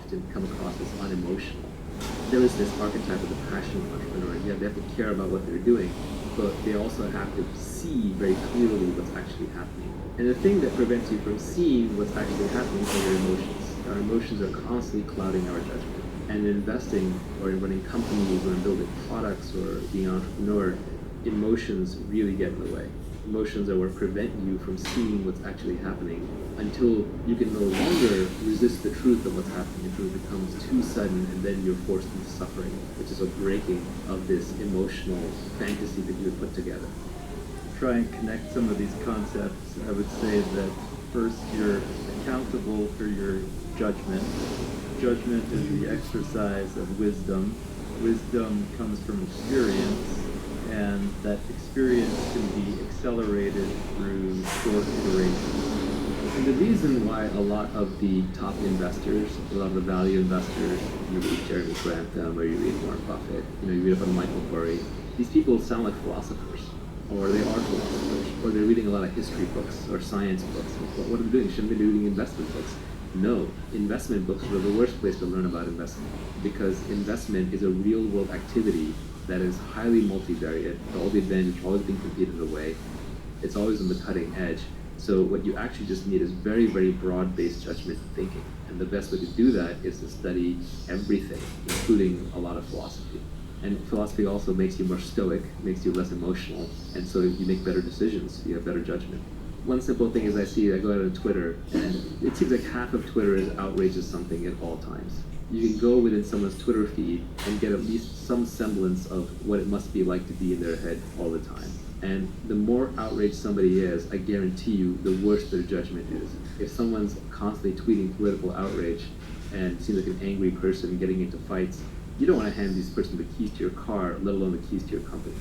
often come across as unemotional. There is this archetype of the passionate entrepreneur. Yeah, they have to care about what they're doing, but they also have to see very clearly what's actually happening. And the thing that prevents you from seeing what's actually happening are your emotions. Our emotions are constantly clouding our judgment. And in investing or in running companies or in building products or being an entrepreneur, emotions really get in the way. Emotions are what prevent you from seeing what's actually happening until you can no longer resist the truth of what's happening until it becomes too sudden, and then you're forced into suffering, which is a breaking of this emotional fantasy that you have put together. Try and connect some of these concepts. I would say that first, you're accountable for your judgment. Judgment is the exercise of wisdom. Wisdom comes from experience, and that experience can be accelerated through short iterations. And the reason why a lot of the top investors, a lot of the value investors, you read Jeremy Grantham or you read Warren Buffett, you read about Michael Burry, these people sound like philosophers, or they are philosophers, or they're reading a lot of history books or science books. What are they doing? Shouldn't they be reading investment books? No, investment books are the worst place to learn about investment, because investment is a real-world activity that is highly multivariate. All the advantages are always being competed away. It's always on the cutting edge. So what you actually just need is very, very broad-based judgment and thinking. And the best way to do that is to study everything, including a lot of philosophy. And philosophy also makes you more stoic, makes you less emotional, and so you make better decisions, you have better judgment. One simple thing is I go out on Twitter, and it seems like half of Twitter is outrageous something at all times. You can go within someone's Twitter feed and get at least some semblance of what it must be like to be in their head all the time. And the more outraged somebody is, I guarantee you, the worse their judgment is. If someone's constantly tweeting political outrage and seems like an angry person getting into fights, you don't want to hand this person the keys to your car, let alone the keys to your company.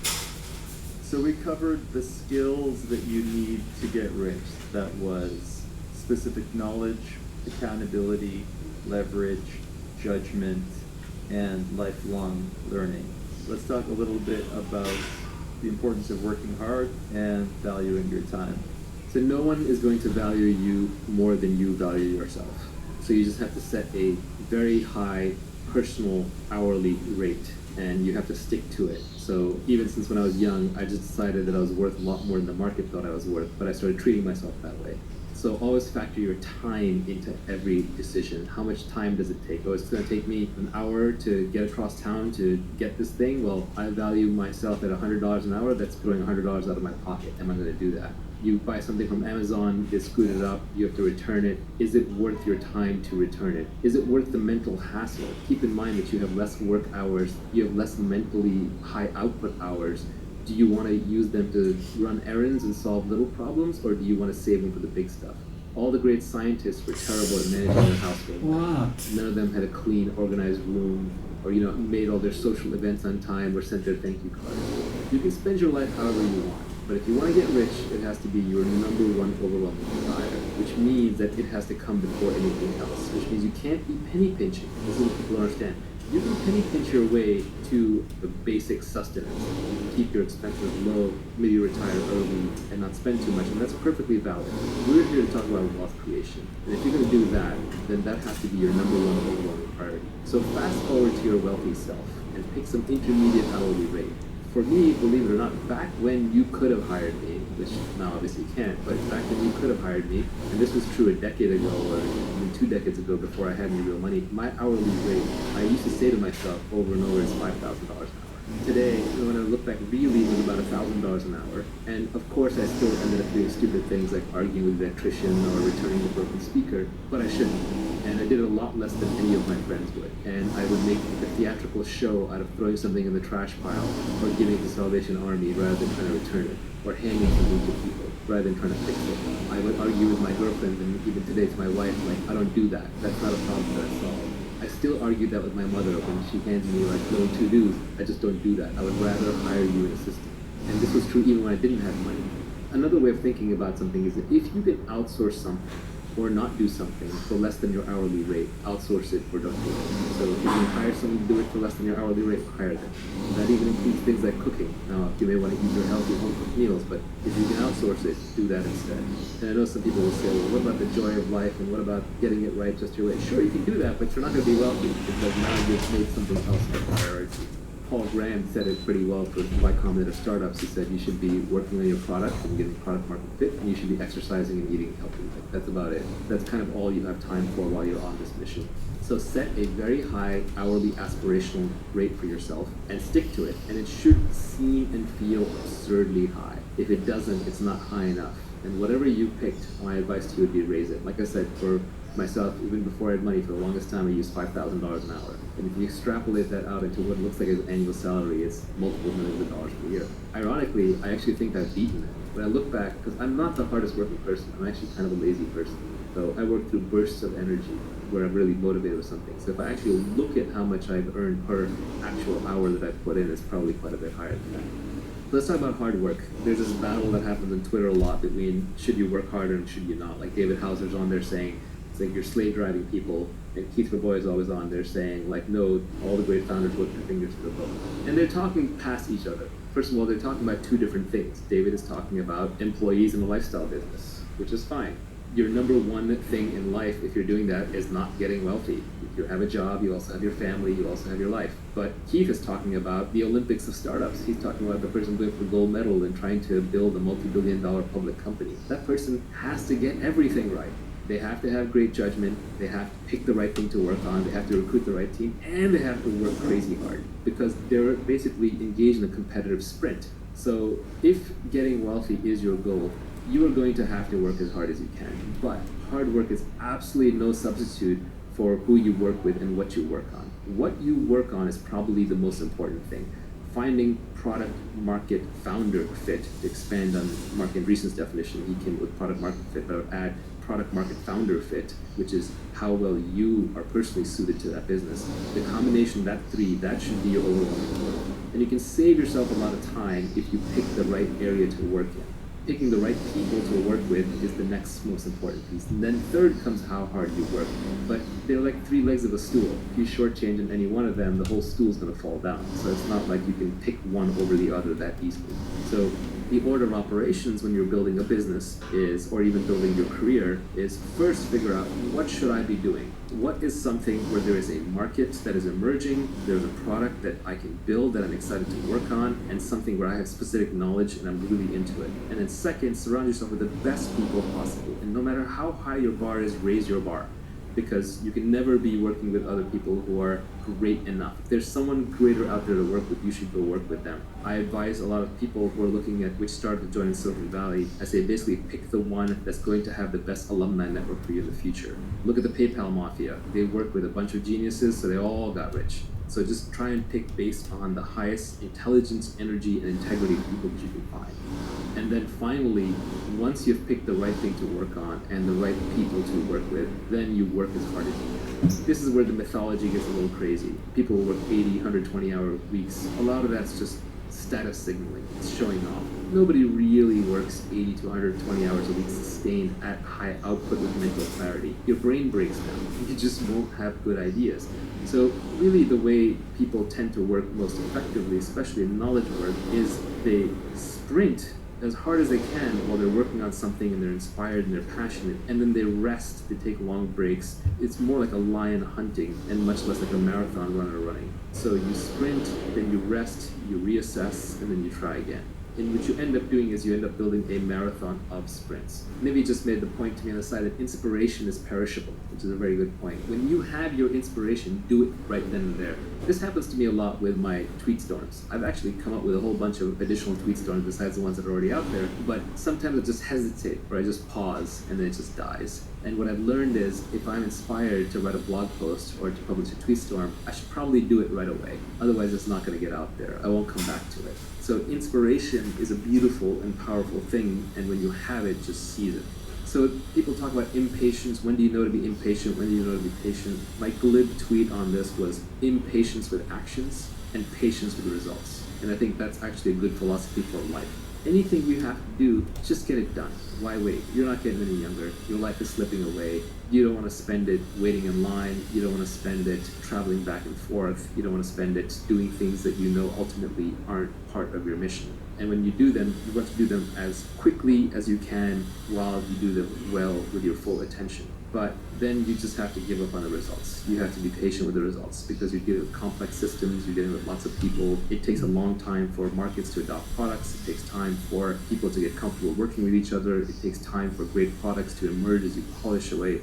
So we covered the skills that you need to get rich. That was specific knowledge, accountability, leverage, judgment, and lifelong learning. Let's talk a little bit about the importance of working hard and valuing your time. So no one is going to value you more than you value yourself. So you just have to set a very high personal hourly rate, and you have to stick to it. So even since when I was young, I just decided that I was worth a lot more than the market thought I was worth, but I started treating myself that way. So always factor your time into every decision. How much time does it take? Oh, it's going to take me an hour to get across town to get this thing? Well, I value myself at $100 an hour. That's throwing $100 out of my pocket. Am I going to do that? You buy something from Amazon, they screwed it up, you have to return it. Is it worth your time to return it? Is it worth the mental hassle? Keep in mind that you have less work hours, you have less mentally high output hours. Do you want to use them to run errands and solve little problems, or do you want to save them for the big stuff? All the great scientists were terrible at managing their household. Wow. None of them had a clean, organized room, or made all their social events on time, or sent their thank you cards. You can spend your life however you want, but if you want to get rich, it has to be your number one overwhelming desire, which means that it has to come before anything else, which means you can't be penny pinching. This is what people understand. You can penny pinch your way to the basic sustenance. You can keep your expenses low, maybe retire early, and not spend too much, and that's perfectly valid. We're here to talk about wealth creation, and if you're going to do that, then that has to be your number one overwhelming priority. So fast forward to your wealthy self, and pick some intermediate hourly rate. For me, believe it or not, back when you could have hired me, which now obviously you can't, but back when you could have hired me, and this was true a decade ago or even 2 decades ago before I had any real money, my hourly rate, I used to say to myself over and over, is $5,000 an hour. Today, when I look back, really it was about $1,000 an hour, and of course I still ended up doing stupid things like arguing with an electrician or returning the broken speaker, but I shouldn't. And I did a lot less than any of my friends would. And I would make a theatrical show out of throwing something in the trash pile or giving it to Salvation Army rather than trying to return it, or handing something to people rather than trying to fix it. I would argue with my girlfriend, and even today to my wife, like, I don't do that. That's not a problem that I solve. I still argue that with my mother when she hands me like little to-dos. I just don't do that. I would rather hire you an assistant. And this was true even when I didn't have money. Another way of thinking about something is that if you can outsource something or not do something for less than your hourly rate. Outsource it or don't do it. So if you can hire someone to do it for less than your hourly rate, hire them. That even includes things like cooking. Now, you may want to eat your healthy home-cooked meals, but if you can outsource it, do that instead. And I know some people will say, well, what about the joy of life, and what about getting it right just your way? Sure, you can do that, but you're not going to be wealthy because now you've made something else a priority. Paul Graham said it pretty well for Y Combinator startups. He said you should be working on your product and getting product market fit, and you should be exercising and eating healthy. Like, that's about it. That's kind of all you have time for while you're on this mission. So set a very high hourly aspirational rate for yourself and stick to it. And it should seem and feel absurdly high. If it doesn't, it's not high enough. And whatever you picked, my advice to you would be raise it. Like I said, for myself, even before I had money, for the longest time, I used $5,000 an hour. And if you extrapolate that out into what looks like an annual salary, it's multiple millions of dollars per year. Ironically, I actually think I've beaten it. When I look back, because I'm not the hardest working person, I'm actually kind of a lazy person. So I work through bursts of energy where I'm really motivated with something. So if I actually look at how much I've earned per actual hour that I've put in, it's probably quite a bit higher than that. So let's talk about hard work. There's this battle that happens on Twitter a lot between should you work harder and should you not. Like David Hauser's on there saying, it's like you're slave driving people, and Keith Rabois is always on there saying, like, no, all the great founders work their fingers to the bone. And they're talking past each other. First of all, they're talking about two different things. David is talking about employees in the lifestyle business, which is fine. Your number one thing in life, if you're doing that, is not getting wealthy. If you have a job, you also have your family, you also have your life. But Keith is talking about the Olympics of startups. He's talking about the person going for the gold medal and trying to build a multi-billion-dollar public company. That person has to get everything right. They have to have great judgment, they have to pick the right thing to work on, they have to recruit the right team, and they have to work crazy hard because they're basically engaged in a competitive sprint. So if getting wealthy is your goal, you are going to have to work as hard as you can. But hard work is absolutely no substitute for who you work with and what you work on. What you work on is probably the most important thing. Finding product market founder fit, to expand on Mark Andreessen's definition, he came with product market fit, but I would add product market founder fit, which is how well you are personally suited to that business. The combination of that three, that should be your overwhelming goal. And you can save yourself a lot of time if you pick the right area to work in. Picking the right people to work with is the next most important piece. And then third comes how hard you work. But they're like three legs of a stool. If you shortchange in any one of them, the whole stool is going to fall down. So it's not like you can pick one over the other that easily. So the order of operations when you're building a business is, or even building your career, is first figure out what should I be doing? What is something where there is a market that is emerging, there's a product that I can build that I'm excited to work on, and something where I have specific knowledge and I'm really into it. And then second, surround yourself with the best people possible. And no matter how high your bar is, raise your bar. Because you can never be working with other people who are great enough. If there's someone greater out there to work with, you should go work with them. I advise a lot of people who are looking at which startup to join in Silicon Valley, I say basically pick the one that's going to have the best alumni network for you in the future. Look at the PayPal mafia. They work with a bunch of geniuses, so they all got rich. So just try and pick based on the highest intelligence, energy, and integrity people that you can find. And then finally, once you've picked the right thing to work on and the right people to work with, then you work as hard as you can. This is where the mythology gets a little crazy. People work 80, 120-hour weeks. A lot of that's just status signaling. It's showing off. Nobody really works 80 to 120 hours a week sustained at high output with mental clarity. Your brain breaks down. You just won't have good ideas. So really the way people tend to work most effectively, especially in knowledge work, is they sprint as hard as they can while they're working on something and they're inspired and they're passionate, and then they rest, they take long breaks. It's more like a lion hunting and much less like a marathon runner running. So you sprint, then you rest, you reassess, and then you try again. And what you end up doing is you end up building a marathon of sprints. Maybe just made the point to me on the side that inspiration is perishable, which is a very good point. When you have your inspiration, do it right then and there. This happens to me a lot with my tweet storms. I've actually come up with a whole bunch of additional tweet storms besides the ones that are already out there, but sometimes I just hesitate, or I just pause, and then it just dies. And what I've learned is if I'm inspired to write a blog post or to publish a tweet storm, I should probably do it right away. Otherwise, it's not going to get out there. I won't come back to it. So inspiration is a beautiful and powerful thing, and when you have it, just seize it. So people talk about impatience. When do you know to be impatient? When do you know to be patient? My glib tweet on this was impatience with actions and patience with results. And I think that's actually a good philosophy for life. anything you have to do, just get it done. Why wait? You're not getting any younger. Your life is slipping away. You don't want to spend it waiting in line. You don't want to spend it traveling back and forth. You don't want to spend it doing things that you know ultimately aren't part of your mission. And when you do them, you want to do them as quickly as you can while you do them well with your full attention. But then you just have to give up on the results. You have to be patient with the results because you're dealing with complex systems, you're dealing with lots of people. It takes a long time for markets to adopt products. It takes time for people to get comfortable working with each other. It takes time for great products to emerge as you polish away.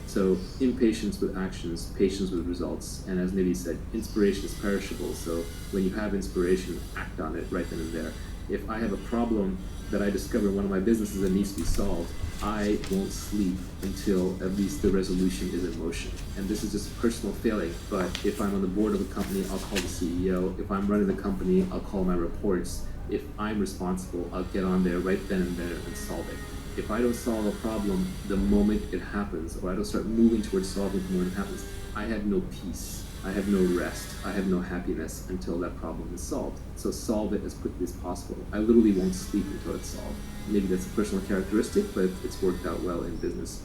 So impatience with actions, patience with results. And as Nivi said, inspiration is perishable. So when you have inspiration, act on it right then and there. If I have a problem that I discover in one of my businesses that needs to be solved, I won't sleep until at least the resolution is in motion. And this is just a personal failing, but if I'm on the board of a company, I'll call the CEO. If I'm running the company, I'll call my reports. If I'm responsible, I'll get on there right then and there and solve it. If I don't solve a problem the moment it happens, or I don't start moving towards solving it the moment it happens, I have no peace. I have no rest. I have no happiness until that problem is solved. So solve it as quickly as possible. I literally won't sleep until it's solved. Maybe that's a personal characteristic, but it's worked out well in business.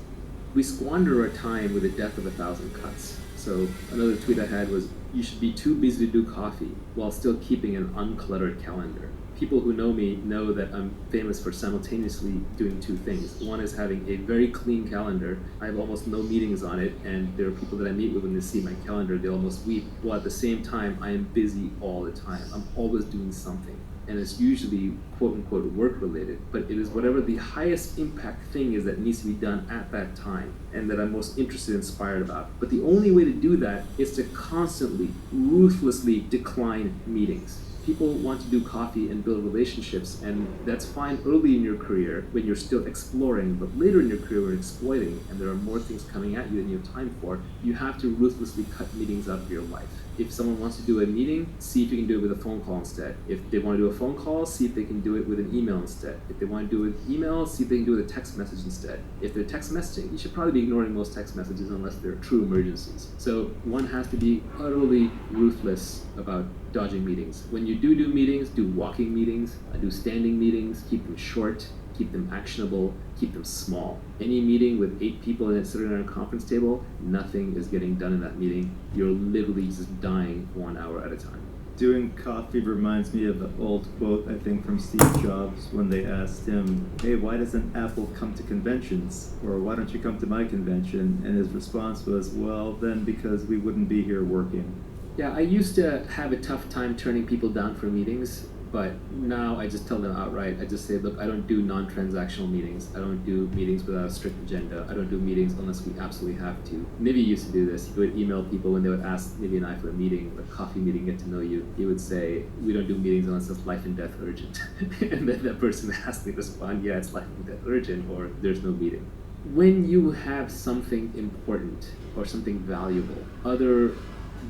We squander our time with the death of 1,000 cuts. So another tweet I had was, you should be too busy to do coffee while still keeping an uncluttered calendar. People who know me know that I'm famous for simultaneously doing two things. One is having a very clean calendar. I have almost no meetings on it, and there are people that I meet with when they see my calendar, they almost weep. While at the same time, I am busy all the time. I'm always doing something. And it's usually quote-unquote work-related, but it is whatever the highest impact thing is that needs to be done at that time and that I'm most interested and inspired about. But the only way to do that is to constantly, ruthlessly decline meetings. People want to do coffee and build relationships, and that's fine early in your career when you're still exploring, but later in your career when you're exploiting and there are more things coming at you than you have time for, you have to ruthlessly cut meetings out of your life. If someone wants to do a meeting, see if you can do it with a phone call instead. If they want to do a phone call, see if they can do it with an email instead. If they want to do it with email, see if they can do it with a text message instead. If they're text messaging, you should probably be ignoring most text messages unless they're true emergencies. So one has to be utterly ruthless about dodging meetings. When you do meetings, do walking meetings, do standing meetings, keep them short, keep them actionable, keep them small. Any meeting with 8 people in it sitting around a conference table, nothing is getting done in that meeting. You're literally just dying 1 hour at a time. Doing coffee reminds me of an old quote, I think, from Steve Jobs when they asked him, hey, why doesn't Apple come to conventions? Or why don't you come to my convention? And his response was, well, then because we wouldn't be here working. Yeah, I used to have a tough time turning people down for meetings, but now I just tell them outright. I just say, look, I don't do non-transactional meetings. I don't do meetings without a strict agenda. I don't do meetings unless we absolutely have to. Nivi used to do this. He would email people when they would ask Nivi and I for a meeting, a coffee meeting, get to know you. He would say, we don't do meetings unless it's life and death urgent. And then that person has to respond, yeah, it's life and death urgent, or there's no meeting. When you have something important or something valuable, other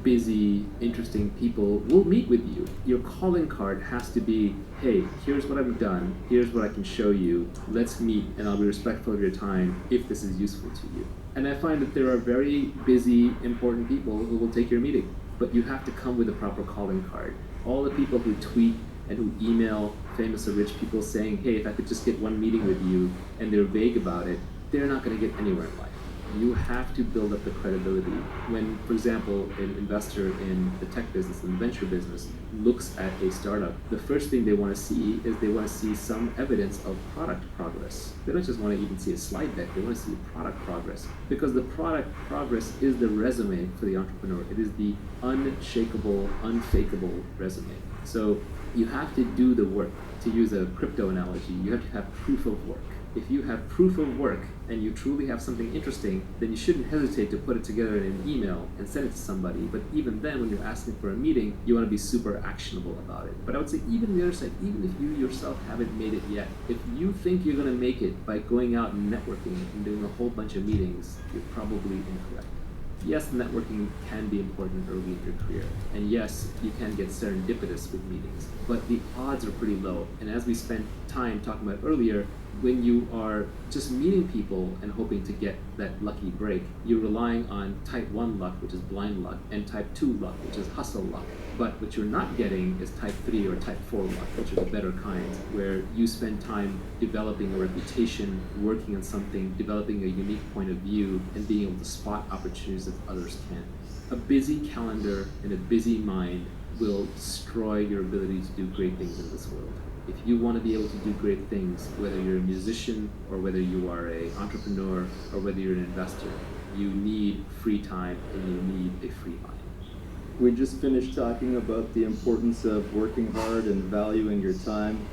busy, interesting people will meet with you. Your calling card has to be, hey, here's what I've done, here's what I can show you, let's meet and I'll be respectful of your time if this is useful to you. And I find that there are very busy, important people who will take your meeting, but you have to come with a proper calling card. All the people who tweet and who email famous or rich people saying, hey, if I could just get one meeting with you, and they're vague about it, they're not going to get anywhere in life. You have to build up the credibility. When, for example, an investor in the tech business, in the venture business, looks at a startup, the first thing they want to see is they want to see some evidence of product progress. They don't just want to even see a slide deck, they want to see product progress. Because the product progress is the resume for the entrepreneur. It is the unshakable, unfakeable resume. So you have to do the work. To use a crypto analogy, you have to have proof of work. If you have proof of work and you truly have something interesting, then you shouldn't hesitate to put it together in an email and send it to somebody. But even then, when you're asking for a meeting, you want to be super actionable about it. But I would say even the other side, even if you yourself haven't made it yet, if you think you're going to make it by going out and networking and doing a whole bunch of meetings, you're probably incorrect. Yes, networking can be important early in your career. And yes, you can get serendipitous with meetings, but the odds are pretty low. And as we spent time talking about earlier, When you are just meeting people and hoping to get that lucky break, you're relying on type 1 luck, which is blind luck, and type 2 luck, which is hustle luck. But what you're not getting is type 3 or type 4 luck, which are the better kinds, where you spend time developing a reputation, working on something, developing a unique point of view, and being able to spot opportunities that others can't. A busy calendar and a busy mind will destroy your ability to do great things in this world. If you want to be able to do great things, whether you're a musician or whether you are an entrepreneur or whether you're an investor, you need free time and you need a free mind. We just finished talking about the importance of working hard and valuing your time.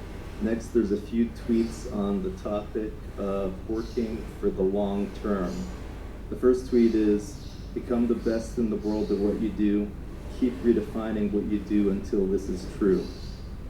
Next, there's a few tweets on the topic of working for the long term. The first tweet is, become the best in the world at what you do. Keep redefining what you do until this is true.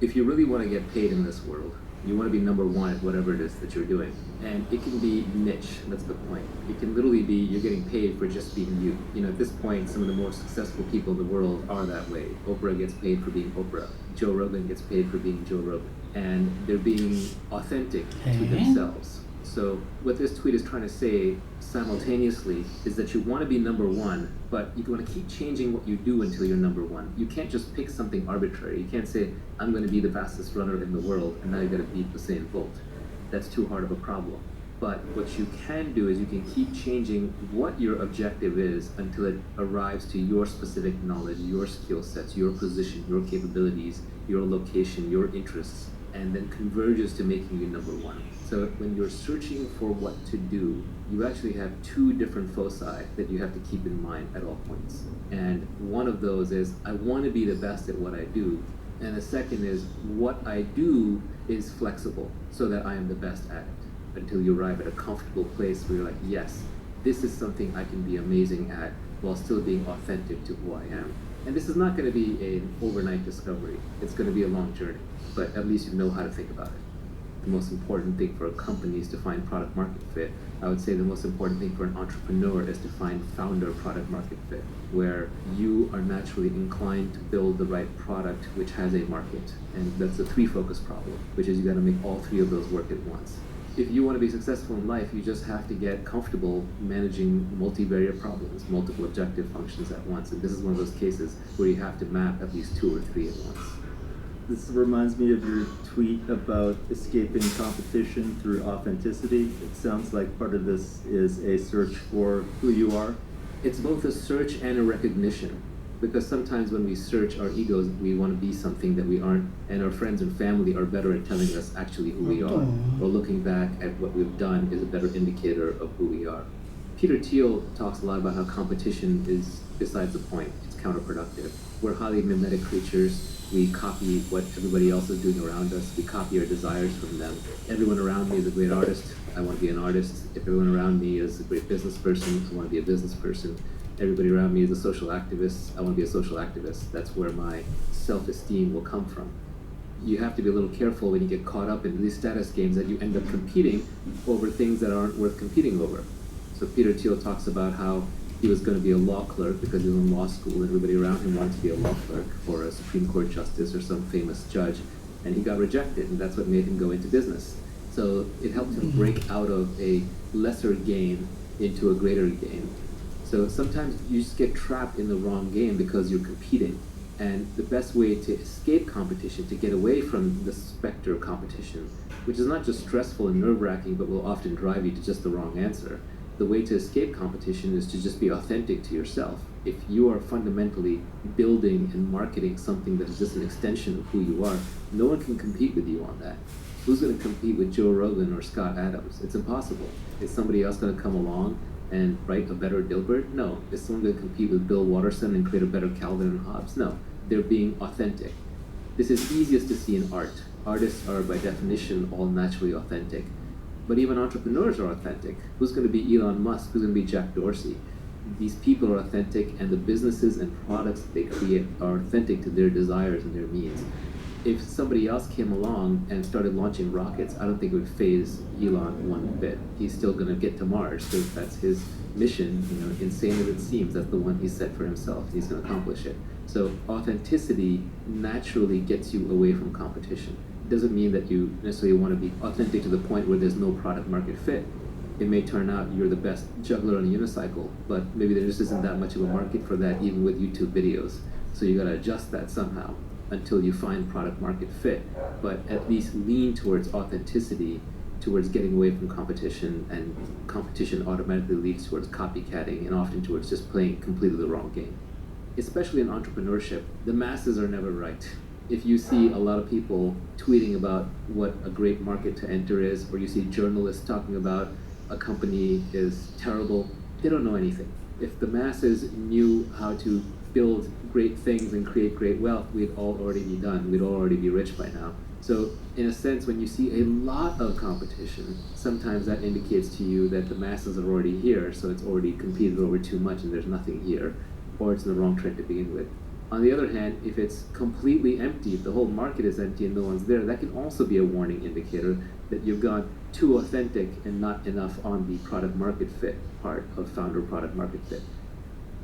If you really want to get paid in this world, you want to be number one at whatever it is that you're doing. And it can be niche, that's the point. It can literally be you're getting paid for just being you. You know, at this point, some of the more successful people in the world are that way. Oprah gets paid for being Oprah. Joe Rogan gets paid for being Joe Rogan. And they're being authentic to themselves. So what this tweet is trying to say simultaneously is that you want to be number one, but you want to keep changing what you do until you're number one. You can't just pick something arbitrary. You can't say, I'm going to be the fastest runner in the world, and now you got to beat Usain Bolt. That's too hard of a problem. But what you can do is you can keep changing what your objective is until it arrives to your specific knowledge, your skill sets, your position, your capabilities, your location, your interests, and then converges to making you number one. So when you're searching for what to do, you actually have two different foci that you have to keep in mind at all points. And one of those is, I want to be the best at what I do. And the second is, what I do is flexible so that I am the best at it, until you arrive at a comfortable place where you're like, yes, this is something I can be amazing at while still being authentic to who I am. And this is not going to be an overnight discovery. It's going to be a long journey, but at least you know how to think about it. The most important thing for a company is to find product market fit. I would say the most important thing for an entrepreneur is to find founder product market fit, where you are naturally inclined to build the right product which has a market. And that's a three-focus problem, which is you got to make all three of those work at once. If you want to be successful in life, you just have to get comfortable managing multivariate problems, multiple objective functions at once. And this is one of those cases where you have to map at least two or three at once. This reminds me of your tweet about escaping competition through authenticity. It sounds like part of this is a search for who you are. It's both a search and a recognition, because sometimes when we search our egos, we want to be something that we aren't, and our friends and family are better at telling us actually who we are, or looking back at what we've done is a better indicator of who we are. Peter Thiel talks a lot about how competition is besides the point. It's counterproductive. We're highly mimetic creatures. We copy what everybody else is doing around us. We copy our desires from them. Everyone around me is a great artist. I want to be an artist. If everyone around me is a great business person, I want to be a business person. Everybody around me is a social activist. I want to be a social activist. That's where my self-esteem will come from. You have to be a little careful when you get caught up in these status games that you end up competing over things that aren't worth competing over. So Peter Thiel talks about how he was going to be a law clerk because he was in law school and everybody around him wanted to be a law clerk for a Supreme Court justice or some famous judge, and he got rejected, and that's what made him go into business. So it helped him break out of a lesser game into a greater game. So sometimes you just get trapped in the wrong game because you're competing. And the best way to escape competition, to get away from the specter of competition, which is not just stressful and nerve-wracking, but will often drive you to just the wrong answer, the way to escape competition is to just be authentic to yourself. If you are fundamentally building and marketing something that is just an extension of who you are, no one can compete with you on that. Who's going to compete with Joe Rogan or Scott Adams? It's impossible. Is somebody else going to come along and write a better Dilbert? No. Is someone going to compete with Bill Watterson and create a better Calvin and Hobbes? No. They're being authentic. This is easiest to see in art. Artists are by definition all naturally authentic. But even entrepreneurs are authentic. Who's going to be Elon Musk? Who's going to be Jack Dorsey? These people are authentic, and the businesses and products that they create are authentic to their desires and their means. If somebody else came along and started launching rockets, I don't think it would faze Elon one bit. He's still going to get to Mars because that's his mission. You know, insane as it seems, that's the one he set for himself. He's going to accomplish it. So authenticity naturally gets you away from competition. doesn't mean that you necessarily want to be authentic to the point where there's no product market fit. It may turn out you're the best juggler on a unicycle, but maybe there just isn't that much of a market for that even with YouTube videos. So you got to adjust that somehow until you find product market fit, but at least lean towards authenticity, towards getting away from competition, and competition automatically leads towards copycatting and often towards just playing completely the wrong game. Especially in entrepreneurship, the masses are never right. If you see a lot of people tweeting about what a great market to enter is, or you see journalists talking about a company is terrible, they don't know anything. If the masses knew how to build great things and create great wealth, we'd all already be done. We'd all already be rich by now. So in a sense, when you see a lot of competition, sometimes that indicates to you that the masses are already here, so it's already competed over too much and there's nothing here, or it's in the wrong trend to begin with. On the other hand, if it's completely empty, if the whole market is empty and no one's there, that can also be a warning indicator that you've gone too authentic and not enough on the product market fit part of founder product market fit.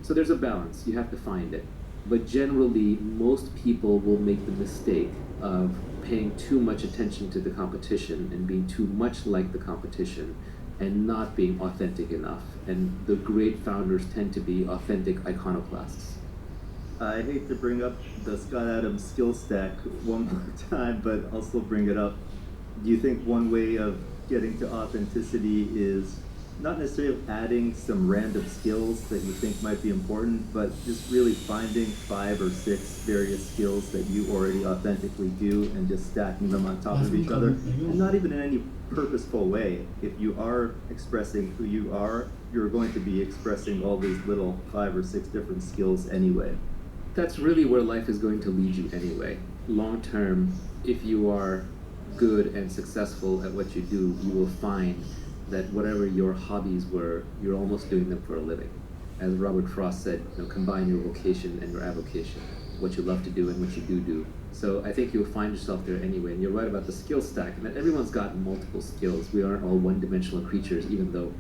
So there's a balance, you have to find it. But generally, most people will make the mistake of paying too much attention to the competition and being too much like the competition and not being authentic enough. And the great founders tend to be authentic iconoclasts. I hate to bring up the Scott Adams skill stack one more time, but I'll still bring it up. Do you think one way of getting to authenticity is not necessarily adding some random skills that you think might be important, but just really finding 5 or 6 various skills that you already authentically do and just stacking them on top of each other, and not even in any purposeful way. If you are expressing who you are, you're going to be expressing all these little 5 or 6 different skills anyway. That's really where life is going to lead you anyway. Long term, if you are good and successful at what you do, you will find that whatever your hobbies were, you're almost doing them for a living. As Robert Frost said, combine your vocation and your avocation, what you love to do and what you do. So I think you'll find yourself there anyway, and you're right about the skill stack, and that everyone's got multiple skills. We aren't all one-dimensional creatures, even though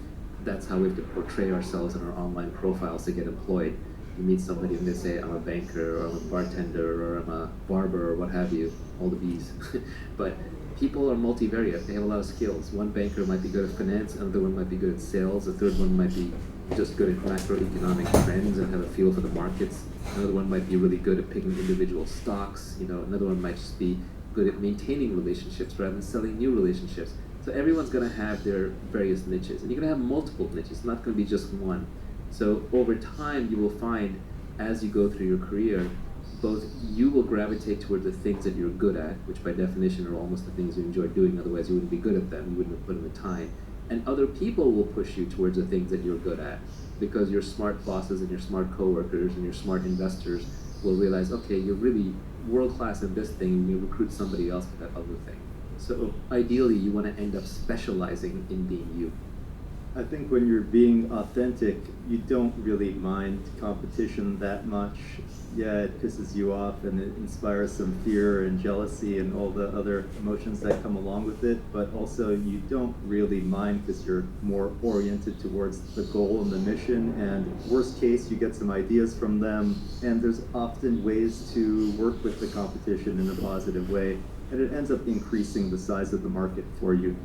that's how we have to portray ourselves in our online profiles to get employed. You meet somebody and they say, I'm a banker, or I'm a bartender, or I'm a barber, or what have you, all the B's. But people are multivariate, they have a lot of skills. One banker might be good at finance, another one might be good at sales, a third one might be just good at macroeconomic trends and have a feel for the markets. Another one might be really good at picking individual stocks. Another one might just be good at maintaining relationships rather than selling new relationships. So everyone's gonna have their various niches, and you're gonna have multiple niches, it's not gonna be just one. So over time, you will find, as you go through your career, both you will gravitate toward the things that you're good at, which by definition are almost the things you enjoy doing, otherwise you wouldn't be good at them, you wouldn't have put in the time. And other people will push you towards the things that you're good at, because your smart bosses and your smart coworkers and your smart investors will realize, okay, you're really world-class in this thing, and you recruit somebody else for that other thing. So ideally, you want to end up specializing in being you. I think when you're being authentic, you don't really mind competition that much. Yeah, it pisses you off and it inspires some fear and jealousy and all the other emotions that come along with it, but also you don't really mind because you're more oriented towards the goal and the mission, and worst case, you get some ideas from them, and there's often ways to work with the competition in a positive way, and it ends up increasing the size of the market for you.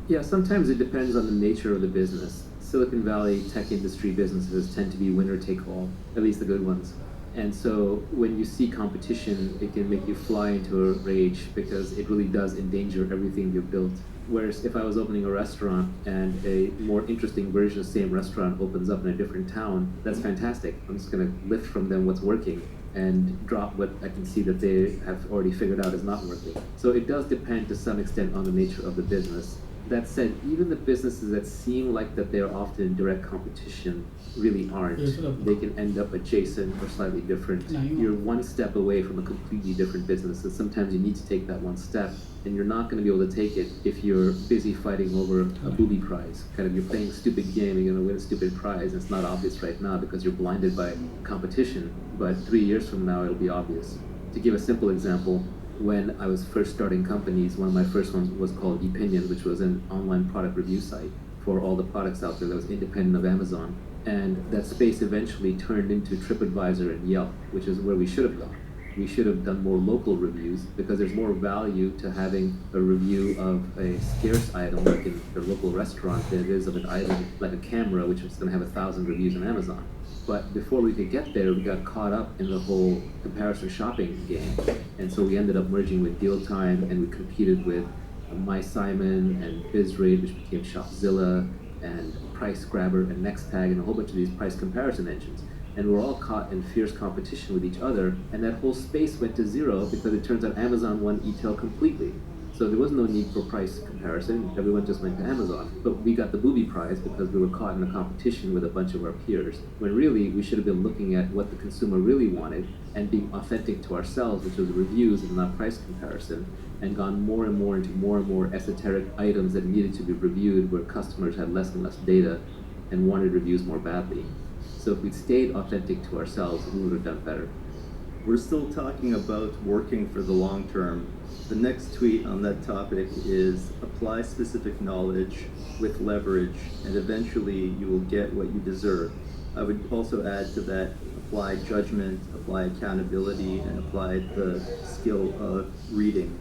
Yeah, sometimes it depends on the nature of the business. Silicon Valley tech industry businesses tend to be winner take all, at least the good ones. And so when you see competition, it can make you fly into a rage because it really does endanger everything you've built. Whereas if I was opening a restaurant and a more interesting version of the same restaurant opens up in a different town, that's fantastic. I'm just going to lift from them what's working and drop what I can see that they have already figured out is not working. So it does depend to some extent on the nature of the business. That said, even the businesses that seem like that they're often in direct competition really aren't. They can end up adjacent or slightly different. You're one step away from a completely different business, and sometimes you need to take that one step, and you're not going to be able to take it if you're busy fighting over a booby prize. Kind of, you're playing a stupid game, you're going to win a stupid prize, and it's not obvious right now because you're blinded by competition, but 3 years from now it'll be obvious. To give a simple example, when I was first starting companies, one of my first ones was called Epinion, which was an online product review site for all the products out there that was independent of Amazon. And that space eventually turned into TripAdvisor and Yelp, which is where we should have gone. we should have done more local reviews because there's more value to having a review of a scarce item like in the local restaurant than it is of an item like a camera, which is going to have 1,000 reviews on Amazon. But before we could get there, we got caught up in the whole comparison shopping game. And so we ended up merging with Deal Time, and we competed with My Simon and BizRate, which became Shopzilla, and Price Grabber and NextTag, and a whole bunch of these price comparison engines. And we were all caught in fierce competition with each other, and that whole space went to zero because it turns out Amazon won e-tail completely. So there was no need for price comparison. Everyone just went to Amazon. But we got the booby prize because we were caught in a competition with a bunch of our peers. When really, we should have been looking at what the consumer really wanted and being authentic to ourselves, which was reviews and not price comparison, and gone more and more into more and more esoteric items that needed to be reviewed where customers had less and less data and wanted reviews more badly. So if we'd stayed authentic to ourselves, we would have done better. We're still talking about working for the long term. The next tweet on that topic is apply specific knowledge with leverage, and eventually you will get what you deserve. I would also add to that, apply judgment, apply accountability, and apply the skill of reading.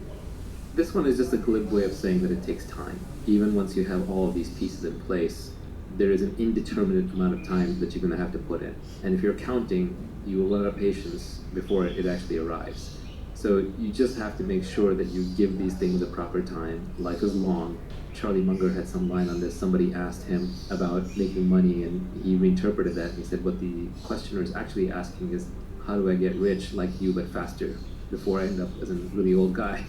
This one is just a glib way of saying that it takes time. Even once you have all of these pieces in place, there is an indeterminate amount of time that you're going to have to put in. And if you're counting, you will run out of patience before it actually arrives. So you just have to make sure that you give these things a proper time. Life is long. Charlie Munger had some line on this. Somebody asked him about making money, and he reinterpreted that. And he said, what the questioner is actually asking is, how do I get rich like you but faster before I end up as a really old guy?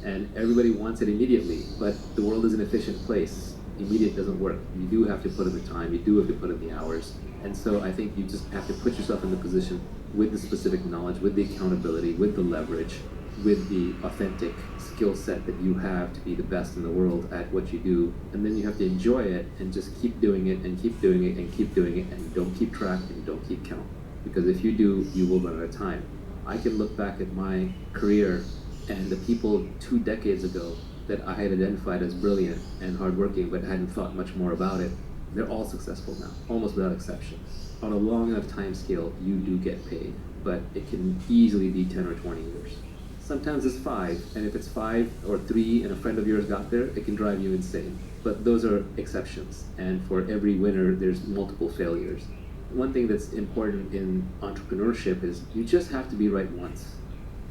And everybody wants it immediately, but the world is an efficient place. Immediate doesn't work. You do have to put in the time. You do have to put in the hours. And so I think you just have to put yourself in the position with the specific knowledge, with the accountability, with the leverage, with the authentic skill set that you have to be the best in the world at what you do. And then you have to enjoy it and just keep doing it and keep doing it and keep doing it, and don't keep track and don't keep count. Because if you do, you will run out of time. I can look back at my career and the people 2 decades ago that I had identified as brilliant and hardworking but hadn't thought much more about it, they're all successful now, almost without exception. On a long enough time scale, you do get paid, but it can easily be 10 or 20 years. Sometimes it's 5, and if it's 5 or 3 and a friend of yours got there, it can drive you insane. But those are exceptions, and for every winner, there's multiple failures. One thing that's important in entrepreneurship is you just have to be right once.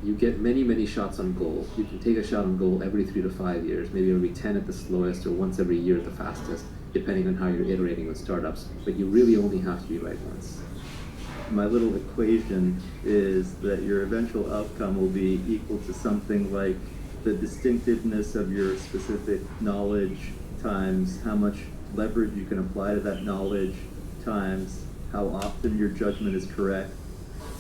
You get many, many shots on goal. You can take a shot on goal every 3 to 5 years, maybe every 10 at the slowest, or once every year at the fastest, depending on how you're iterating with startups. But you really only have to be right once. My little equation is that your eventual outcome will be equal to something like the distinctiveness of your specific knowledge times how much leverage you can apply to that knowledge times how often your judgment is correct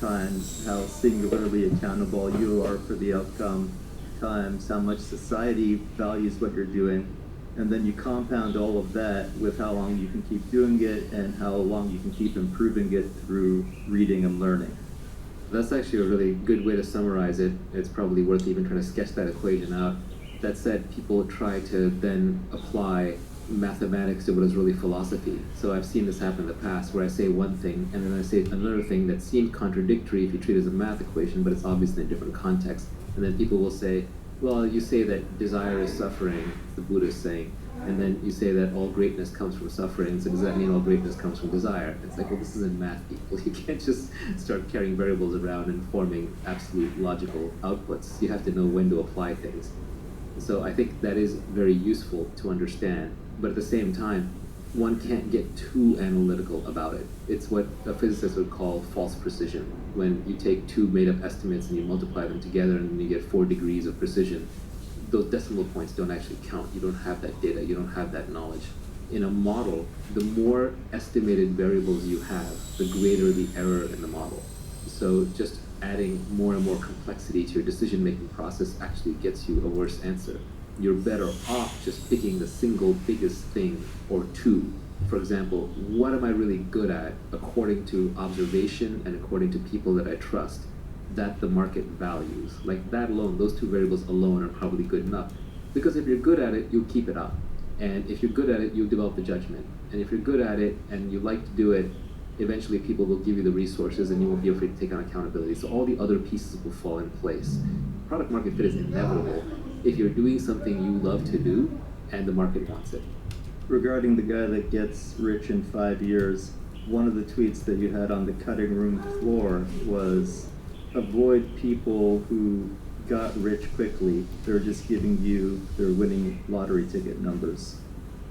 times how singularly accountable you are for the outcome times how much society values what you're doing. And then you compound all of that with how long you can keep doing it and how long you can keep improving it through reading and learning. That's actually a really good way to summarize it. It's probably worth even trying to sketch that equation out. That said, people try to then apply mathematics to what is really philosophy. So I've seen this happen in the past where I say one thing and then I say another thing that seems contradictory if you treat it as a math equation, but it's obviously in a different context. And then people will say, well, you say that desire is suffering, the Buddha is saying, and then you say that all greatness comes from suffering, so does that mean all greatness comes from desire? It's like, well, this isn't math, people. You can't just start carrying variables around and forming absolute logical outputs. You have to know when to apply things. So I think that is very useful to understand, but at the same time, one can't get too analytical about it. It's what a physicist would call false precision. When you take 2 made-up estimates and you multiply them together and then you get 4 degrees of precision, those decimal points don't actually count. You don't have that data. You don't have that knowledge. In a model, the more estimated variables you have, the greater the error in the model. So just adding more and more complexity to your decision-making process actually gets you a worse answer. You're better off just picking the single biggest thing or 2. For example, what am I really good at according to observation and according to people that I trust, that the market values? Like that alone, those 2 variables alone are probably good enough. Because if you're good at it, you'll keep it up. And if you're good at it, you'll develop the judgment. And if you're good at it and you like to do it, eventually people will give you the resources and you won't be afraid to take on accountability. So all the other pieces will fall in place. Product market fit is inevitable if you're doing something you love to do and the market wants it. Regarding the guy that gets rich in 5 years, one of the tweets that you had on the cutting room floor was avoid people who got rich quickly. They're just giving you their winning lottery ticket numbers.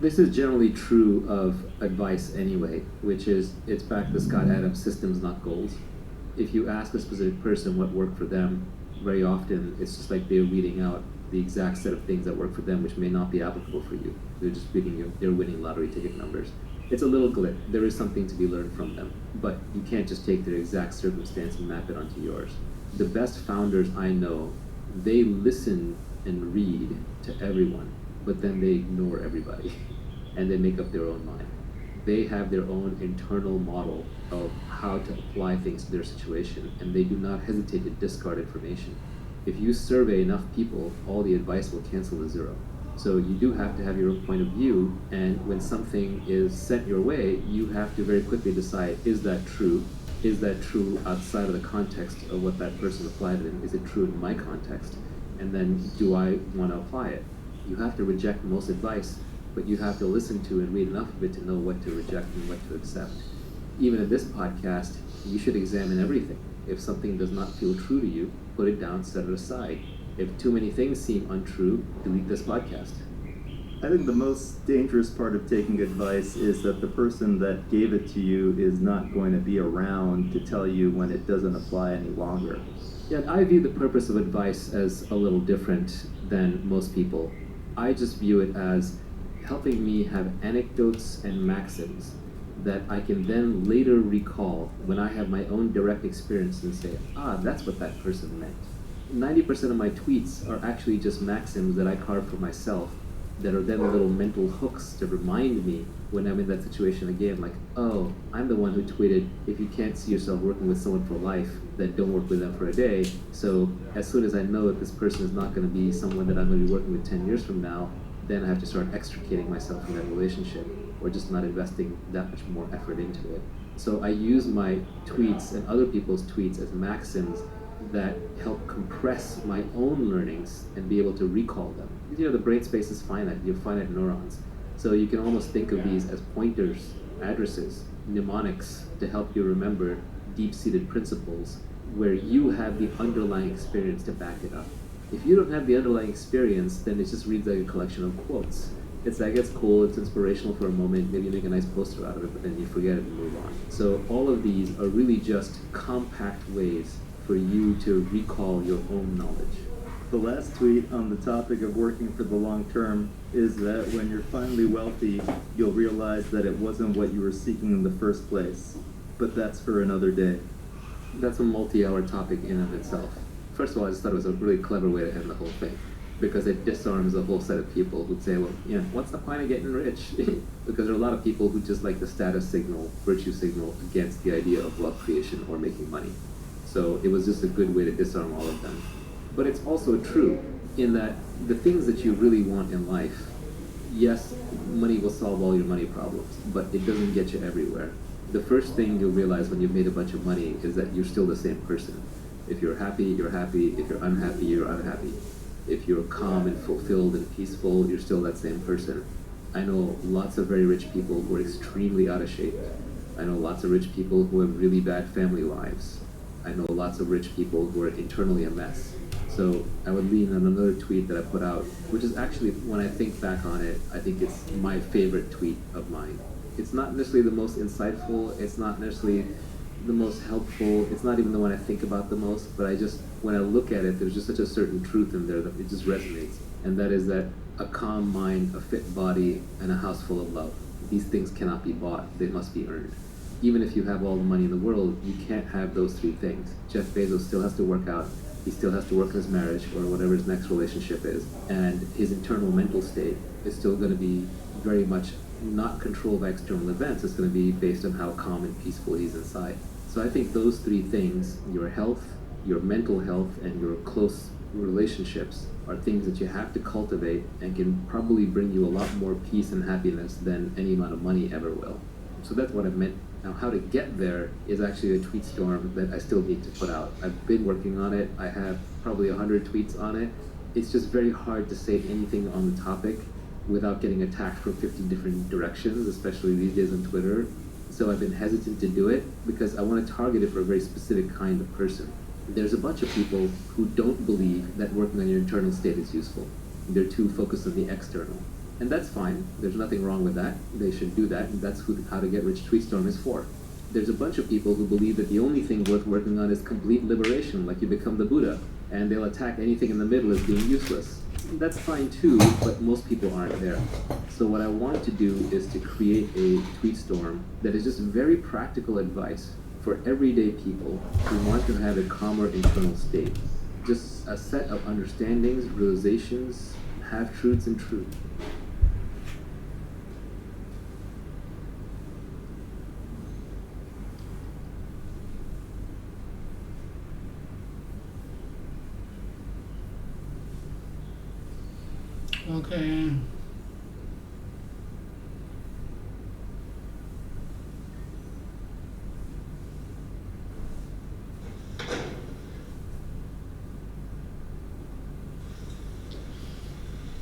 This is generally true of advice anyway, which is, it's back to Scott Adams, systems, not goals. If you ask a specific person what worked for them, very often it's just like they're reading out the exact set of things that work for them, which may not be applicable for you. They're just reading you their winning lottery ticket numbers. It's a little glib. There is something to be learned from them, but you can't just take their exact circumstance and map it onto yours. The best founders I know, they listen and read to everyone, but then they ignore everybody, and they make up their own mind. They have their own internal model of how to apply things to their situation, and they do not hesitate to discard information. If you survey enough people, all the advice will cancel to zero. So you do have to have your own point of view, and when something is sent your way, you have to very quickly decide, is that true? Is that true outside of the context of what that person applied it in? Is it true in my context? And then do I want to apply it? You have to reject most advice, but you have to listen to and read enough of it to know what to reject and what to accept. Even in this podcast, you should examine everything. If something does not feel true to you, put it down, set it aside. If too many things seem untrue, delete this podcast. I think the most dangerous part of taking advice is that the person that gave it to you is not going to be around to tell you when it doesn't apply any longer. Yeah, I view the purpose of advice as a little different than most people. I just view it as helping me have anecdotes and maxims that I can then later recall when I have my own direct experience and say, that's what that person meant. 90% of my tweets are actually just maxims that I carve for myself that are then little mental hooks to remind me when I'm in that situation again, like, oh, I'm the one who tweeted, if you can't see yourself working with someone for life, then don't work with them for a day. So as soon as I know that this person is not going to be someone that I'm going to be working with 10 years from now, then I have to start extricating myself from that relationship, or just not investing that much more effort into it. So I use my tweets and other people's tweets as maxims that help compress my own learnings and be able to recall them. You know, the brain space is finite. You have finite neurons. So you can almost think of these as pointers, addresses, mnemonics to help you remember deep-seated principles where you have the underlying experience to back it up. If you don't have the underlying experience, then it just reads like a collection of quotes. It's like, it's cool, it's inspirational for a moment, maybe you make a nice poster out of it, but then you forget it and move on. So all of these are really just compact ways for you to recall your own knowledge. The last tweet on the topic of working for the long term is that when you're finally wealthy, you'll realize that it wasn't what you were seeking in the first place. But that's for another day. That's a multi-hour topic in and of itself. First of all, I just thought it was a really clever way to end the whole thing, because it disarms a whole set of people who'd say, well, what's the point of getting rich? Because there are a lot of people who just like the status signal, virtue signal against the idea of wealth creation or making money. So it was just a good way to disarm all of them. But it's also true in that the things that you really want in life, yes, money will solve all your money problems, but it doesn't get you everywhere. The first thing you'll realize when you've made a bunch of money is that you're still the same person. If you're happy, you're happy. If you're unhappy, you're unhappy. If you're calm and fulfilled and peaceful, you're still that same person. I know lots of very rich people who are extremely out of shape. I know lots of rich people who have really bad family lives. I know lots of rich people who are internally a mess. So I would lean on another tweet that I put out, which is actually, when I think back on it, I think it's my favorite tweet of mine. It's not necessarily the most insightful, it's not necessarily the most helpful, it's not even the one I think about the most, but when I look at it, there's just such a certain truth in there that it just resonates. And that is that a calm mind, a fit body, and a house full of love. These things cannot be bought, they must be earned. Even if you have all the money in the world, you can't have those three things. Jeff Bezos still has to work out, he still has to work in his marriage or whatever his next relationship is, and his internal mental state is still going to be very much not controlled by external events. It's going to be based on how calm and peaceful he's inside. So I think those three things, your health, your mental health, and your close relationships, are things that you have to cultivate and can probably bring you a lot more peace and happiness than any amount of money ever will. So that's what I meant Now, how to get there is actually a tweet storm that I still need to put out. I've been working on it. I have probably 100 tweets on it. It's just very hard to say anything on the topic without getting attacked from 50 different directions, especially these days on Twitter. So I've been hesitant to do it because I want to target it for a very specific kind of person. There's a bunch of people who don't believe that working on your internal state is useful. They're too focused on the external. And that's fine. There's nothing wrong with that. They should do that. And that's who How to Get Rich Tweetstorm is for. There's a bunch of people who believe that the only thing worth working on is complete liberation, like you become the Buddha, and they'll attack anything in the middle as being useless. That's fine too, but most people aren't there. So what I want to do is to create a tweet storm that is just very practical advice for everyday people who want to have a calmer internal state. Just a set of understandings, realizations, half-truths, and truth. Okay.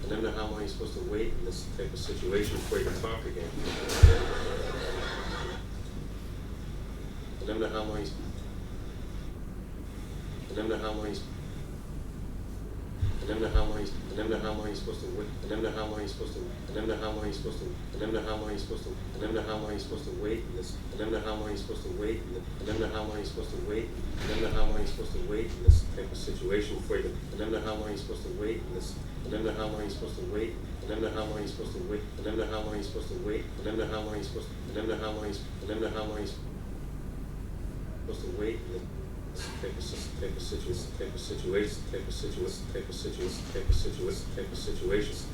I don't know how long you're supposed to wait in this type of situation before you can talk again. I don't know how long I don't know how long I don't know how long I don't know how long you're supposed to wait. I don't know how long you're supposed to I don't know how long you're supposed to I don't know how long you're supposed to I don't know how long you're supposed to wait in this I don't know how long you're supposed to wait in I don't know how long you're supposed to wait I don't know how long you're supposed to wait in this type of situation before you I don't know how long you're supposed to wait in this I don't know how long you're supposed to wait I don't know how long you're supposed to wait I don't know how long you're supposed to wait I don't know how long you're supposed to I don't know how long I don't know how long you're supposed to wait in this type of situations, type of situations, type of situations, type of situations, type of situations, type of situations,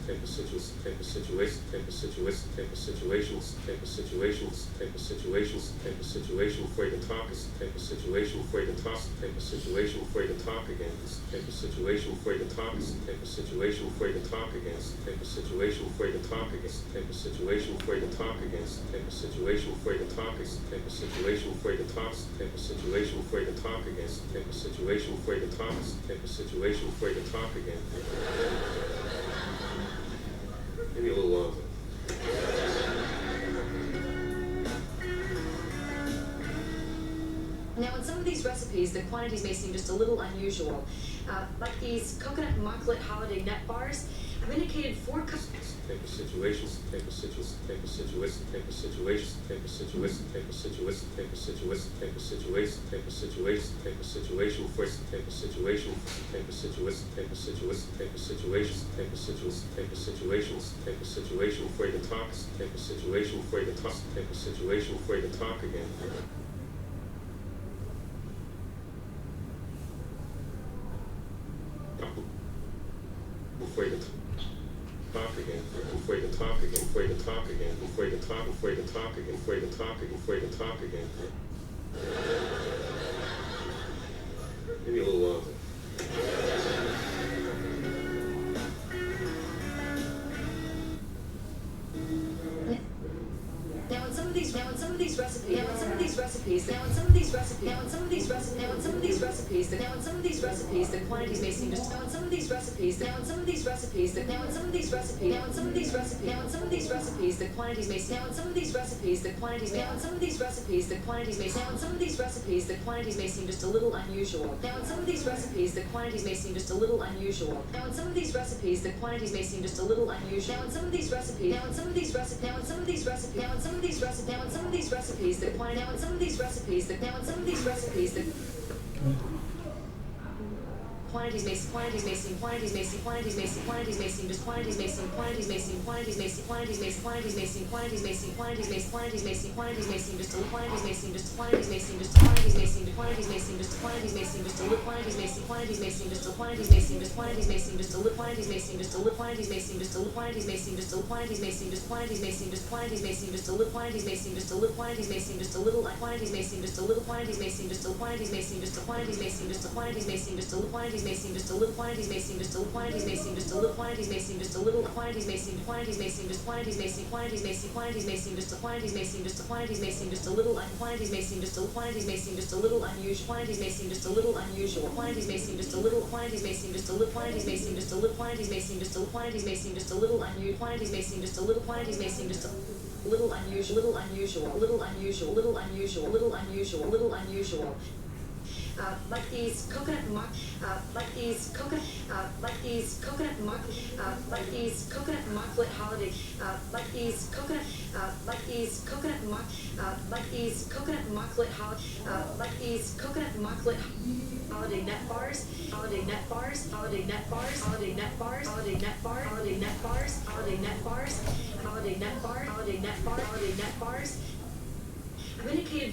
type of situations, type of situations, type of situations, type of situations, type of situations, type of situations, type of situations, type of situation before you can talk, type of situation before you can talk, type of situation before you can talk again, type of situation before you can talk, type of situation before you can talk against, type of situation before you can talk against, type of situation before you can talk against, type of situation before you can talk against, type of situation before you can talk, type of situation before you can talk against, type of situation before you can talk, type of situation before you can talk again. Maybe a little longer. Now, in some of these recipes, the quantities may seem just a little unusual. Like these coconut marklet holiday nut bars, I've indicated 4 cups. Type of situations, type of situations, type of situations, type of situations, type of situations, type of situations, type of situations, type of situations, type of situations, type of situation for type of situation, type of situations, type of situations, type of situations, type of situations, type of situations, type of situation before you can talk, type of situation before you can talk, type of situation before you can talk again. Before you can talk again, before you can talk again, before you can talk again, before you can talk, before you can talk again, before you can talk again, before you can talk again. Maybe a little longer. Now in some of these recipes, the quantities may seem just. Now in some of these recipes, the quantities may. Now in some of these recipes, the quantities may. Now in some of these recipes, the quantities may seem just a little unusual. Now in some of these recipes, the quantities may seem just a little unusual. Now in some of these recipes, the quantities may seem just a little unusual. Now in some of these recipes, the quantities may seem just a little quantities may seem just a little quantities may seem just a quantities may seem just a little quantities may seem just a little quantities may seem quantities may seem just quantities may seem quantities may seem quantities may seem just a quantities may seem just a quantities may seem just a little quantities may seem just a quantities may seem just a little unusual quantities may seem just a little unusual quantities may seem just a little quantities may seem just a little quantities may seem just a little quantities may seem just a quantities may seem just a little unusual quantities may seem just a little quantities may seem just a little unusual little unusual little unusual little unusual little unusual little unusual like these coconut like these coconut like these coconut like these coconut mocklet holiday like these coconut like these coconut like these coconut mocklet like these coconut mocklet holiday net bars holiday net bars holiday net bars holiday net bars holiday net bar holiday net bars holiday net bars holiday net bar holiday net bar holiday net bars Medicated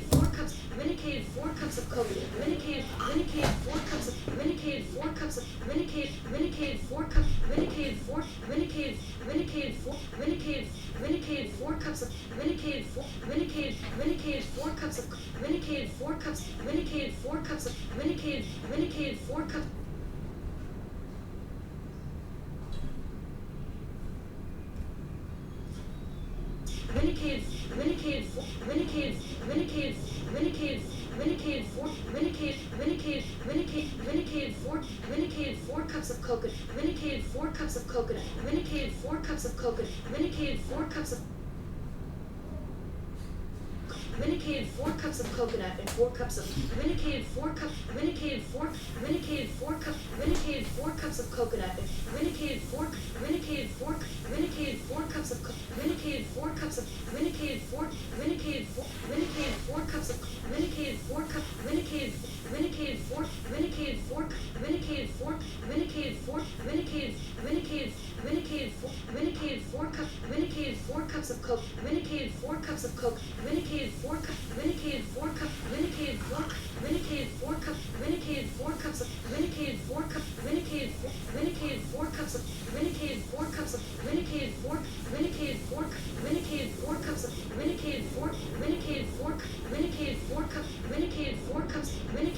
4 cups of medicated 4 cups of coke medicated 4 cups of medicated 4 cups of medicated 4 cups medicated 4 cups of medicated 4 cups of medicated 4 cups medicated 4 cups of medicated 4 cups medicated 4 cups of coconut medicated 4 cups of coconut medicated 4 cups of coconut medicated 4 cups of medicated 4 cups of coconut and 4 cups of medicated 4 cups medicated 4 cups medicated 4 cups of coconut and medicated 4 cups of medicated 4 cups of medicated 4 cups of medicated 4 cups medicated 4 medicated 4 medicated 4 medicated 4 medicated 4 cups medicated 4 cups of coke medicated 4 cups of coke medicated 4 cups medicated 4 cups medicated 4 medicated 4 cups medicated 4 cups of medicated 4 cups medicated 4 cups of medicated 4 cups of medicated 4 medicated 4 medicated 4 cups of medicated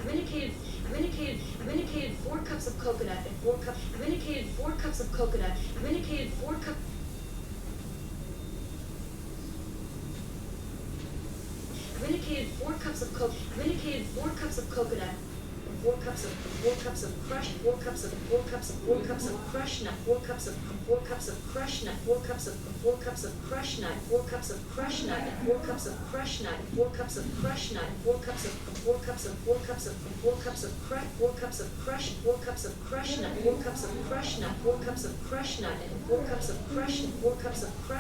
4 medicated 4 medicated 4 cups medicated 4 cups medicated 4 cups of coconut and 4 cups medicated 4 cups of coconut medicated 4 cups medicated 4 cups of coke medicated 4 cups of coconut 4 cups of crushed 4 cups of crushed nut 4 cups of crushed nut 4 cups of crushed nut 4 cups of crushed nut 4 cups of crushed nut 4 cups of crushed nut 4 cups of crushed 4 cups of crushed 4 cups of crushed nut 4 cups of crushed nut 4 cups of crushed nut 4 cups of crushed 4 cups of crushed nut 4 cups of crushed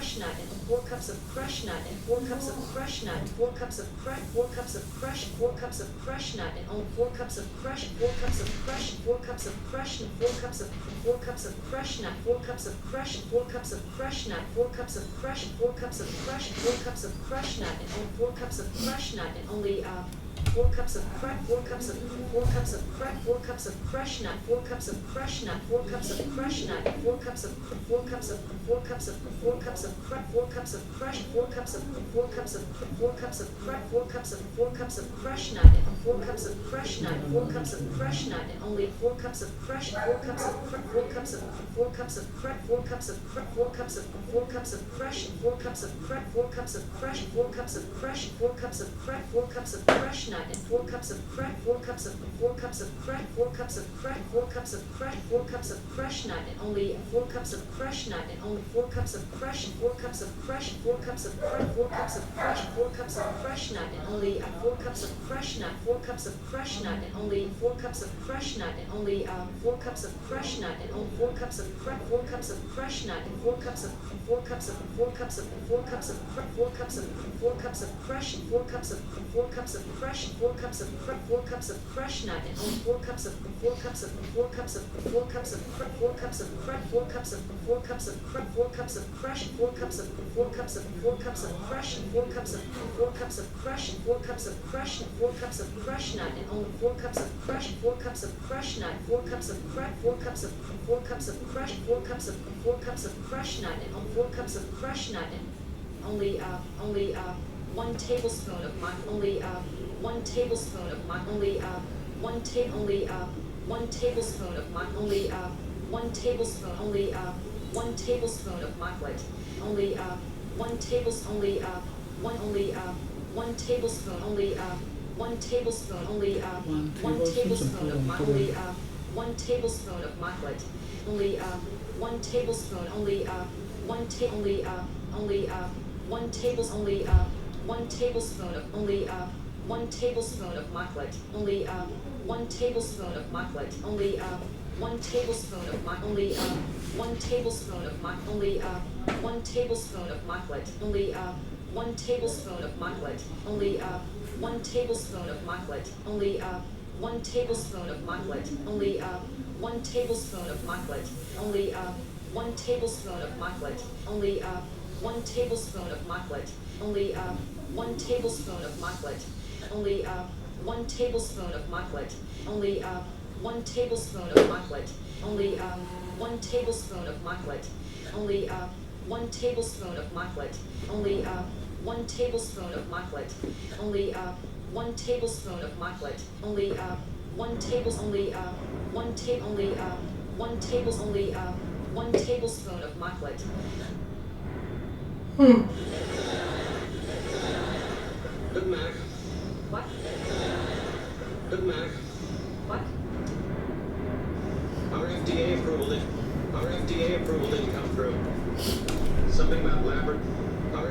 nut 4 cups of crushed nut 4 cups of crushed 4 cups of crushed 4 cups of crushed nut and 4 cups of crushed 4 cups of crushed 4 cups of crushed 4 cups of 4 cups of crushed nut 4 cups of crushed 4 cups of crushed nut 4 cups of crushed 4 cups of crushed 4 cups of crushed nut and 4 cups of crushed nut and only 4 cups of crush 4 cups of 4 cups of crush 4 cups of crush nut 4 cups of crush nut 4 cups of crush nut 4 cups of 4 cups of 4 cups of 4 cups of crush 4 cups of crush 4 cups of 4 cups of 4 cups of crush 4 cups of 4 cups of crush nut 4 cups of crush nut 4 cups of crush nut and only 4 cups of crush 4 cups of 4 cups of 4 cups of crush 4 cups of 4 cups of 4 cups of crush 4 cups of crush 4 cups of crush 4 cups of crush 4 cups of crush 4 cups of crush nut and 4 cups of crush 4 cups of 4 cups of crush 4 cups of crush 4 cups of crush 4 cups of crush nut and only 4 cups of crush nut and only 4 cups of crush 4 cups of crush 4 cups of crush 4 cups of crush 4 cups of crush nut and only 4 cups of crush nut 4 cups of crush nut and only 4 cups of crush nut and only 4 cups of crush nut and only 4 cups of crush 4 cups of crush nut and 4 cups of 4 cups of 4 cups of 4 cups of 4 cups of 4 cups of crush 4 cups of 4 cups of crush 4 cups of crushed nut, and only 4 cups of crush, 4 cups of crush, 4 cups of crush, 4 cups of crush, and 4 cups of crush, and 4 cups of crush, and 4 cups of crush, and 4 cups of crush nut, and only 4 cups of crush, 4 cups of crush nut, 4 cups of crush, 4 cups of crush, 4 cups of crush nut, and only 4 cups of crush nut, and only 1 tablespoon of my only 1 tablespoon of my only 1 tablespoon of my only 1 tablespoon only 1 tablespoon of chocolate only 1 tablespoon only 1 tablespoon only 1 tablespoon only 1 tablespoon of my only 1 tablespoon of chocolate only 1 tablespoon only 1 only 1 tablespoon only 1 tablespoon of only 1 tablespoon of chocolate only 1 tablespoon of chocolate only 1 tablespoon of my only 1 tablespoon of my only 1 tablespoon of chocolate only 1 tablespoon of chocolate only 1 tablespoon of chocolate only 1 tablespoon of chocolate only 1 tablespoon of chocolate only 1 tablespoon of chocolate only 1 tablespoon of chocolate only 1 tablespoon of chocolate only 1 tablespoon of chocolate only 1 tablespoon of chocolate only 1 tablespoon of chocolate only 1 tablespoon of chocolate only 1 tablespoon of chocolate only 1 tablespoon of chocolate only 1 tables only 1 table only 1 tables only 1 tablespoon of chocolate. Big Mac. What? Big Mac. What? Our FDA approval didn't come through. Something about our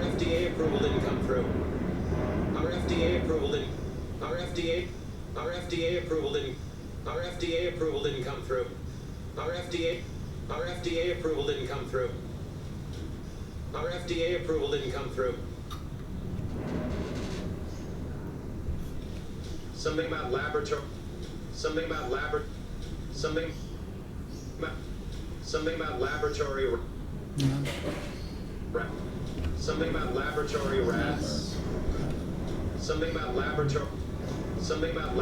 FDA approval didn't come through. Our FDA approval didn't come through. Our FDA approval didn't come through. Our FDA approval didn't come through. Something about laboratory. Something about laboratory something about laboratory rats. Something about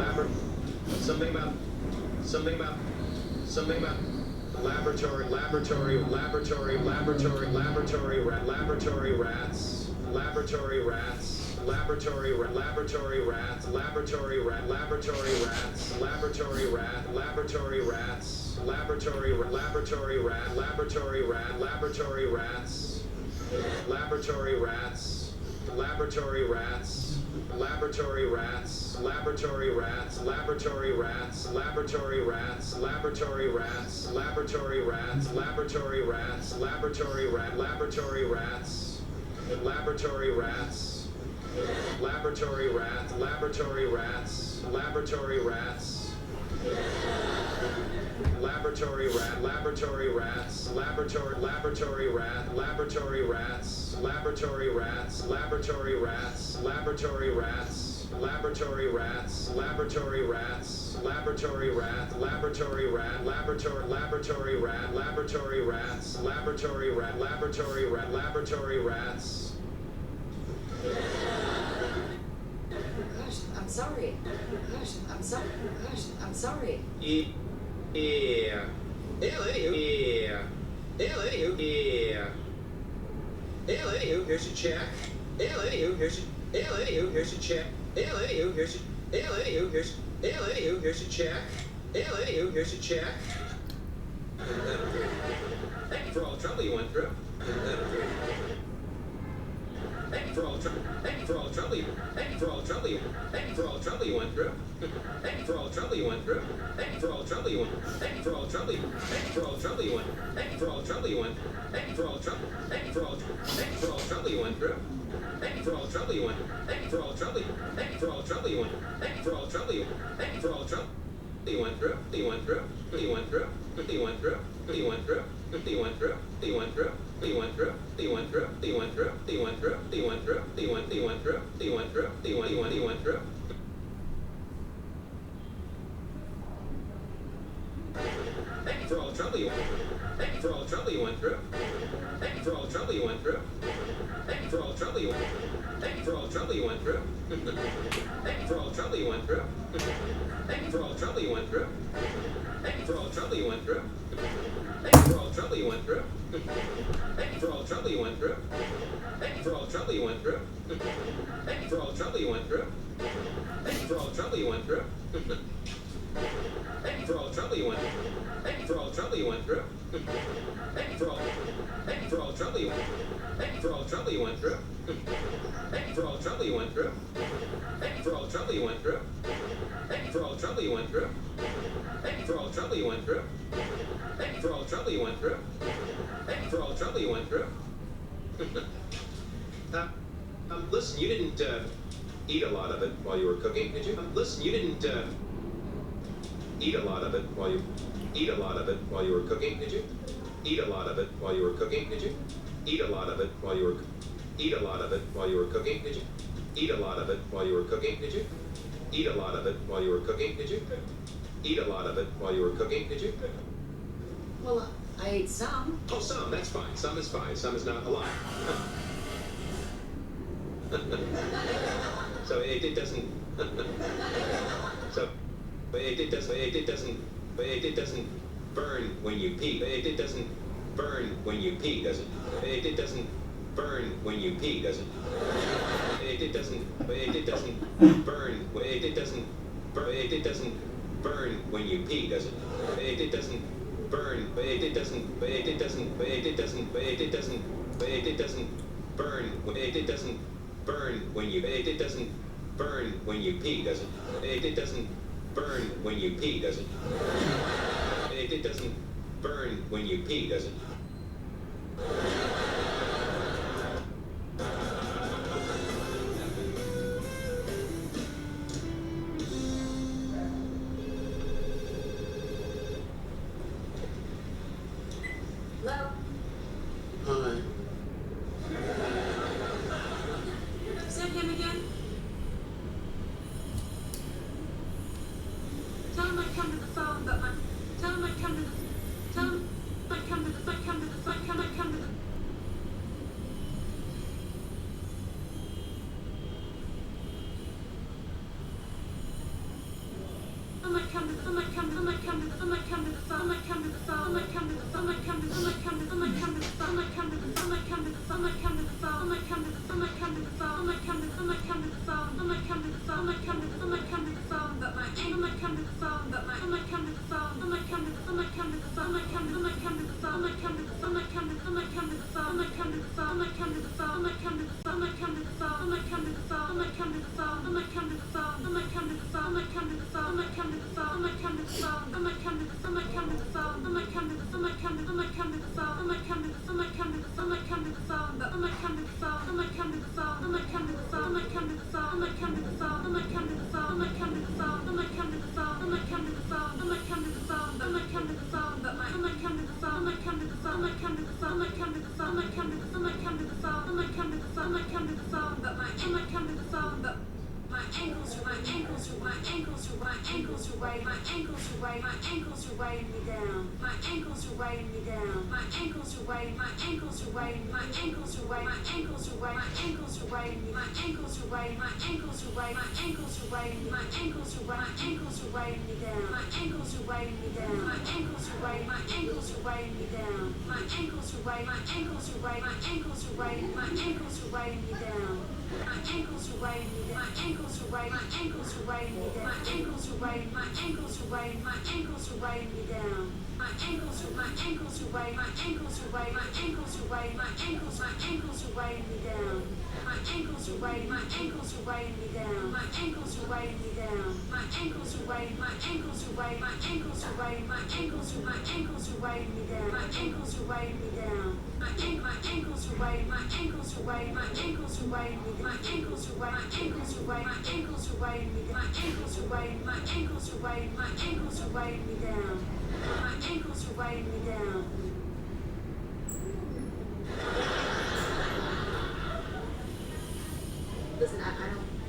laboratory rats. Gosh, I'm sorry. I'm sorry. Yeah. Here's your check. Here's your check. Here's your check. Here's your check. Thank you for all the trouble you went through. Thank you for all the trouble you went through. Thank you for all the trouble you went through. Thank you for all the trouble you went through. Thank you for all the trouble you went. Thank you for all the trouble you went. Thank you for all the trouble you went. Thank you for all the trouble. Thank you for all the trouble you went through. Thank you for all the trouble you went. Thank you for all the trouble. Thank you for all the trouble you went. Thank you for all the trouble you. Thank you for all the trouble you went through. You went through. You went through. You went through. You went through. You went through. You went through. You went through. Thank you for all the trouble you went through. Thank you for all the trouble you went through. Thank you for all the trouble you went through. Thank you for all the trouble you went through. Thank you for all the trouble you went through. Thank you for all the trouble you went through. Thank you for all the trouble you went through. Thank you for all the trouble you went through. Thank you for all the trouble you went through. Thank you for all the trouble you went through. Thank you for all the trouble you went through. Thank you for all the trouble you went through. Thank you for all the trouble you went through. Thank you for all the trouble you went through. Thank you for all the trouble you went through. Thank you for all the trouble you went through. Thank you for all the trouble you went through. Thank you for all the trouble you went through. Thank you for all the trouble you went through. Thank you for all the trouble you went through. Thank you for all the trouble you went through. Thank you for all the trouble you went through. Thank you for all the trouble you went through. Listen, you didn't eat a lot of it while you were cooking, did you? Listen, you didn't eat a lot of it while you were cooking, did you? Eat a lot of it while you were cooking, did you? Eat a lot of it while you were eat a lot of it while you were cooking, did you? Eat a lot of it while you were cooking, did you? Eat a lot of it while you were cooking, did you? Eat a lot of it while you were cooking, did you? Well, I ate some. Oh, some, that's fine. Some is fine. Some is not a lot. So it doesn't so it doesn't burn when you pee. It doesn't burn when you pee, does it? It doesn't burn when you pee, does it? It doesn't burn when you pee, does it? It doesn't burn it doesn't burn when you pee, does it? It doesn't burn when you pee, does it? It doesn't burn when you pee, does it? Hello? Hi. Is that him again? Tell him I'd come to the phone, but tell him I'd come to the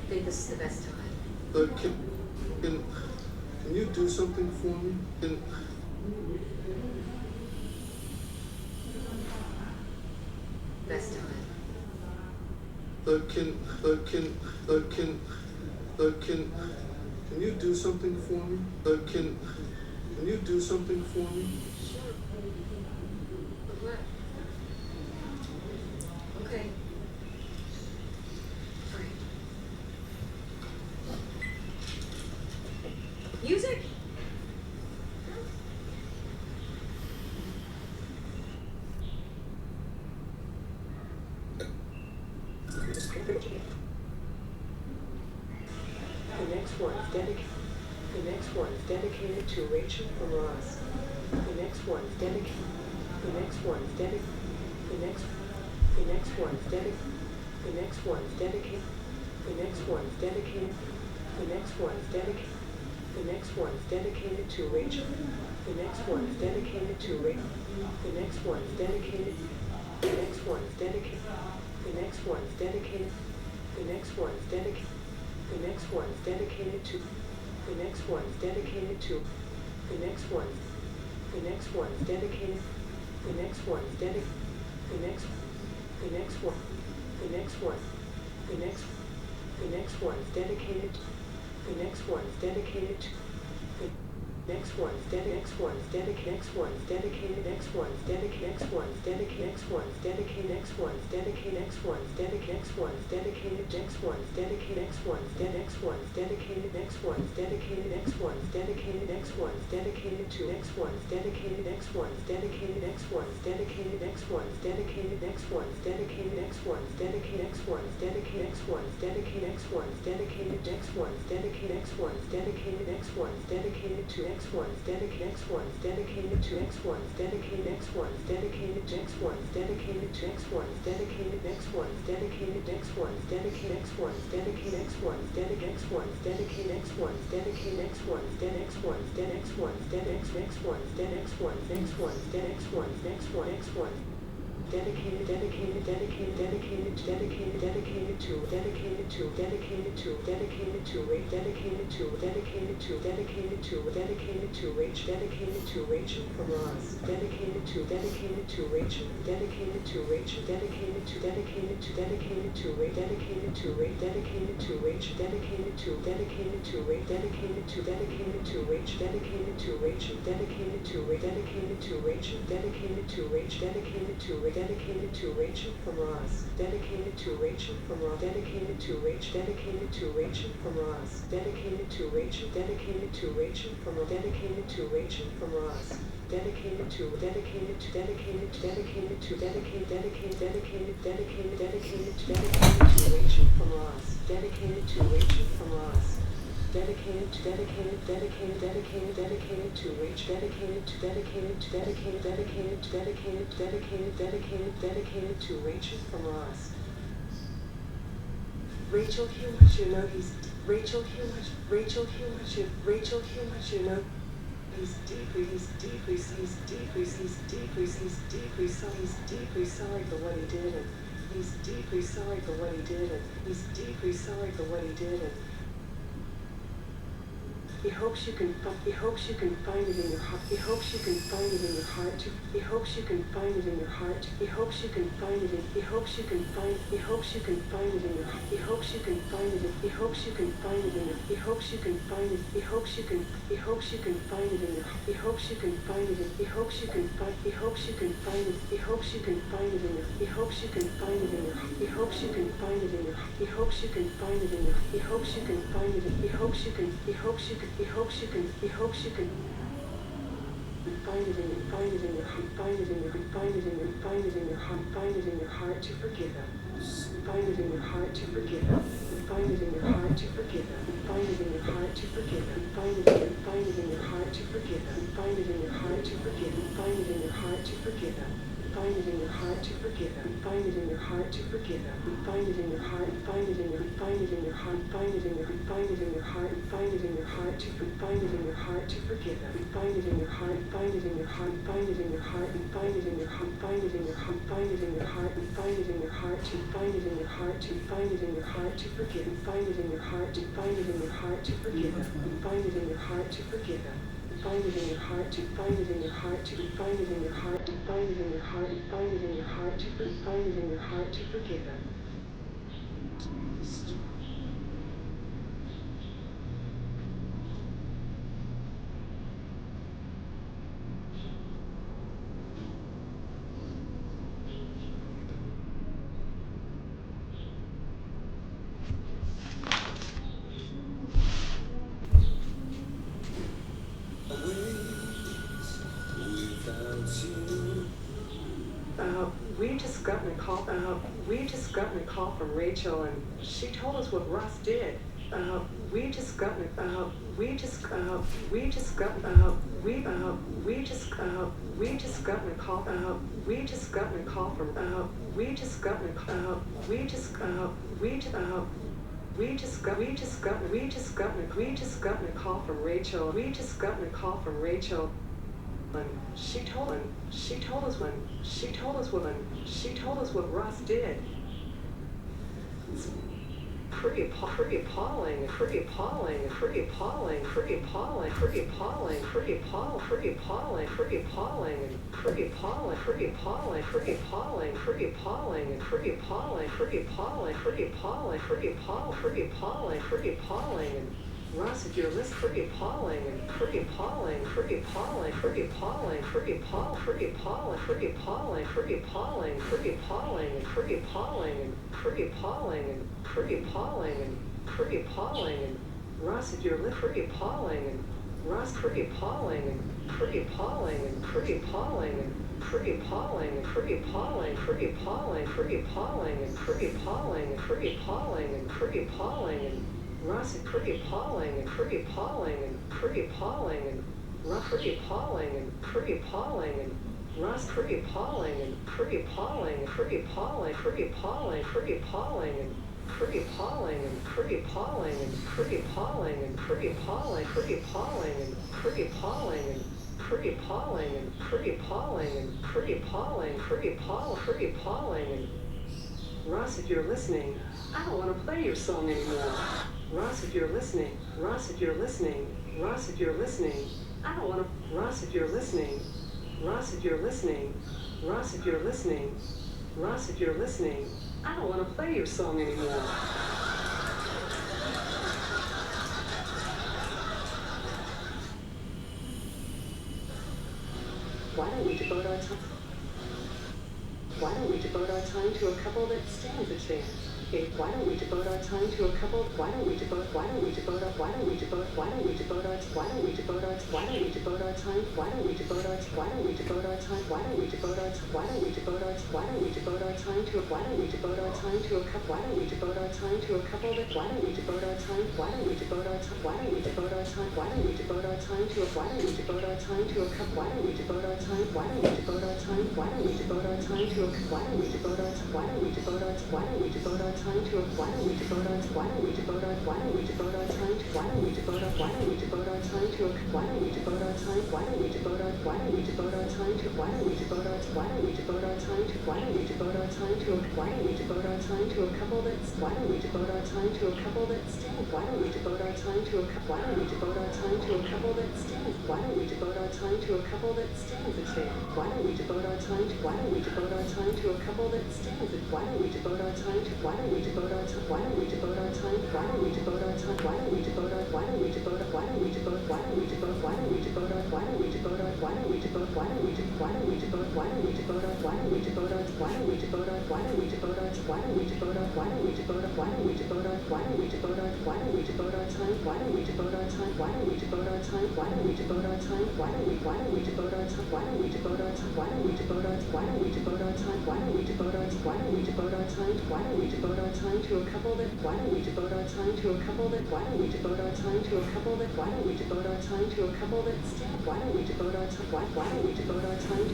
think this is the best time. Can you do something for me? Best time. Can you do something for me? Can you do something for me? Sure. What? Okay. Fine. Music? The next one is dedicated to Rachel from Ross. The next one is dedicated. The next one is dedicated. The next one is dedicated. The next one is dedicated. The next one is dedicated. The next one is dedicated. The next one is dedicated to Rachel. The next one is dedicated to Rachel. The next one is dedicated. The next one is dedicated. The next one is dedicated. The next one is dedicated. The next one is dedicated to. The next one is dedicated to. The next one. The next one is dedicated. The next one is dedicated. The next. The next one. The next one. The next. The next one is dedicated. The next one is dedicated to. The next one is dedicated. Next one is dedicated. Next one is dedicated. Next one is dedicated. Next one is dedicated. Next one is dedicated. Next one is dedicated. Next one is dedicated. Next one is dedicated. Next one is dedicated. Next one is dedicated. Next one is dedicated. Next one is dedicated. Next one is dedicated. Next one is dedicated to. Next one is dedicated. Next one is dedicated. Next one is dedicated. Next one is dedicated. Next one is dedicated. Next one is dedicated. Next one is dedicated. Next one is dedicated. Next one is dedicated. Next one is dedicated. Next one is dedicated. Next one is dedicated to. Next one is dedicated. Next one is dedicated to. Next one is dedicated. Next one is dedicated. Next one is dedicated to. Next one is dedicated. Next one is dedicated. Next one is dedicated. Next one is dedicated. Next one is dedicated. Next one is dedicated. Next one is dedicated. Next one is dead. Next one is dead. Next one is dead. Next one is dead. Next one. Next one is dead. Next one. Next one. Next one. Dedicated, dedicated, dedicated, dedicated, dedicated, dedicated to, dedicated to, dedicated to, dedicated to, dedicated to, dedicated to, dedicated to, dedicated to, dedicated to Rachel from Ross, dedicated to Rachel, dedicated to Rachel, dedicated to, dedicated to, dedicated to, dedicated to, dedicated to Rachel, dedicated to, dedicated to, dedicated to, dedicated to Rachel, dedicated to Rachel, dedicated to, dedicated to Rachel, dedicated to Rachel, dedicated to dedicated to Rachel from Ross, dedicated to Rachel from Ross, dedicated to Rachel, dedicated to Rachel from Ross, dedicated to Rachel, dedicated to Rachel from Ross, dedicated to Rachel from Ross, dedicated to, dedicated to, dedicated to, dedicated to, dedicated, dedicated, dedicated, dedicated, dedicated to, dedicated to Rachel from Ross, dedicated to Rachel from Ross. Dedicated to, dedicated, dedicated, dedicated, dedicated to Rachel, dedicated to, dedicated to, dedicated, dedicated to, dedicated, dedicated, dedicated, dedicated to Rachel from Ross. Rachel, hear what you know. He's Rachel, hear what Rachel, hear what you Rachel, hear what you know. He's deeply sorry for what he did, and he's deeply sorry for what he did, and he's deeply sorry for what he did, and he hopes you can find it in your heart. He hopes you can find it in your heart to. He hopes you can find it in your heart. He hopes you can find it in. He hopes you can find. He hopes you can find it in your. He hopes you can find it in. He hopes you can find it in your. He hopes you can find it. He hopes you can. He hopes you can find it in your. He hopes you can find it in. He hopes you can find. He hopes you can find it. He hopes you can find it in your. He hopes you can find it in your. He hopes you can find it in your. He hopes you can find it in your. He hopes you can find it in. He hopes you can. He hopes you can. He hopes you can. He hopes you can find it in your, find it in your, find it in your, find it in your, find it in your heart, find it in your heart to forgive him. Find it in your heart to forgive him. Find it in your heart to forgive him. Find it in your heart to forgive him. Find it in your heart to forgive him. Find it in your heart to forgive him. Find it in your heart to forgive him. find it in your heart to forgive him. Find it in your heart to forgive him. Find it in your heart. Find it in your. Find it in your heart. Find it in your. Find it in your heart. Find it in your heart to. Find it in your heart to forgive him. Find it in your heart. Find it in your heart. Find it in your heart. Find it in your heart. Find it in your heart. Find it in your heart. Find it in your heart to. Find it in your heart to. Find it in your heart to forgive him. Find it in your heart to. Find it in your heart to forgive him. Find it in your heart to forgive him. Find it in your heart to. Find it in your heart to. Find it in your heart to. Find it in your heart. Find it in your heart to. Find it in your heart to forgive him. We just gotten a call from Rachel, and she told us what Russ did. We just gotten a call from Rachel. And she told us what Russ did. It's pretty appalling. Russ, if you're listening, pretty appalling. Russ, if you're pretty appalling, and Russ, pretty appalling, and pretty appalling, and pretty appalling, and pretty appalling, and pretty appalling, pretty appalling, pretty appalling, and pretty appalling, and pretty appalling, and pretty appalling, and Russ, and pretty appalling, and pretty appalling, and pretty appalling, and Russ, pretty appalling, and pretty appalling, and Russ, pretty appalling, and pretty appalling, and pretty appalling, pretty appalling, pretty appalling, and pretty appalling, and pretty appalling, and pretty appalling, and pretty appalling, pretty appalling, and pretty appalling, and pretty appalling, and pretty appalling, and pretty appalling, pretty appalling, and Russ, if you're listening, I don't want to play your song anymore. Russ, if you're listening, Russ, if you're listening, Russ, if you're listening, I don't want to. Russ, if you're listening, Russ, if you're listening, Russ, if you're listening, Russ, if you're listening, I don't want to play your song anymore. Why don't we devote our time? Why don't we devote our time to a couple that stands a chance? Why don't we devote our time to a couple? Why don't we devote our time? Why don't we devote our time? Why don't we devote our time? Why don't we devote our time? Why don't we devote our time? Why don't we devote our time? Why don't we devote our time? Why don't we devote our time? Why don't we devote our time to a? Why don't we devote our time to a couple? Why don't we devote our time to a couple that? Why don't we devote our time? Why don't we devote our time? Why don't we devote our time? Why don't we devote our time to a? Why don't we devote our time to a couple? Why don't we devote our time? Why don't we devote our time? Why don't we devote our time to a? Why don't we devote our time? Why don't we devote our time? Why don't we devote our time to a? Why don't we devote our? Why don't we devote our? Why don't we devote our time to? Why don't we devote our? Why don't we devote our time to a? Why don't we devote our time? Why don't we devote our? Why don't we devote our time to? Why don't we devote our? Why don't we devote our time to? Why don't we devote our time to a? Why don't we devote our time to a couple that's? Why don't we devote our time to a couple that stands? Why don't we devote our time to a? Why don't we devote our time to a couple that stands? Why don't we devote our time to a couple that stands a chance? Why don't we devote our time to? Why don't we devote our time to a couple that stands? Why don't we devote our time to? Why don't we devote our time? Why don't we devote our time? Why don't we devote our time? Why don't we devote our? Why don't we devote? Why don't we devote? Why don't we devote? Why don't we devote our? Why don't we devote our? Why don't we devote? Why don't we devote? Why don't we devote? Why don't we devote our? Why don't we devote our? Why don't we devote our? Why don't we devote our? Why don't we devote our? Why don't we devote our? Why don't we devote our? Why don't we devote our? Why don't we devote our time? Why don't we devote our time? Why don't we devote our time? Why don't we devote our time? Why don't we? Why don't we devote our time? Why don't we devote our time? Why don't we devote our? Why don't we devote our time? Why don't we devote our? Why don't we devote our time? Why don't we devote our time to a couple that? Why don't we devote our time to a couple that? Why don't we devote our time to a couple that? Why don't we devote our time to a couple that stand? Why don't we devote our time? Why don't we devote our time?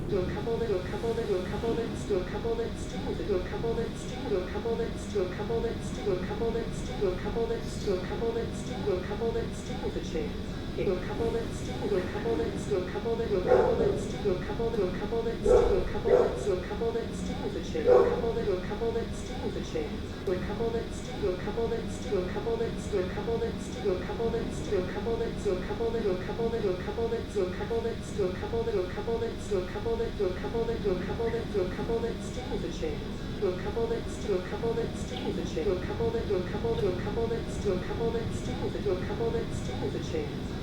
to a couple that to a couple that to a couple that's to a couple that's to a couple that's to a couple that's to a couple that's to a couple that's to a couple that's to a couple that's to a couple that's to a chance. To a couple that's to a couple that's to a couple that to a couple that's to a couple to a couple that's to a couple that's to a couple that's to a chance. A couple that to a couple that's to a chance. To a couple that's to a couple that's to a couple that's to a couple that's to a couple that's to a couple that's to a couple that to a couple that to a couple that's to a couple that's to a couple that to a couple that's to a couple that to a couple that to a couple that to a couple that's to a chance. To a couple that's to a couple that's to a chance. To a couple that to a couple to a couple that's to a couple that's to a couple that's to a chance.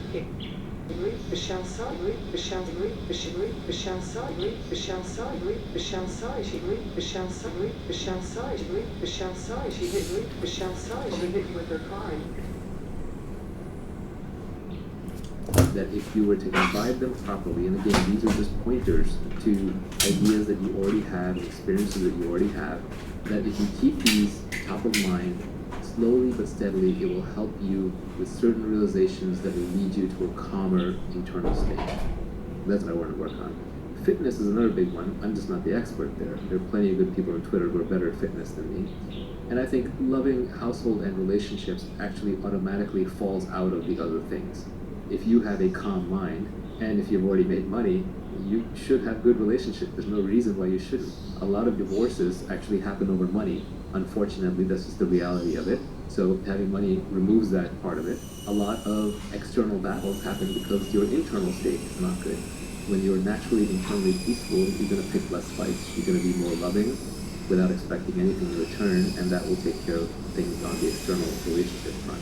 Michelle Sorry, Michelle Sorry, Michelle Sorry, Michelle Sorry, Michelle Sorry, she hit Michelle Sorry, Michelle Sorry, Michelle Sorry, she hit Michelle Sorry, she hit you with her car. That if you were to imbibe them properly, and again, these are just pointers to ideas that you already have, experiences that you already have, that if you keep these top of mind, slowly but steadily, it will help you with certain realizations that will lead you to a calmer internal state. That's what I want to work on. Fitness is another big one. I'm just not the expert there. There are plenty of good people on Twitter who are better at fitness than me. And I think loving household and relationships actually automatically falls out of the other things. If you have a calm mind, and if you've already made money, you should have good relationships. There's no reason why you shouldn't. A lot of divorces actually happen over money. Unfortunately, that's just the reality of it. So having money removes that part of it. A lot of external battles happen because your internal state is not good. When you're naturally internally peaceful, you're going to pick less fights. You're going to be more loving without expecting anything in return, and that will take care of things on the external relationship front.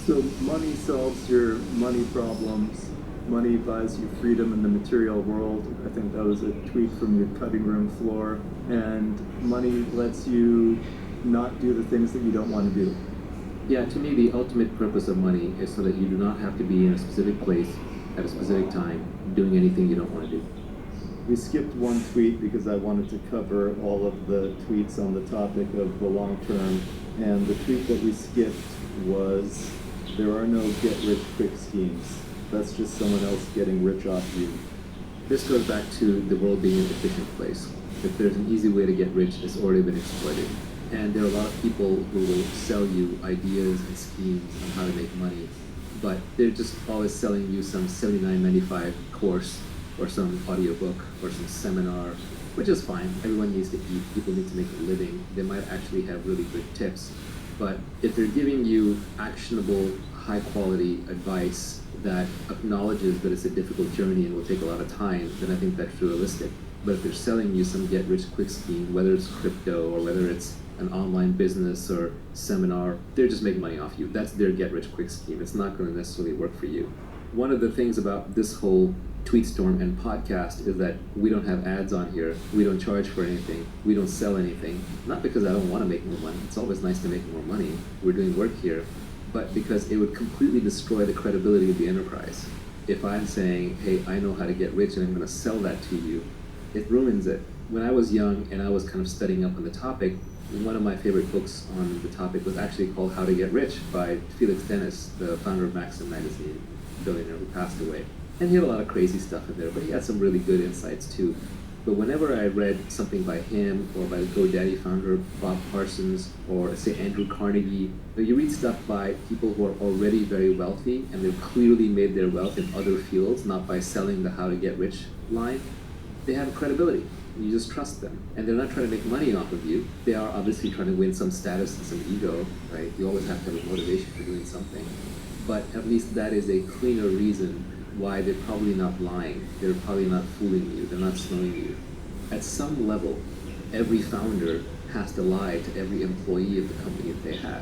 So money solves your money problems. Money buys you freedom in the material world. I think that was a tweet from your cutting room floor. And money lets you not do the things that you don't want to do. Yeah, to me, the ultimate purpose of money is so that you do not have to be in a specific place at a specific time doing anything you don't want to do. We skipped one tweet because I wanted to cover all of the tweets on the topic of the long term. And the tweet that we skipped was, there are no get-rich-quick schemes. That's just someone else getting rich off you. This goes back to the world being an efficient place. If there's an easy way to get rich, it's already been exploited. And there are a lot of people who will sell you ideas and schemes on how to make money, but they're just always selling you some $79.95 course or some audiobook or some seminar, which is fine. Everyone needs to eat. People need to make a living. They might actually have really good tips. But if they're giving you actionable, high-quality advice that acknowledges that it's a difficult journey and will take a lot of time, then I think that's realistic. But if they're selling you some get-rich-quick scheme, whether it's crypto or whether it's an online business or seminar, they're just making money off you. That's their get-rich-quick scheme. It's not going to necessarily work for you. One of the things about this whole Tweetstorm and podcast is that we don't have ads on here. We don't charge for anything. We don't sell anything. Not because I don't want to make more money. It's always nice to make more money. We're doing work here. But because it would completely destroy the credibility of the enterprise. If I'm saying, hey, I know how to get rich and I'm going to sell that to you, it ruins it. When I was young and I was kind of studying up on the topic, one of my favorite books on the topic was actually called How to Get Rich by Felix Dennis, the founder of Maxim magazine, billionaire who passed away. And he had a lot of crazy stuff in there, but he had some really good insights too. But whenever I read something by him or by the GoDaddy founder Bob Parsons or say Andrew Carnegie, you read stuff by people who are already very wealthy and they've clearly made their wealth in other fields, not by selling the how to get rich line, they have credibility. You just trust them. And they're not trying to make money off of you. They are obviously trying to win some status and some ego, right? You always have to have a motivation for doing something. But at least that is a cleaner reason why they're probably not lying. They're probably not fooling you. They're not snowing you. At some level, every founder has to lie to every employee of the company that they have,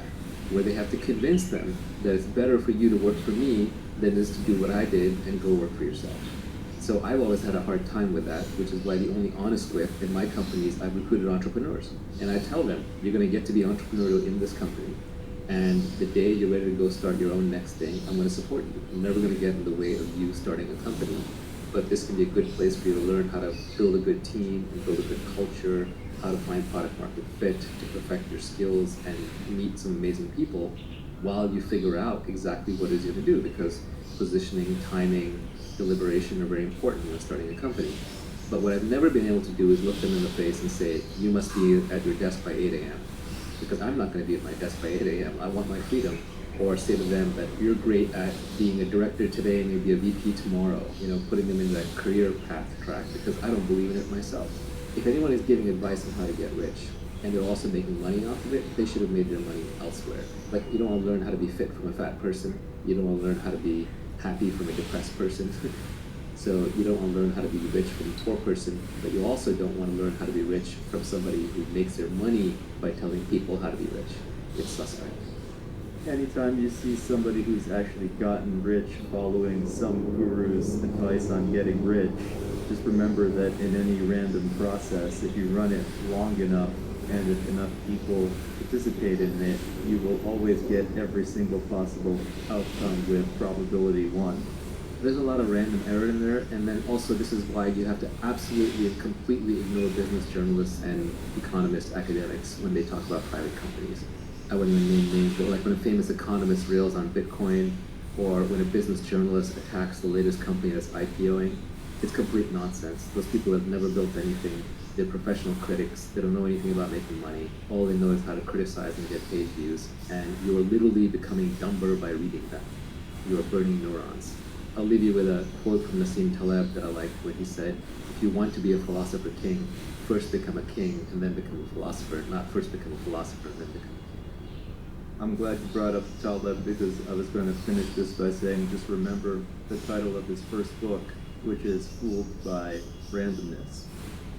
where they have to convince them that it's better for you to work for me than it is to do what I did and go work for yourself. So I've always had a hard time with that, which is why the only honest way in my companies, I've recruited entrepreneurs. And I tell them, you're going to get to be entrepreneurial in this company. And the day you're ready to go start your own next thing, I'm going to support you. I'm never going to get in the way of you starting a company. But this can be a good place for you to learn how to build a good team and build a good culture, how to find product market fit, to perfect your skills and meet some amazing people while you figure out exactly what it is you're going to do, because positioning, timing, deliberation are very important when starting a company. But what I've never been able to do is look them in the face and say, you must be at your desk by 8 a.m. Because I'm not going to be at my desk by 8 a.m. I want my freedom. Or say to them that you're great at being a director today, maybe a VP tomorrow, putting them in that career path track, because I don't believe in it myself. If anyone is giving advice on how to get rich, and they're also making money off of it, they should have made their money elsewhere. Like, you don't want to learn how to be fit from a fat person. You don't want to learn how to be happy from a depressed person. So you don't want to learn how to be rich from a poor person, but you also don't want to learn how to be rich from somebody who makes their money by telling people how to be rich. It's suspect. Anytime you see somebody who's actually gotten rich following some guru's advice on getting rich, just remember that in any random process, if you run it long enough and if enough people participate in it, you will always get every single possible outcome with probability 1. There's a lot of random error in there, and then also this is why you have to absolutely and completely ignore business journalists and economist academics when they talk about private companies. I wouldn't even name names, but like when a famous economist rails on Bitcoin, or when a business journalist attacks the latest company that's IPOing, it's complete nonsense. Those people have never built anything. They're professional critics. They don't know anything about making money. All they know is how to criticize and get page views. And you are literally becoming dumber by reading them. You are burning neurons. I'll leave you with a quote from Nassim Taleb that I like, where he said, if you want to be a philosopher king, first become a king and then become a philosopher, not first become a philosopher and then become a king. I'm glad you brought up Taleb, because I was going to finish this by saying just remember the title of his first book, which is Fooled by Randomness.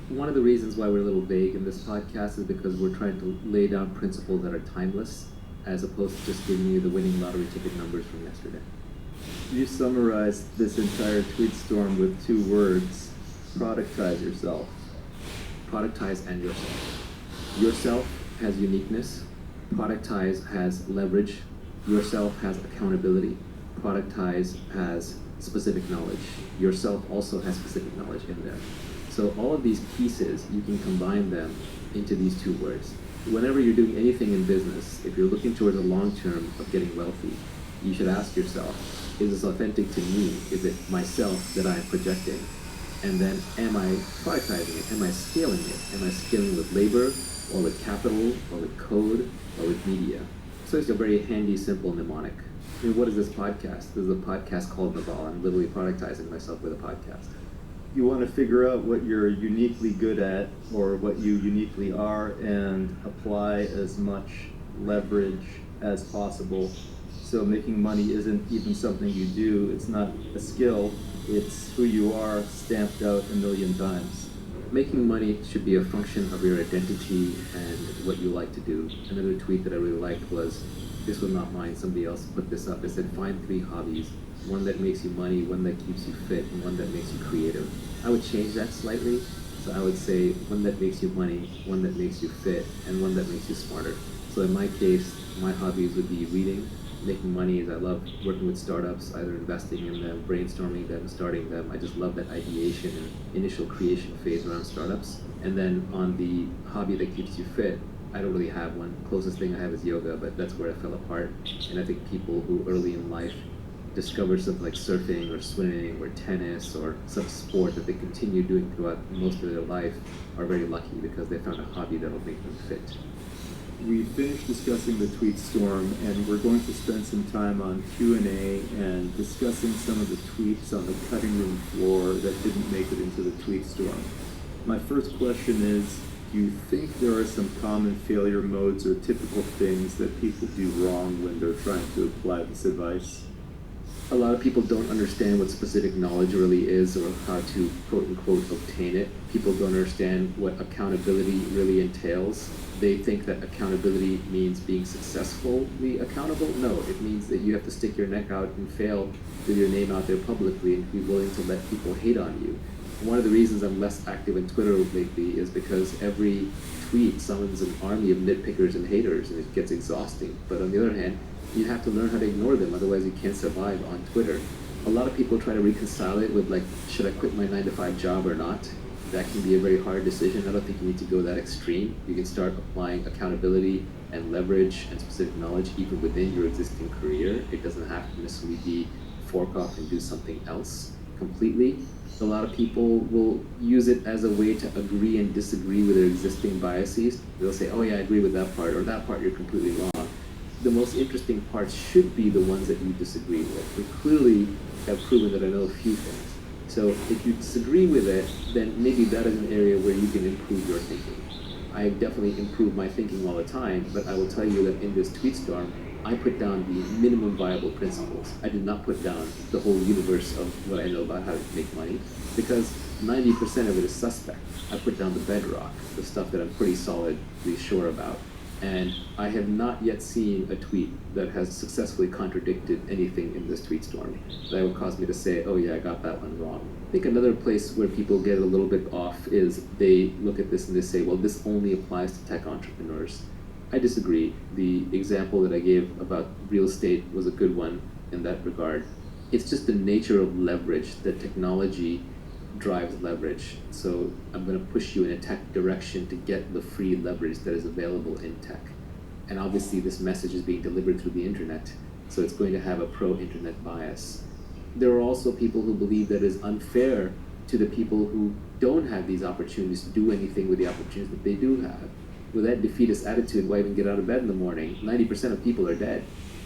One of the reasons why we're a little vague in this podcast is because we're trying to lay down principles that are timeless, as opposed to just giving you the winning lottery ticket numbers from yesterday. You summarized this entire tweet storm with 2 words: productize yourself. Productize and yourself. Yourself has uniqueness. Productize has leverage. Yourself has accountability. Productize has specific knowledge. Yourself also has specific knowledge in there. So all of these pieces, you can combine them into these 2 words. Whenever you're doing anything in business, if you're looking towards the long term of getting wealthy, you should ask yourself, is this authentic to me? Is it myself that I am projecting? And then, am I productizing it? Am I scaling it? Am I scaling with labor, or with capital, or with code, or with media? So it's a very handy, simple mnemonic. I mean, what is this podcast? This is a podcast called Naval. I'm literally productizing myself with a podcast. You want to figure out what you're uniquely good at, or what you uniquely are, and apply as much leverage as possible. So making money isn't even something you do. It's not a skill. It's who you are stamped out a million times. Making money should be a function of your identity and what you like to do. Another tweet that I really liked was, this was not mine, somebody else put this up. It said, find 3 hobbies. One that makes you money, one that keeps you fit, and one that makes you creative. I would change that slightly. So I would say one that makes you money, one that makes you fit, and one that makes you smarter. So in my case, my hobbies would be reading. Making money is I love working with startups, either investing in them, brainstorming them, starting them. I just love that ideation and initial creation phase around startups. And then on the hobby that keeps you fit, I don't really have one. Closest thing I have is yoga, but that's where I fell apart. And I think people who early in life discover something like surfing or swimming or tennis or some sport that they continue doing throughout most of their life are very lucky, because they found a hobby that will make them fit. We finished discussing the tweet storm, and we're going to spend some time on Q&A and discussing some of the tweets on the cutting room floor that didn't make it into the tweet storm. My first question is, do you think there are some common failure modes or typical things that people do wrong when they're trying to apply this advice? A lot of people don't understand what specific knowledge really is, or how to quote-unquote obtain it. People don't understand what accountability really entails. They think that accountability means being successfully accountable. No, it means that you have to stick your neck out and fail with your name out there publicly and be willing to let people hate on you. One of the reasons I'm less active in Twitter lately is because every tweet summons an army of nitpickers and haters, and it gets exhausting. But on the other hand, you have to learn how to ignore them, otherwise you can't survive on Twitter. A lot of people try to reconcile it with, like, should I quit my 9-to-5 job or not? That can be a very hard decision. I don't think you need to go that extreme. You can start applying accountability and leverage and specific knowledge even within your existing career. It doesn't have to necessarily be fork off and do something else completely. A lot of people will use it as a way to agree and disagree with their existing biases. They'll say, oh yeah, I agree with that part, or that part you're completely wrong. The most interesting parts should be the ones that you disagree with. We clearly have proven that I know a few things. So if you disagree with it, then maybe that is an area where you can improve your thinking. I definitely improve my thinking all the time, but I will tell you that in this tweet storm, I put down the minimum viable principles. I did not put down the whole universe of what I know about how to make money, because 90% of it is suspect. I put down the bedrock, the stuff that I'm pretty solidly sure about. And I have not yet seen a tweet that has successfully contradicted anything in this tweet storm that would cause me to say, oh yeah, I got that one wrong. I think another place where people get a little bit off is they look at this and they say, well, this only applies to tech entrepreneurs. I disagree. The example that I gave about real estate was a good one in that regard. It's just the nature of leverage that technology drives leverage. So I'm going to push you in a tech direction to get the free leverage that is available in tech. And obviously this message is being delivered through the internet, so it's going to have a pro-internet bias. There are also people who believe that it is unfair to the people who don't have these opportunities to do anything with the opportunities that they do have. With that defeatist attitude, why even get out of bed in the morning? 90% of people are dead.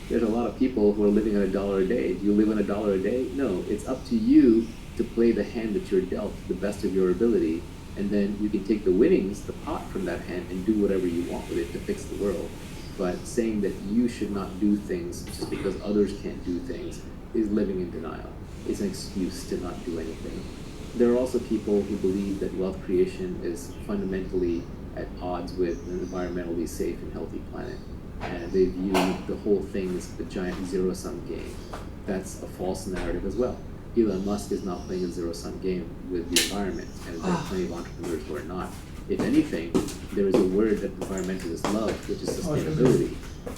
There's a lot of people who are living on $1 a day. Do you live on $1 a day? No, it's up to you to play the hand that you're dealt to the best of your ability, and then you can take the winnings, the pot from that hand, and do whatever you want with it to fix the world. But saying that you should not do things just because others can't do things is living in denial. It's an excuse to not do anything. There are also people who believe that wealth creation is fundamentally at odds with an environmentally safe and healthy planet. And they view the whole thing as a giant zero-sum game. That's a false narrative as well. Elon Musk is not playing a zero-sum game with the environment, and there are plenty of entrepreneurs who are not. If anything, there is a word that environmentalists love, which is sustainability,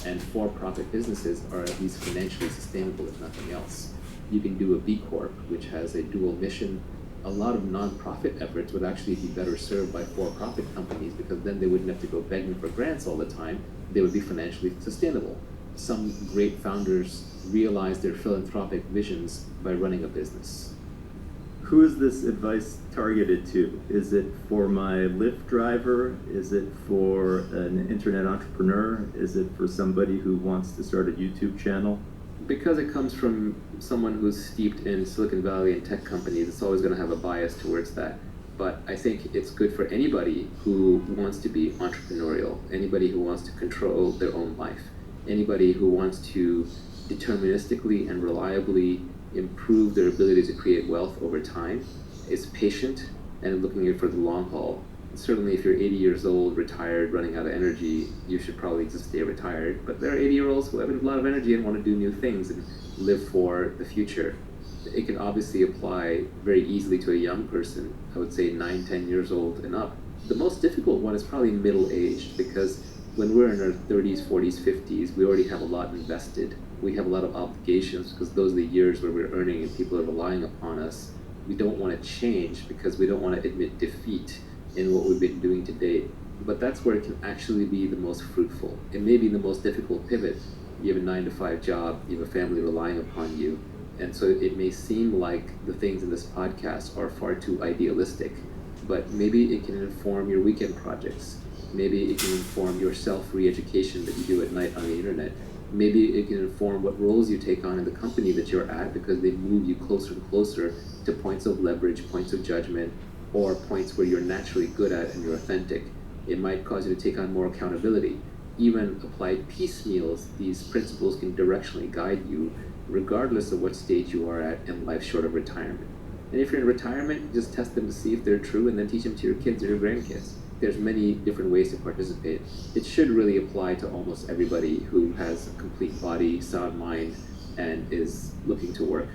and for-profit businesses are at least financially sustainable, if nothing else. You can do a B Corp, which has a dual mission. A lot of non-profit efforts would actually be better served by for-profit companies, because then they wouldn't have to go begging for grants all the time. They would be financially sustainable. Some great founders realize their philanthropic visions by running a business. Who is this advice targeted to? Is it for my Lyft driver? Is it for an internet entrepreneur? Is it for somebody who wants to start a YouTube channel? Because it comes from someone who's steeped in Silicon Valley and tech companies, it's always going to have a bias towards that. But I think it's good for anybody who wants to be entrepreneurial, anybody who wants to control their own life, anybody who wants to deterministically and reliably improve their ability to create wealth over time, is patient and looking at it for the long haul. Certainly if you're 80 years old, retired, running out of energy, you should probably just stay retired. But there are 80-year-olds who have a lot of energy and want to do new things and live for the future. It can obviously apply very easily to a young person, I would say 9, 10 years old and up. The most difficult one is probably middle-aged, because when we're in our 30s, 40s, 50s, we already have a lot invested. We have a lot of obligations because those are the years where we're earning and people are relying upon us. We don't want to change because we don't want to admit defeat in what we've been doing to date. But that's where it can actually be the most fruitful. It may be the most difficult pivot. You have a 9-to-5 job, you have a family relying upon you, and so it may seem like the things in this podcast are far too idealistic, but maybe it can inform your weekend projects. Maybe it can inform your self-re-education that you do at night on the internet. Maybe it can inform what roles you take on in the company that you're at, because they move you closer and closer to points of leverage, points of judgment, or points where you're naturally good at and you're authentic. It might cause you to take on more accountability. Even applied piecemeals, these principles can directionally guide you regardless of what stage you are at in life short of retirement. And if you're in retirement, just test them to see if they're true and then teach them to your kids or your grandkids. There's many different ways to participate. It should really apply to almost everybody who has a complete body, sound mind, and is looking to work.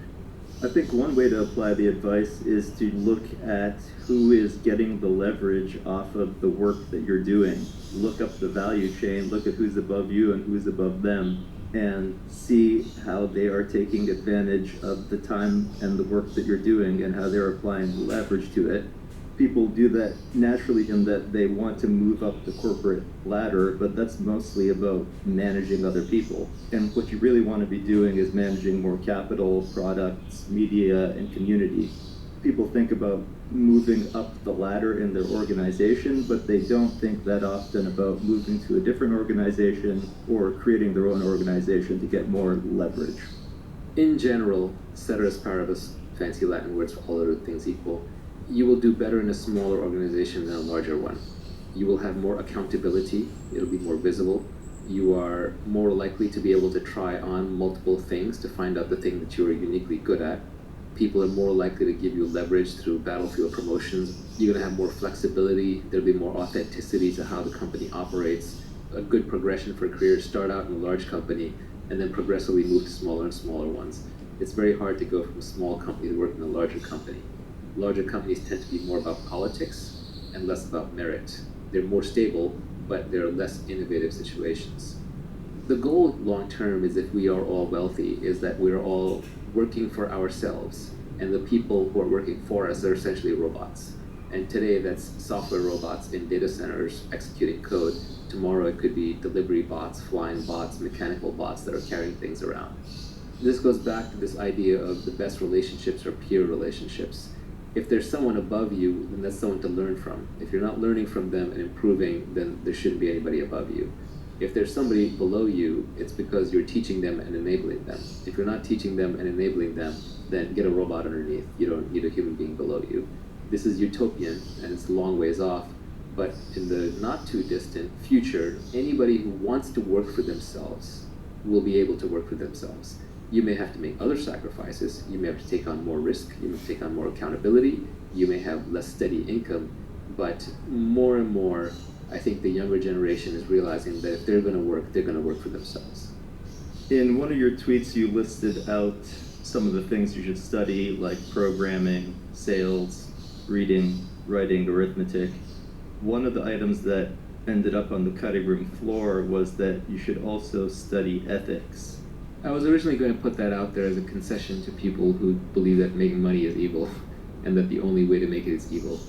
I think one way to apply the advice is to look at who is getting the leverage off of the work that you're doing. Look up the value chain, look at who's above you and who's above them, and see how they are taking advantage of the time and the work that you're doing and how they're applying leverage to it. people do that naturally in that they want to move up the corporate ladder, but that's mostly about managing other people. And what you really want to be doing is managing more capital, products, media, and community. People think about moving up the ladder in their organization, but they don't think that often about moving to a different organization or creating their own organization to get more leverage. In general, ceteris paribus, fancy Latin words for all other things equal, you will do better in a smaller organization than a larger one. You will have more accountability, it'll be more visible. You are more likely to be able to try on multiple things to find out the thing that you are uniquely good at. People are more likely to give you leverage through battlefield promotions. You're going to have more flexibility, there'll be more authenticity to how the company operates, a good progression for careers. Start out in a large company and then progressively move to smaller and smaller ones. It's very hard to go from a small company to work in a larger company. Larger companies tend to be more about politics and less about merit. They're more stable, but they're less innovative situations. The goal long term is, if we are all wealthy, is that we're all working for ourselves, and the people who are working for us are essentially robots. And today that's software robots in data centers executing code. Tomorrow it could be delivery bots, flying bots, mechanical bots that are carrying things around. This goes back to this idea of the best relationships are peer relationships. If there's someone above you, then that's someone to learn from. If you're not learning from them and improving, then there shouldn't be anybody above you. If there's somebody below you, it's because you're teaching them and enabling them. If you're not teaching them and enabling them, then get a robot underneath. You don't need a human being below you. This is utopian, and it's a long ways off, but in the not too distant future, anybody who wants to work for themselves will be able to work for themselves. You may have to make other sacrifices. You may have to take on more risk. You may have to take on more accountability. You may have less steady income, but more and more, I think the younger generation is realizing that if they're going to work, they're going to work for themselves. In one of your tweets, you listed out some of the things you should study, like programming, sales, reading, writing, arithmetic. One of the items that ended up on the cutting room floor was that you should also study ethics. I was originally going to put that out there as a concession to people who believe that making money is evil and that the only way to make it is evil.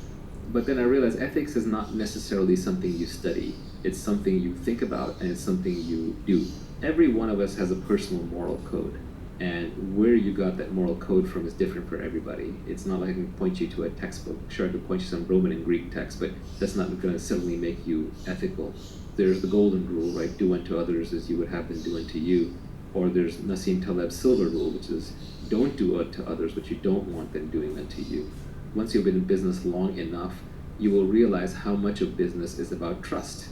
But then I realized ethics is not necessarily something you study. It's something you think about, and it's something you do. Every one of us has a personal moral code, and where you got that moral code from is different for everybody. It's not like I can point you to a textbook. Sure, I could point you to some Roman and Greek text, but that's not going to suddenly make you ethical. There's the golden rule, right? Do unto others as you would have them do unto you. Or there's Nassim Taleb's silver rule, which is don't do unto others what you don't want them doing unto you. Once you've been in business long enough, you will realize how much of business is about trust.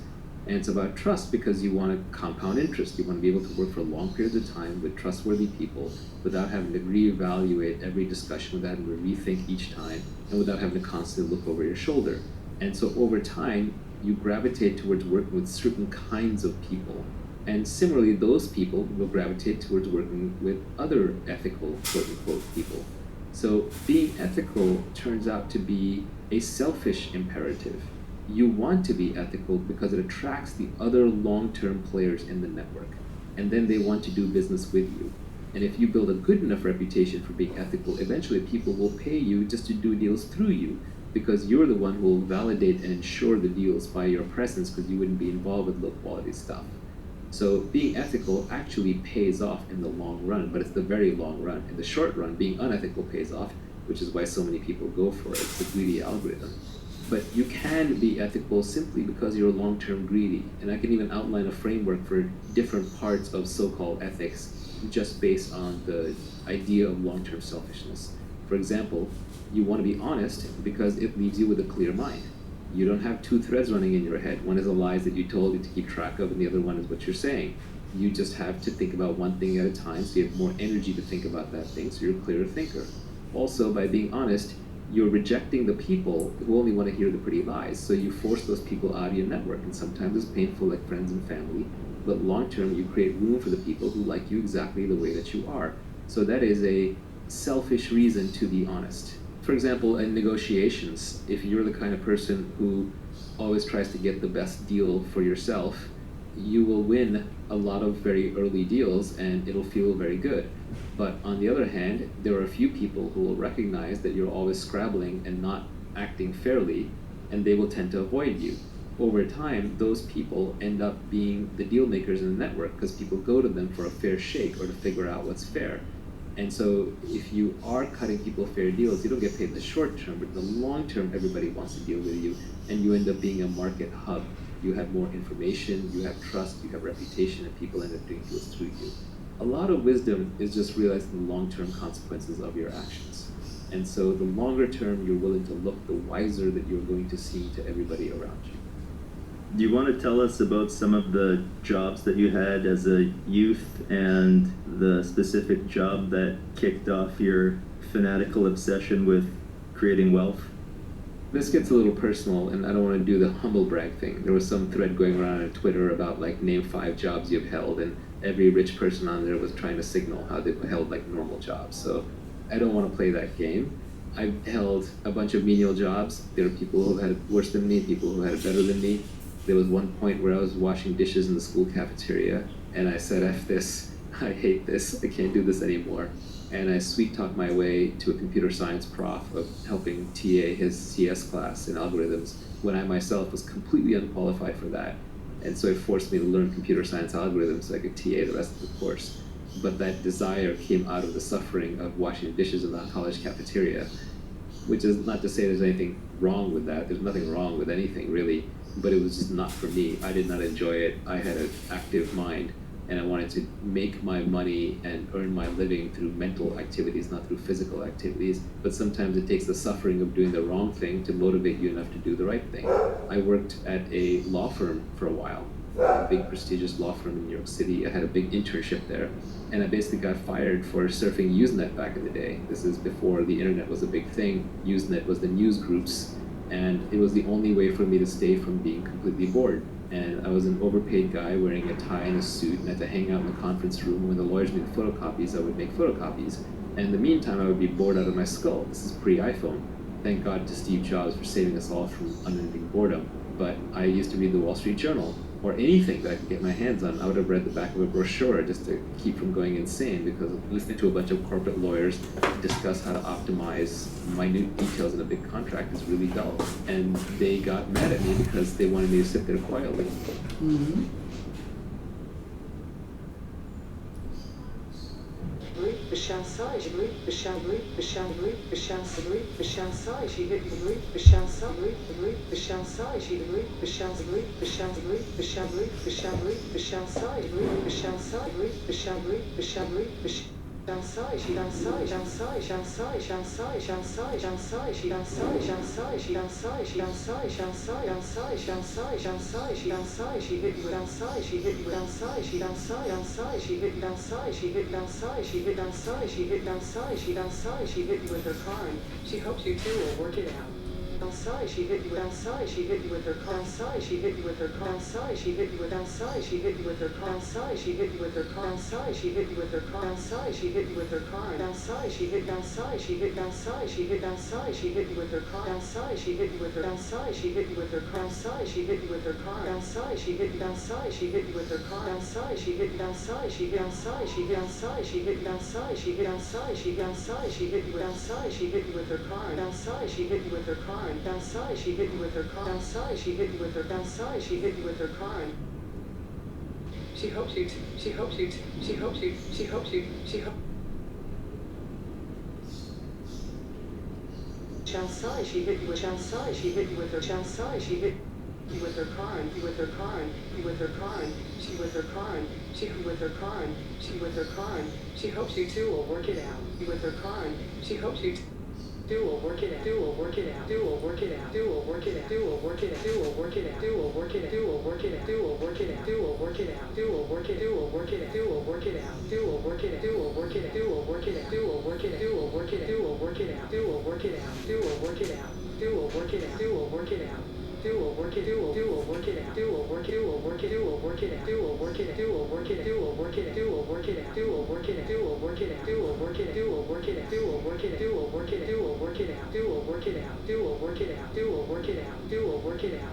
And it's about trust because you want to compound interest. You want to be able to work for long periods of time with trustworthy people without having to reevaluate every discussion, without having to rethink each time, and without having to constantly look over your shoulder. And so over time, you gravitate towards working with certain kinds of people. And similarly, those people will gravitate towards working with other ethical, quote-unquote, people. So being ethical turns out to be a selfish imperative. You want to be ethical because it attracts the other long-term players in the network, and then they want to do business with you. And if you build a good enough reputation for being ethical, eventually people will pay you just to do deals through you, because you're the one who will validate and ensure the deals by your presence, because you wouldn't be involved with low-quality stuff. So being ethical actually pays off in the long run, but it's the very long run. In the short run, being unethical pays off, which is why so many people go for it. It's a greedy algorithm. But you can be ethical simply because you're long-term greedy. And I can even outline a framework for different parts of so-called ethics just based on the idea of long-term selfishness. For example, you want to be honest because it leaves you with a clear mind. You don't have two threads running in your head. One is the lies that you told you to keep track of, and the other one is what you're saying. You just have to think about one thing at a time, so you have more energy to think about that thing, so you're a clearer thinker. Also, by being honest, you're rejecting the people who only want to hear the pretty lies, so you force those people out of your network, and sometimes it's painful, like friends and family, but long term you create room for the people who like you exactly the way that you are. So that is a selfish reason to be honest. For example, in negotiations, if you're the kind of person who always tries to get the best deal for yourself, you will win a lot of very early deals and it'll feel very good. But on the other hand, there are a few people who will recognize that you're always scrabbling and not acting fairly, and they will tend to avoid you. Over time, those people end up being the deal makers in the network because people go to them for a fair shake or to figure out what's fair. And so if you are cutting people fair deals, you don't get paid in the short term, but in the long term, everybody wants to deal with you, and you end up being a market hub. You have more information, you have trust, you have reputation, and people end up doing deals through you. A lot of wisdom is just realizing the long-term consequences of your actions. And so the longer term you're willing to look, the wiser that you're going to seem to everybody around you. Do you want to tell us about some of the jobs that you had as a youth and the specific job that kicked off your fanatical obsession with creating wealth? This gets a little personal, and I don't want to do the humble brag thing. There was some thread going around on Twitter about, like, name 5 jobs you've held, and every rich person on there was trying to signal how they've held, like, normal jobs. So I don't want to play that game. I've held a bunch of menial jobs. There are people who had it worse than me, people who had it better than me. There was one point where I was washing dishes in the school cafeteria, and I said, F this, I hate this, I can't do this anymore. And I sweet-talked my way to a computer science prof of helping TA his CS class in algorithms when I myself was completely unqualified for that. And so it forced me to learn computer science algorithms so I could TA the rest of the course. But that desire came out of the suffering of washing dishes in the college cafeteria, which is not to say there's anything wrong with that. There's nothing wrong with anything, really. But it was just not for me. I did not enjoy it. I had an active mind, and I wanted to make my money and earn my living through mental activities, not through physical activities. But sometimes it takes the suffering of doing the wrong thing to motivate you enough to do the right thing. I worked at a law firm for a while, a big prestigious law firm in New York City. I had a big internship there, and I basically got fired for surfing Usenet back in the day. This is before the internet was a big thing. Usenet was the news groups, and it was the only way for me to stay from being completely bored. And I was an overpaid guy wearing a tie and a suit, and I had to hang out in the conference room. When the lawyers needed photocopies, I would make photocopies. And in the meantime, I would be bored out of my skull. This is pre-iPhone. Thank God to Steve Jobs for saving us all from unending boredom. But I used to read the Wall Street Journal, or anything that I could get my hands on. I would have read the back of a brochure just to keep from going insane, because listening to a bunch of corporate lawyers discuss how to optimize minute details in a big contract is really dull. And they got mad at me because they wanted me to sit there quietly. Mm-hmm. She hopes you two will work it out. Outside, she hit you with outside, she hit you with her car. Outside, she hit you with her car. Outside, she hit you with outside, she hit you with her car. Outside, she hit you with her car. Outside, she hit you with her car. Outside, she hit you with her car. Outside, she hit outside, she hit outside, she hit outside, she hit you with her car. Outside, she hit you with her outside, she hit you with her car. Outside, she hit you with her car. Outside, she hit you outside, she hit you with her car. Outside, she hit you outside, she hit outside, she hit outside, she hit you outside, she hit outside, she hit outside, she hit you outside, she hit you with her car. Outside, she hit you with her car. Outside, she hit you with her car. Outside, she hit you with her. Outside, she hit you with her car. She hopes you. She hopes you. She hopes you. She hopes you. She hopes. Outside, she hit you with. Outside, she hit you with her. Outside, she hit you with her car. You with her car. You with her car. She with her car. She with her car. She with her car. She hopes you two will work it out. You with her car. She hopes you. Do will work it out. Do will work it out. Do will work it out. Do will work it out. Do will work it out. Do will work it out. Do will work it out. Do will work it out. Do will work it out. Do will work it out. Do will work it. Do will work it out. Do will work it out. Do will work it out. Do will work it out. Do will work it out. Do will work it out. Do will work it out. Do will work it out. Do will work it out. Do will work it out. Do will work it out. Do will work it out. Do will work it. Do will work it out. Do will work it. Do will work it. Do will work it out. Do will work it. Do will work it. Do will work it. Do will work it out. Do will work it. Do will work it out. Do will work it. Do will work it out. Do will work it. Do will work it. Do will work it out. Do will work it out. Do will work it out. Do will work it out. Do will work it out.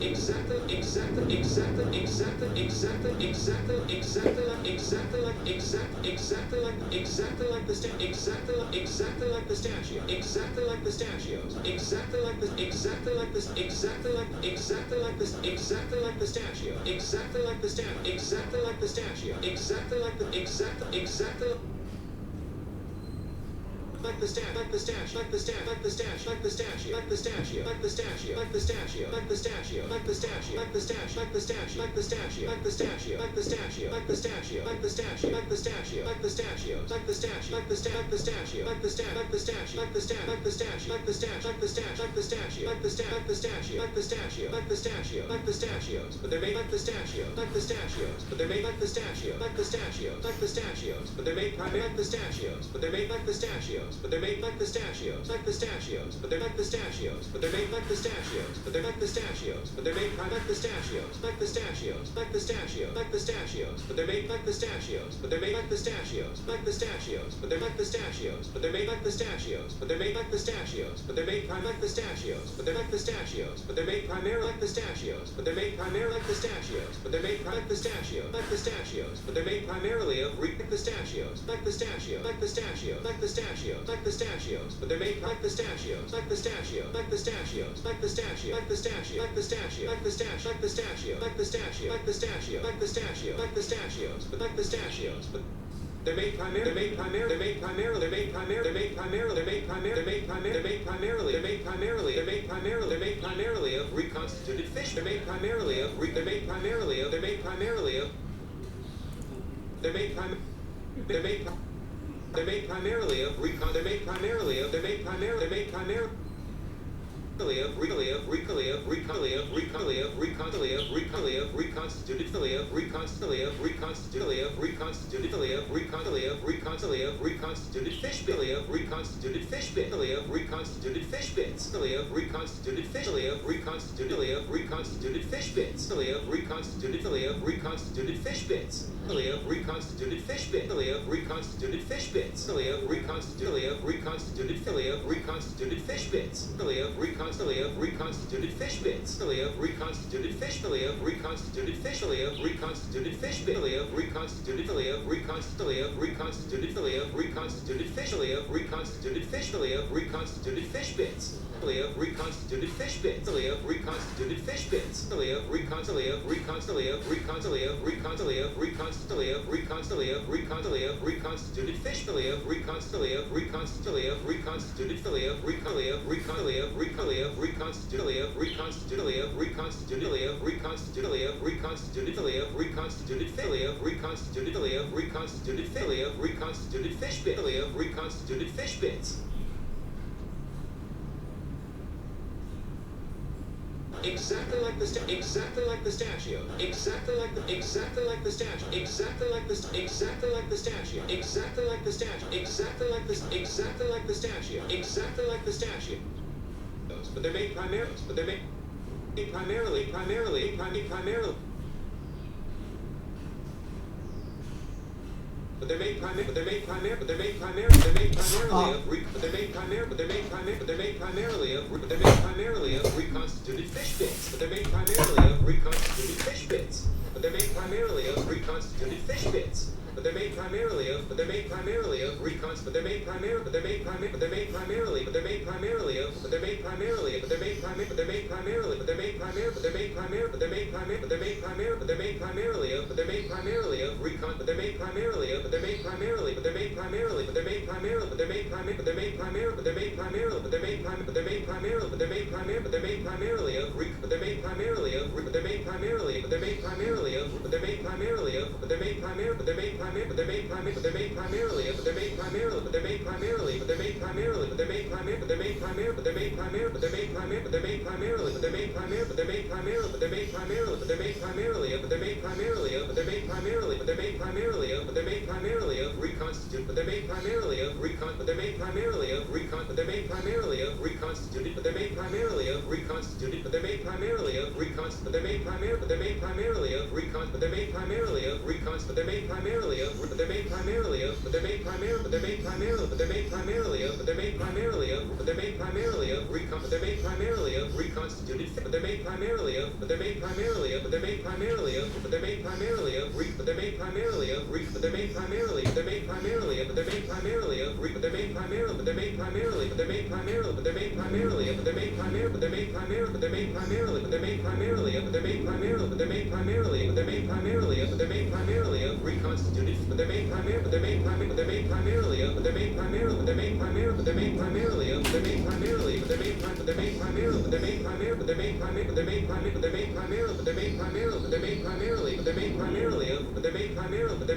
primarily of but they're made primarily of recons, but they're made primarily of, but they're made primarily of, but they're made primarily, but they're made primarily, but they're made primarily of, but they're made primarily of, but they're made primarily of recon, but they're made primarily of reconstituted, but they're made primarily of, but they're made primarily of, but they're made primarily of, but they're made primarily of, but they're made primarily of, but they're made primarily, but they're made primarily of, but they're made primarily of, but they're made primarily, but they're made primarily, but they're made primarily, but they're made primarily of, but they're made primarily, but they're made primarily, but they're made primarily, but they're made primarily of, but they're made primarily, but they're made primarily, but they're made primarily of, but they're made primarily of reconstituted, but they're made primarily, but they're made primarily, but they're made primarily of, but they're made primarily, but they're made primarily, but they're made primarily of, but they're made primarily, but they're made primarily, but they're made primarily, but they're made primarily, but they're made primarily, but they're made primarily, but they're made primarily, but they're made primarily, but they're made primarily, but they're made primarily of, but they're made primarily, but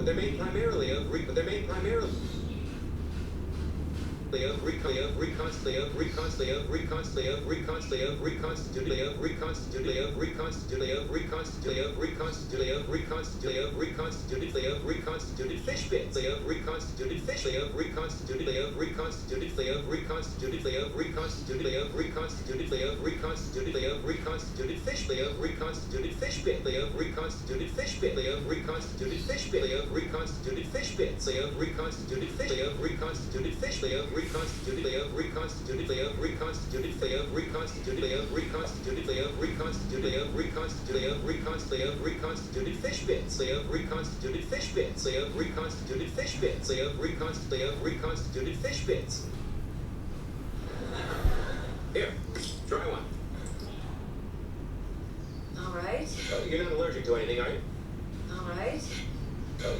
they're made primarily of, but they're made primarily. Reconstituted fish bits, reconstituted fish, reconstituted fish bit, reconstituted fish bit, reconstituted fish bit, reconstituted fish bit, reconstituted fish bits, reconstituted fish, reconstituted fish, reconstituted fish bits, reconstituted fish bits, reconstituted fish bits, reconstituted fish bits. Here, try one. All right. You're not allergic to anything, are you? All right.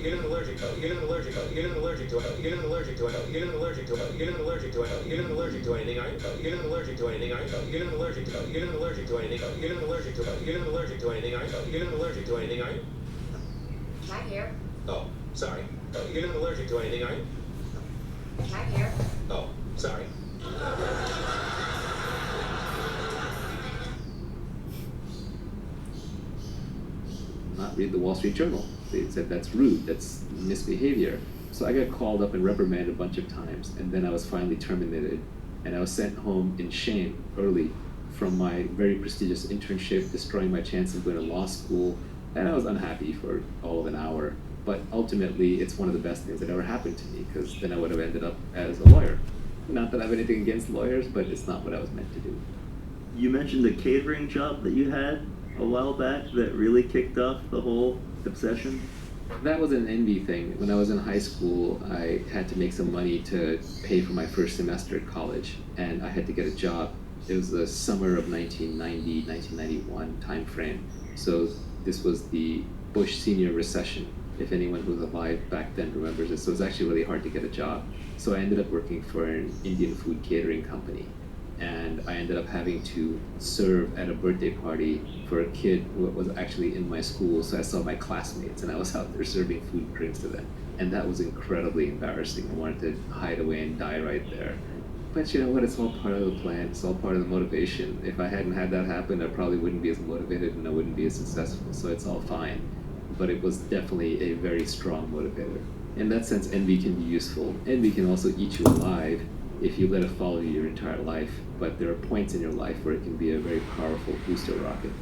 You're not allergic to it. You're not allergic to it. You're not allergic to it. You're not allergic to it. You're not allergic to it. You're not allergic to it. You're not allergic to anything, are you? You're not allergic to anything, are you? You're not allergic to it. You're not allergic to anything. You're not allergic to it. You're not allergic to anything, are you? You're not allergic to anything, are you? Cat here. Oh, sorry. You're not allergic to anything, are you? Cat here. Oh, sorry. Not read the Wall Street Journal. They said that's rude, that's misbehavior. So I got called up and reprimanded a bunch of times, and then I was finally terminated, and I was sent home in shame early from my very prestigious internship, destroying my chance of going to law school, and I was unhappy for all of an hour. But ultimately, it's one of the best things that ever happened to me, because then I would have ended up as a lawyer. Not that I have anything against lawyers, but it's not what I was meant to do. You mentioned a catering job that you had a while back that really kicked off the whole obsession. That was an envy thing. When I was in high school, I had to make some money to pay for my first semester at college, and I had to get a job. It was the summer of 1990, 1991 time frame. So this was the Bush senior recession, if anyone who was alive back then remembers it. So it was actually really hard to get a job. So I ended up working for an Indian food catering company. And I ended up having to serve at a birthday party for a kid who was actually in my school. So I saw my classmates, and I was out there serving food and drinks to them. And that was incredibly embarrassing. I wanted to hide away and die right there. But you know what? It's all part of the plan. It's all part of the motivation. If I hadn't had that happen, I probably wouldn't be as motivated, and I wouldn't be as successful. So it's all fine. But it was definitely a very strong motivator. In that sense, envy can be useful. Envy can also eat you alive if you let it follow you your entire life. But there are points in your life where it can be a very powerful booster rocket.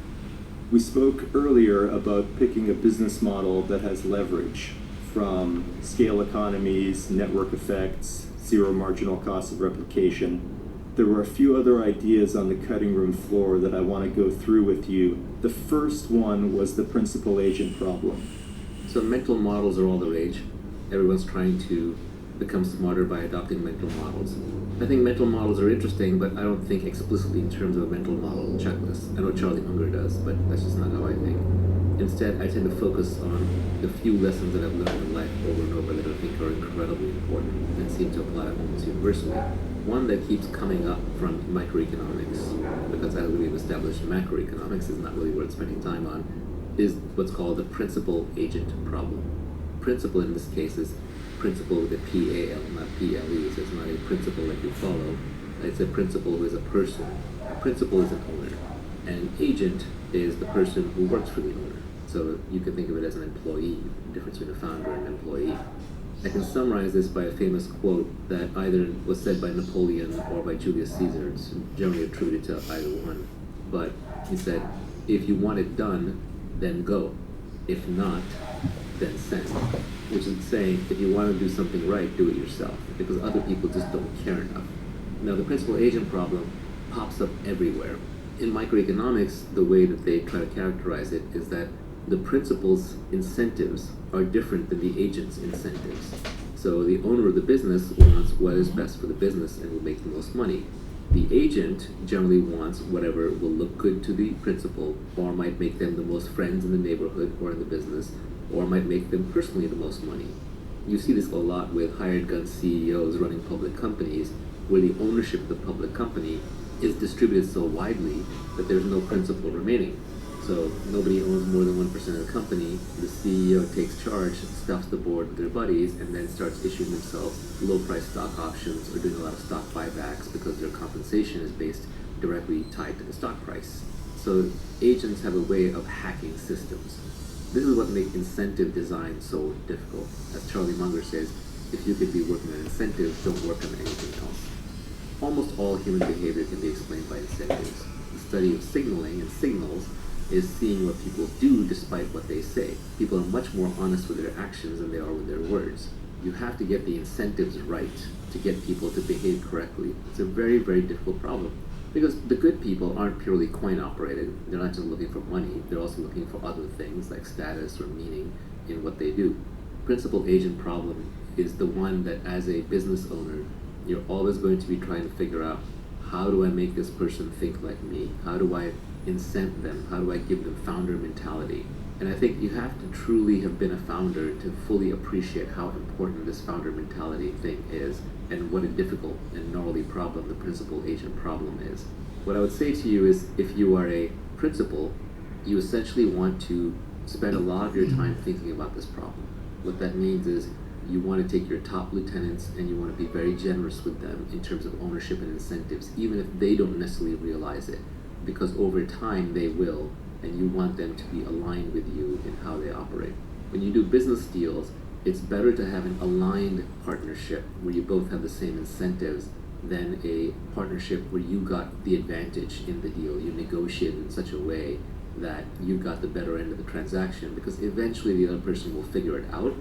We spoke earlier about picking a business model that has leverage, from scale economies, network effects, zero marginal cost of replication. There were a few other ideas on the cutting room floor that I want to go through with you. The first one was the principal-agent problem. So mental models are all the rage. Everyone's trying to become smarter by adopting mental models. I think mental models are interesting, but I don't think explicitly in terms of a mental model checklist. I know Charlie Unger does, but that's just not how I think. Instead, I tend to focus on the few lessons that I've learned in life over and over that I think are incredibly important and seem to apply almost universally. One that keeps coming up from microeconomics, because as we've established, macroeconomics is not really worth spending time on, is what's called the principal-agent problem. Principal in this case is principal with a P-A-L, not P-L-E, so it's not a principal like you follow. It's a principal who is a person. A principal is an owner. And agent is the person who works for the owner. So you can think of it as an employee, the difference between a founder and an employee. I can summarize this by a famous quote that either was said by Napoleon or by Julius Caesar. It's generally attributed to either one. But he said, if you want it done, then go. If not, then send. Which is saying, if you want to do something right, do it yourself, because other people just don't care enough. Now, the principal-agent problem pops up everywhere. In microeconomics, the way that they try to characterize it is that the principal's incentives are different than the agent's incentives. So the owner of the business wants what is best for the business and will make the most money. The agent generally wants whatever will look good to the principal, or might make them the most friends in the neighborhood or in the business, or might make them personally the most money. You see this a lot with hired gun CEOs running public companies, where the ownership of the public company is distributed so widely that there's no principal remaining. So nobody owns more than 1% of the company. The CEO takes charge, stuffs the board with their buddies, and then starts issuing themselves low-price stock options or doing a lot of stock buybacks because their compensation is based directly tied to the stock price. So agents have a way of hacking systems. This is what makes incentive design so difficult. As Charlie Munger says, if you could be working on incentives, don't work on anything else. Almost all human behavior can be explained by incentives. The study of signaling and signals is seeing what people do despite what they say. People are much more honest with their actions than they are with their words. You have to get the incentives right to get people to behave correctly. It's a very, very difficult problem, because the good people aren't purely coin operated. They're not just looking for money, they're also looking for other things like status or meaning in what they do. Principal agent problem is the one that, as a business owner, you're always going to be trying to figure out, how do I make this person think like me? How do I incent them? How do I give them founder mentality? And I think you have to truly have been a founder to fully appreciate how important this founder mentality thing is, and what a difficult and gnarly problem the principal agent problem is. What I would say to you is, if you are a principal, you essentially want to spend a lot of your time thinking about this problem. What that means is, you want to take your top lieutenants and you want to be very generous with them in terms of ownership and incentives, even if they don't necessarily realize it, because over time they will, and you want them to be aligned with you in how they operate. When you do business deals, it's better to have an aligned partnership where you both have the same incentives than a partnership where you got the advantage in the deal. You negotiated in such a way that you got the better end of the transaction, because eventually the other person will figure it out,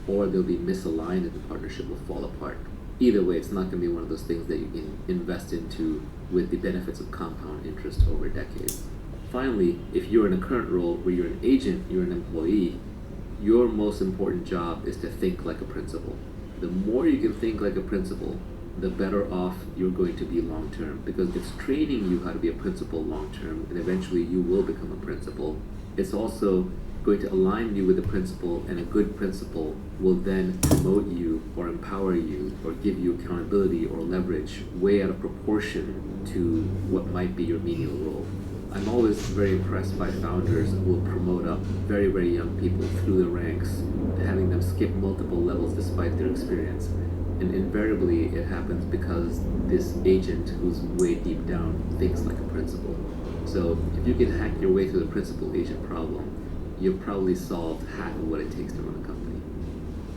or they'll be misaligned and the partnership will fall apart. Either way, it's not going to be one of those things that you can invest into with the benefits of compound interest over decades. Finally, if you're in a current role where you're an agent, you're an employee, your most important job is to think like a principal. The more you can think like a principal, the better off you're going to be long term, because it's training you how to be a principal long term, and eventually you will become a principal. It's also going to align you with a principal, and a good principal will then promote you or empower you or give you accountability or leverage way out of proportion to what might be your menial role. I'm always very impressed by founders who will promote up very, very young people through the ranks, having them skip multiple levels despite their experience. And invariably it happens because this agent who's way deep down thinks like a principal. So if you can hack your way through the principal agent problem, you've probably solved half of what it takes to run a company.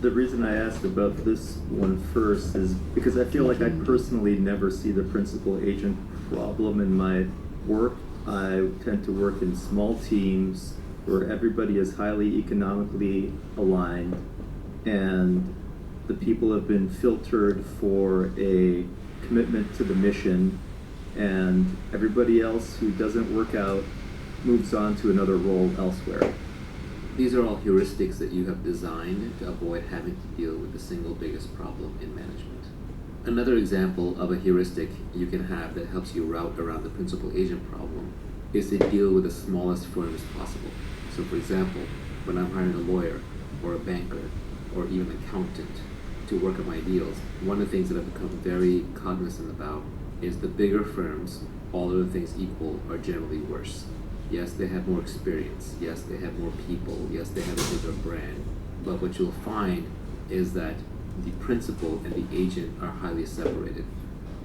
The reason I asked about this one first is because I feel like I personally never see the principal agent problem in my work. I tend to work in small teams where everybody is highly economically aligned, and the people have been filtered for a commitment to the mission, and everybody else who doesn't work out moves on to another role elsewhere. These are all heuristics that you have designed to avoid having to deal with the single biggest problem in management. Another example of a heuristic you can have that helps you route around the principal agent problem is to deal with the smallest firm as possible. So for example, when I'm hiring a lawyer or a banker or even an accountant to work on my deals, one of the things that I've become very cognizant about is the bigger firms, all other things equal, are generally worse. Yes, they have more experience. Yes, they have more people. Yes, they have a bigger brand. But what you'll find is that the principal and the agent are highly separated.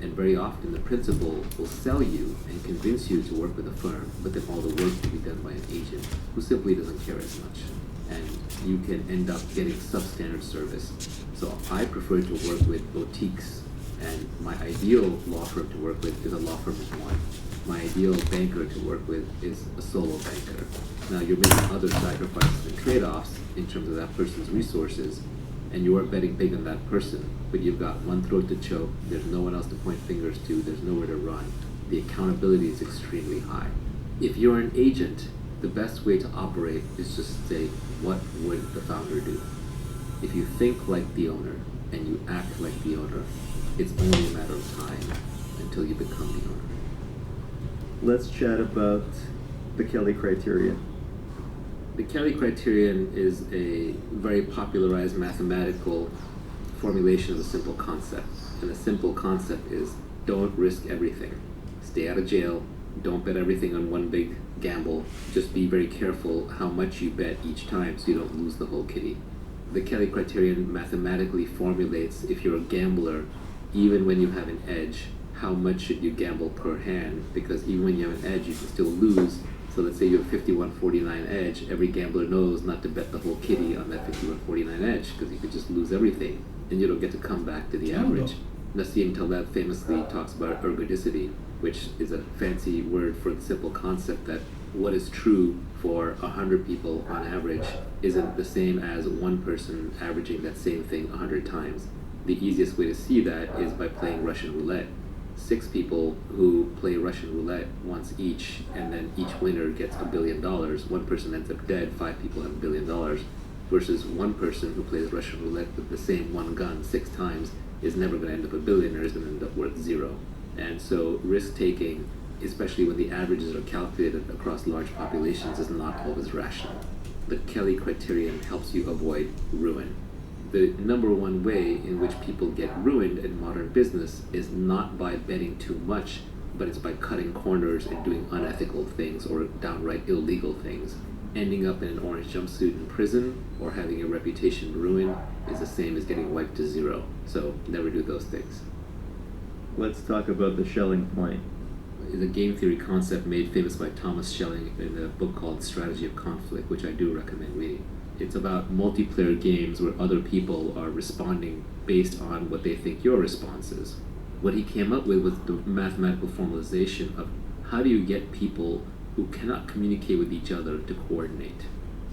And very often the principal will sell you and convince you to work with a firm, but then all the work will be done by an agent who simply doesn't care as much. And you can end up getting substandard service. So I prefer to work with boutiques, and my ideal law firm to work with is a law firm of one. My ideal banker to work with is a solo banker. Now you're making other sacrifices and trade-offs in terms of that person's resources, and you are betting big on that person, but you've got one throat to choke, there's no one else to point fingers to, there's nowhere to run. The accountability is extremely high. If you're an agent, the best way to operate is just to say, what would the founder do? If you think like the owner and you act like the owner, it's only a matter of time until you become the owner. Let's chat about the Kelly criterion. The Kelly criterion is a very popularized mathematical formulation of a simple concept. And the simple concept is, don't risk everything. Stay out of jail. Don't bet everything on one big gamble. Just be very careful how much you bet each time so you don't lose the whole kitty. The Kelly criterion mathematically formulates, if you're a gambler, even when you have an edge, how much should you gamble per hand? Because even when you have an edge, you can still lose. So let's say you have 51-49 edge, every gambler knows not to bet the whole kitty on that 51-49 edge, because you could just lose everything, and you don't get to come back to the average. Nassim Taleb famously talks about ergodicity, which is a fancy word for the simple concept that what is true for 100 people on average isn't the same as one person averaging that same thing 100 times. The easiest way to see that is by playing Russian roulette. 6 people who play Russian roulette once each, and then each winner gets $1 billion. One person ends up dead, 5 people have $1 billion, versus one person who plays Russian roulette with the same one gun 6 times is never going to end up a billionaire, is going to end up worth 0. And so risk-taking, especially when the averages are calculated across large populations, is not always rational. The Kelly criterion helps you avoid ruin. The number one way in which people get ruined in modern business is not by betting too much, but it's by cutting corners and doing unethical things or downright illegal things. Ending up in an orange jumpsuit in prison or having your reputation ruined is the same as getting wiped to 0. So never do those things. Let's talk about the Schelling point. Is a game theory concept made famous by Thomas Schelling in a book called Strategy of Conflict, which I do recommend reading. It's about multiplayer games where other people are responding based on what they think your response is. What he came up with was the mathematical formalization of how do you get people who cannot communicate with each other to coordinate.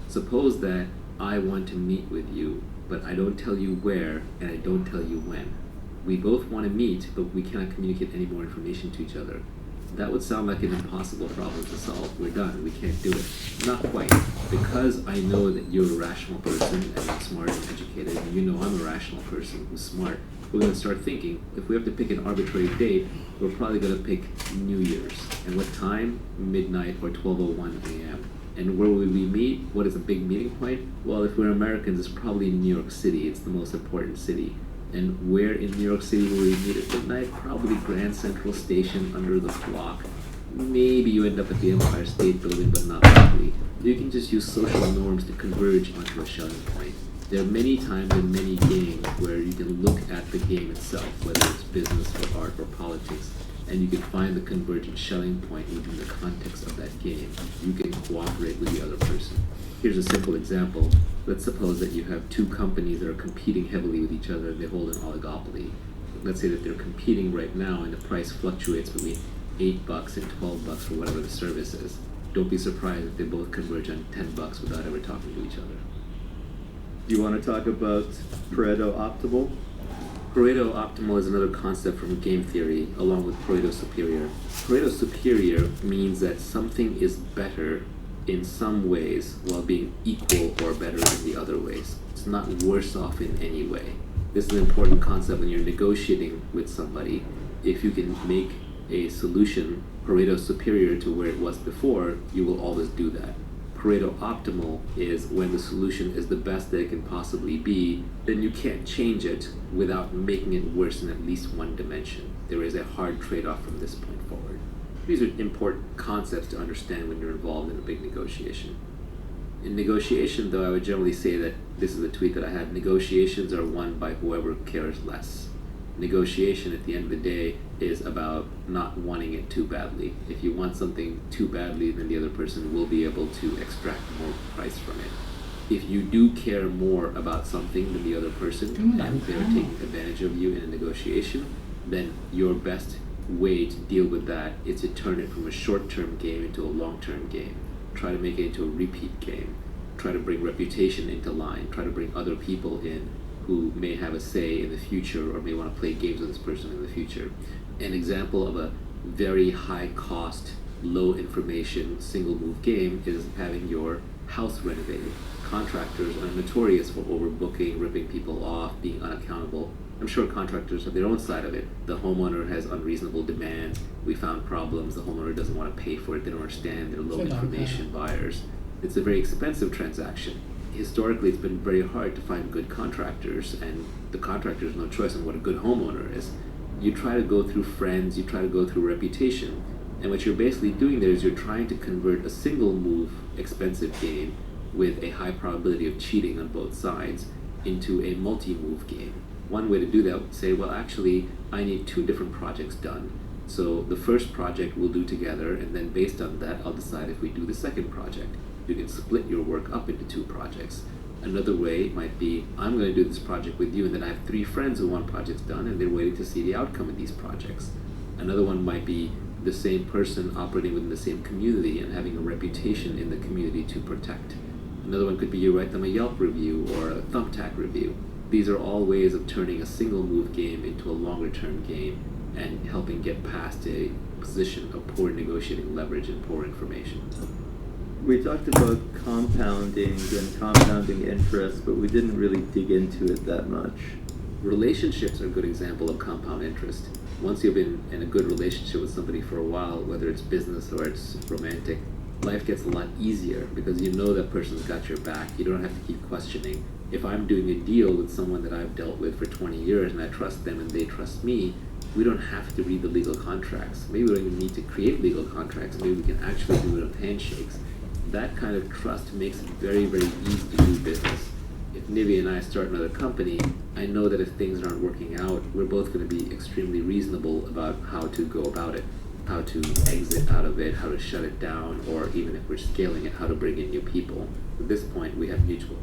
Suppose that I want to meet with you, but I don't tell you where and I don't tell you when. We both want to meet, but we cannot communicate any more information to each other. That would sound like an impossible problem to solve. We're done. We can't do it. Not quite. Because I know that you're a rational person and I'm smart and educated, and you know I'm a rational person who's smart, we're going to start thinking, if we have to pick an arbitrary date, we're probably going to pick New Year's. And what time? Midnight or 12:01 a.m. And where will we meet? What is a big meeting point? Well, if we're Americans, it's probably New York City. It's the most important city. And where in New York City will we meet at midnight? Probably Grand Central Station under the clock. Maybe you end up at the Empire State Building, but not likely. You can just use social norms to converge onto a Schelling point. There are many times in many games where you can look at the game itself, whether it's business or art or politics, and you can find the convergent Schelling point within the context of that game. You can cooperate with the other person. Here's a simple example. Let's suppose that you have 2 companies that are competing heavily with each other and they hold an oligopoly. Let's say that they're competing right now and the price fluctuates between $8 and $12 for whatever the service is. Don't be surprised if they both converge on $10 without ever talking to each other. Do you want to talk about Pareto optimal? Pareto optimal is another concept from game theory, along with Pareto superior. Pareto superior means that something is better in some ways while being equal or better in the other ways. It's not worse off in any way. This is an important concept when you're negotiating with somebody. If you can make a solution Pareto superior to where it was before, you will always do that. Pareto optimal is when the solution is the best that it can possibly be, then you can't change it without making it worse in at least one dimension. There is a hard trade-off from this point forward. These are important concepts to understand when you're involved in a big negotiation. In negotiation, though, I would generally say that, this is a tweet that I had, negotiations are won by whoever cares less. Negotiation, at the end of the day, is about not wanting it too badly. If you want something too badly, then the other person will be able to extract more price from it. If you do care more about something than the other person, and they're taking advantage of you in a negotiation, then your best way to deal with that is to turn it from a short-term game into a long-term game. try to make it into a repeat game. Try to bring reputation into line. Try to bring other people in who may have a say in the future or may want to play games with this person in the future. An example of a very high cost, low information, single move game is having your house renovated. Contractors are notorious for overbooking, ripping people off, being unaccountable. I'm sure contractors have their own side of it. The homeowner has unreasonable demands. We found problems. The homeowner doesn't want to pay for it. They don't understand. They're low information buyers. It's a very expensive transaction. Historically, it's been very hard to find good contractors, and the contractor has no choice on what a good homeowner is. You try to go through friends, you try to go through reputation, and what you're basically doing there is you're trying to convert a single move expensive game with a high probability of cheating on both sides into a multi-move game. One way to do that would say, well, actually, I need 2 different projects done. So the first project we'll do together, and then based on that, I'll decide if we do the second project. You can split your work up into 2 projects. Another way might be, I'm going to do this project with you, and then I have 3 friends who want projects done, and they're waiting to see the outcome of these projects. Another one might be the same person operating within the same community and having a reputation in the community to protect. Another one could be you write them a Yelp review or a Thumbtack review. These are all ways of turning a single move game into a longer term game and helping get past a position of poor negotiating leverage and poor information. We talked about compounding and compounding interest, but we didn't really dig into it that much. Relationships are a good example of compound interest. Once you've been in a good relationship with somebody for a while, whether it's business or it's romantic, life gets a lot easier because you know that person's got your back. You don't have to keep questioning. If I'm doing a deal with someone that I've dealt with for 20 years and I trust them and they trust me, we don't have to read the legal contracts. Maybe we don't even need to create legal contracts. Maybe we can actually do it on handshakes. That kind of trust makes it very, very easy to do business. If Nivi and I start another company, I know that if things aren't working out, we're both going to be extremely reasonable about how to go about it, how to exit out of it, how to shut it down, or even if we're scaling it, how to bring in new people. At this point, we have mutual.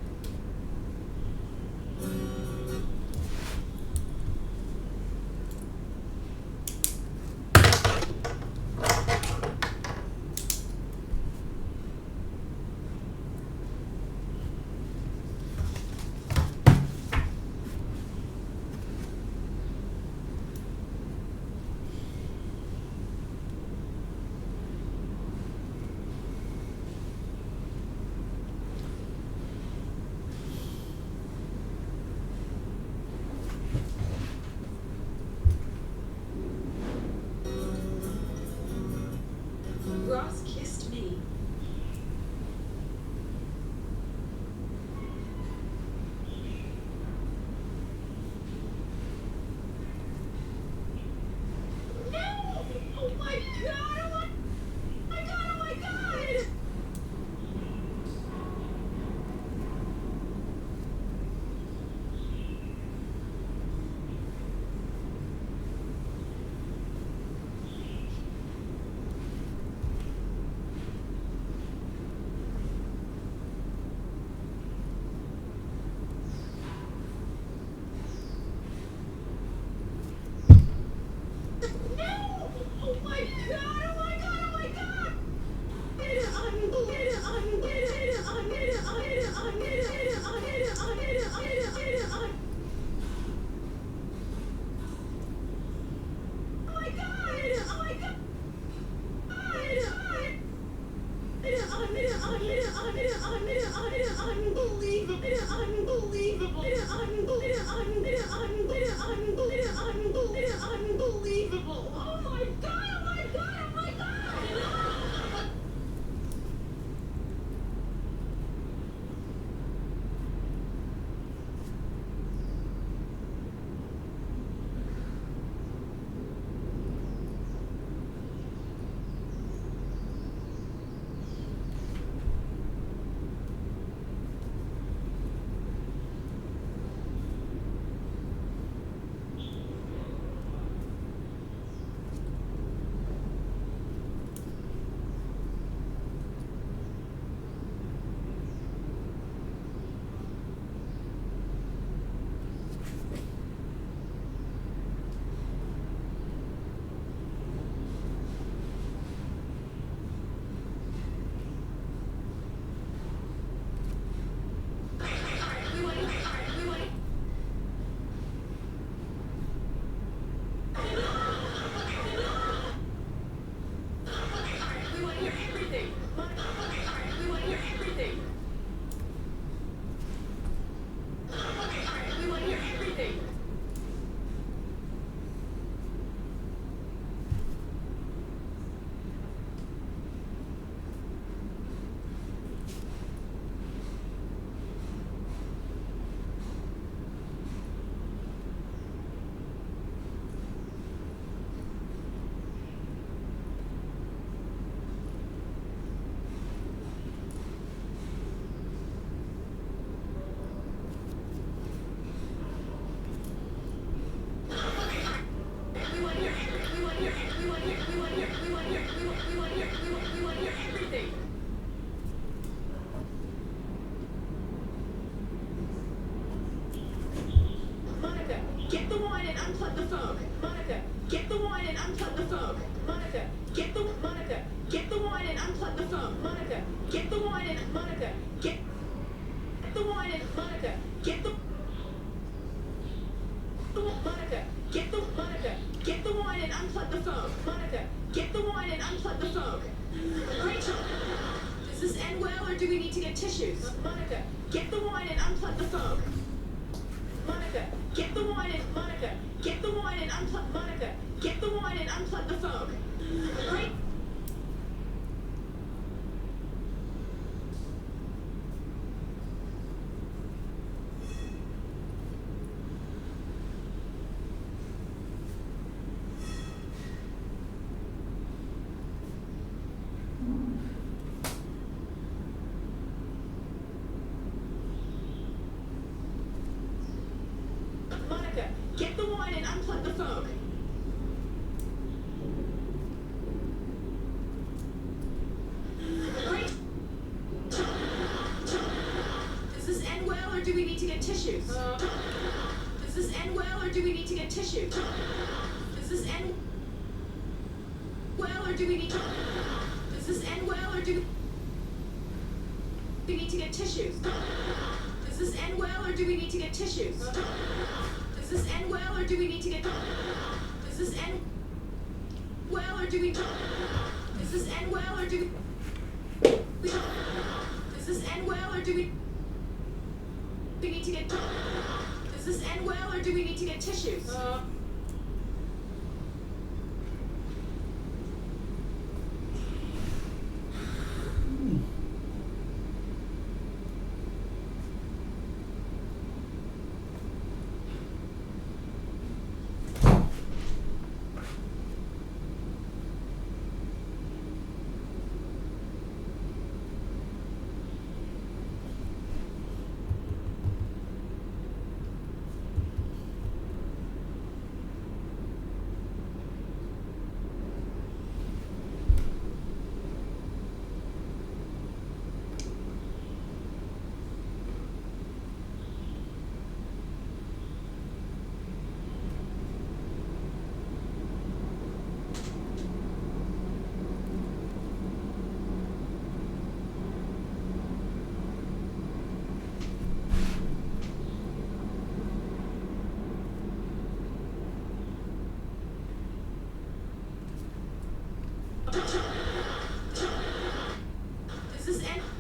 unplug the phone. Monica, get the wine and unplug the phone. Monica, get the wine and unplug the phone. Monica, get the wine and Monica, get the wine and Monica, get the Monica, get the wine and unplug the phone. Monica, get the wine and unplug the phone. Rachel, does this end well or do we need to get tissues? Monica, get the wine and unplug the phone. Monica, get the wine and Monica, get the wine and unplug Monica, get the wine and unplug the phone. Great. Monica, get the wine and unplug the phone. Great. Does this end well or do we need to get tissues? Does this end well or do we need to get tissues? Does this end well or do we need to... Does this end well or do we need to get tissues? Does this end well or do we need to get tissues? Does this end well or do we need to get... Does this end well or do we... Does this end well or do we... Does this end well or do we... We need to get... Does this end well or do we need to get tissues?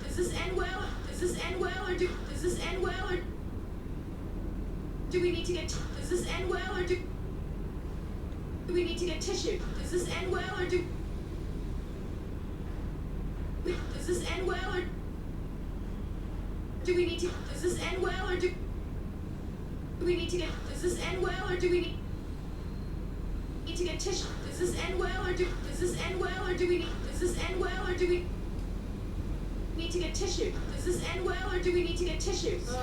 Does this end well? Does this end well or do... Does this end well or... Do we need to get... Does this end well or do... Do we need to get tissue? Does this end well or do... Does this end well or... Do we need to... Does this end well or do... Do we need to get... Does this end well or do we need to get tissue? Does this end well or do... Does this end well or do we need... Does this end well or do we need to get tissue? Does this end well or do we need to get tissues?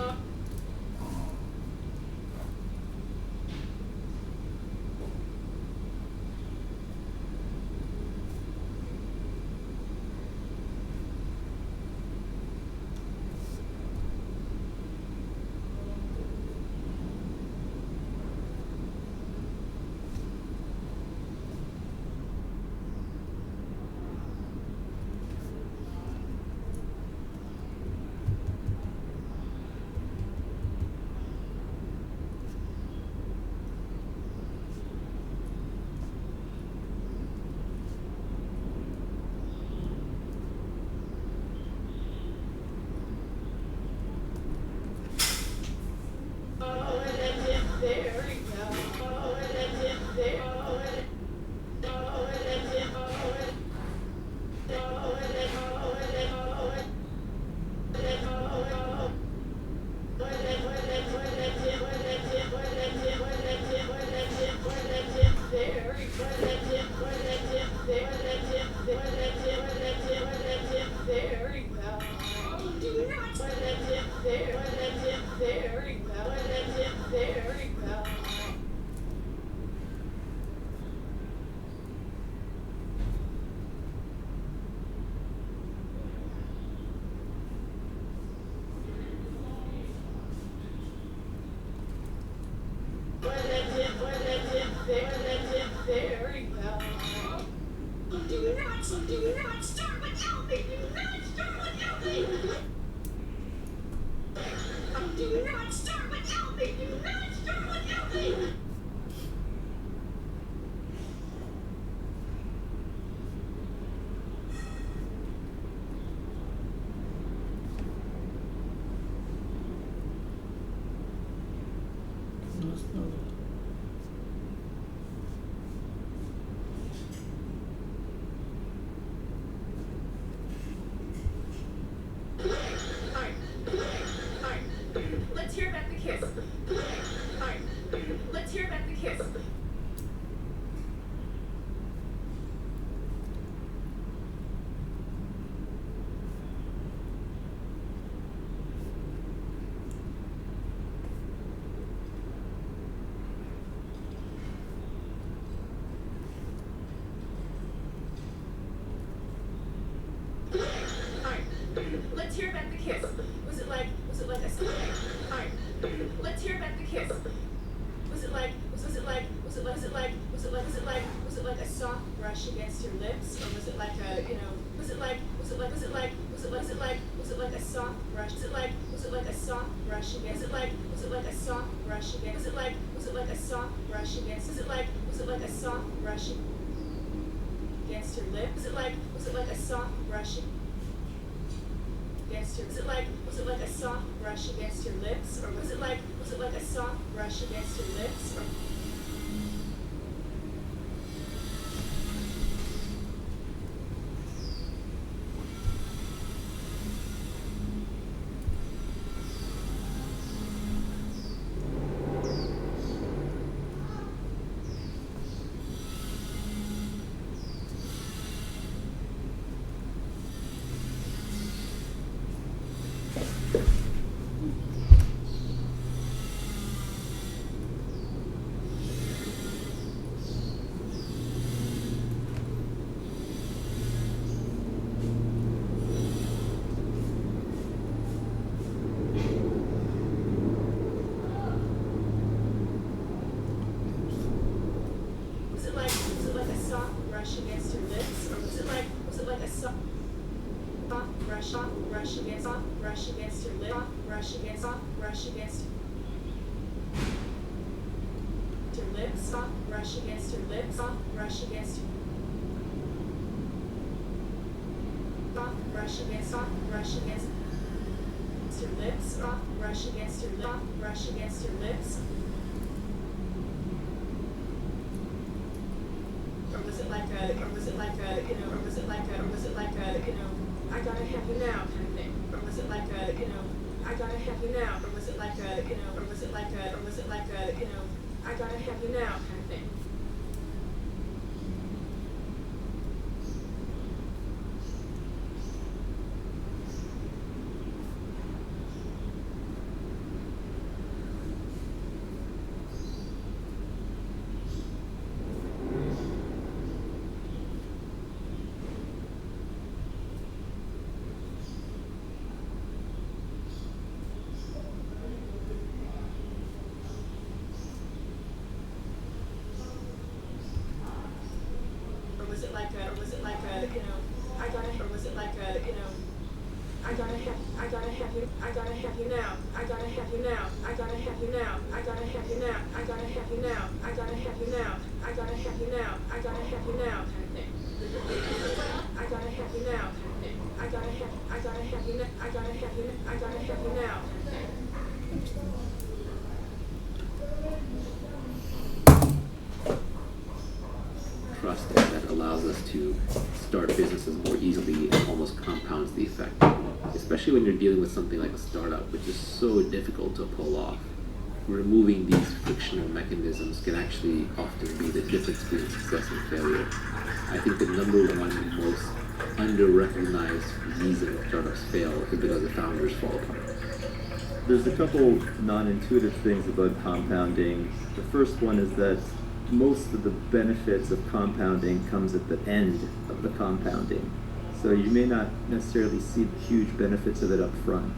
Let's hear about the kiss. Alright, let's hear about the kiss. Alright, let's hear about the kiss. Was it like a alright, let's hear about the kiss. Was it like a soft brush against your lips, or was it like a was it like a soft brush? Was it like a soft brush against was it like a soft brush against was it like a soft brush against was it like a soft brush against your lips? Was it like a soft brush against your was it like a soft brush against your lips, or was it like a soft brush against your lips, or brush against your lips, or was it like a soft brush against your lip, brush against your lips, brush against your lips, brush against your lips, brush against your lip, brush against your lips. Or was it like a, I gotta have you now kind of thing? Or was it like a, I gotta have you now? Or was it like a, I gotta have you now kind of thing? Trust that allows us to start businesses more easily and almost compounds the effect, especially when you're dealing with something like a startup, which is so difficult to pull off. Removing these frictional mechanisms can actually often be the difference between success and failure. I think the number one most under-recognized reason startups fail is because the founders fall apart. There's a couple non-intuitive things about compounding. The first one is that most of the benefits of compounding comes at the end of the compounding. So you may not necessarily see the huge benefits of it up front.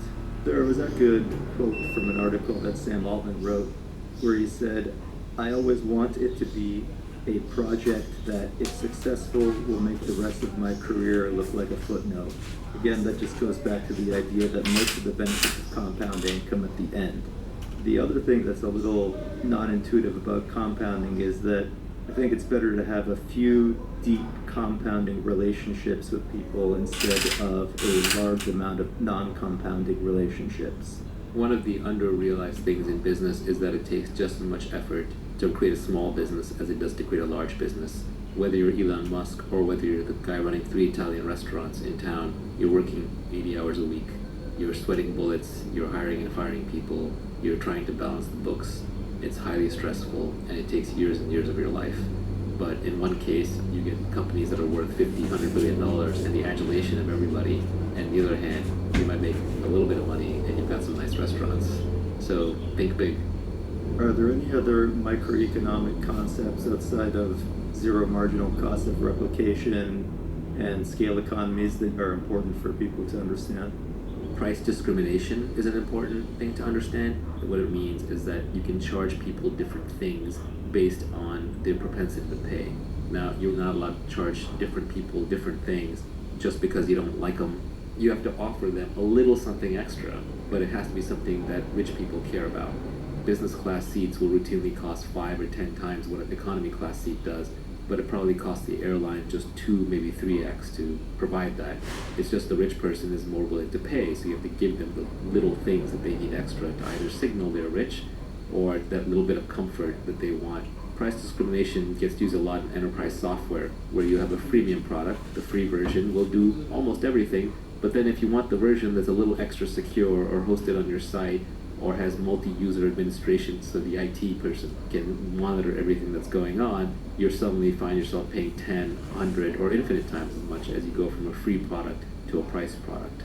There was a good quote from an article that Sam Altman wrote where he said, "I always want it to be a project that, if successful, will make the rest of my career look like a footnote." Again, that just goes back to the idea that most of the benefits of compounding come at the end. The other thing that's a little non-intuitive about compounding is that I think it's better to have a few deep compounding relationships with people instead of a large amount of non-compounding relationships. One of the under-realized things in business is that it takes just as much effort to create a small business as it does to create a large business. Whether you're Elon Musk or whether you're the guy running 3 Italian restaurants in town, you're working 80 hours a week. You're sweating bullets, you're hiring and firing people, you're trying to balance the books. It's highly stressful and it takes years and years of your life. But in one case, you get companies that are worth $50, $100 billion and the adulation of everybody. And on the other hand, you might make a little bit of money and you've got some nice restaurants. So think big. Are there any other microeconomic concepts outside of zero marginal cost of replication and scale economies that are important for people to understand? Price discrimination is an important thing to understand. What it means is that you can charge people different things based on their propensity to pay. Now, you're not allowed to charge different people different things just because you don't like them. You have to offer them a little something extra, but it has to be something that rich people care about. Business class seats will routinely cost 5 or 10 times what an economy class seat does, but it probably costs the airline just 2, maybe 3x to provide that. It's just the rich person is more willing to pay, so you have to give them the little things that they need extra to either signal they're rich or that little bit of comfort that they want. Price discrimination gets used a lot in enterprise software, where you have a freemium product. The free version will do almost everything, but then if you want the version that's a little extra secure or hosted on your site or has multi-user administration so the IT person can monitor everything that's going on, you suddenly find yourself paying 10, 100, or infinite times as much as you go from a free product to a price product.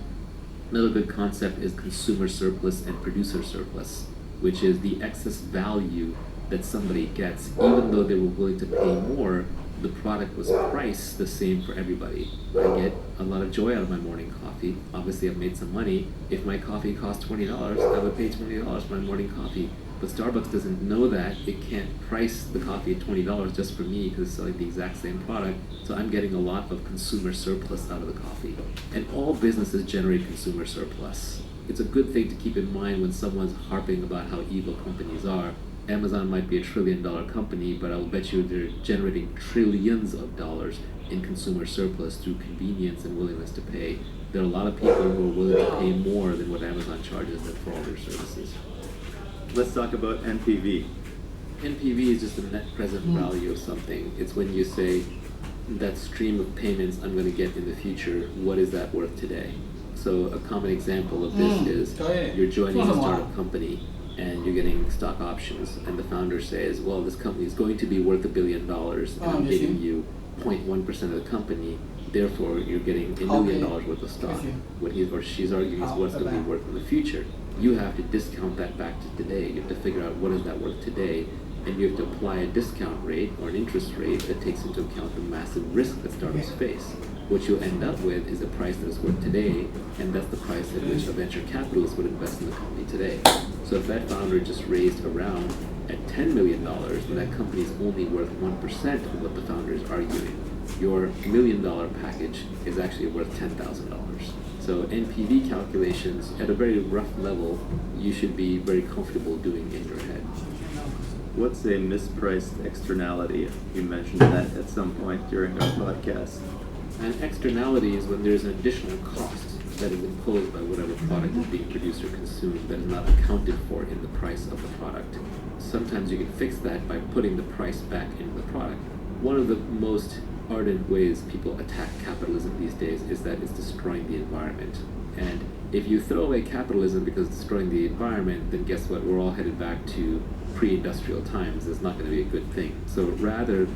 Another good concept is consumer surplus and producer surplus, which is the excess value that somebody gets, even though they were willing to pay more. The product was priced the same for everybody. I get a lot of joy out of my morning coffee. Obviously, I've made some money. If my coffee costs $20, I would pay $20 for my morning coffee. But Starbucks doesn't know that. It can't price the coffee at $20 just for me because it's selling the exact same product. So I'm getting a lot of consumer surplus out of the coffee. And all businesses generate consumer surplus. It's a good thing to keep in mind when someone's harping about how evil companies are. Amazon might be a $1 trillion company, but I'll bet you they're generating trillions of dollars in consumer surplus through convenience and willingness to pay. There are a lot of people who are willing to pay more than what Amazon charges them for all their services. Let's talk about NPV. NPV is just the net present value of something. It's when you say, that stream of payments I'm going to get in the future, what is that worth today? So a common example of this is you're joining a startup company and you're getting stock options, and the founder says, well, this company is going to be worth $1 billion, and I'm giving you 0.1% of the company, therefore you're getting $1 million worth of stock. What he or she's arguing is what's going to be worth in the future. You have to discount that back to today. You have to figure out what is that worth today, and you have to apply a discount rate or an interest rate that takes into account the massive risk that startups face. What you'll end up with is a price that is worth today, and that's the price at which a venture capitalist would invest in the company today. So if that founder just raised around at $10 million, then that company is only worth 1% of what the founder is arguing. Your $1 million package is actually worth $10,000. So NPV calculations at a very rough level, you should be very comfortable doing in your head. What's a mispriced externality? You mentioned that at some point during our podcast. An externality is when there's an additional cost that is imposed by whatever product is being produced or consumed that is not accounted for in the price of the product. Sometimes you can fix that by putting the price back into the product. One of the most ardent ways people attack capitalism these days is that it's destroying the environment. And if you throw away capitalism because it's destroying the environment, then guess what? We're all headed back to pre-industrial times. It's not going to be a good thing. So rather,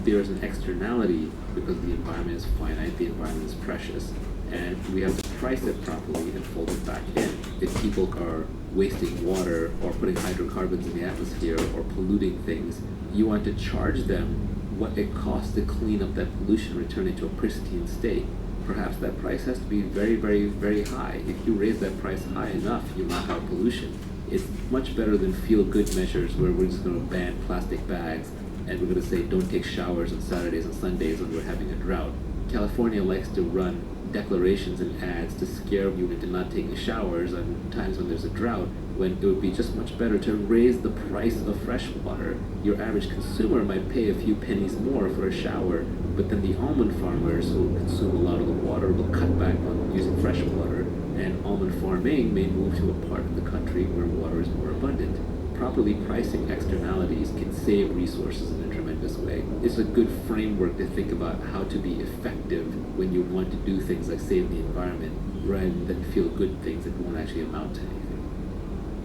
there's an externality because the environment is finite, the environment is precious, and we have to price it properly and fold it back in. If people are wasting water or putting hydrocarbons in the atmosphere or polluting things, you want to charge them what it costs to clean up that pollution, return it to a pristine state. Perhaps that price has to be very, very, very high. If you raise that price high enough, you knock out pollution. It's much better than feel-good measures where we're just going to ban plastic bags and we're going to say don't take showers on Saturdays and Sundays when we're having a drought. California likes to run declarations and ads to scare you into not taking showers on times when there's a drought, when it would be just much better to raise the price of fresh water. Your average consumer might pay a few pennies more for a shower, but then the almond farmers who consume a lot of the water will cut back on using fresh water, and almond farming may move to a part of the country where water is more abundant. Properly pricing externalities can save resources in a tremendous way. It's a good framework to think about how to be effective when you want to do things like save the environment, rather than feel good things that won't actually amount to anything.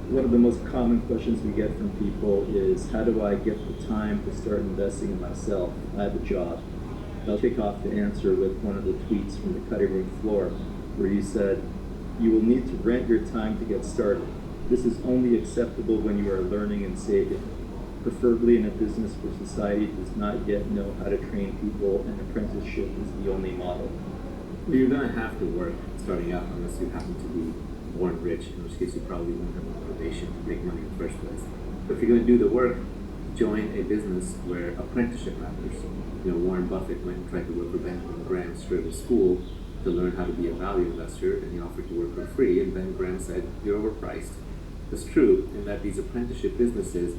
One of the most common questions we get from people is, how do I get the time to start investing in myself? I have a job. I'll kick off the answer with one of the tweets from the cutting room floor, where you said, "You will need to rent your time to get started. This is only acceptable when you are learning and saving, preferably in a business where society does not yet know how to train people and apprenticeship is the only model." Well, you're going to have to work starting out unless you happen to be born rich, in which case you probably won't have the motivation to make money in the first place. But if you're going to do the work, join a business where apprenticeship matters. Warren Buffett went and tried to work for Benjamin Graham straight out of school to learn how to be a value investor, and he offered to work for free, and Ben Graham said, "You're overpriced." It's true in that these apprenticeship businesses,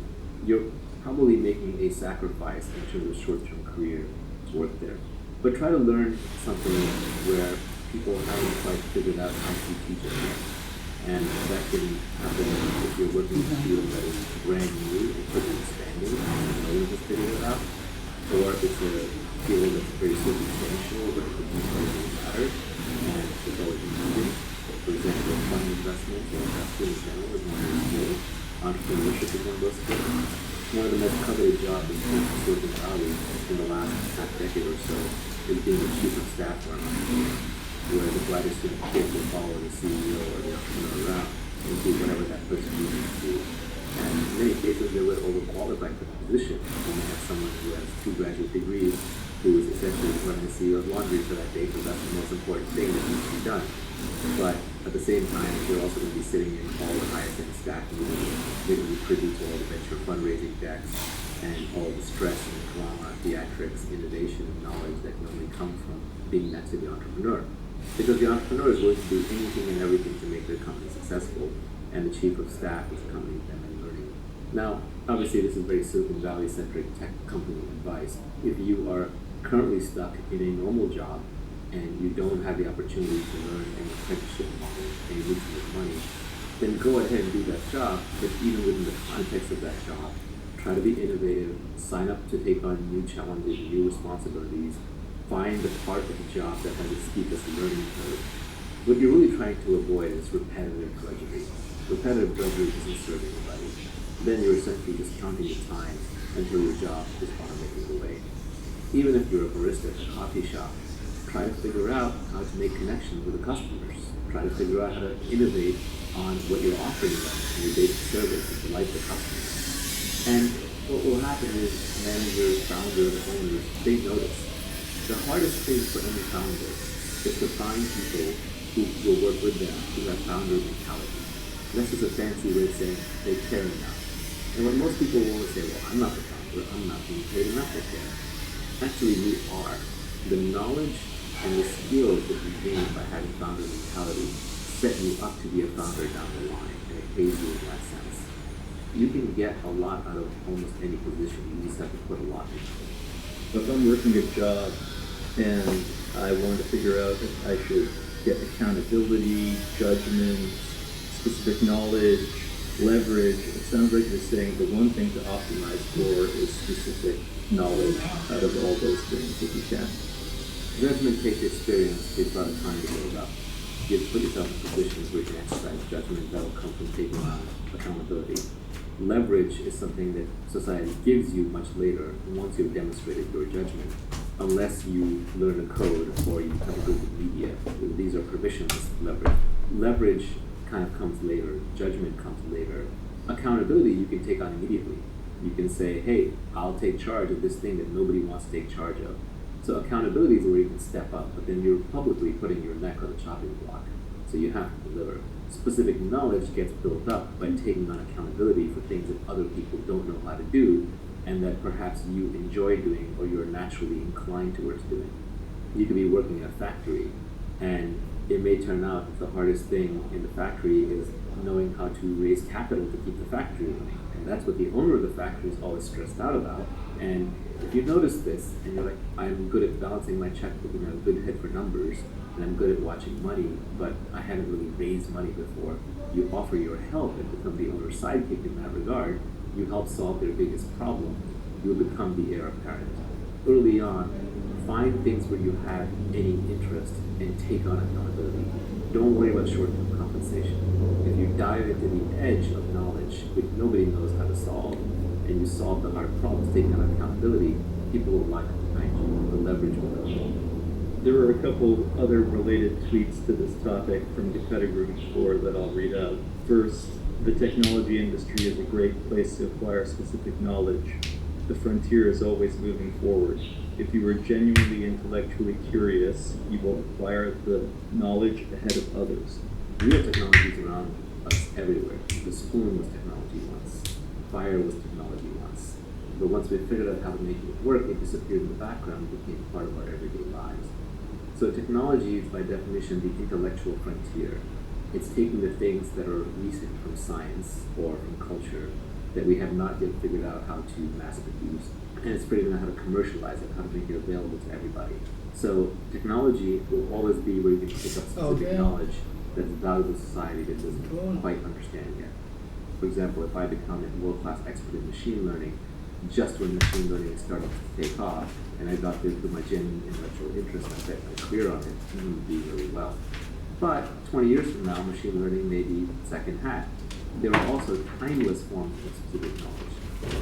you're probably making a sacrifice in terms of short-term career work there. But try to learn something where people haven't quite figured out how to teach it yet. And that can happen if you're working in a field that is brand new and quickly expanding and no one has figured it out. Or it's a field that's very substantial, but it doesn't matter, and it's always moving. For example, fund investment or investing in general is one of those skills. Entrepreneurship is one of those skills. One of the most coveted jobs in Silicon Valley in the last half decade or so is being the chief of staff for an entrepreneur, where the brightest young kid will follow the CEO or the entrepreneur around and do whatever that person needs to do. And in many cases, they were overqualified for the position. When you have someone who has 2 graduate degrees who is essentially running the CEO's laundry for that day, because that's the most important thing that needs to be done. But at the same time, they're also going to be sitting in all the highest end staff meetings, they're going to be privy to all the venture fundraising decks and all the stress and drama, theatrics, innovation, and knowledge that can only come from being next to the entrepreneur. Because the entrepreneur is willing to do anything and everything to make their company successful, and the chief of staff is accompanying them and learning. Now, obviously, this is very Silicon Valley-centric tech company advice. If you are currently stuck in a normal job and you don't have the opportunity to learn an apprenticeship model and you need to make money, then go ahead and do that job. But even within the context of that job, try to be innovative, sign up to take on new challenges, new responsibilities, find the part of the job that has the steepest learning curve. What you're really trying to avoid is repetitive drudgery. Repetitive drudgery doesn't serve anybody. Then you're essentially just counting the time until your job is automated away. Even if you're a barista at a coffee shop, try to figure out how to make connections with the customers. Try to figure out how to innovate on what you're offering them in your basic service to delight the customers. And what will happen is managers, founders, owners, they notice. The hardest thing for any founder is to find people who will work with them who have founder mentality. That's just a fancy way of saying they care enough. And when most people will say, well, I'm not the founder, I'm not being paid enough to care. Actually, you are. The knowledge and the skills that you gain by having founder mentality set you up to be a founder down the line, and it pays you in that sense. You can get a lot out of almost any position, you just have to put a lot into it. If I'm working a job and I want to figure out if I should get accountability, judgment, specific knowledge, leverage, it sounds like you're saying the one thing to optimize for is specific knowledge out of all those things if you can. Judgment takes experience, takes a lot of time to build up. You have to put yourself in positions where you can exercise judgment that will come from taking on accountability. Leverage is something that society gives you much later once you've demonstrated your judgment, unless you learn a code or you have a good media. These are permissionless leverage. Leverage kind of comes later, judgment comes later. Accountability you can take on immediately. You can say, hey, I'll take charge of this thing that nobody wants to take charge of. So accountability is where you can step up, but then you're publicly putting your neck on the chopping block. So you have to deliver. Specific knowledge gets built up by taking on accountability for things that other people don't know how to do and that perhaps you enjoy doing or you're naturally inclined towards doing. You could be working in a factory and it may turn out that the hardest thing in the factory is knowing how to raise capital to keep the factory running. And that's what the owner of the factory is always stressed out about. And if you notice this and you're like, I'm good at balancing my checkbook and I have a good head for numbers, and I'm good at watching money, but I haven't really raised money before, you offer your help and become the owner's sidekick in that regard. You help solve their biggest problem. You'll become the heir apparent. Early on, find things where you have any interest and take on accountability. Don't worry about short-term compensation. If you dive into the edge of knowledge, which nobody knows how to solve, and you solve the hard problems, taking on accountability, people will line up behind you. The leverage will come. There are a couple other related tweets to this topic from the cutting room floor that I'll read out. First, the technology industry is a great place to acquire specific knowledge. The frontier is always moving forward. If you are genuinely intellectually curious, you will acquire the knowledge ahead of others. We have technologies around us everywhere. The spoon was technology once. Fire was technology once. But once we figured out how to make it work, it disappeared in the background and became part of our everyday lives. So technology is by definition the intellectual frontier. It's taking the things that are recent from science or from culture that we have not yet figured out how to mass produce, and it's figuring out how to commercialize it, how to make it available to everybody. So technology will always be where you can pick up specific knowledge that's valuable to society that doesn't quite understand yet. For example, if I become a world-class expert in machine learning, just when machine learning is starting to take off, and I got there through my genuine intellectual interest and I bet my career on it, it would do really well. But 20 years from now, machine learning may be second hat. There are also timeless forms of specific knowledge.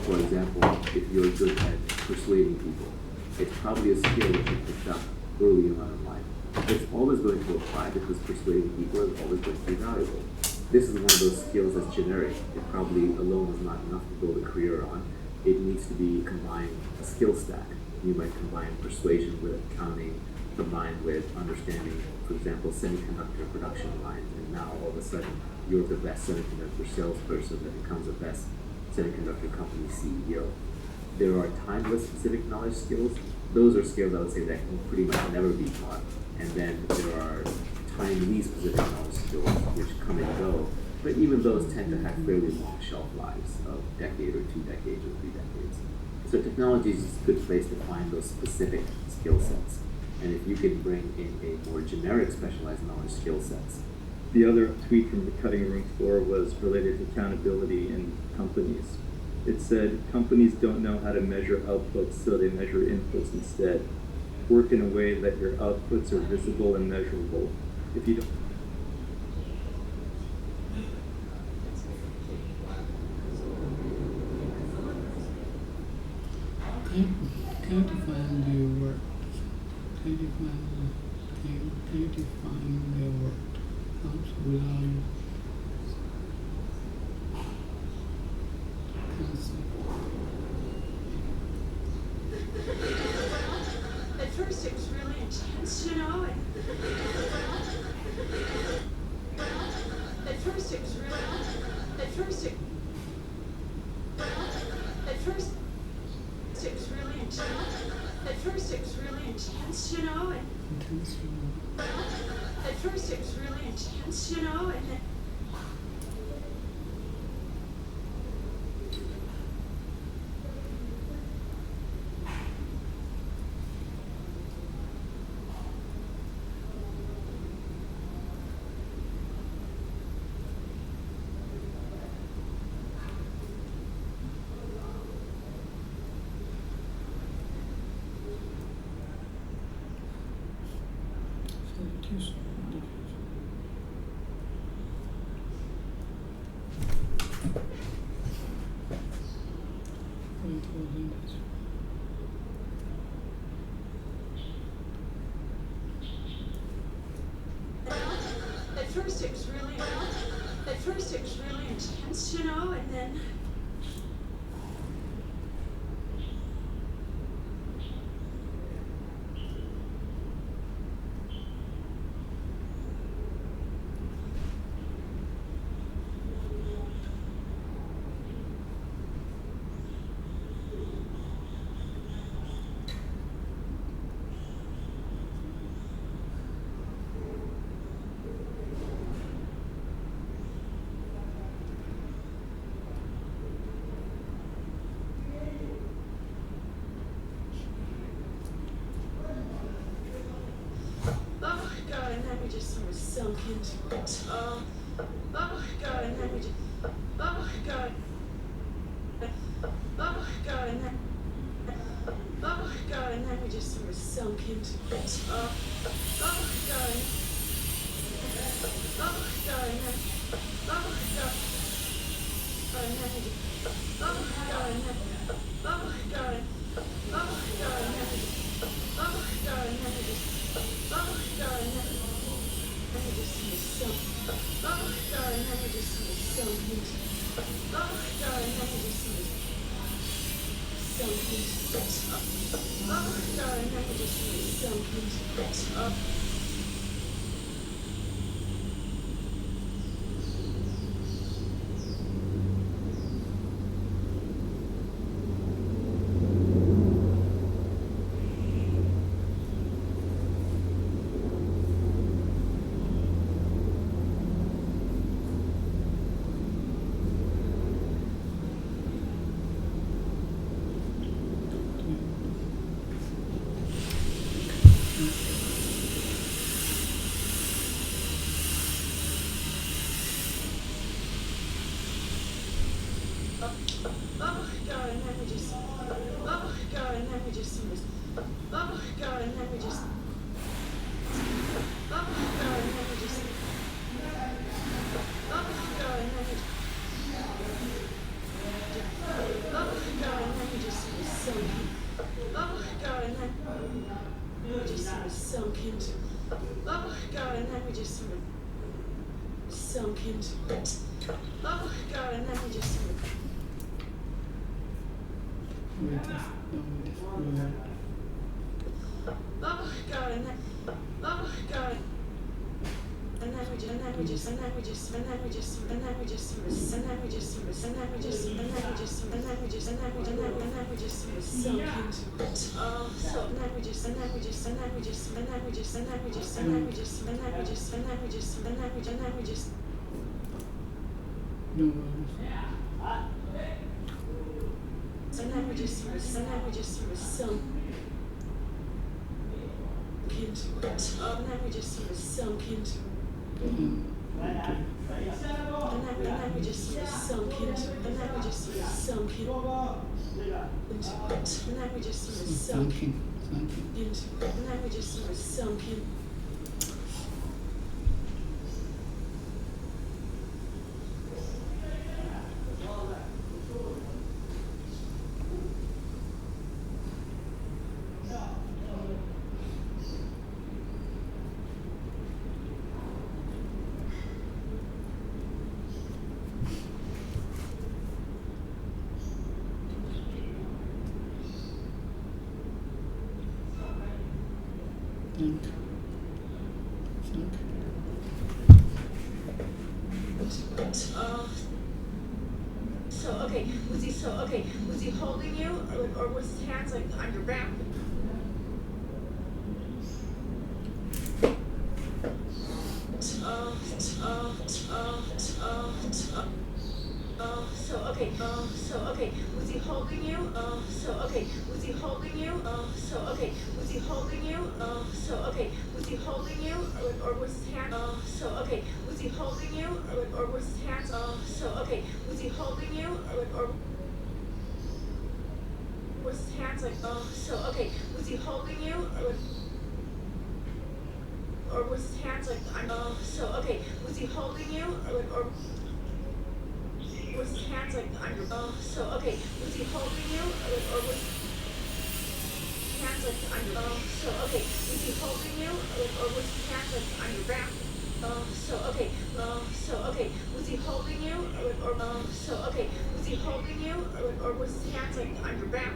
For example, if you're good at persuading people, it's probably a skill that you picked up early on in life. It's always going to apply because persuading people is always going to be valuable. This is one of those skills that's generic. It probably alone is not enough to build a career on. It needs to be combined, a skill stack. You might combine persuasion with accounting, combined with understanding, for example, semiconductor production lines, and now all of a sudden you're the best semiconductor salesperson that becomes the best semiconductor company CEO. There are timeless specific knowledge skills. Those are skills I would say that can pretty much never be taught. And then there are timely specific knowledge skills which come and go, but even those tend to have fairly long shelf lives of a decade or 2 decades or 3 decades. So technology is a good place to find those specific skill sets. And if you can bring in a more generic specialized knowledge skill sets. The other tweet from the cutting room floor was related to accountability in companies. It said, companies don't know how to measure outputs, so they measure inputs instead. Work in a way that your outputs are visible and measurable. If you don't Can you define the word? Can you define the word? At first it was really intense, you know, and at first it was really, at first it was really intense. At first it was really intense, you know, and at first it was really intense, you know, and then at first it was really intense, you know, and then sunk into it. Oh my God, and then we just, oh my God. Oh my God, and then, oh my God, and then we just sort of sunk into it. Oh my God, and, oh my God, and then, oh my God, and then we just, oh my God, and then, oh my God, and, oh my God, and then we just, oh my God, and then we just, oh my God, and then we just sort of sunk. Oh my God, and then we just sort of sunk into. Oh my God, and then we just sort of sunk into it. Oh my God, and then we just sort of sunk into it. Sunk into it. Oh my God, and then we just sort of. Oh my God, and then. Oh my God. And then we just sort of, and then we just sort of, and then we just sort of, and then we just sort of, and then we just sort of, and then we just sort of, and then we just sort of, and then we just, and then we just sort of sunk into it. So, and then we just, and then we just, and then we just, and then we just, and then we just, and then we just, and then we just, and then we just, and then we just, and then we just. No worries. And then we just sort of, and then we just sort of sunk into it. And then we just sort of sunk into. And then we just sort of sunk into. And then we just sort of sunk into it. And then we just sort of sunk into. And then we just sort of sunk in. Was he holding you, or was his hands like on your back? Was he holding you? Was he holding you? Was he holding you? Was he holding you, or was his hand? Was he holding you, or was his hands? Was he holding you, or was his hands like? Was he holding you, or was his hands like? Was he holding you, or was his hands like on your? Was he holding you, or was hands like on your? Was he holding you, or was his hands like on your back? Was he holding you, or was he holding you, or was his hands like on your back?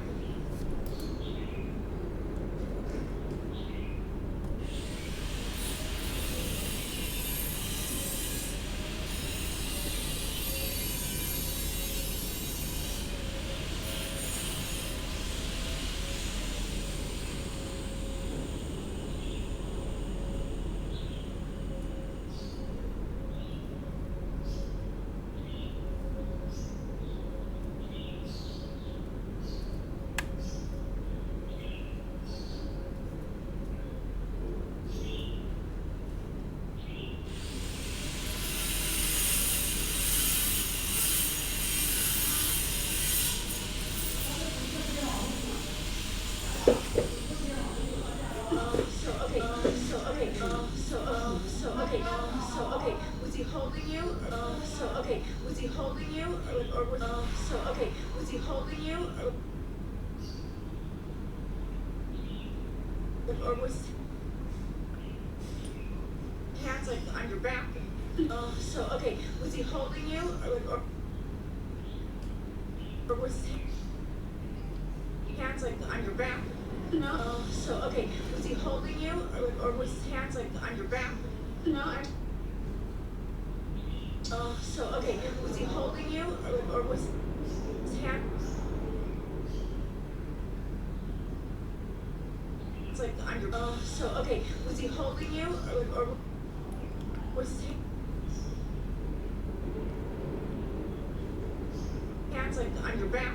he holding you? Or was hands like on your back? Oh, so okay, was he holding you? Or was his hands like on your back? No. Oh, so okay, was he holding you? Or was his hands like on your back? No, oh, so okay, was he holding you? Or was his hand like on your oh, so okay, was he holding you? Or was his hands like on your back?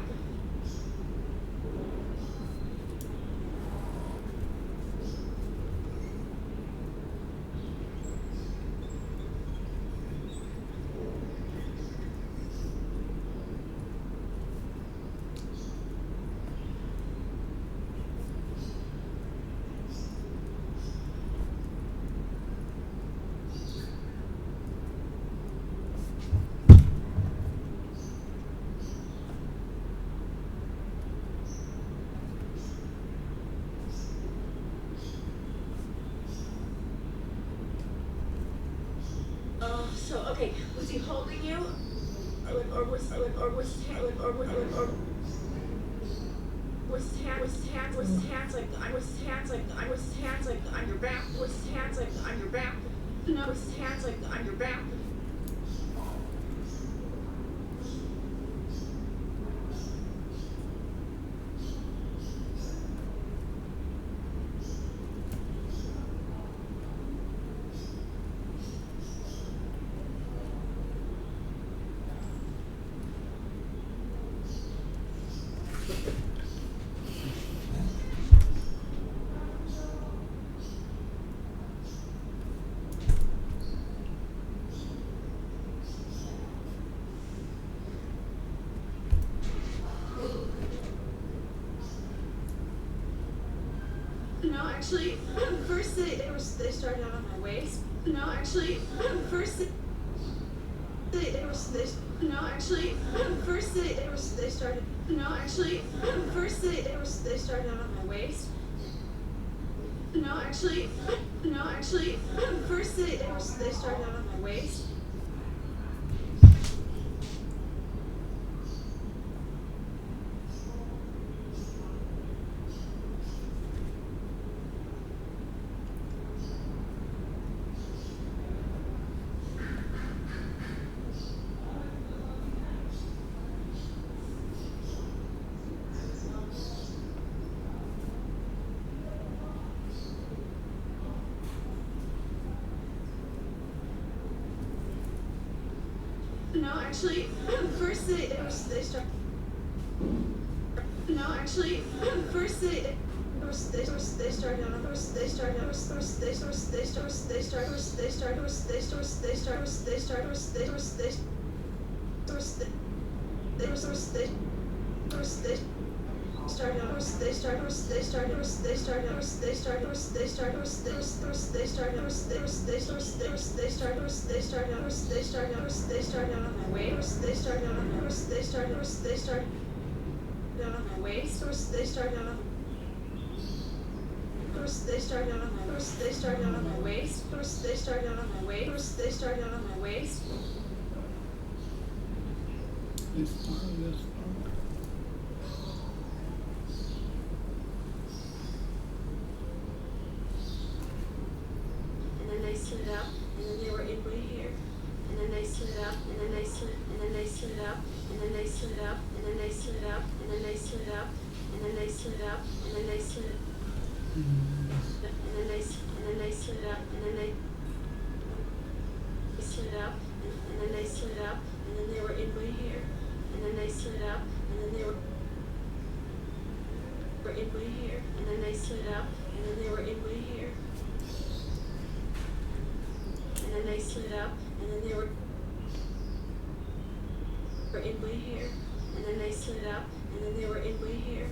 Oh, so okay, was he holding you? Or was his hand like on your back? Was his hands like on your back? No, was his hands like on your back? No, actually, first they started out on my waist. No, actually, first no, actually, first they started. No, actually, first they started out on my waist. No, actually, first they started out on my waist. No, actually, first they started. No, actually, first they started out on my waist. This part. And then they slid up, and then they were in my hair. And then they slid up, and then they slid, and then they slid up, and then they slid up, and then they slid up, and then they slid up, and then they slid up, and then they slid, and then they slid up, and then they slid up, and then they slid up, and then they were in my hair. And then they slid up, and then they were in my hair. And then they slid up, and then they were in my hair. And then they slid up, and then they were in my hair. And then they slid up, and then they were in my hair.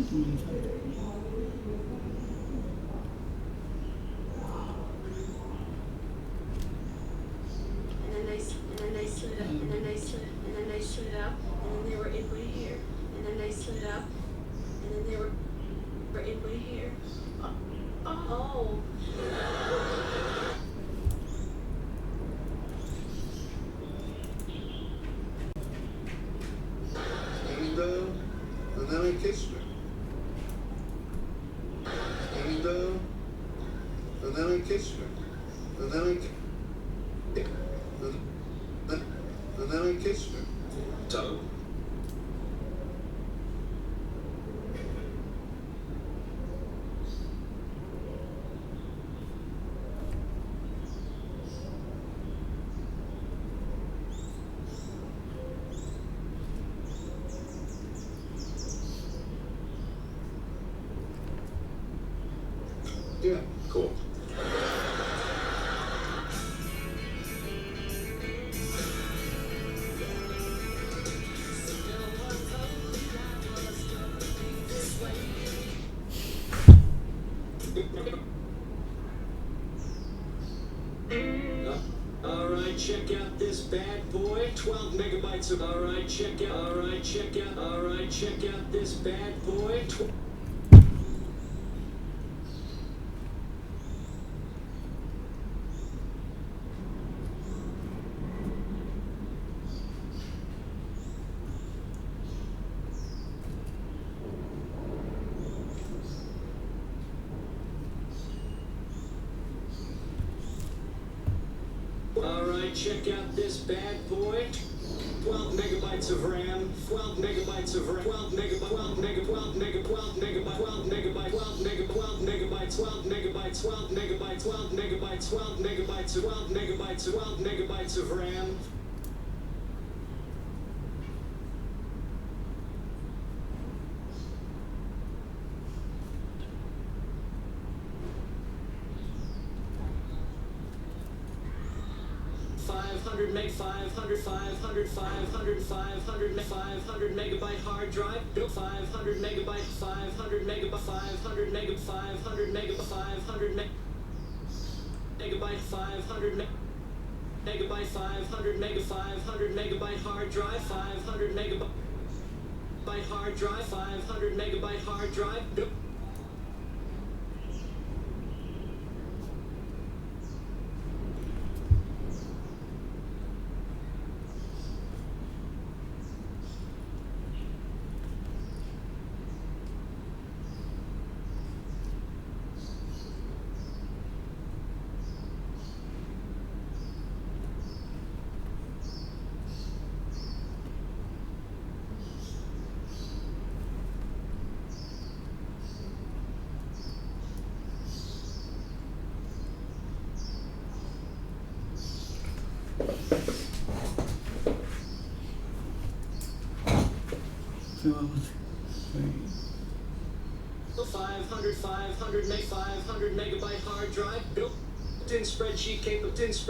tu mensaje. And then they slid up, and then they slid up, and then they were in way here, and then they slid up, and then they were in way here. Oh. And then I kissed her. And then I kissed her. And then I kissed her. So? Yeah. Cool. Alright, check out this bad boy. 12 megabytes of. Alright, check out this bad boy. Alright, check out this bad boy. 12 megabytes of RAM, 12 megabytes of RAM, 12 megabytes, 12 megabytes, 12 megabytes, 12 megabytes, 12 megabytes, 12 megabytes, 12 megabytes, 12 megabytes, 12 megabytes, 12 megabytes, 12 megabytes, 12 megabytes of RAM. Meg 500 megabyte hard drive, built 500 megabyte 500 megabyte 500 mega 500 mega 500 megabyte 500 megabyte 500 mega 500 megabyte hard drive 500 megabyte hard drive 500 megabyte hard drive built. So I was saying, 500 megabyte hard drive built-in spreadsheet capabilities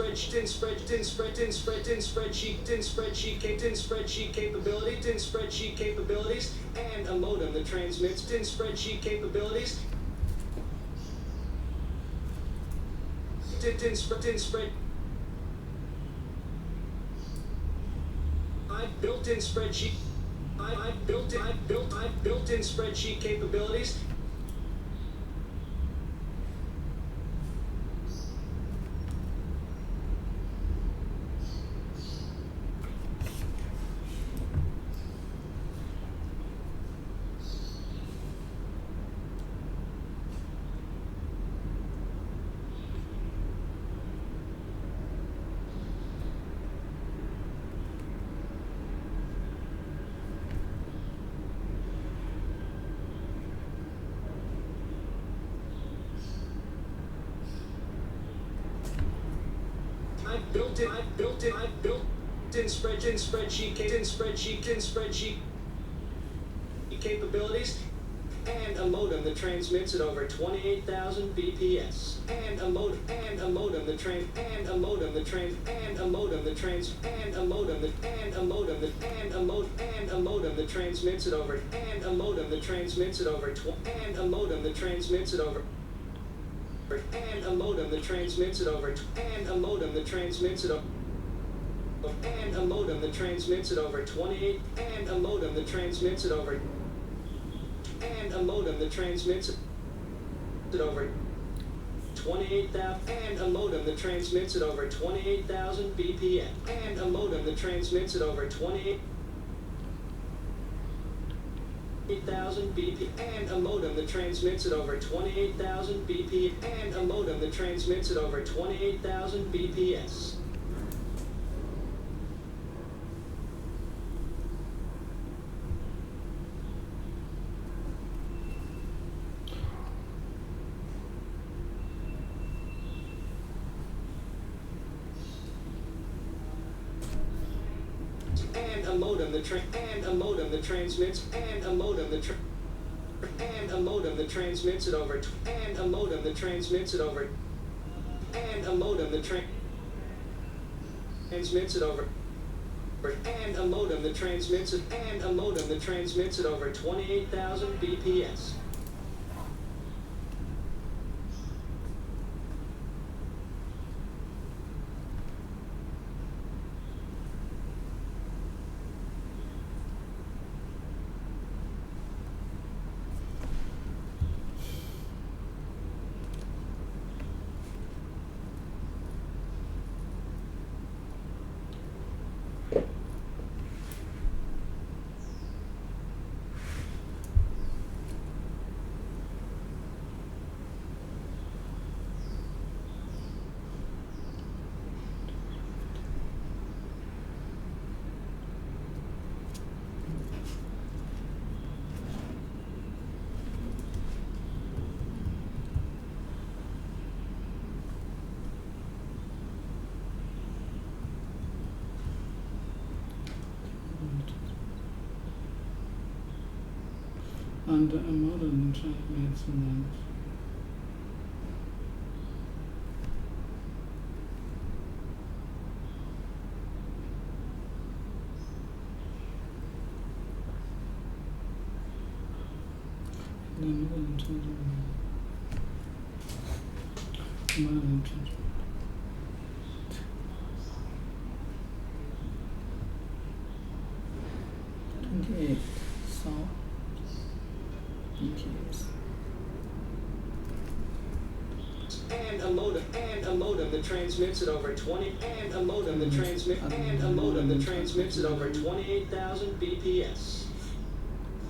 and a modem that transmits in spreadsheet capabilities. Built-in spreadsheet. I built-in spreadsheet capabilities. I built in spreadsheet capabilities. and a modem that transmits at over 28,000 bps, and a modem that transmits at over and a modem that transmits at over and a modem that transmits at over and a modem that transmits at over and a modem that transmits at over and a modem that transmits at over 28 and a modem that transmits at over and a modem that transmits at over 28,000 and a modem that transmits at over 28,000 bps and a modem that transmits at over 28,000 bp and a modem that transmits at over 28,000 bp and a modem that transmits at over 28,000 bps. And a modem that transmits and a modem that and a modem that transmits at over and a modem that transmits at over and a modem that transmits at over and a modem that transmits at and a modem that transmits at over 28,000 bps. And a modern transmits and then modern transmit. 28 south BTS. And a modem that transmits at over 20 and a modem that transmits at over 28,000 bps.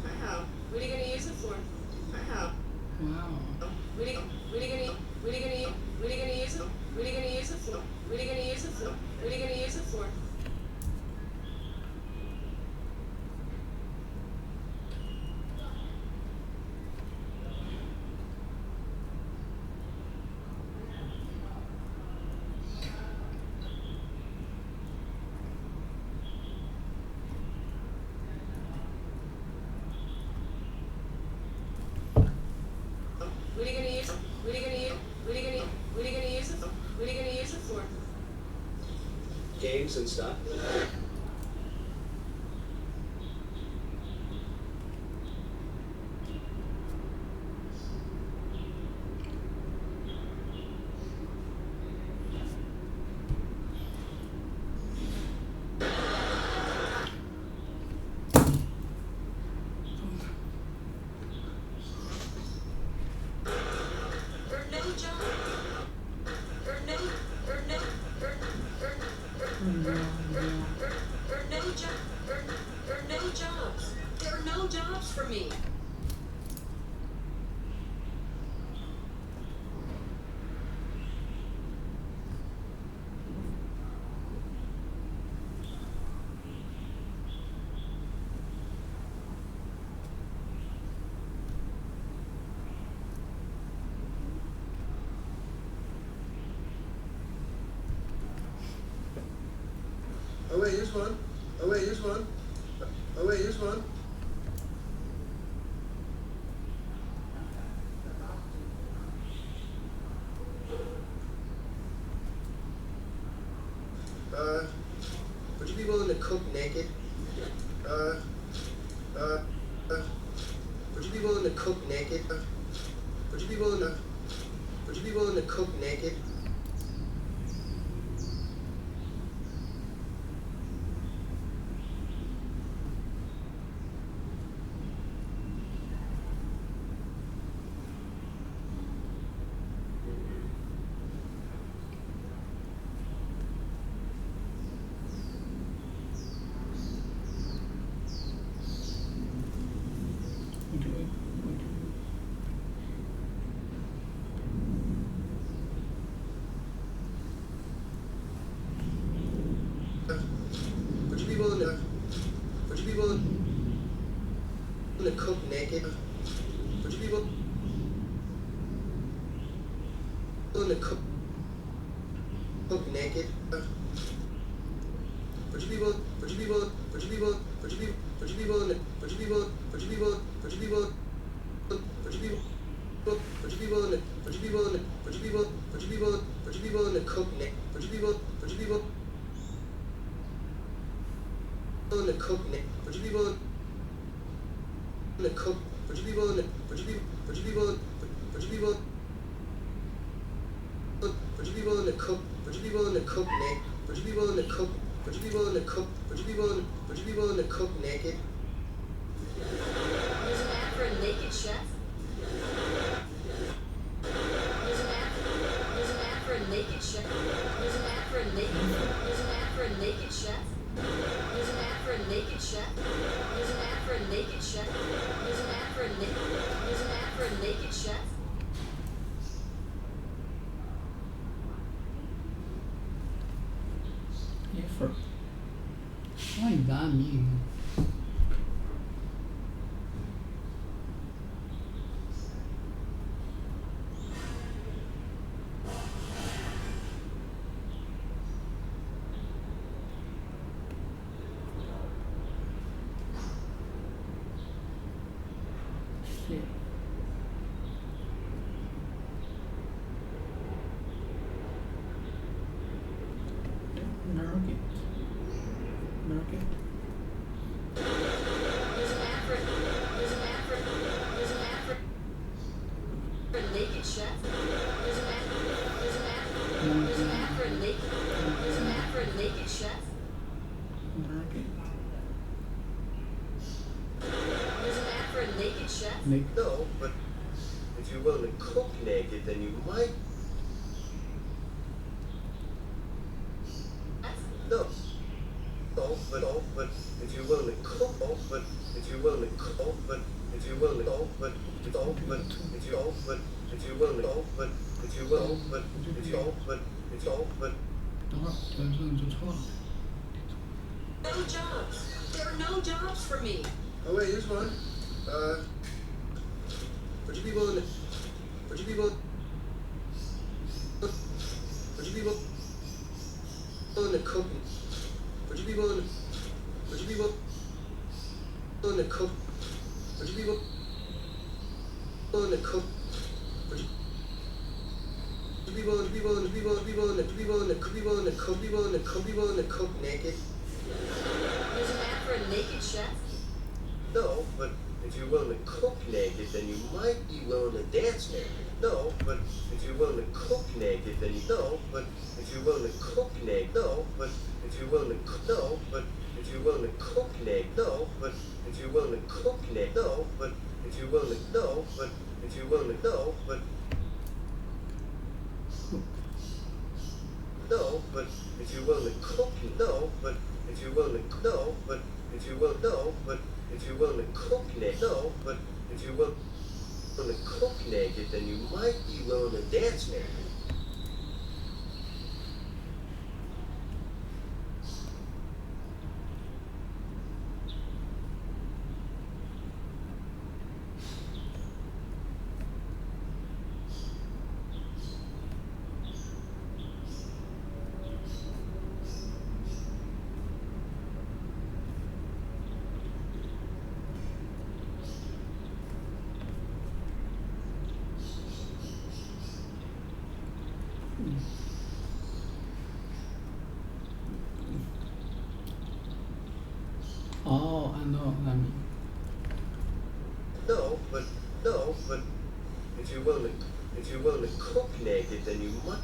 Wow. What are you gonna use it for? Wow. Wow. What are you gonna use it? What are you gonna use it for? What are you gonna use it for? What are you gonna use it for? What are you gonna use it for? What are you gonna use it? What are you gonna use? What are you gonna use it for? What are you gonna use it for? Games and stuff. There are no jobs for me. Oh wait, here's one. Oh wait, here's one. Oh wait, here's one. cook naked? Would you be willing to cook naked? Would you be willing to cook naked? Would you be willing to cook naked? Would you be willing to cook naked? Would you be willing to cook naked? Would you be willing to cook naked? Would you be willing to cook? Would you be willing to cook? Would you be willing to cook? Would you be willing to cook naked? Would you be willing to cook? Would you be willing to cook? Would you be willing to cook naked? There's an ad for a naked chef. There's an ad for a naked chef. There's an ad for a naked chef. There's an ad for a naked chef. There's an ad for a naked chef. There's an ad for a naked chef. Effort. Ai, dá, amigo. Shit. Nugget. There's an ad for a naked chef. There's an ad for a naked chef. Nugget. There's an ad for a naked chef. No, but if you're willing to cook naked, then you might. No, but if you're willing to cook, but if you're willing to cook, but if you're willing to, but if you're willing to, but if you're willing to, but if you're willing, but if you're, but if you're, but. No jobs. There are no jobs for me. Oh wait, here's one. Would you be willing to? Would you be willing? Would you be willing to cook? Would you be willing to? Would you be willing to cook? Would you be willing to cook? Would you be willing to cook naked? There's an ad for a naked chef. No, but if you're willing to cook naked, then you might be willing to dance naked. No, but if you're willing to cook naked, then you know. But if you're willing to cook naked, no. But if you're willing to no. But if you're willing to cook naked, no. But if you're willing to cook naked, no. But if you're willing to no. But if you're willing to no. But no. But if you're willing to cook, no. But if you're willing to no. But if you're willing no. But if you're willing to cook naked, no. But if you're willing to cook naked, then you might be willing to dance naked. know what I mean. No, but if you're willing to cook naked, then you might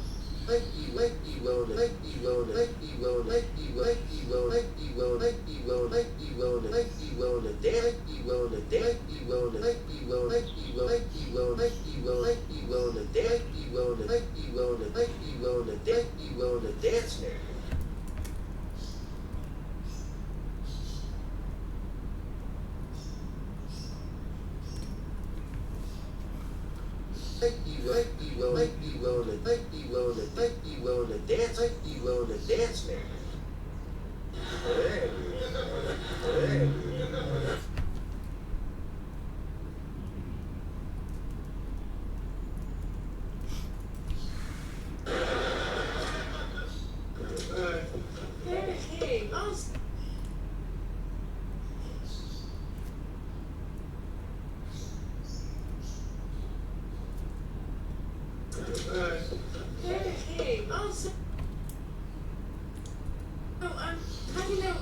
be willing to dance there. Dance now. Hey. Hey, I'll Hey, also. How do you know,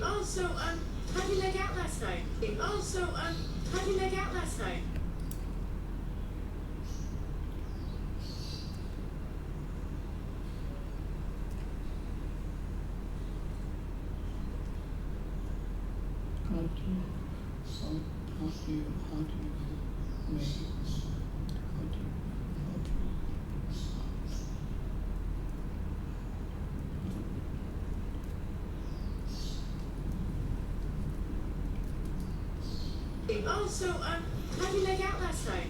Also, how did you make out last night? Also, how did you make out last night? How do you make Also, how did you make out last night?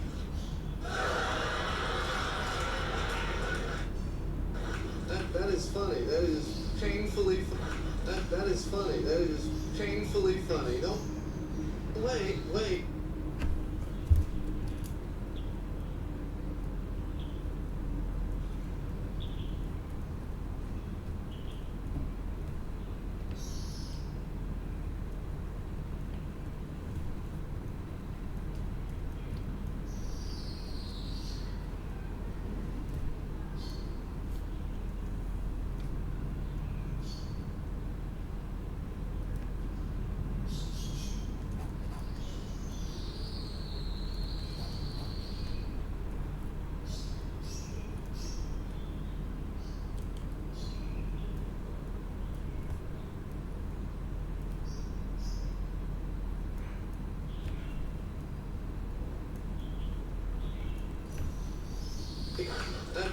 That is funny. That is painfully that is funny. That is painfully funny. Don't wait.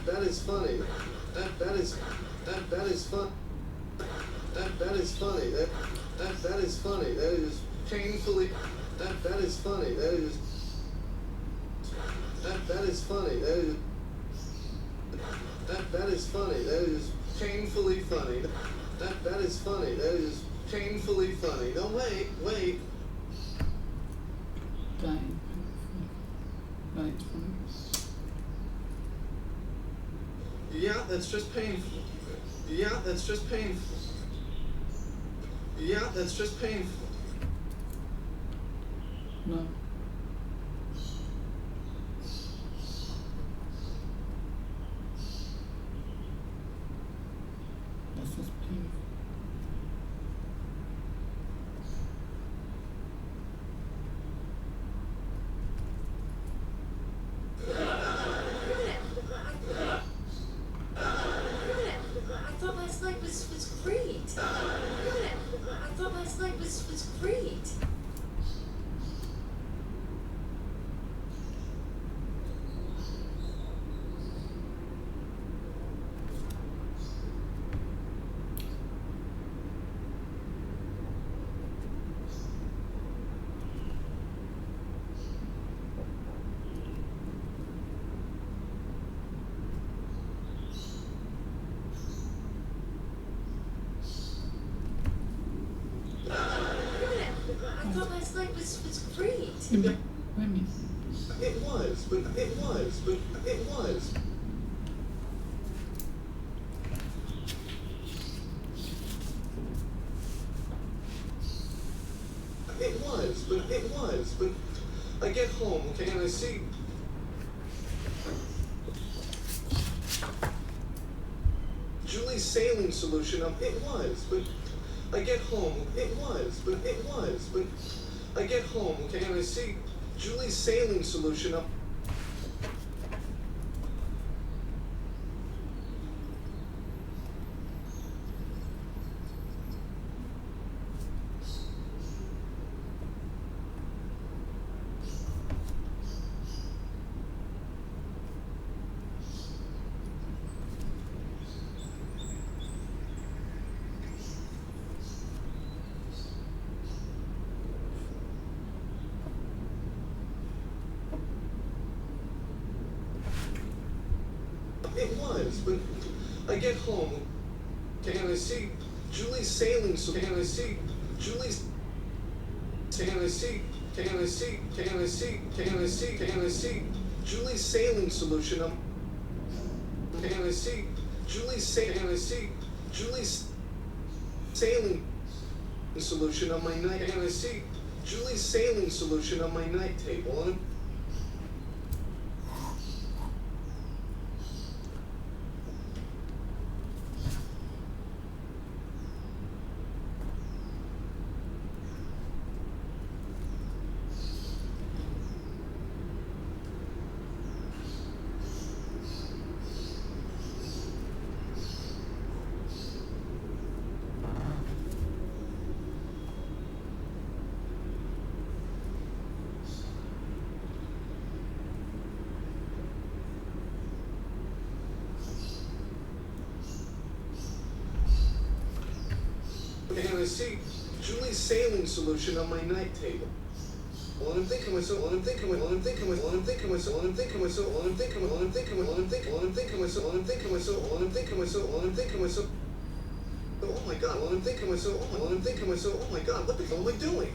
That is funny. That is fun. That is funny. That is funny. That is painfully. That is funny. That is funny. That is funny. That is painfully funny. That is funny. That is painfully funny. No, wait. time? Right. Yeah, that's just painful. Yeah, that's just painful. Yeah, that's just painful. No. That's just painful. I thought last night was great. I thought last night was great. I thought last night was great. Yeah, but wait a minute. It was, but it was. It was, but I get home, okay, and I see. sailing solution up. It was, but I get home. It was, but I get home, okay, and I see Julie's sailing solution up. It was, but I get home, okay, and I see Julie's sailing, and I see Julie's, and I see, and I see, and I see, and I see, and I see Julie's sailing solution up, and I see Julie's, and I see Julie's sailing solution on my night, and I see Julie's sailing solution on my night table, and and I see Julie's sailing solution on my night table. Well, I'm thinking myself, I'm thinking myself, I'm thinking myself, I'm thinking myself, I'm thinking myself, I'm thinking myself, I'm thinking myself, I'm thinking myself, I'm thinking myself, I'm thinking myself, I'm thinking myself. Oh my God! I'm thinking myself, I'm thinking myself, oh my God! What the hell am I doing?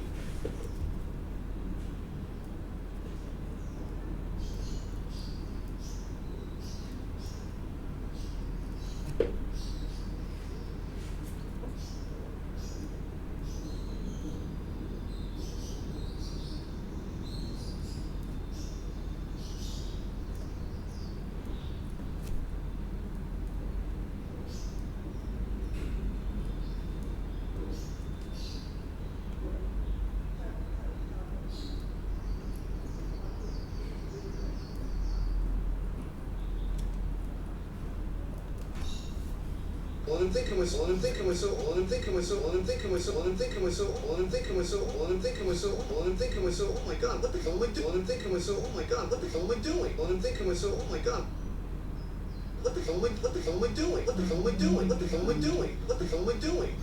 I'm thinking myself, I'm thinking myself, I'm thinking myself, I'm thinking myself, I'm thinking myself, I'm thinking myself, I'm thinking myself, I'm thinking myself, oh my God, what the hell am I doing? I'm thinking myself, oh my God, what the hell am I doing? I'm thinking myself, oh my God, what the hell am I doing? What the hell am I doing? What the hell am I doing? What the hell am I doing?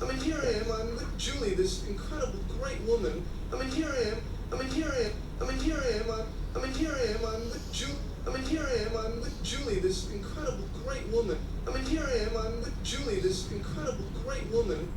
I mean, here I am, I'm with Julie, this incredible, great woman. I mean, here I am, I mean, here I am, I mean, here I am, I mean, here I am, I'm with Julie. I mean, here I am, I'm with Julie, this incredible, great woman. I mean, here I am, I'm with Julie, this incredible, great woman.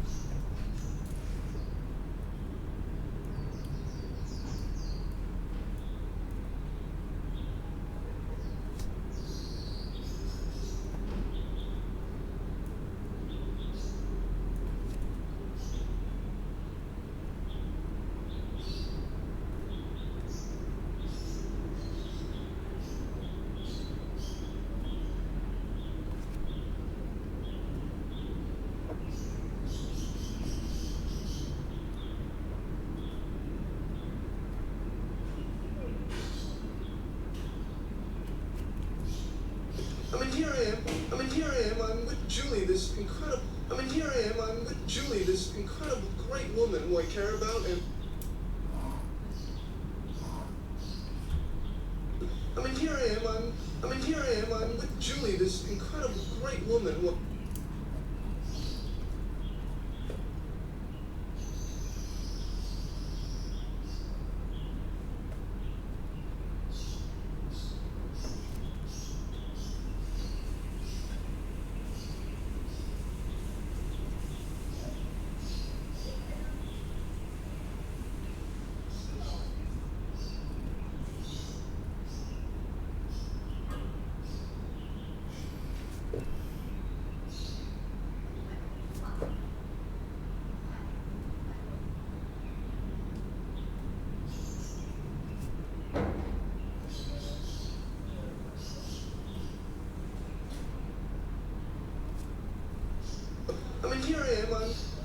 I mean, here I am, I mean, here I am, I'm with Julie, this incredible, I mean, here I am, I'm with Julie, this incredible, great woman who I care about, and I mean, here I am, I'm with Julie, this incredible, great woman who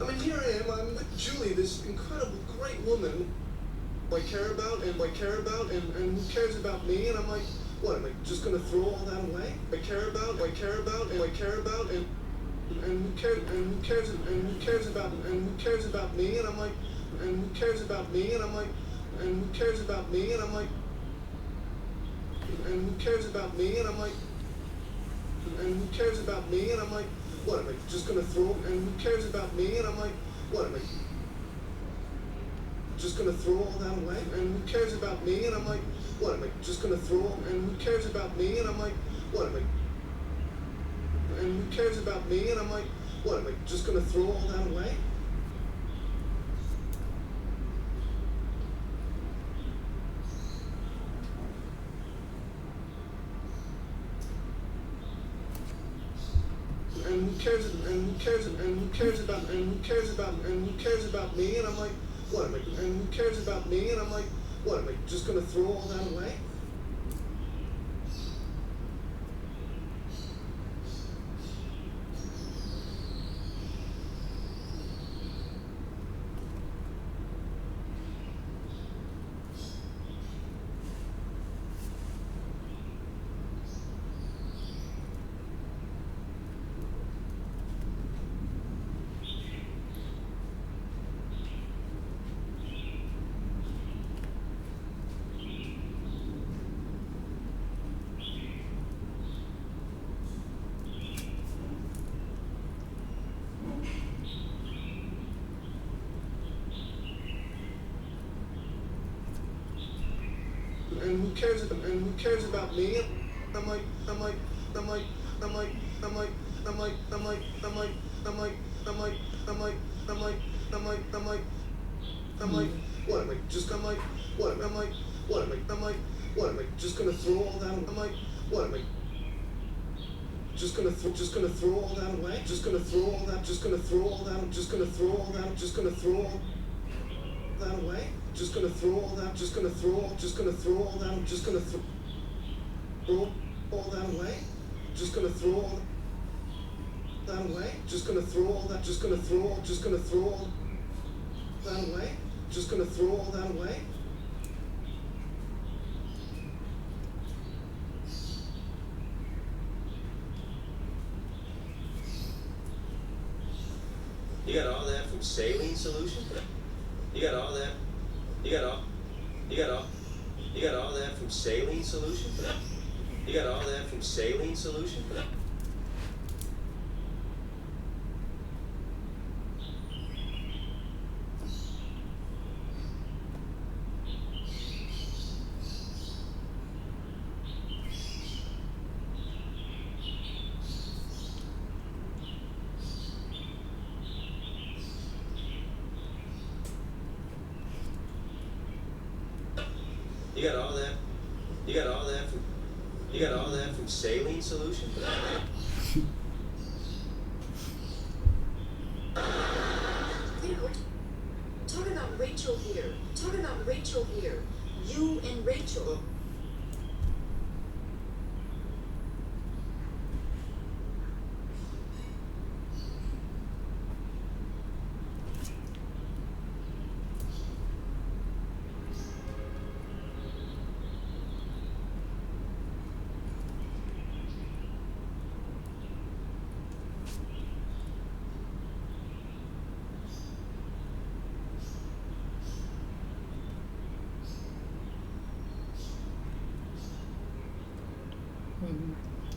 I mean, here I am, I'm with Julie, this incredible, great woman I care about, and who cares about me, and I'm like, what, am I just gonna throw all that away? I care about, and who cares about me, and I'm like, and who cares about me, and I'm like, and who cares about me, and I'm like, and who cares about me, and I'm like, and who cares about me, and I'm like, what, am I just gonna throw, and who cares about me, and I'm like, what, am I just gonna throw all that away? And who cares about me, and I'm like, what, am I just gonna throw, and who cares about me, and I'm like, what, am I, and who cares about me, and I'm like, what, am I just gonna throw all that away? And who cares about me, and I'm like, what, am I, and who cares about me, and I'm like, what, am I just gonna throw all that away? And who cares about me? I'm like, what am I just? I'm like, what am I? What am I? What am I just gonna throw all that? I'm like, what am I? Just gonna throw all that away? Just gonna throw all that? Just gonna throw all that? Just gonna throw all that? Just gonna throw all that away? Just gonna throw all that? Just gonna throw all that? Just gonna throw all that away? Just gonna throw all that away? Just gonna throw all that? Just gonna throw all that away? Just gonna throw all that away? You got all that from saline solution? You got all that from saline solution? You got all that from saline solution? You got all that from saline solution? Talking about Rachel here. You and Rachel.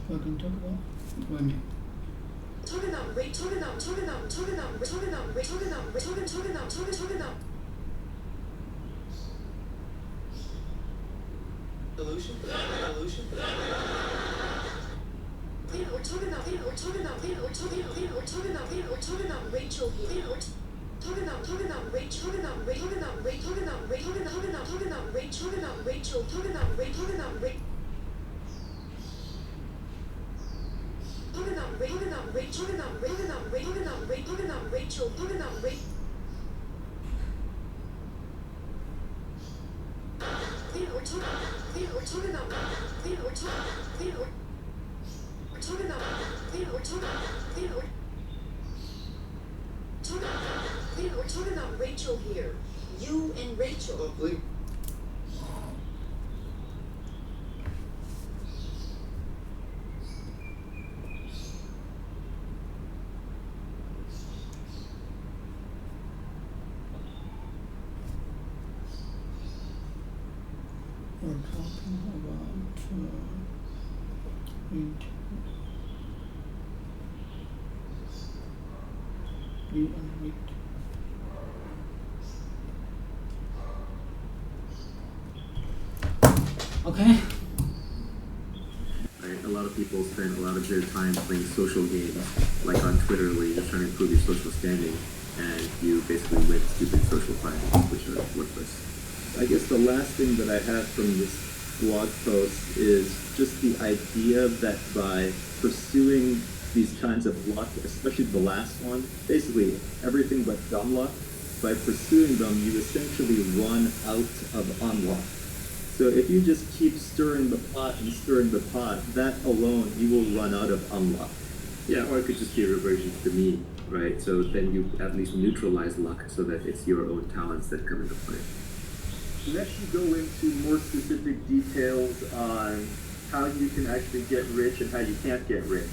What can talk about? Women. Talking about Solution? We're talking about Rachel here. We're talking about talking about Rachel here. You and Rachel. Oh, please. We're talking about read and read. Okay. Right? A lot of people spend a lot of their time playing social games, like on Twitter, where you're just trying to improve your social standing, and you basically win stupid social prizes, which are worthless. I guess the last thing that I have from this blog post is just the idea that by pursuing these kinds of luck, especially the last one, basically everything but dumb luck, by pursuing them, you essentially run out of unluck. So if you just keep stirring the pot and stirring the pot, that alone, you will run out of unluck. Yeah, or it could just be a reversion to the mean, right? So then you at least neutralize luck so that it's your own talents that come into play. Next, you go into more specific details on how you can actually get rich and how you can't get rich.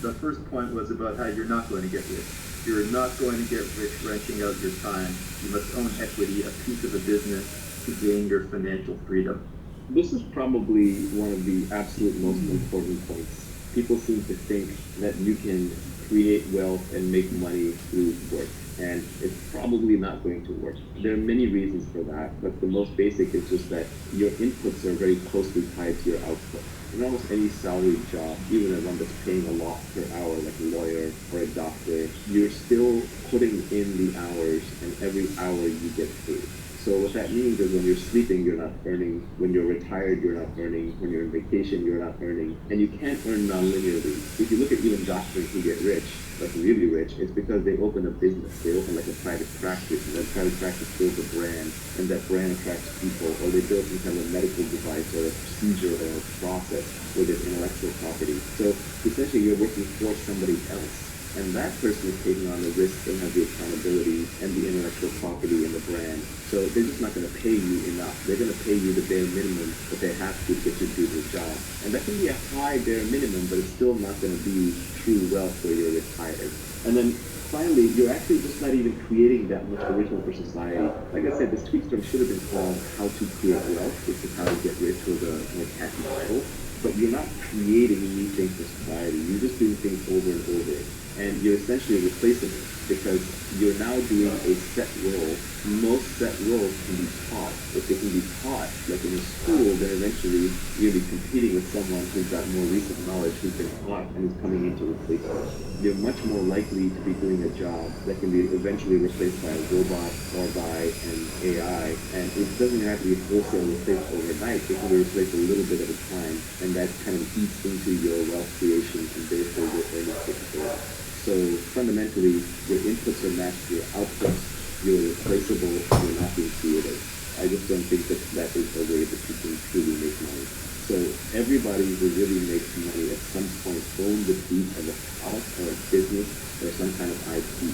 The first point was about how you're not going to get rich. You're not going to get rich renting out your time. You must own equity, a piece of a business, to gain your financial freedom. This is probably one of the absolute most important points. People seem to think that you can create wealth and make money through work, and it's probably not going to work. There are many reasons for that, but the most basic is just that your inputs are very closely tied to your output. In almost any salary job, even one that's paying a lot per hour, like a lawyer or a doctor, you're still putting in the hours, and every hour you get paid. So what that means is when you're sleeping, you're not earning. When you're retired, you're not earning. When you're on vacation, you're not earning. And you can't earn non-linearly. If you look at even doctors who get rich, like really rich, it's because they open a business. They open like a private practice, and that private practice builds a brand, and that brand attracts people, or they build some kind of medical device or a procedure or a process with their intellectual property. So essentially you're working for somebody else. And that person is taking on the risk and has the accountability and the intellectual property and the brand. So they're just not going to pay you enough. They're going to pay you the bare minimum that they have to get you to do the job. And that can be a high bare minimum, but it's still not going to be true wealth where you're retired. And then finally, you're actually just not even creating that much original for society. Like I said, this tweet storm should have been called How to Create Wealth. This is how to get rich with a more catchy title. But you're not creating new things for society. You're just doing things over and over. And you're essentially replacing it because you're now doing a set role. Most set roles can be taught. If they can be taught, like in a school, then eventually you're going to be competing with someone who's got more recent knowledge, who's been taught, and is coming in to replace you. You're much more likely to be doing a job that can be eventually replaced by a robot or by an AI. And it doesn't have to be wholesale replaced overnight. It can be replaced a little bit at a time, and that kind of eats into your wealth creation and therefore your earning capability. So fundamentally, your inputs are matched to your outputs, you're replaceable, you're not being creative. I just don't think that that is a way that you can truly make money. So everybody who really makes money at some point owns the piece of a product or a business or some kind of IP.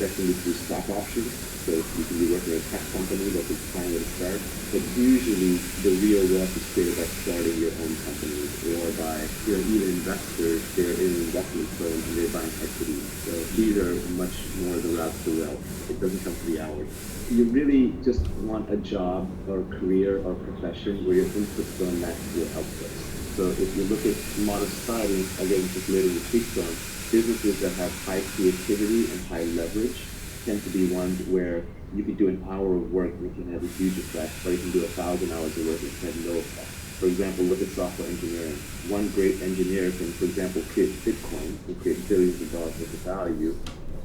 That can be through stock options. So you can be working at a tech company that is trying to start, but usually the real wealth is created by starting your own company or by, even investors, they're in an investment firm and they're buying equity. So these are much more the routes to wealth. It doesn't come to the hours. You really just want a job or career or profession where your inputs don't match your outputs. So if you look at modern society, again, just later in the tweet storm, businesses that have high creativity and high leverage tend to be ones where you can do an hour of work and it can have a huge effect, or you can do 1,000 hours of work and it can have no effect. For example, look at software engineering. One great engineer can, for example, create Bitcoin and create billions of dollars worth of value.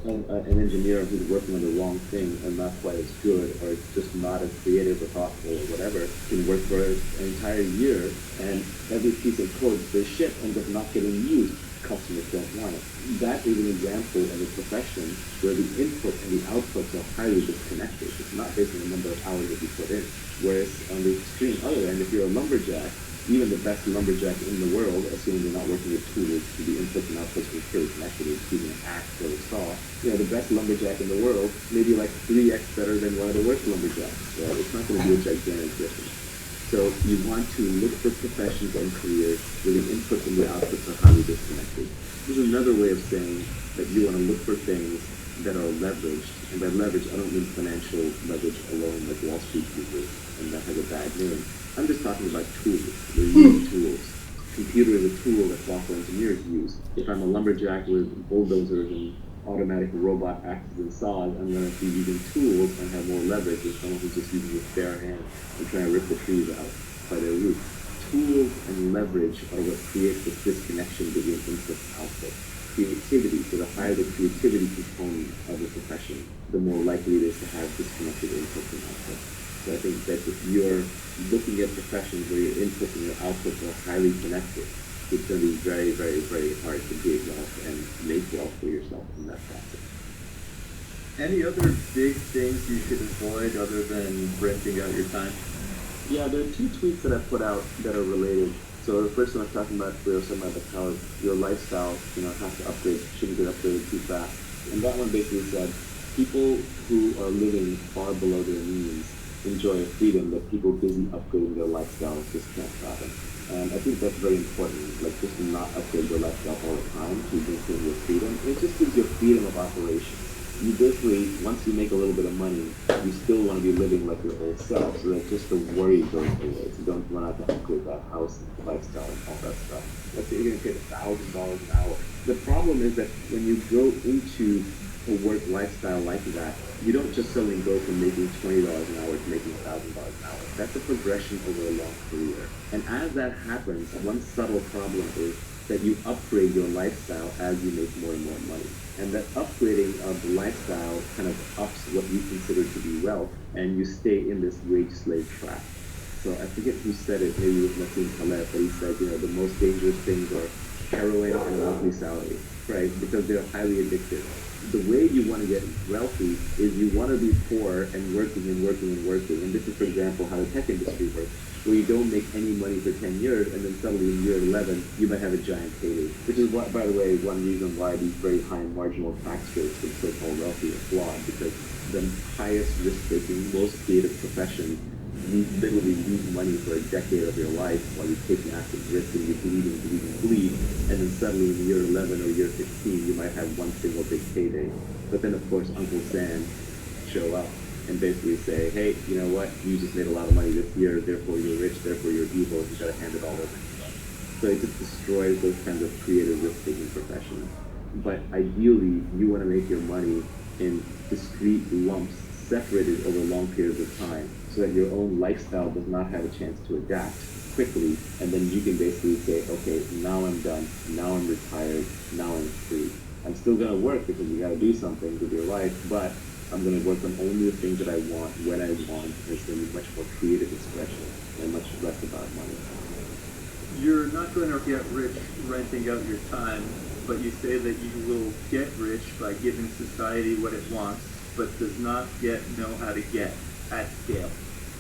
And an engineer who's working on the wrong thing and not quite as good, or just not as creative or thoughtful or whatever, can work for an entire year, and every piece of code they ship ends up not getting used. Customers don't want it. That is an example of a profession where the input and the outputs are highly disconnected. It's not based on the number of hours that you put in. Whereas on the extreme other end, if you're a lumberjack, even the best lumberjack in the world, assuming they're not working with tools to be inputs and outputs with curious connected, using an axe or a saw, the best lumberjack in the world may be like 3x better than one of the worst lumberjacks. Right? It's not going to be a gigantic difference. So you want to look for professions and careers where the inputs and the outputs are highly disconnected. There's another way of saying that you want to look for things that are leveraged. And by leverage, I don't mean financial leverage alone like Wall Street uses, and that has a bad name. I'm just talking about tools. We're using tools. Computer is a tool that software engineers use. If I'm a lumberjack with bulldozers and automatic robot axes and saws, I'm going to be using tools and have more leverage than someone who's just using his bare hands and trying to rip the trees out by their roots. Tools and leverage are what creates this disconnection between input and output. Creativity, so the higher the creativity component of the profession, the more likely it is to have disconnected inputs and outputs. So I think that if you're looking at professions where your inputs and your outputs are highly connected, it's going to be very, very, very hard to create wealth and make wealth for yourself in that process. Any other big things you should avoid other than renting out your time? Yeah, there are 2 tweets that I put out that are related. So the first one I'm talking about, we were talking about how your lifestyle, has to upgrade, shouldn't get upgraded too fast. And that one basically said, people who are living far below their means enjoy a freedom that people busy upgrading their lifestyle just can't fathom. And I think that's very important, like just to not upgrade your lifestyle all the time to maintain your freedom. It just gives you freedom of operation. You basically, once you make a little bit of money, you still want to be living like your old self, so that just the worry goes away. So don't run out to upgrade that house and lifestyle and all that stuff. Let's say you're going to pay $1,000 an hour. The problem is that when you go into a work lifestyle like that, you don't just suddenly go from making $20 an hour to making $1,000 an hour. That's a progression over a long career. And as that happens, one subtle problem is that you upgrade your lifestyle as you make more and more money. And that upgrading of the lifestyle kind of ups what you consider to be wealth, and you stay in this wage slave trap. So I forget who said it, maybe it was Nassim Taleb, but he said, the most dangerous things are heroin and monthly salary, right? Because they're highly addictive. The way you want to get wealthy is you want to be poor and working and working and working. And this is, for example, how the tech industry works, where you don't make any money for 10 years, and then suddenly in year 11, you might have a giant payday. Which is, by the way, one reason why these very high marginal tax rates for so-called wealthy are flawed, because the highest risk-taking, most creative profession, you literally lose money for a decade of your life while you take massive risks and you bleed, and then suddenly in year 11 or year 15, you might have one single big payday. But then, of course, Uncle Sam show up and basically say, hey, you know what, you just made a lot of money this year, therefore you're rich, therefore you're evil, you gotta hand it all over. So it just destroys those kinds of creative risk-taking professions. But ideally, you want to make your money in discrete lumps separated over long periods of time so that your own lifestyle does not have a chance to adapt quickly, and then you can basically say, okay, now I'm done, now I'm retired, now I'm free. I'm still going to work because you got to do something with your life, but I'm going to work on only the things that I want, when I want, and it's going to be much more creative expression and much less about money. You're not going to get rich renting out your time, but you say that you will get rich by giving society what it wants, but does not yet know how to get at scale.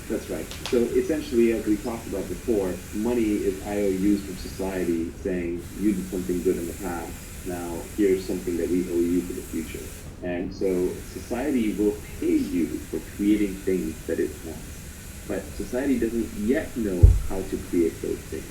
That's right. So essentially, as we talked about before, money is IOUs from society saying, you did something good in the past, now here's something that we owe you for the future. And so society will pay you for creating things that it wants. But society doesn't yet know how to create those things.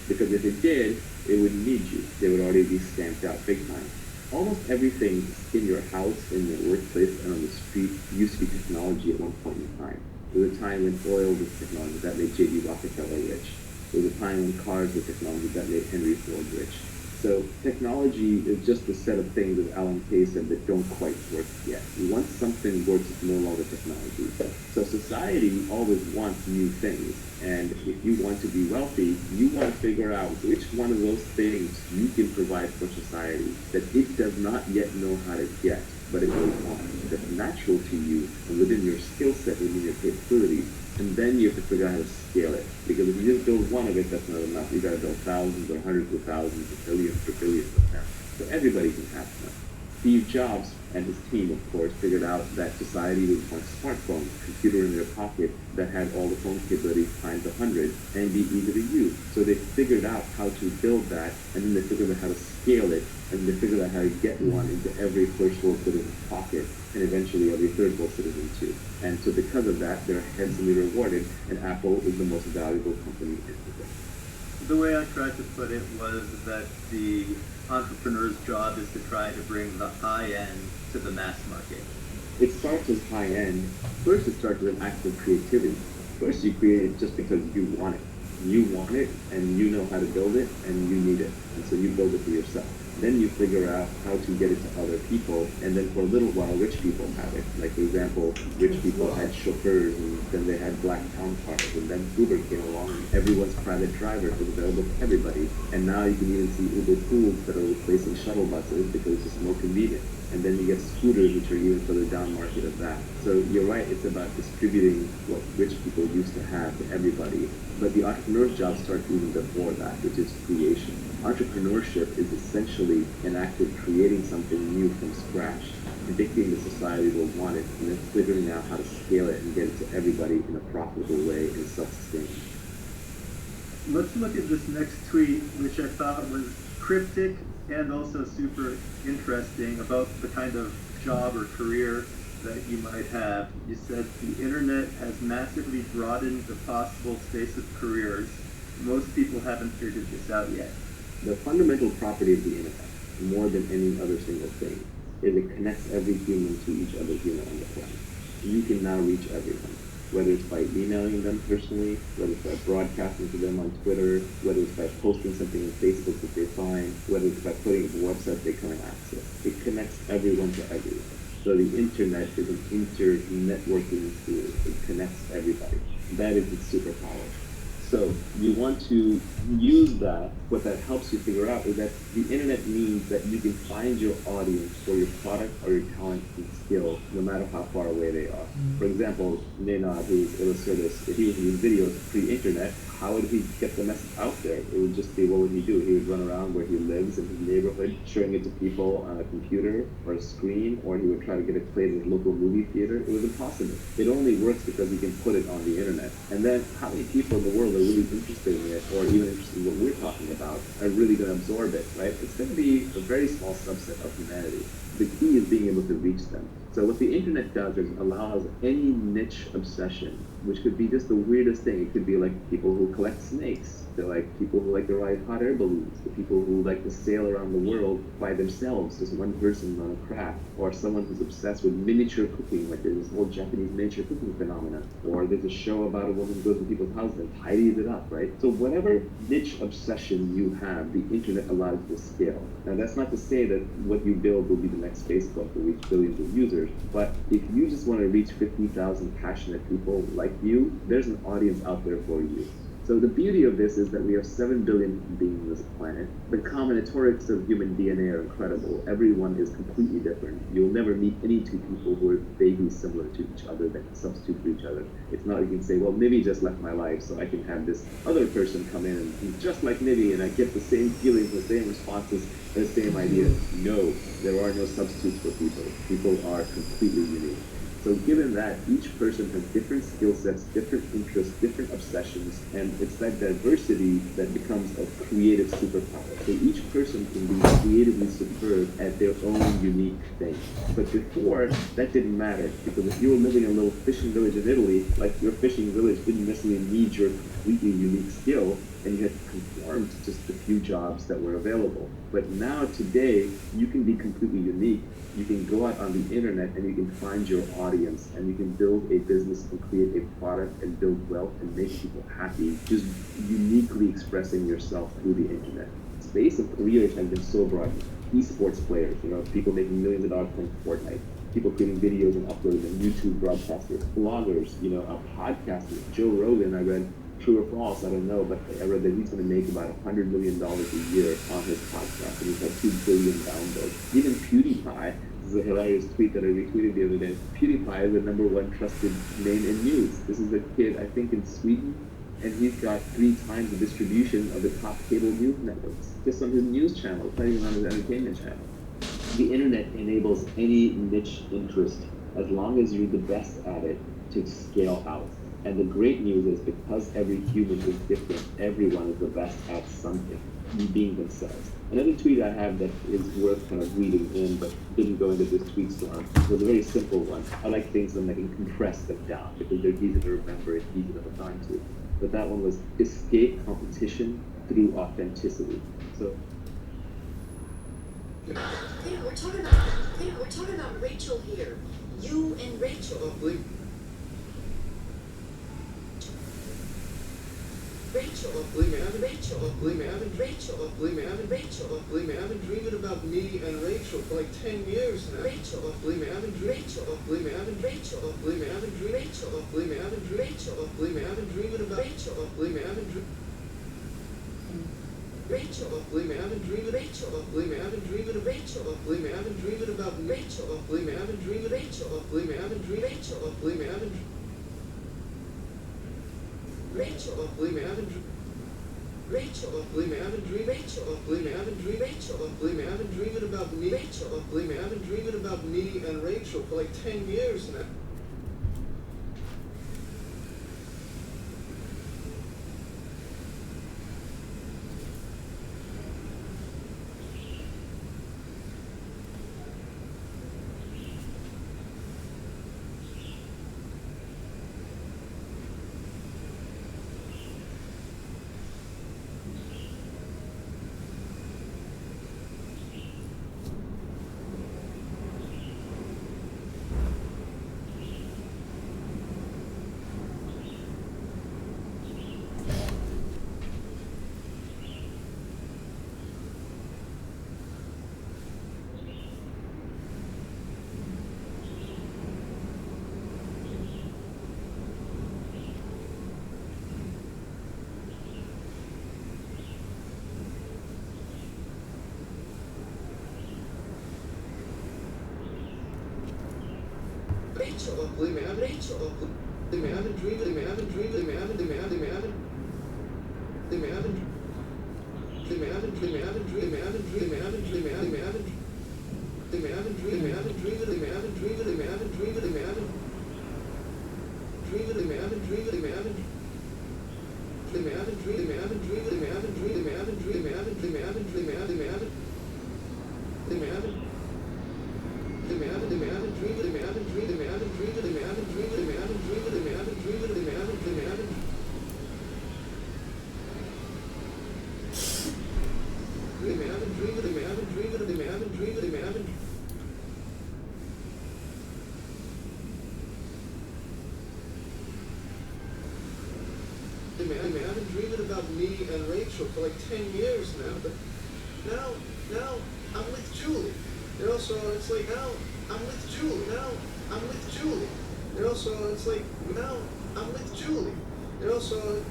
Because if it did, it wouldn't need you. They would already be stamped out big time. Almost everything in your house, in your workplace, and on the street used to be technology at one point in time. There was a time when oil was technology that made J.D. Rockefeller rich. There was a time when cars were technology that made Henry Ford rich. So technology is just a set of things, as Alan Kay said, that don't quite work yet. Once something works, it's no longer technology. So society always wants new things. And if you want to be wealthy, you want to figure out which one of those things you can provide for society that it does not yet know how to get, but it will want. That's natural to you and within your skill set, within your capabilities. And then you have to figure out how to scale it. Because if you just build one of it, that's not enough. You got to build thousands or hundreds of thousands or billions or billions of them. So everybody can have them. Steve Jobs and his team, of course, figured out that society would want a smartphone, a computer in their pocket that had all the phone capabilities times 100 and be easy to use. So they figured out how to build that, and then they figured out how to scale it, and they figured out how to get one into every first world citizen's pocket, and eventually every third world citizen too. And so because of that, they're handsomely rewarded, and Apple is the most valuable company in the world. The way I tried to put it was that the entrepreneur's job is to try to bring the high end to the mass market. It starts as high end. First, it starts with an act of creativity. First, you create it just because you want it. You want it, and you know how to build it, and you need it. And so you build it for yourself. Then you figure out how to get it to other people, and then for a little while, rich people have it. Like, for example, rich people had chauffeurs, and then they had black town cars, and then Uber came along, and everyone's private driver was available to everybody. And now you can even see Uber pools that are replacing shuttle buses because it's just more convenient. And then you get scooters, which are even further down market of that. So you're right, it's about distributing what rich people used to have to everybody. But the entrepreneur's job starts even before that, which is creation. Entrepreneurship is essentially an act of creating something new from scratch, predicting the society will want it, and then figuring out how to scale it and get it to everybody in a profitable way and self-sustaining. Let's look at this next tweet, which I thought was cryptic and also super interesting about the kind of job or career that you might have. You said the internet has massively broadened the possible space of careers. Most people haven't figured this out yet. The fundamental property of the internet, more than any other single thing, is it connects every human to each other human on the planet. You can now reach everyone, whether it's by emailing them personally, whether it's by broadcasting to them on Twitter, whether it's by posting something on Facebook that they find, whether it's by putting up a website they can't access. It connects everyone to everyone. So the internet is an inter-networking tool. It connects everybody. That is its superpower. So you want to use that. What that helps you figure out is that the internet means that you can find your audience for your product or your talent and skill, no matter how far away they are. For example, Nenad, who's Illustratus, if he was doing videos pre-internet, how would he get the message out there? It would just be, what would he do? He would run around where he lives in his neighborhood, showing it to people on a computer or a screen, or he would try to get it played at a local movie theater. It was impossible. It only works because he can put it on the internet. And then how many people in the world are really interested in it, or even interested in what we're talking about, are really going to absorb it, right? It's going to be a very small subset of humanity. The key is being able to reach them. So what the internet does is allows any niche obsession, which could be just the weirdest thing. It could be like people who collect snakes. They're like people who like to ride hot air balloons. The people who like to sail around the world by themselves, just one person on a craft. Or someone who's obsessed with miniature cooking, like there's this whole Japanese miniature cooking phenomenon. Or there's a show about a woman who goes to people's houses and tidies it up, right? So whatever niche obsession you have, the internet allows you to scale. Now that's not to say that what you build will be the next Facebook will reach billions of users, but if you just want to reach 50,000 passionate people like you, there's an audience out there for you. So the beauty of this is that we have 7 billion beings on this planet. The combinatorics of human DNA are incredible. Everyone is completely different. You'll never meet any two people who are vaguely similar to each other that can substitute for each other. It's not you can say, well, Nibby just left my life, so I can have this other person come in and he's just like Nibby, and I get the same feelings, the same responses, the same ideas. No, there are no substitutes for people. People are completely unique. So given that, each person has different skill sets, different interests, different obsessions, and it's that diversity that becomes a creative superpower. So each person can be creatively superb at their own unique thing. But before, that didn't matter, because if you were living in a little fishing village in Italy, like your fishing village didn't necessarily need your completely unique skill, and you had to conform to just the few jobs that were available. But now, today, you can be completely unique. You can go out on the internet and you can find your audience, and you can build a business and create a product and build wealth and make people happy, just uniquely expressing yourself through the internet. The space of careers has been so broad. Esports players, people making millions of dollars playing Fortnite, people creating videos and uploading them, YouTube broadcasters, bloggers, podcasters. Joe Rogan, I read, true or false, I don't know, but I read that he's going to make about $100 million a year on his podcast, and he's got 2 billion downloads. Even PewDiePie, this is a hilarious tweet that I retweeted the other day. PewDiePie is the #1 trusted name in news. This is a kid, I think, in Sweden, and he's got 3 times the distribution of the top cable news networks, just on his news channel, not even on his entertainment channel. the internet enables any niche interest as long as you're the best at it to scale out. And the great news is because every human is different, everyone is the best at something, being themselves. Another tweet I have that is worth kind of reading in, but didn't go into this tweet storm, was a very simple one. I like things when I can compress them down because they're easy to remember, it's easy to hold on to. But that one was escape competition through authenticity. So We're talking about Rachel here. You and Rachel. Oh, believe Rachel. Oh, believe me, Rachel. Oh, believe me, I've been Rachel. Oh, believe me, I've been Rachel. Oh, believe me, I've been dreaming about me and Rachel for like 10 years now. Rachel. Oh, believe me, I've been Rachel. Oh, believe me, I've been Rachel. Oh, believe me, I've been dreaming Rachel. Oh, believe me, I've been Rachel. Oh, believe me, I've been dreaming about Rachel. Oh, believe me, I've been Rachel. Oh, believe me, I've been dreaming Rachel. Oh, believe me, I've been dreaming of Rachel. Oh, believe me, I've been dreaming about Rachel. Oh, believe me, I've been dreaming Rachel. Oh, believe me, I've been dreaming Rachel. Oh, believe me, I've been Rachel. Oh, believe me, I've been Rachel. Oh, believe me, I've been dreaming Rachel. Oh, believe me, I've been dreaming Rachel. Oh, believe me, I've been dreaming about me Rachel. Oh, believe me, I've been dreaming about me and Rachel for like 10 years now. Rachel. Oh, believe me, I've Rachel. Oh, believe me, I've been dreaming believe me, I've been dreaming believe me, I've been believe me, I've been believe me, I've been believe me, I've been believe me, I've been believe me, I've been believe me, I've been believe me, I've been believe me, I've been believe me, I've been dreaming believe me, I've been dreaming believe me, I've been dreaming believe me, I've been dreaming believe me, I've been dreaming believe me, I've been dreaming believe me, I've been believe me, I've been dreaming me, I've been dreaming believe me, I've been dreaming me, I've been dreaming me, I've been believe me, I've been believe me, I've been believe me, I've been believe me, I've been believe me, I've been believe me, I've been believe me, I've been believe me, I've been I've been dreaming about me and Rachel for like 10 years now, but now I'm with Julie. You know, so it's like now I'm with Julie. Now I'm with Julie. You know, so it's like now I'm with Julie. You know, so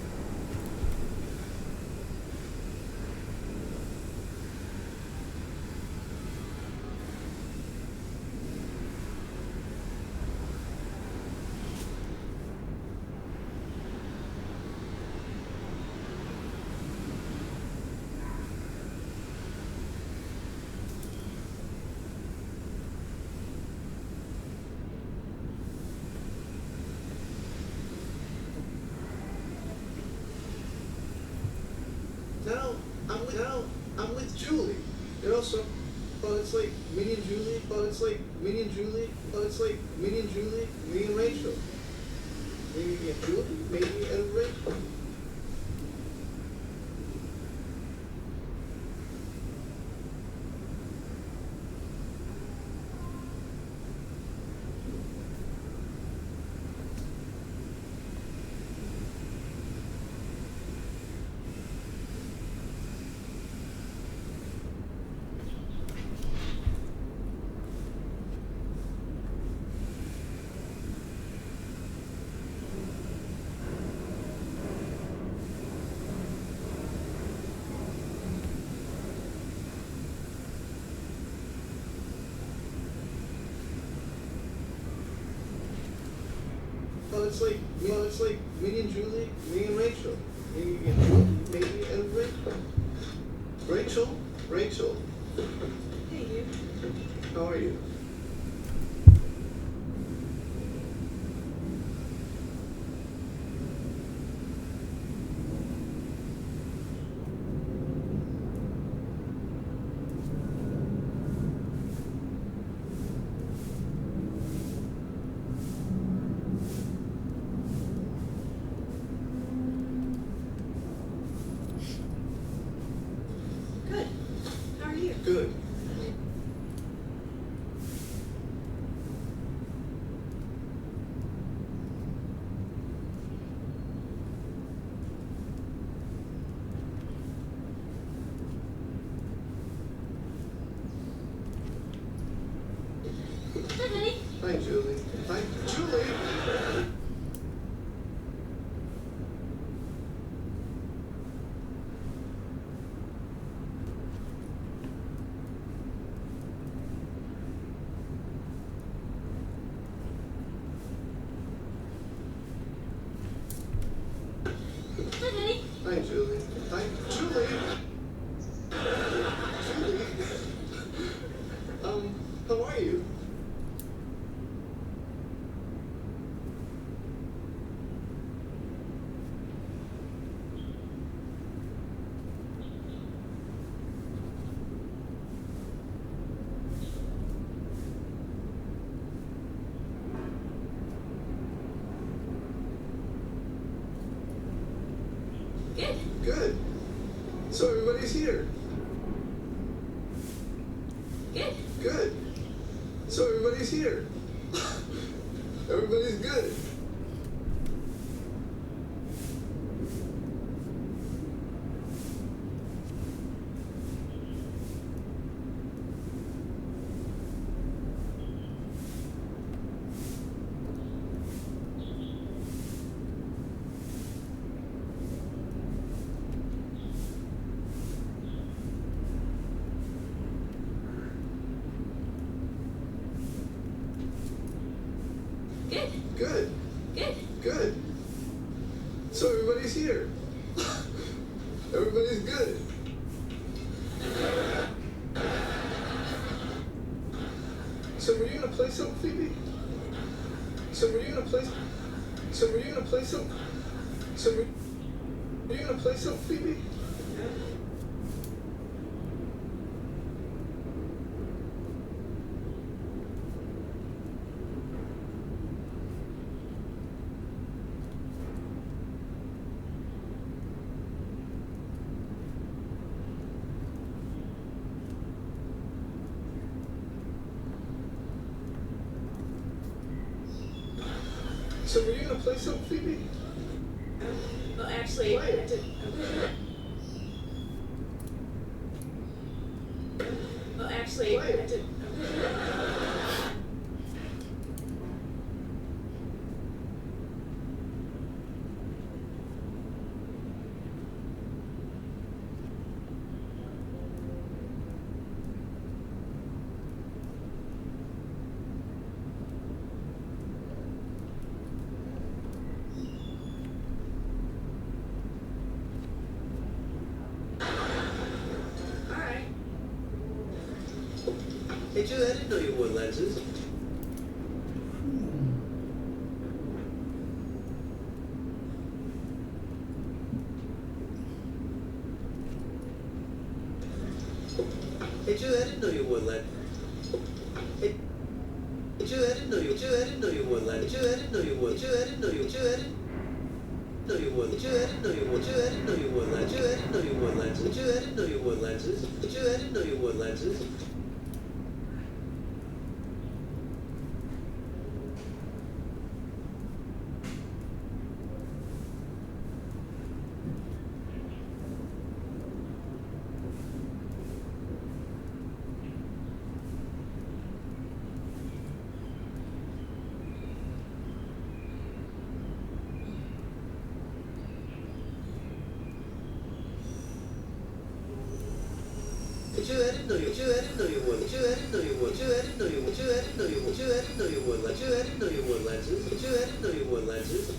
now I'm with Julie. You know, so it's like me and Julie. It's like me and Julie. It's like me and Julie. Me and Rachel. Me and Julie. Me and Rachel. It's like me and Julie, me and Rachel. Me and Julie, me and Rachel. Rachel? Hey, you. How are you? Good. How are you? Good. Hi, honey. Hi, Julie. Hi, Julie. Hi, honey. Hi, Julie. Hi, Julie. Julie. How are you? Good. Good. So everybody's here. Good. Good. So everybody's here. Everybody's good. Good. Good. Good. Good. So everybody's here. Everybody's good. So were you gonna play something, Phoebe? So were you gonna play? So were you gonna play something? So were you gonna play something, Phoebe? So were you gonna play something, Phoebe? Well, actually, Play it. I did. Well, actually, Play it. I did. All right. Hey, Julie, I didn't know you wore lenses. Hey, Julie, I didn't know you wore lenses. Hey, Julie, I didn't know you wore lenses. Julie, I didn't know you wore. Julie, I didn't know you. Julie, I didn't know you wore. Julie, I didn't know you wore. Julie, I didn't know you wore lenses. Julie, I didn't know you wore lenses. Julie, I didn't know you wore lenses. Julie, I didn't know you wore lenses. Julie, I didn't know you. Julie, I didn't know you wore. Julie, I didn't know you wore. Julie, I didn't know you wore. Julie, I didn't know you wore. Julie, I didn't know you wore. Julie, I didn't know you wore lenses. Julie, I didn't know you wore lenses.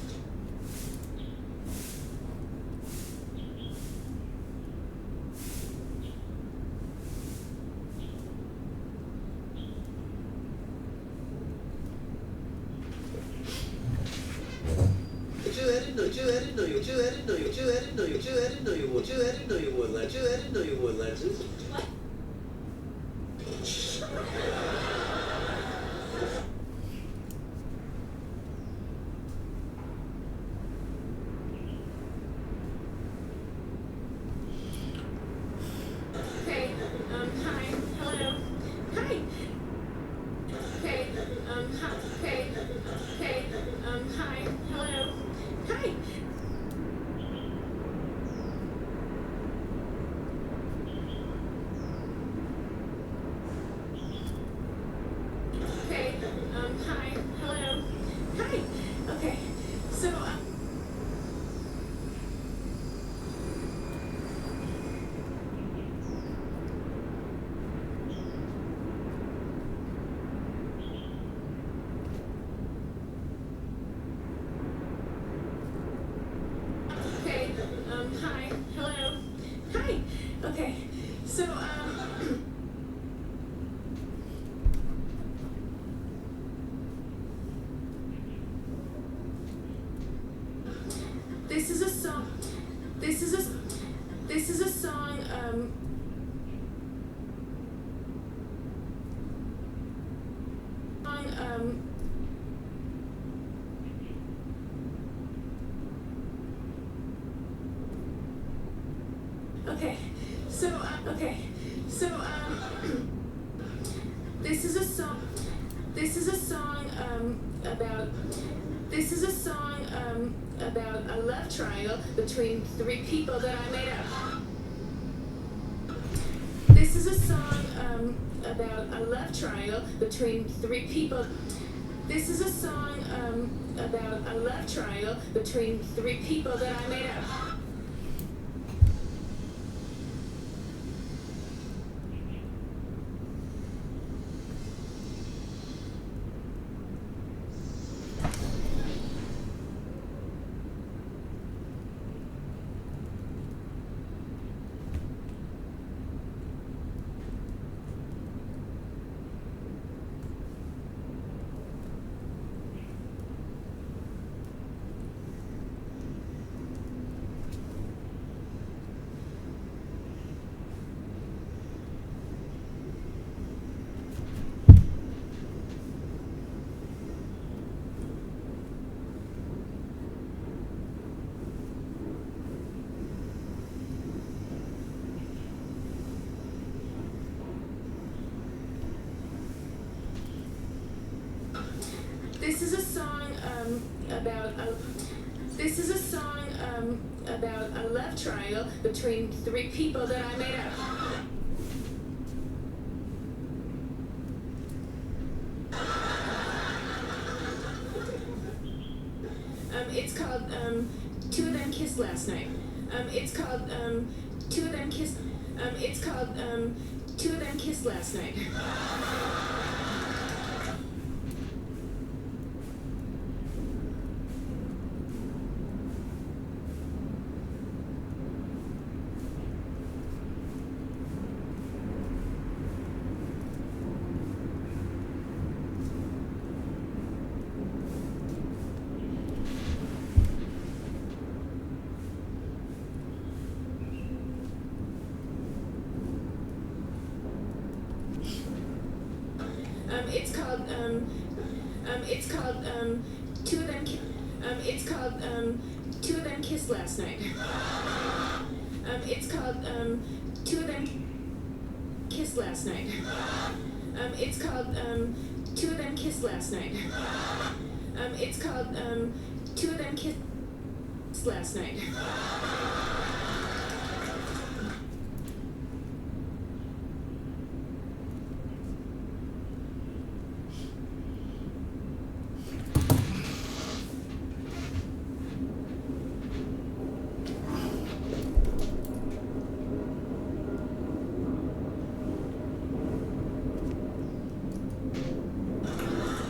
Okay, hi, hello, hi. Okay, hi, okay, hi, hello, hi. Okay, hi, hello, hi. Okay, so, okay, hi, hello, hi. Okay, so, this is a song, this is a song, okay, so, this is a song, about a love triangle between three people that I made up. This is a song, about a love triangle between three people. This is a song, about a love triangle between three people that I made up. This is a song about a love triangle between three people that I made up. It's called Two of Them Kissed Last Night. It's called Two of Them Kissed. It's called Two of Them Kissed Last Night. It's called Two of Them. It's called Two of Them Kissed Last Night. It's called Two of Them Kissed Last Night. It's called Two of Them Kissed Last Night. It's called Two of Them Kissed Last Night.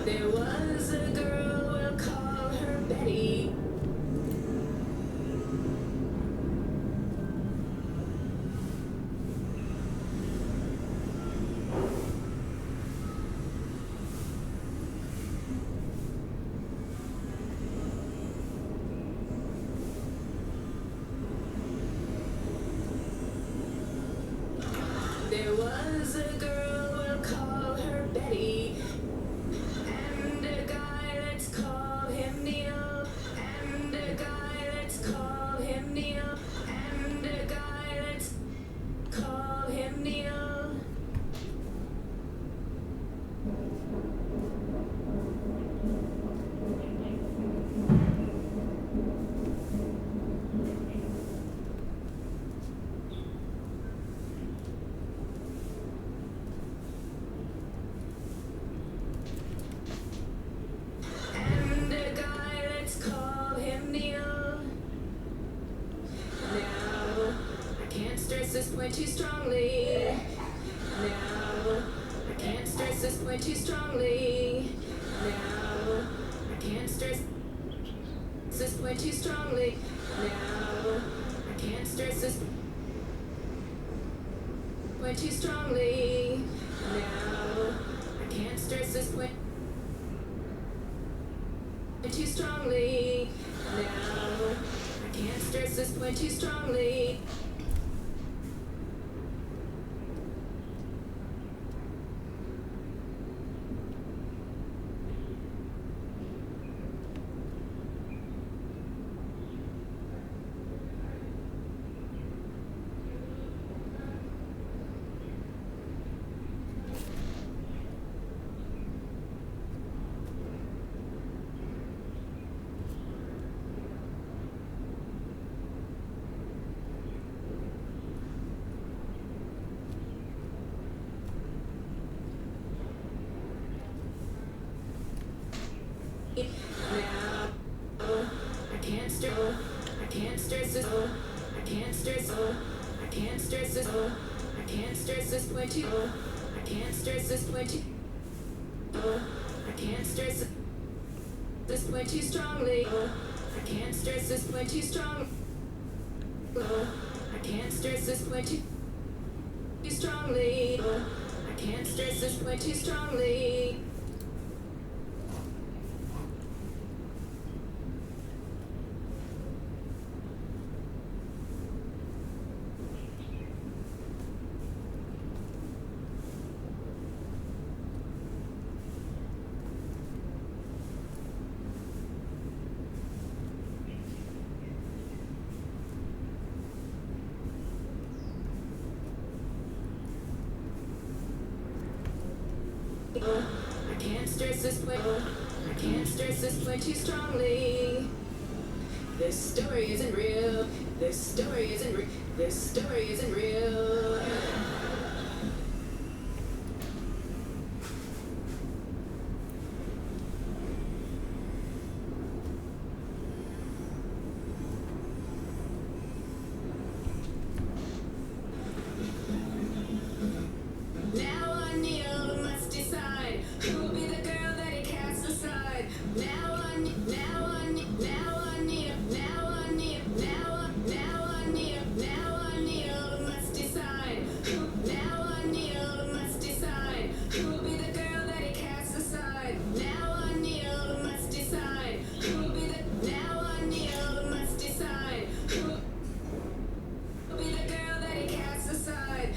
There was a girl, we'll call her Betty. a girl, we'll call her Betty. And a guy, let's call him Neil. And a guy, let's call him Neil. And a guy, let's call him Neil. And a guy, let's call him Neil. Now, I can't stress this point too strongly. Now, I can't stress this point too strongly. Now, I can't stress this point too strongly. Now, I can't stress this point too strongly. Now, I can't stress this point too strongly. Now, I can't stress this point too strongly. Now, I can't stress. I can't stress this. I can't stress. I can't stress this. I can't stress this point too. I can't stress this point too. I can't stress this point too strongly. I can't stress this point too strong. I can't stress this point too strongly. I can't stress this point too strongly. I can't stress this point. I can't stress this point too strongly. This story isn't real. This story isn't real. This story isn't real. Now I Neil must decide who'll be the girl that he casts aside. Now I Neil must decide. Now I Neil must decide who'll be the girl that he casts aside. Now I Neil must decide who'll be the. Now I Neil must decide who'll be the girl that he casts aside.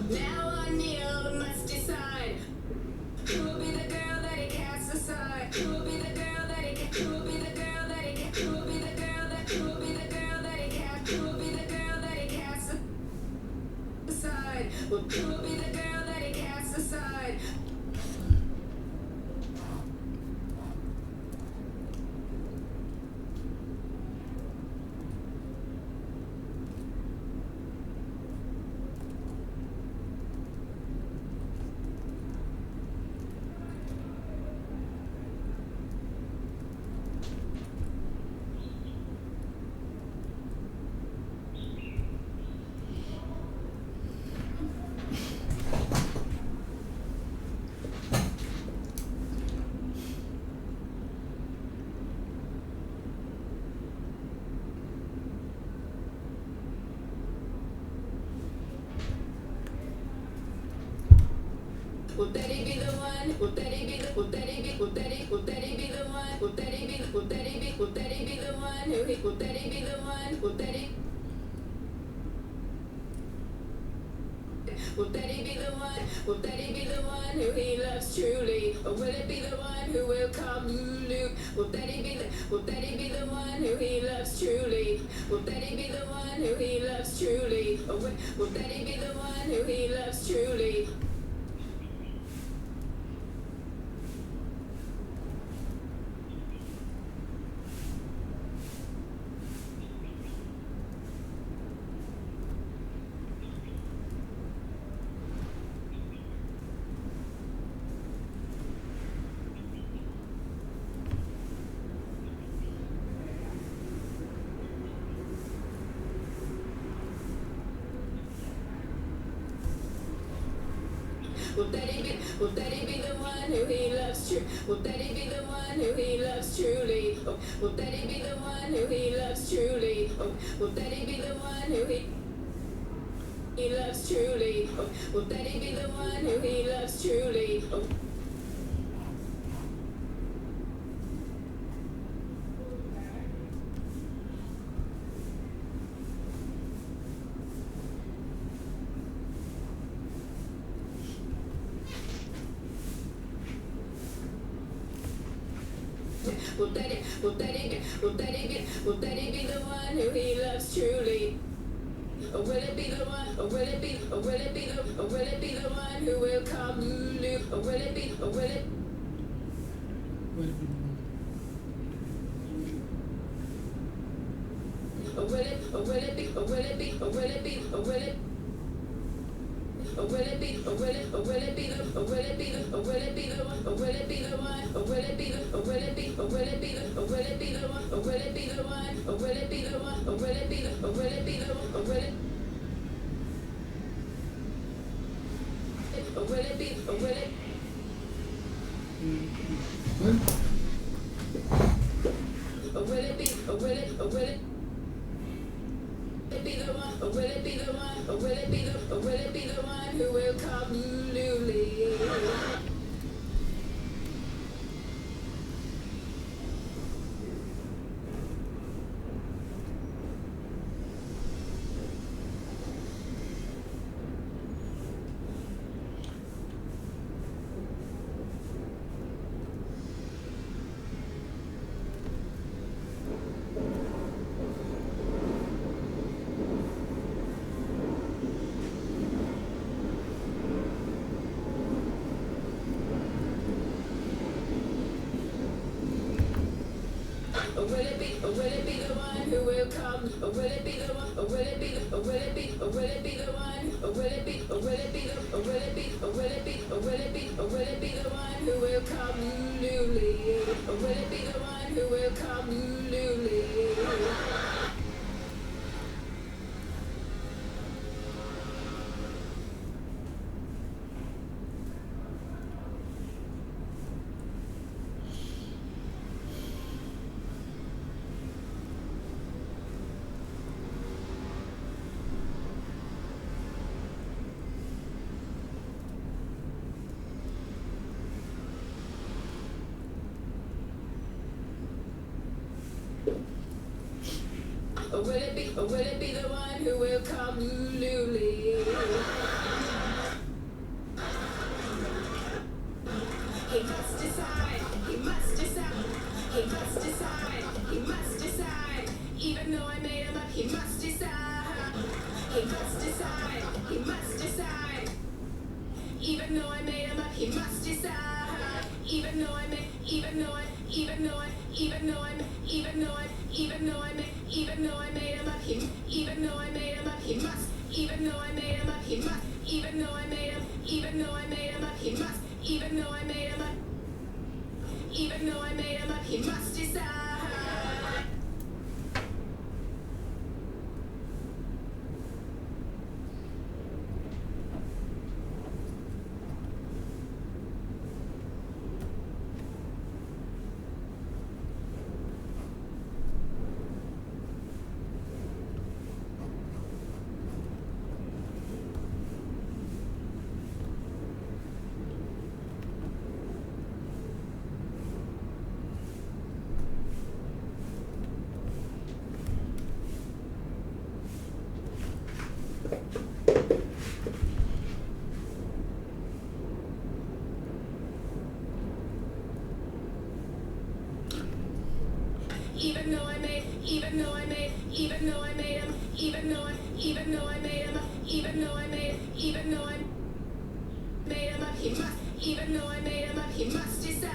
Now I Neil must decide who'll be the girl that he casts aside. Who'll be the girl that he who'll be the girl that he who'll be the girl that who'll be the girl that he casts who'll be the girl that he casts aside. Who'll be the girl that he casts aside. Will Betty be the one? Will Betty be the? Will Betty be? Will Betty? Will Betty be the one? Will Betty be? Will Betty be? Will Betty be the one? Will Betty be the one? Will Betty? Will Betty be the one? Will Betty be the one who he loves truly? Or will it be the one who will come Luke? Will Betty be the? Will Betty be the one who he loves truly? Will Betty be the one who he loves truly? Or will Betty be the one who he loves truly? Will Betty be the one who he loves true? Will Betty be the one who he loves truly? Oh, will Betty be the one who he loves truly? Oh, will Betty be the one who he loves truly? Oh, will Betty be the one who he loves truly? Oh. Will Betty be the one who he loves truly? Or will it be the one? Or will it be the one who will come Luke? Or will it be? Or will it? Or will it? Or will it be? Or will it be? Or will it be? Or will it? Or will it be? Or will it? Or will it be the? Or will it be the? Or will it be the one? Or will it be the one? Or will it be the? Or will it be? Or will it be the? Or will it be the one? Or will it be the one? Or will it be the one? Or will it be the? Or will it be the one? Or will it? Or will it be? Or will it? Or will it be? Or will it? Or will it? Be the one, or will it be the one, or will it be the, or will it be the one who will come newly? Or will it be? Or will it be the one who will come? Or will it be the one? Or will it be the? Or will it be? Or will it be the one? Or will it be? Or will it be the? Or will it be? Or will it be? Or will it be? Or will it be the one who will come newly? Or will it be the one who will come newly? Or will it be? Or will it be the one who will come newly? He must decide. He must decide. He must decide. He must decide. Even though I made him up, he must decide. He must decide. He must decide. Even though I made him up, he must decide. Even though I made, even though I made him up, even though I made him up, even though I made him up, he must, even though I made him up, he must, even though I made him, even though I made him up, he must, even though I made him up, even though I made him up, he must decide. even though I made him up, even though I made him up, he must, even though I made him up, he must decide.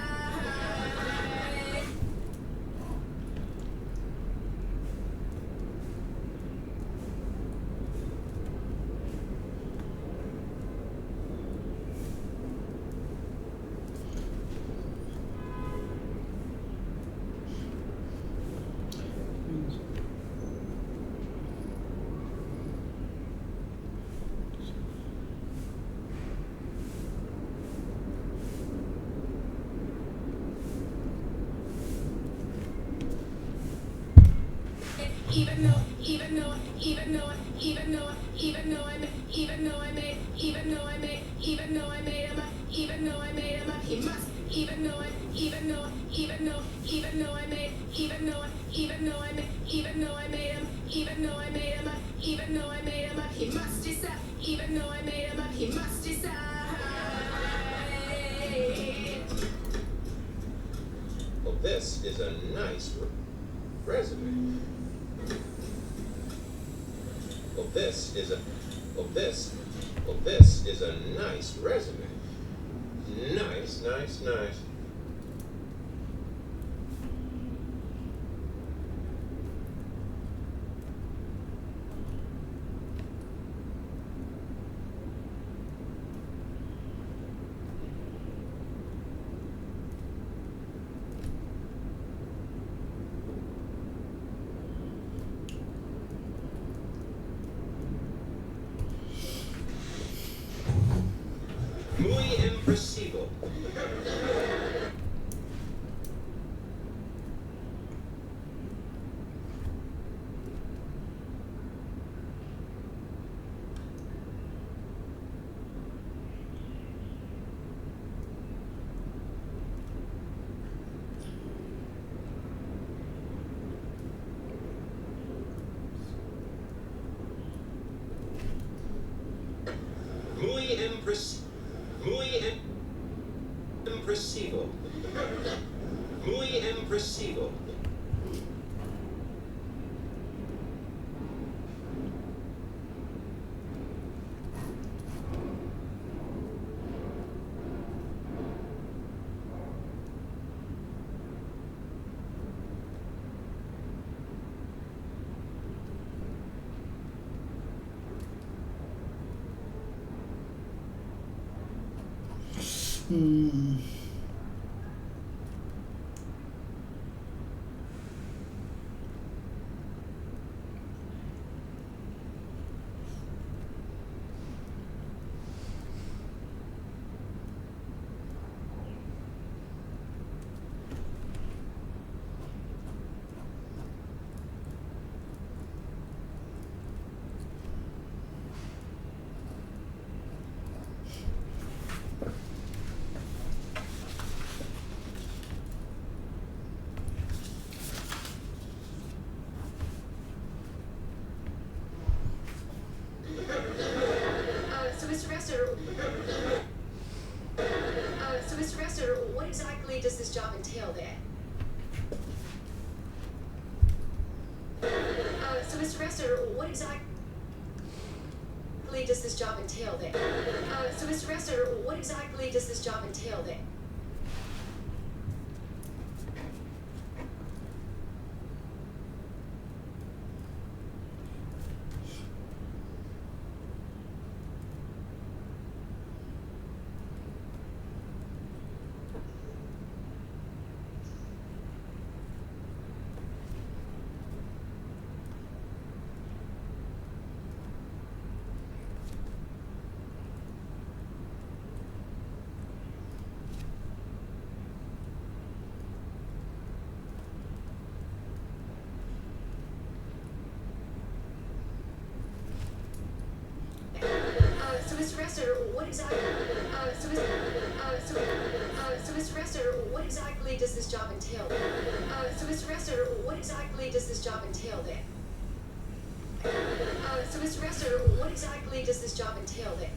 Even though I made him up, he must, even though I made him, up, he must decide, even though I made him up, he must decide. Well, this is a nice resume. Well, this is a nice resume. Nice. Muy impresivo. Muy impresivo. So, Mr. Rester, what exactly does this job entail then? So, Mr. Rester, what exactly does this job entail then? So, Mr. Rester, what exactly does this job entail then? So, Mr. Rester, what exactly? So, Mr. Rester, what exactly does this job entail? So, Mr. Rester, what exactly does this job entail then? So, Mr. Rester, what exactly does this job entail then?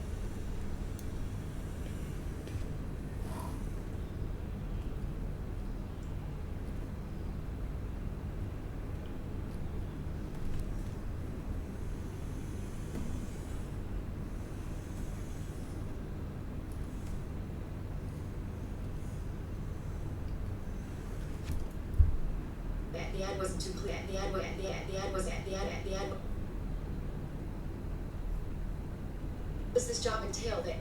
the ad wasn't too clear. The ad was does this job entail that?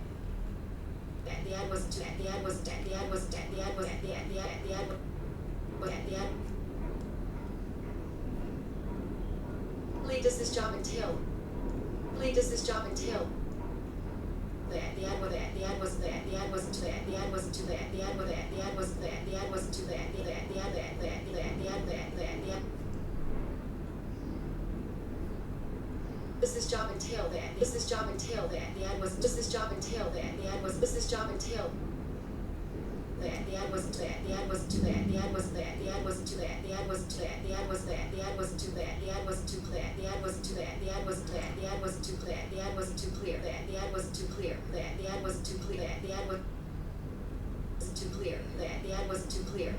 The ad wasn't too. The ad wasn't. The ad wasn't. The ad was. The ad. Does this job entail? Does this job entail? The ad was there. The ad wasn't there. The ad wasn't there. The ad wasn't too there. The ad was there. The ad wasn't there. The ad wasn't too there. The ad there. The ad there. The ad. Does this job entail that? Does this job entail that? The ad was. Does this job entail that? The ad was. Does this job entail? That the ad wasn't there. The ad wasn't too there. The ad wasn't there. The ad wasn't too there. The ad wasn't too there. The ad was there. The ad wasn't too there. The ad wasn't too clear. The ad wasn't too there. The ad wasn't there. The ad wasn't too clear. The ad wasn't too clear. The ad wasn't too clear. The ad wasn't too clear. The ad wasn't too clear. The ad wasn't too clear.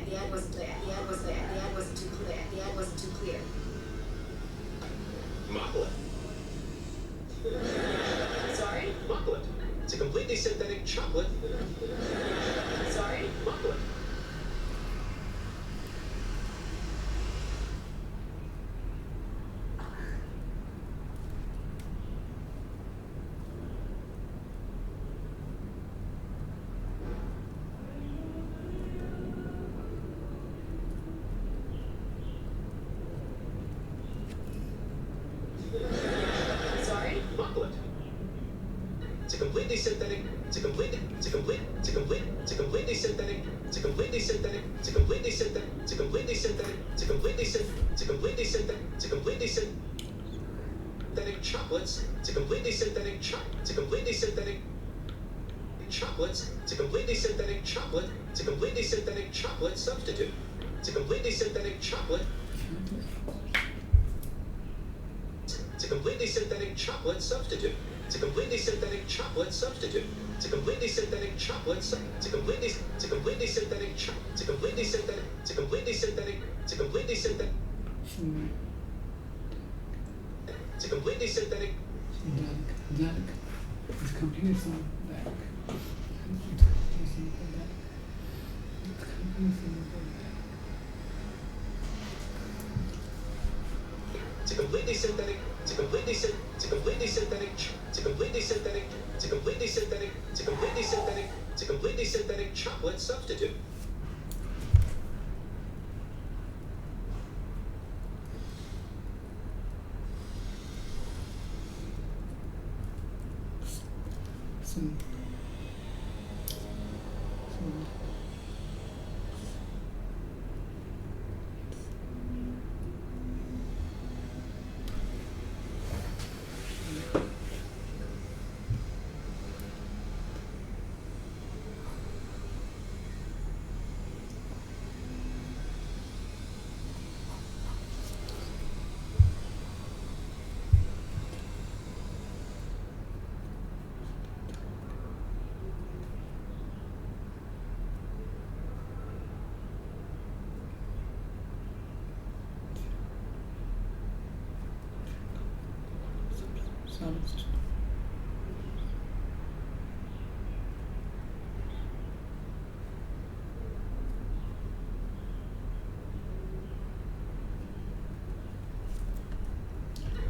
The ad wasn't there. The ad was there. The ad wasn't too clear. The ad wasn't too clear. Mocklet. Sorry? Mocklet. It's a completely synthetic chocolate. Sorry? Mocklet. Sorry? Mocklet. It's a completely synthetic. It's a completely synthetic. It's a completely synthetic. It's a completely synthetic. It's a completely synthetic. It's a completely synthetic. It's a completely synthetic chocolates. It's a completely synthetic It's a completely synthetic chocolates. It's a completely synthetic chocolate. It's a completely synthetic chocolate substitute. It's a completely synthetic chocolate. It's a completely synthetic chocolate substitute. It's a completely synthetic chocolate substitute. It's a completely synthetic chocolate. It's a completely synthetic. It's a completely synthetic. It's a completely synthetic. It's a completely synthetic. It's a completely synthetic. Synthetic. It's completely synthetic. It's a completely synthetic. It's a completely synthetic. It's a completely synthetic. It's a completely synthetic. It's a completely synthetic. It's a completely synthetic. It's a completely synthetic chocolate substitute.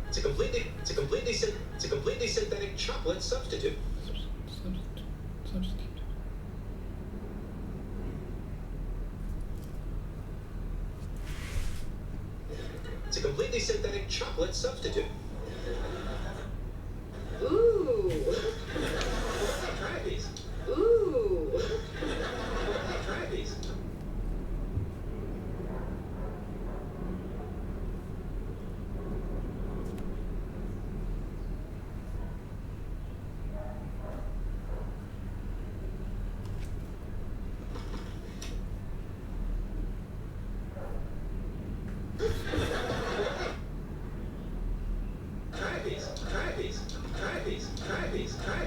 It's a completely synthetic chocolate substitute. Substitute. It's a completely synthetic chocolate substitute. Ooh. Try these. Ooh. Try these. Try these. Try these. Try these. Try these. Try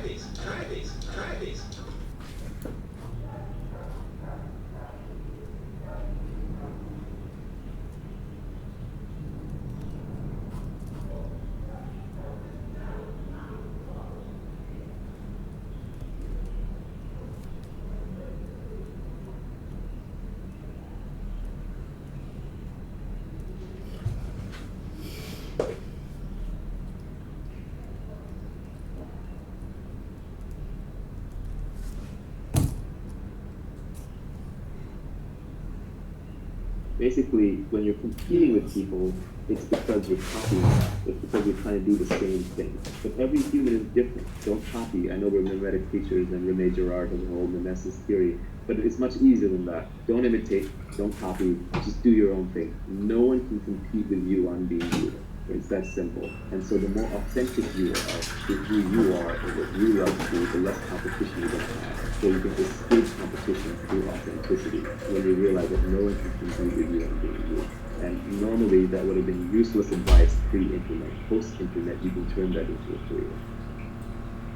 Basically, when you're competing with people, it's because you're copying them. It's because you're trying to do the same thing. But every human is different. Don't copy. I know we're mimetic creatures, and Rene Girard has a whole mimesis theory, but it's much easier than that. Don't imitate. Don't copy. Just do your own thing. No one can compete with you on being you. It's that simple. And so the more authentic you are with who you are and what you love to do, the less competition you're going to have. So you can escape competition through authenticity when you realize that no one can compete with you on being you. And normally that would have been useless advice pre-internet. Post-internet, you can turn that into a career.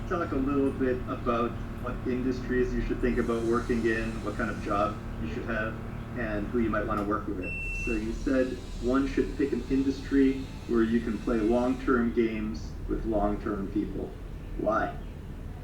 Talk a little bit about what industries you should think about working in, what kind of job you should have, and who you might want to work with. So you said one should pick an industry where you can play long-term games with long-term people. Why?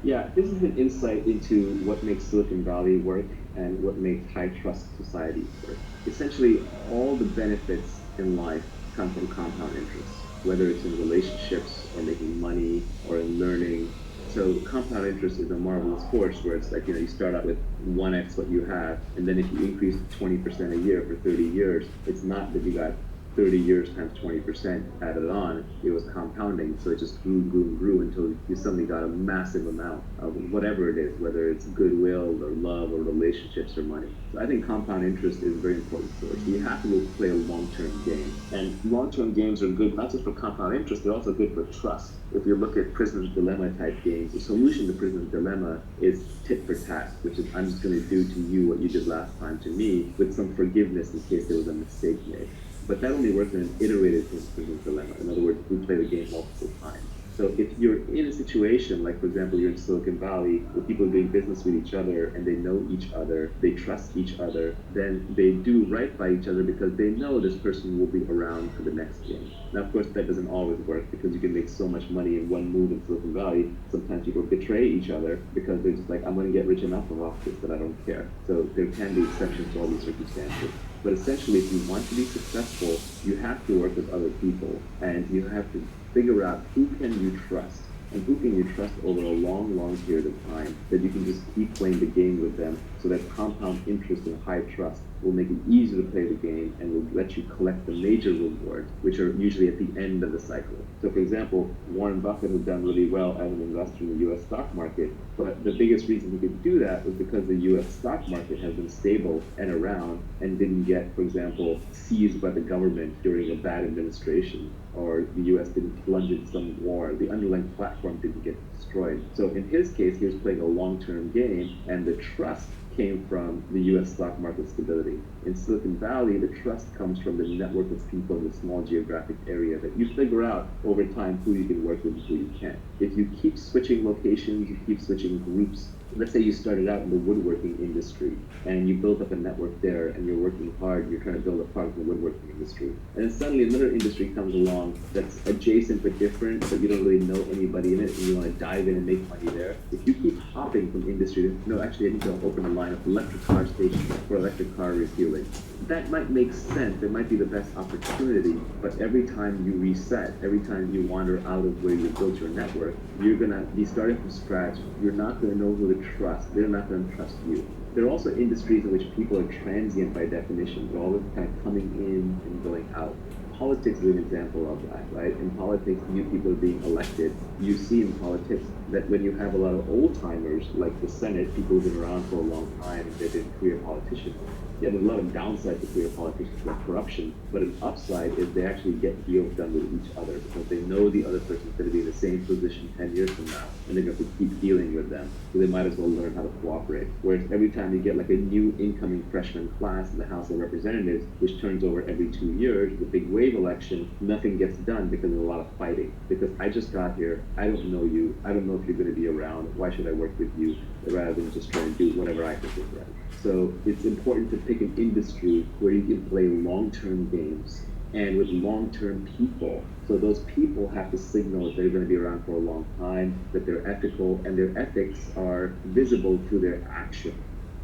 Yeah, this is an insight into what makes Silicon Valley work and what makes high-trust society work. Essentially, all the benefits in life come from compound interest, whether it's in relationships or making money or in learning. So compound interest is a marvelous force where it's like, you start out with 1x what you have, and then if you increase 20% a year for 30 years, it's not that you got 30 years times 20% added on, it was compounding, so it just grew until you suddenly got a massive amount of whatever it is, whether it's goodwill or love or relationships or money. So I think compound interest is a very important source. You have to go play a long-term game. And long-term games are good not just for compound interest, they're also good for trust. If you look at prisoner's dilemma type games, the solution to prisoner's dilemma is tit for tat, which is I'm just going to do to you what you did last time to me with some forgiveness in case there was a mistake made. But that only works in an iterated prisoner's dilemma. In other words, we play the game multiple times. So if you're in a situation, like for example, you're in Silicon Valley, where people are doing business with each other and they know each other, they trust each other, then they do right by each other because they know this person will be around for the next game. Now, of course, that doesn't always work because you can make so much money in one move in Silicon Valley. Sometimes people betray each other because they're just like, I'm going to get rich enough off this that I don't care. So there can be exceptions to all these circumstances. But essentially, if you want to be successful, you have to work with other people, and you have to figure out who can you trust, and who can you trust over a long, long period of time, that you can just keep playing the game with them, so that compound interest and high trust will make it easier to play the game and will let you collect the major rewards, which are usually at the end of the cycle. So for example, Warren Buffett has done really well as an investor in the US stock market, but the biggest reason he could do that was because the US stock market has been stable and around and didn't get, for example, seized by the government during a bad administration, or the US didn't plunge into some war, the underlying platform didn't get destroyed. So in his case, he was playing a long-term game, and the trust came from the US stock market stability. In Silicon Valley, the trust comes from the network of people in the small geographic area that you figure out over time who you can work with and who you can't. If you keep switching locations, you keep switching groups. Let's say you started out in the woodworking industry and you built up a network there and you're working hard, you're trying to build a product in the woodworking industry. And then suddenly another industry comes along that's adjacent but different, but you don't really know anybody in it and you want to dive in and make money there. If you keep hopping from industry to, no, actually I need to open a line of electric car stations for electric car refueling. That might make sense, it might be the best opportunity, but every time you reset, every time you wander out of where you built your network, you're going to be starting from scratch. You're not going to know who to trust. They're not going to trust you. There are also industries in which people are transient by definition. They're always kind of coming in and going out. Politics is an example of that, right? In politics, new people are being elected. You see in politics that when you have a lot of old-timers, like the Senate, people who've been around for a long time, and they've been career politicians, yeah, there's a lot of downside to career politicians like corruption, but an upside is they actually get deals done with each other because they know the other person's going to be in the same position 10 years from now, and they're going to keep dealing with them, so they might as well learn how to cooperate. Whereas every time you get like a new incoming freshman class in the House of Representatives, which turns over every 2 years, the big wave election, nothing gets done because there's a lot of fighting. Because I just got here, I don't know you, I don't know if you're going to be around, why should I work with you, rather than just trying to do whatever I think is right. So it's important to pick an industry where you can play long-term games and with long-term people. So those people have to signal that they're going to be around for a long time, that they're ethical, and their ethics are visible through their action.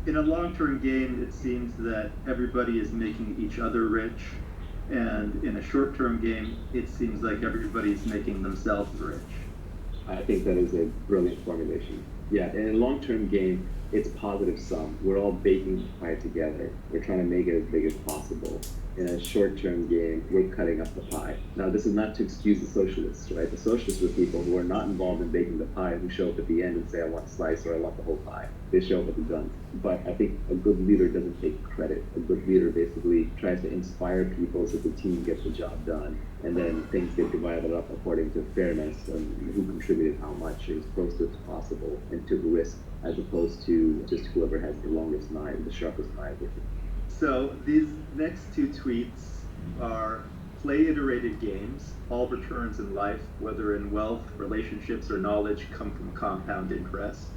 In a long-term game, it seems that everybody is making each other rich, and in a short-term game, it seems like everybody's making themselves rich. I think that is a brilliant formulation. Yeah, in a long-term game, it's positive sum. We're all baking the pie together. We're trying to make it as big as possible. in a short-term game, we're cutting up the pie. Now, this is not to excuse the socialists, right? The socialists were people who are not involved in baking the pie, who show up at the end and say, I want a slice or I want the whole pie. They show up with the guns. But I think a good leader doesn't take credit. A good leader basically tries to inspire people so the team gets the job done. And then things get divided up according to fairness and who contributed how much as close to as possible and took risk as opposed to just whoever has the longest knife, the sharpest knife. So these next two tweets are play iterated games. All returns in life, whether in wealth, relationships, or knowledge, come from compound interest.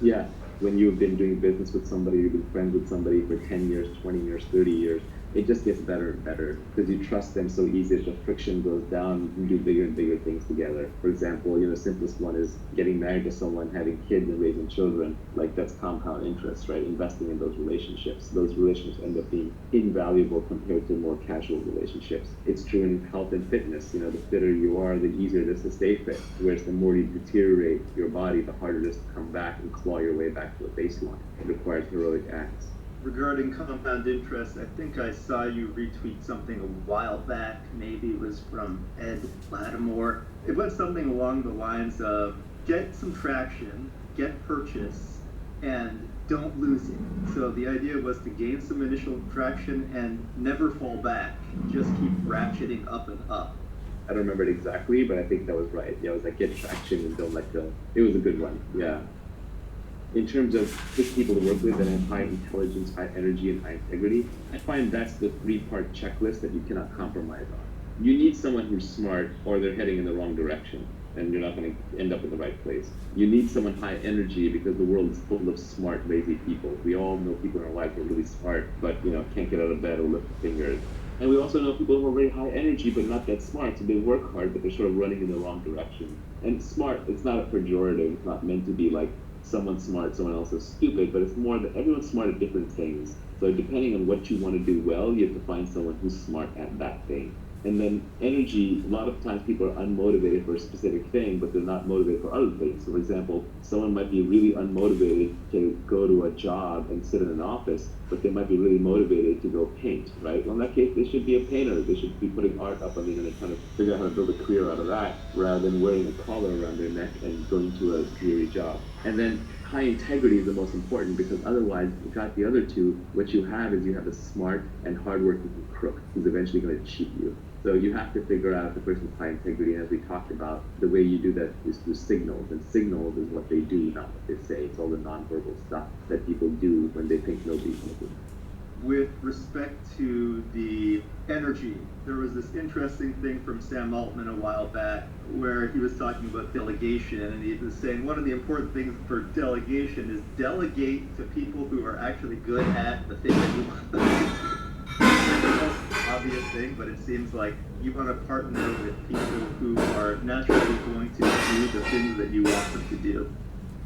Yeah, when you've been doing business with somebody, you've been friends with somebody for 10 years, 20 years, 30 years, it just gets better and better because you trust them so easy that the friction goes down. You can do bigger and bigger things together. For example, the simplest one is getting married to someone, having kids and raising children. Like, that's compound interest, right? Investing in those relationships. Those relationships end up being invaluable compared to more casual relationships. It's true in health and fitness. The fitter you are, the easier it is to stay fit. Whereas the more you deteriorate your body, the harder it is to come back and claw your way back to a baseline. It requires heroic acts. Regarding compound interest, I think I saw you retweet something a while back. Maybe it was from Ed Lattimore. It was something along the lines of get some traction, get purchase, and don't lose it. So the idea was to gain some initial traction and never fall back. Just keep ratcheting up and up. I don't remember it exactly, but I think that was right. Yeah, it was like get traction and don't let go. It was a good one. Yeah. In terms of pick people to work with that have high intelligence, high energy, and high integrity, I find that's the three-part checklist that you cannot compromise on. You need someone who's smart, or they're heading in the wrong direction, and you're not going to end up in the right place. You need someone high energy because the world is full of smart, lazy people. We all know people in our life who are really smart, but can't get out of bed or lift a finger. And we also know people who are very high energy, but not that smart, so they work hard, but they're sort of running in the wrong direction. And smart, it's not a pejorative. It's not meant to be like someone's smart, someone else is stupid, but it's more that everyone's smart at different things. So depending on what you want to do well, you have to find someone who's smart at that thing. And then energy, a lot of times people are unmotivated for a specific thing, but they're not motivated for other things. So for example, someone might be really unmotivated to go to a job and sit in an office, but they might be really motivated to go paint, right? Well, in that case, they should be a painter. They should be putting art up on the internet, trying to figure out how to build a career out of that, rather than wearing a collar around their neck and going to a dreary job. And then high integrity is the most important, because otherwise, if you got the other two, what you have is you have a smart and hardworking crook who's eventually going to cheat you. So you have to figure out the person's high integrity, and as we talked about, the way you do that is through signals, and signals is what they do, not what they say. It's all the nonverbal stuff that people do when they think nobody's looking. With respect to the energy, there was this interesting thing from Sam Altman a while back where he was talking about delegation, and he was saying one of the important things for delegation is delegate to people who are actually good at the thing that you want them to do. It's the most obvious thing, but it seems like you want to partner with people who are naturally going to do the things that you want them to do.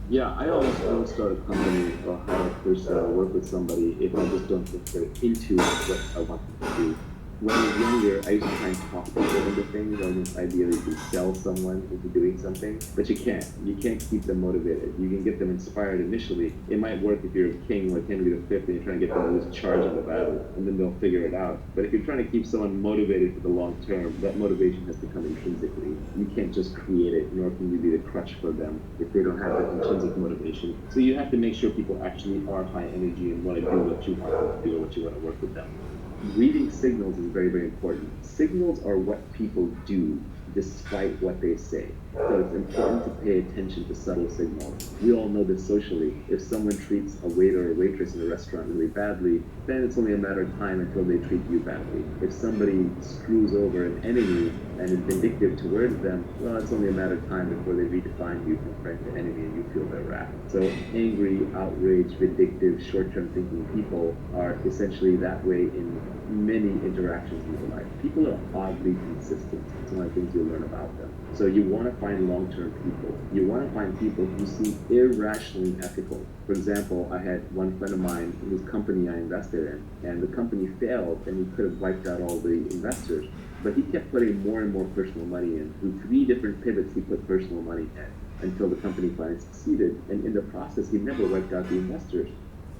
Yeah, I always don't start a company or hire a person or work with somebody if I just don't think they're into what I want them to do. When I was younger, I used to try and talk people into things, or this idea that you can sell someone into doing something, but you can't. You can't keep them motivated. You can get them inspired initially. It might work if you're a king like Henry V and you're trying to get them to lose charge of the battle, and then they'll figure it out. But if you're trying to keep someone motivated for the long term, that motivation has to come intrinsically. You can't just create it, nor can you be the crutch for them if they don't have that intrinsic motivation. So you have to make sure people actually are high energy and want to do what you want them to do or what you want to work with them. Reading signals is very, very important. Signals are what people do despite what they say. So it's important to pay attention to subtle signals. We all know this socially. If someone treats a waiter or waitress in a restaurant really badly, then it's only a matter of time until they treat you badly. If somebody screws over an enemy and is vindictive towards them, well, it's only a matter of time before they redefine you from friend to enemy and you feel their wrath. So angry, outraged, vindictive, short-term thinking people are essentially that way in many interactions in your life. People are oddly consistent. It's one of the things you learn about them. So you want to find long-term people. You want to find people who seem irrationally ethical. For example, I had one friend of mine whose company I invested in, and the company failed, and he could have wiped out all the investors. But he kept putting more and more personal money in. Through 3 different pivots, he put personal money in until the company finally succeeded. And in the process, he never wiped out the investors.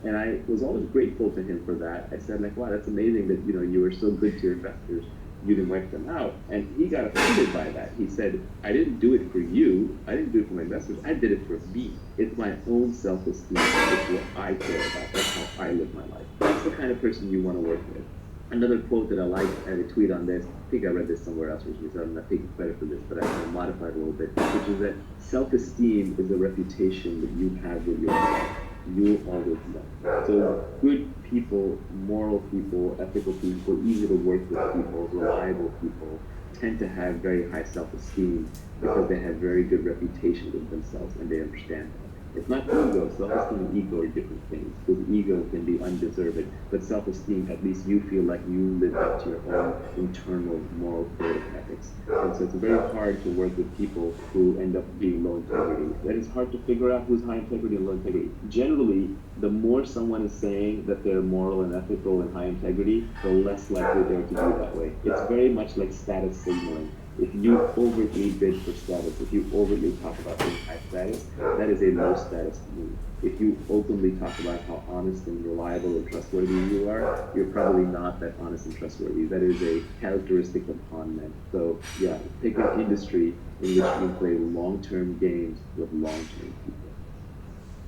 And I was always grateful to him for that. I said, like, wow, that's amazing that, you were so good to your investors. You didn't wipe them out. And he got offended by that. He said, I didn't do it for you. I didn't do it for my investors. I did it for me. It's my own self-esteem. It's what I care about. That's how I live my life. That's the kind of person you want to work with. Another quote that I like, I have a tweet on this. I think I read this somewhere else recently, so I'm not taking credit for this, but I'm going to modify it a little bit, which is that self-esteem is a reputation that you have with yourself. You always know. So good people, moral people, ethical people, easy to work with people, reliable people, tend to have very high self-esteem because they have very good reputation with themselves and they understand that. It's not ego. Self-esteem and ego are different things. Because ego can be undeserved, but self-esteem, at least you feel like you live up to your own internal moral code of ethics. And so it's very hard to work with people who end up being low integrity. And it's hard to figure out who's high integrity and low integrity. Generally, the more someone is saying that they're moral and ethical and high integrity, the less likely they are to do that way. It's very much like status signaling. If you overtly bid for status, if you overtly talk about being high status, that is a low status move. If you openly talk about how honest and reliable and trustworthy you are, you're probably not that honest and trustworthy. That is a characteristic of con men. So yeah, pick an industry in which you can play long-term games with long-term people.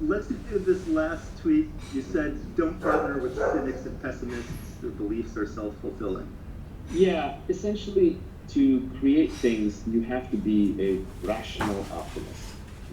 Let's do this last tweet. You said, don't partner with cynics and pessimists. Their beliefs are self-fulfilling. Yeah, essentially, to create things, you have to be a rational optimist.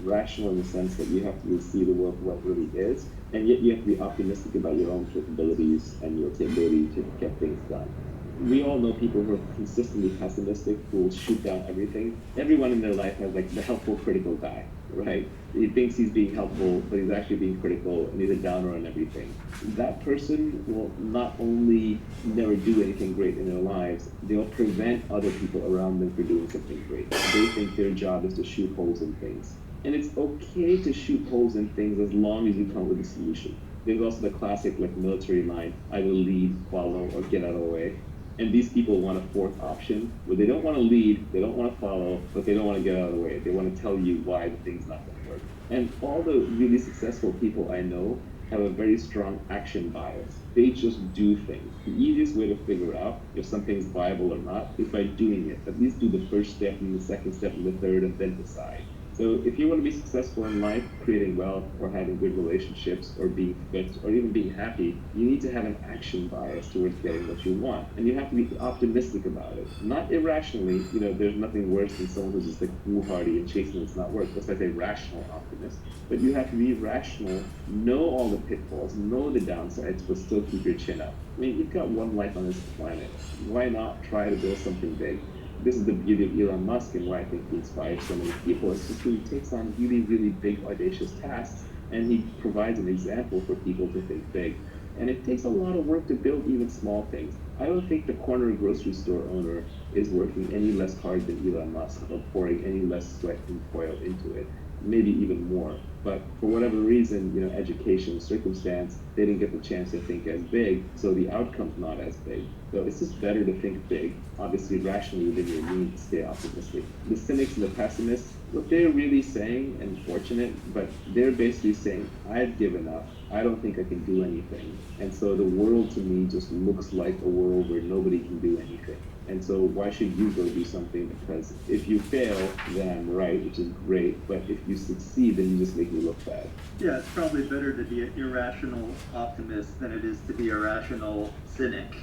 Rational in the sense that you have to see the world for what it really is, and yet you have to be optimistic about your own capabilities and your ability to get things done. We all know people who are consistently pessimistic, who will shoot down everything. Everyone in their life has like the helpful, critical guy, right? He thinks he's being helpful, but he's actually being critical, and he's a downer on everything. That person will not only never do anything great in their lives, they'll prevent other people around them from doing something great. They think their job is to shoot holes in things. And it's okay to shoot holes in things as long as you come up with a solution. There's also the classic like military line, either lead, follow, or get out of the way. And these people want a fourth option where they don't want to lead, they don't want to follow, but they don't want to get out of the way. They want to tell you why the thing's not going to work. And all the really successful people I know have a very strong action bias. They just do things. The easiest way to figure out if something's viable or not is by doing it. At least do the first step and the second step and the third and then decide. So if you want to be successful in life, creating wealth or having good relationships or being fit or even being happy, you need to have an action bias towards getting what you want. And you have to be optimistic about it. Not irrationally, there's nothing worse than someone who's just like foolhardy and chasing what's not work. That's like a rational optimist. But you have to be rational, know all the pitfalls, know the downsides, but still keep your chin up. I mean, you've got one life on this planet. Why not try to build something big? This is the beauty of Elon Musk and why I think he inspires so many people. It's just he takes on really, really big, audacious tasks, and he provides an example for people to think big. And it takes a lot of work to build even small things. I don't think the corner grocery store owner is working any less hard than Elon Musk or pouring any less sweat and toil into it. Maybe even more. But for whatever reason, education, circumstance, they didn't get the chance to think as big, so the outcome's not as big. So it's just better to think big, obviously rationally within your means to stay optimistic. The cynics and the pessimists, what they're really saying, and fortunate, but they're basically saying, I've given up. I don't think I can do anything. And so the world to me just looks like a world where nobody can do anything. And so why should you go do something? Because if you fail, then I'm right, which is great. But if you succeed, then you just make me look bad. Yeah, it's probably better to be an irrational optimist than it is to be a rational cynic.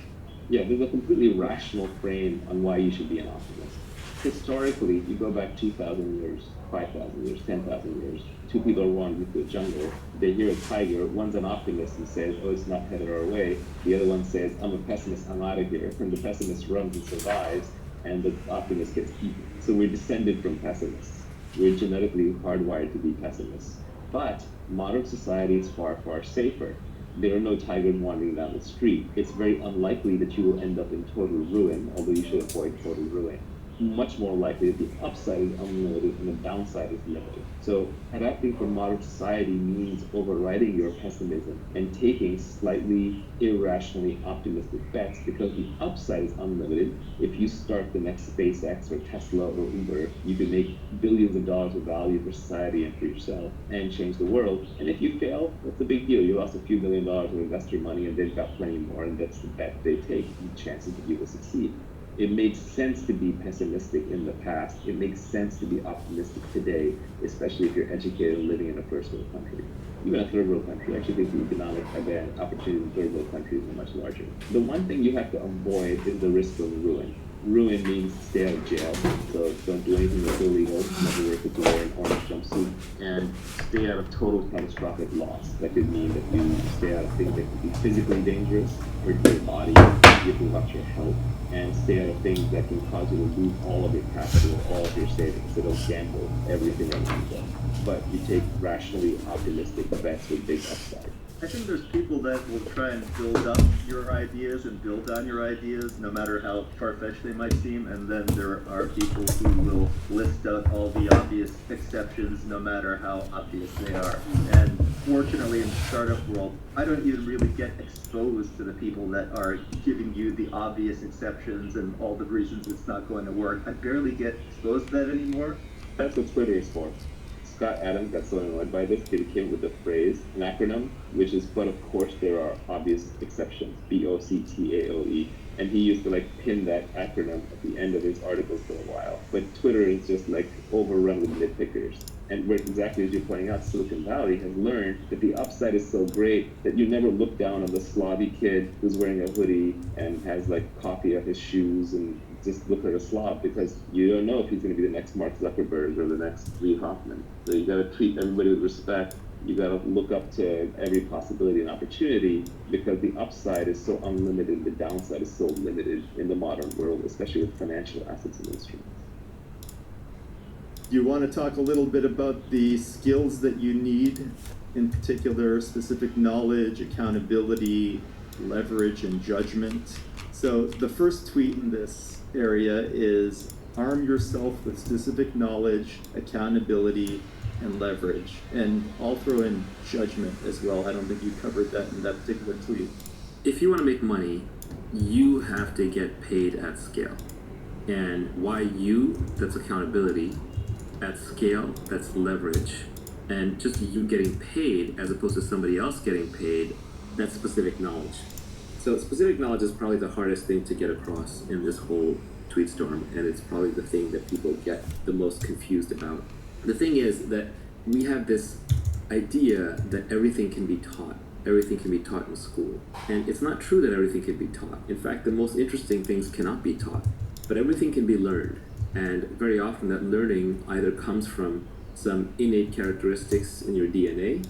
Yeah, there's a completely rational frame on why you should be an optimist. Historically, if you go back 2,000 years, 5,000 years, 10,000 years, two people are wandering through the jungle, they hear a tiger, one's an optimist and says, oh, it's not headed our way. The other one says, I'm a pessimist, I'm out of here. And the pessimist runs and survives, and the optimist gets eaten. So we're descended from pessimists. We're genetically hardwired to be pessimists. But modern society is far, far safer. There are no tigers wandering down the street. It's very unlikely that you will end up in total ruin, although you should avoid total ruin. much more likely that the upside is unlimited and the downside is limited. So adapting for modern society means overriding your pessimism and taking slightly irrationally optimistic bets, because the upside is unlimited. If you start the next SpaceX or Tesla or Uber, you can make billions of dollars of value for society and for yourself and change the world. And if you fail, that's a big deal. You lost a few $1 million of investor money and they've got plenty more, and that's the bet they take, the chances that you will succeed. It makes sense to be pessimistic in the past. It makes sense to be optimistic today, especially if you're educated and living in a first world country. Even a third world country. I actually think the economic opportunities in third world countries are much larger. The one thing you have to avoid is the risk of ruin. Ruin means stay out of jail, so don't do anything that's illegal, never wear to wear an orange jumpsuit, and stay out of total catastrophic loss. That could mean that you stay out of things that could be physically dangerous, or your body, you think about your health, and stay out of things that can cause you to lose all of your capital, all of your savings. So don't gamble everything on yourself. But you take rationally optimistic bets with big upside. I think there's people that will try and build up your ideas and build on your ideas, no matter how far-fetched they might seem, and then there are people who will list out all the obvious exceptions, no matter how obvious they are. And fortunately, in the startup world, I don't even really get exposed to the people that are giving you the obvious exceptions and all the reasons it's not going to work. I barely get exposed to that anymore. That's what Twitter is for. Scott Adams got so annoyed by this, he came with the phrase, an acronym, which is, but of course there are obvious exceptions, BOCTAOE, and he used to pin that acronym at the end of his articles for a while. But Twitter is just overrun with nitpickers. And where, exactly as you're pointing out, Silicon Valley has learned that the upside is so great that you never look down on the slobby kid who's wearing a hoodie and has coffee on his shoes and just look like a slob, because you don't know if he's going to be the next Mark Zuckerberg or the next Reid Hoffman. So you got to treat everybody with respect. You got to look up to every possibility and opportunity, because the upside is so unlimited, the downside is so limited in the modern world, especially with financial assets and instruments. Do you want to talk a little bit about the skills that you need, in particular specific knowledge, accountability, leverage, and judgment? So the first tweet in this area is arm yourself with specific knowledge, accountability, and leverage. And I'll throw in judgment as well. I don't think you covered that in that particular tweet. If you want to make money, you have to get paid at scale. And why you, that's accountability. At scale, that's leverage. And just you getting paid as opposed to somebody else getting paid, that's specific knowledge. So specific knowledge is probably the hardest thing to get across in this whole tweet storm, and it's probably the thing that people get the most confused about. The thing is that we have this idea that everything can be taught. Everything can be taught in school. And it's not true that everything can be taught. In fact, the most interesting things cannot be taught, but everything can be learned. And very often that learning either comes from some innate characteristics in your DNA,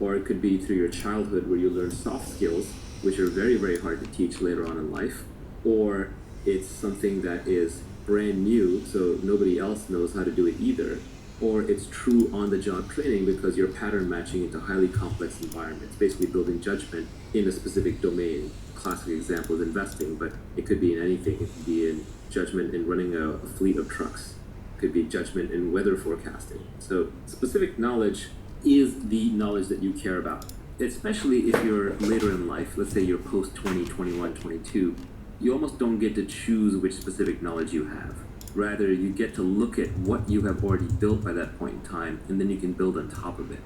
or it could be through your childhood where you learn soft skills, which are very, very hard to teach later on in life, or it's something that is brand new, so nobody else knows how to do it either, or it's true on-the-job training because you're pattern matching into highly complex environments, basically building judgment in a specific domain. Classic example is investing, but it could be in anything. It could be in judgment in running a fleet of trucks. It could be judgment in weather forecasting. So specific knowledge is the knowledge that you care about. Especially if you're later in life, let's say you're post 20, 21, 22, you almost don't get to choose which specific knowledge you have. Rather, you get to look at what you have already built by that point in time, and then you can build on top of it.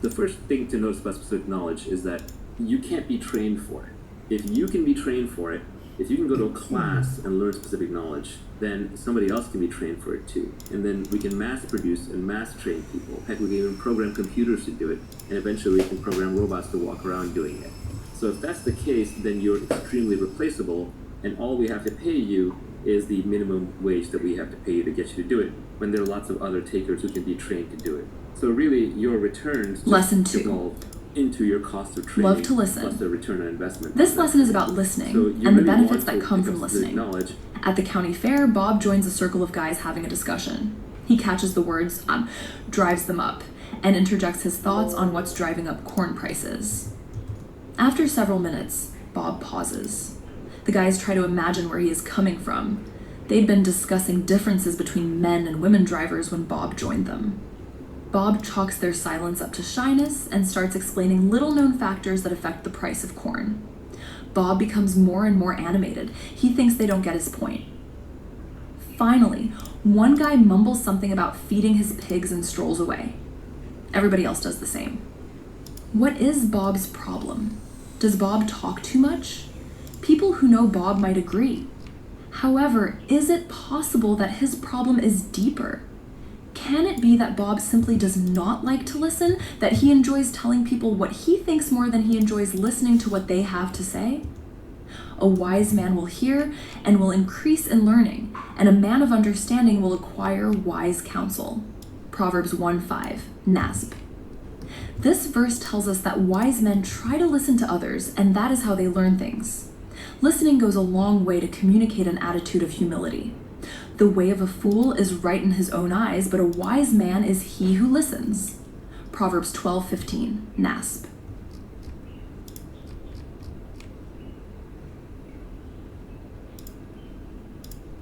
The first thing to notice about specific knowledge is that you can't be trained for it. If you can be trained for it, if you can go to a class and learn specific knowledge, then somebody else can be trained for it too. And then we can mass produce and mass train people. Heck, we can even program computers to do it, and eventually we can program robots to walk around doing it. So if that's the case, then you're extremely replaceable, and all we have to pay you is the minimum wage that we have to pay you to get you to do it, when there are lots of other takers who can be trained to do it. So really, your returns Lesson just 2. evolve into your cost of training, Love to listen. plus the return on investment. This lesson is about listening So you and the really benefits want that to come pick from up specific listening. knowledge. At the county fair, Bob joins a circle of guys having a discussion. He catches the words, drives them up, and interjects his thoughts on what's driving up corn prices. After several minutes, Bob pauses. The guys try to imagine where he is coming from. They'd been discussing differences between men and women drivers when Bob joined them. Bob chalks their silence up to shyness and starts explaining little-known factors that affect the price of corn. Bob becomes more and more animated. He thinks they don't get his point. Finally, one guy mumbles something about feeding his pigs and strolls away. Everybody else does the same. What is Bob's problem? Does Bob talk too much? People who know Bob might agree. However, is it possible that his problem is deeper? Can it be that Bob simply does not like to listen, that he enjoys telling people what he thinks more than he enjoys listening to what they have to say? A wise man will hear and will increase in learning, and a man of understanding will acquire wise counsel. Proverbs 1:5, NASB. This verse tells us that wise men try to listen to others, and that is how they learn things. Listening goes a long way to communicate an attitude of humility. The way of a fool is right in his own eyes, but a wise man is he who listens. Proverbs 12:15, NASB.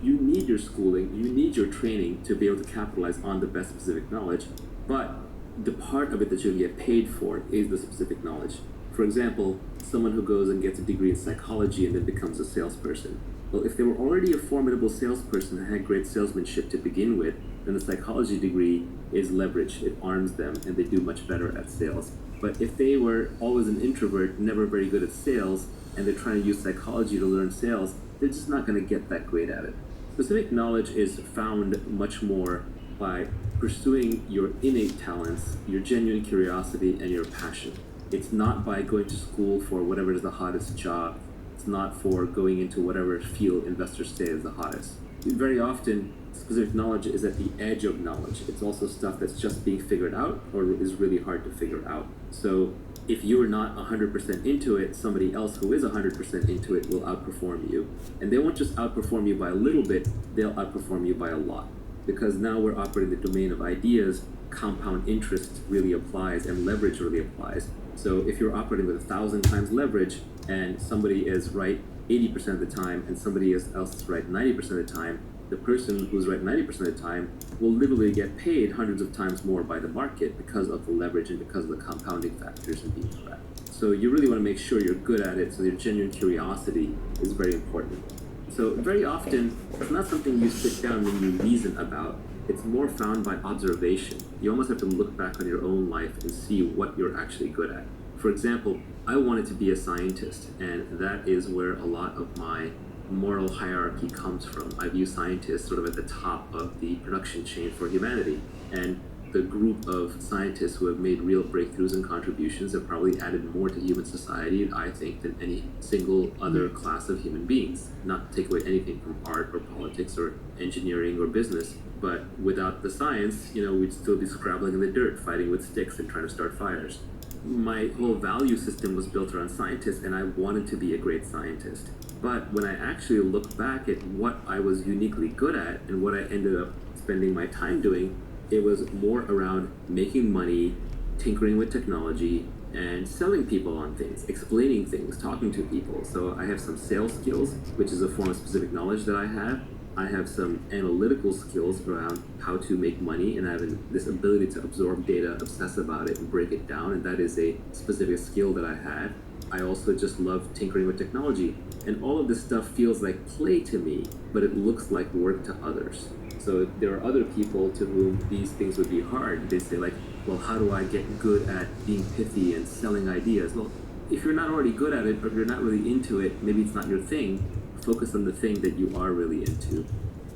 You need your schooling, you need your training to be able to capitalize on the best specific knowledge, but the part of it that you get paid for is the specific knowledge. For example, someone who goes and gets a degree in psychology and then becomes a salesperson. Well, if they were already a formidable salesperson and had great salesmanship to begin with, then the psychology degree is leverage. It arms them and they do much better at sales. But if they were always an introvert, never very good at sales, and they're trying to use psychology to learn sales, they're just not going to get that great at it. Specific knowledge is found much more by pursuing your innate talents, your genuine curiosity, and your passion. It's not by going to school for whatever is the hottest job. It's not for going into whatever field investors say is the hottest. Very often, specific knowledge is at the edge of knowledge. It's also stuff that's just being figured out or is really hard to figure out. So if you're not 100% into it, somebody else who is 100% into it will outperform you. And they won't just outperform you by a little bit, they'll outperform you by a lot. Because now we're operating the domain of ideas, compound interest really applies and leverage really applies. So if you're operating with 1,000 times leverage and somebody is right 80% of the time and somebody else is right 90% of the time, the person who's right 90% of the time will literally get paid hundreds of times more by the market because of the leverage and because of the compounding factors in being correct. So you really want to make sure you're good at it, so your genuine curiosity is very important. So very often, it's not something you sit down and you reason about. It's more found by observation. You almost have to look back on your own life and see what you're actually good at. For example, I wanted to be a scientist, and that is where a lot of my moral hierarchy comes from. I view scientists sort of at the top of the production chain for humanity, and the group of scientists who have made real breakthroughs and contributions have probably added more to human society, I think, than any single other class of human beings. Not to take away anything from art or politics or engineering or business, but without the science, we'd still be scrabbling in the dirt, fighting with sticks and trying to start fires. My whole value system was built around scientists, and I wanted to be a great scientist. But when I actually look back at what I was uniquely good at and what I ended up spending my time doing, it was more around making money, tinkering with technology, and selling people on things, explaining things, talking to people. So I have some sales skills, which is a form of specific knowledge that I have. I have some analytical skills around how to make money, and I have this ability to absorb data, obsess about it, and break it down, and that is a specific skill that I have. I also just love tinkering with technology, and all of this stuff feels like play to me, but it looks like work to others. So there are other people to whom these things would be hard. They say like, well, how do I get good at being pithy and selling ideas? Well, if you're not already good at it, or if you're not really into it, maybe it's not your thing. Focus on the thing that you are really into.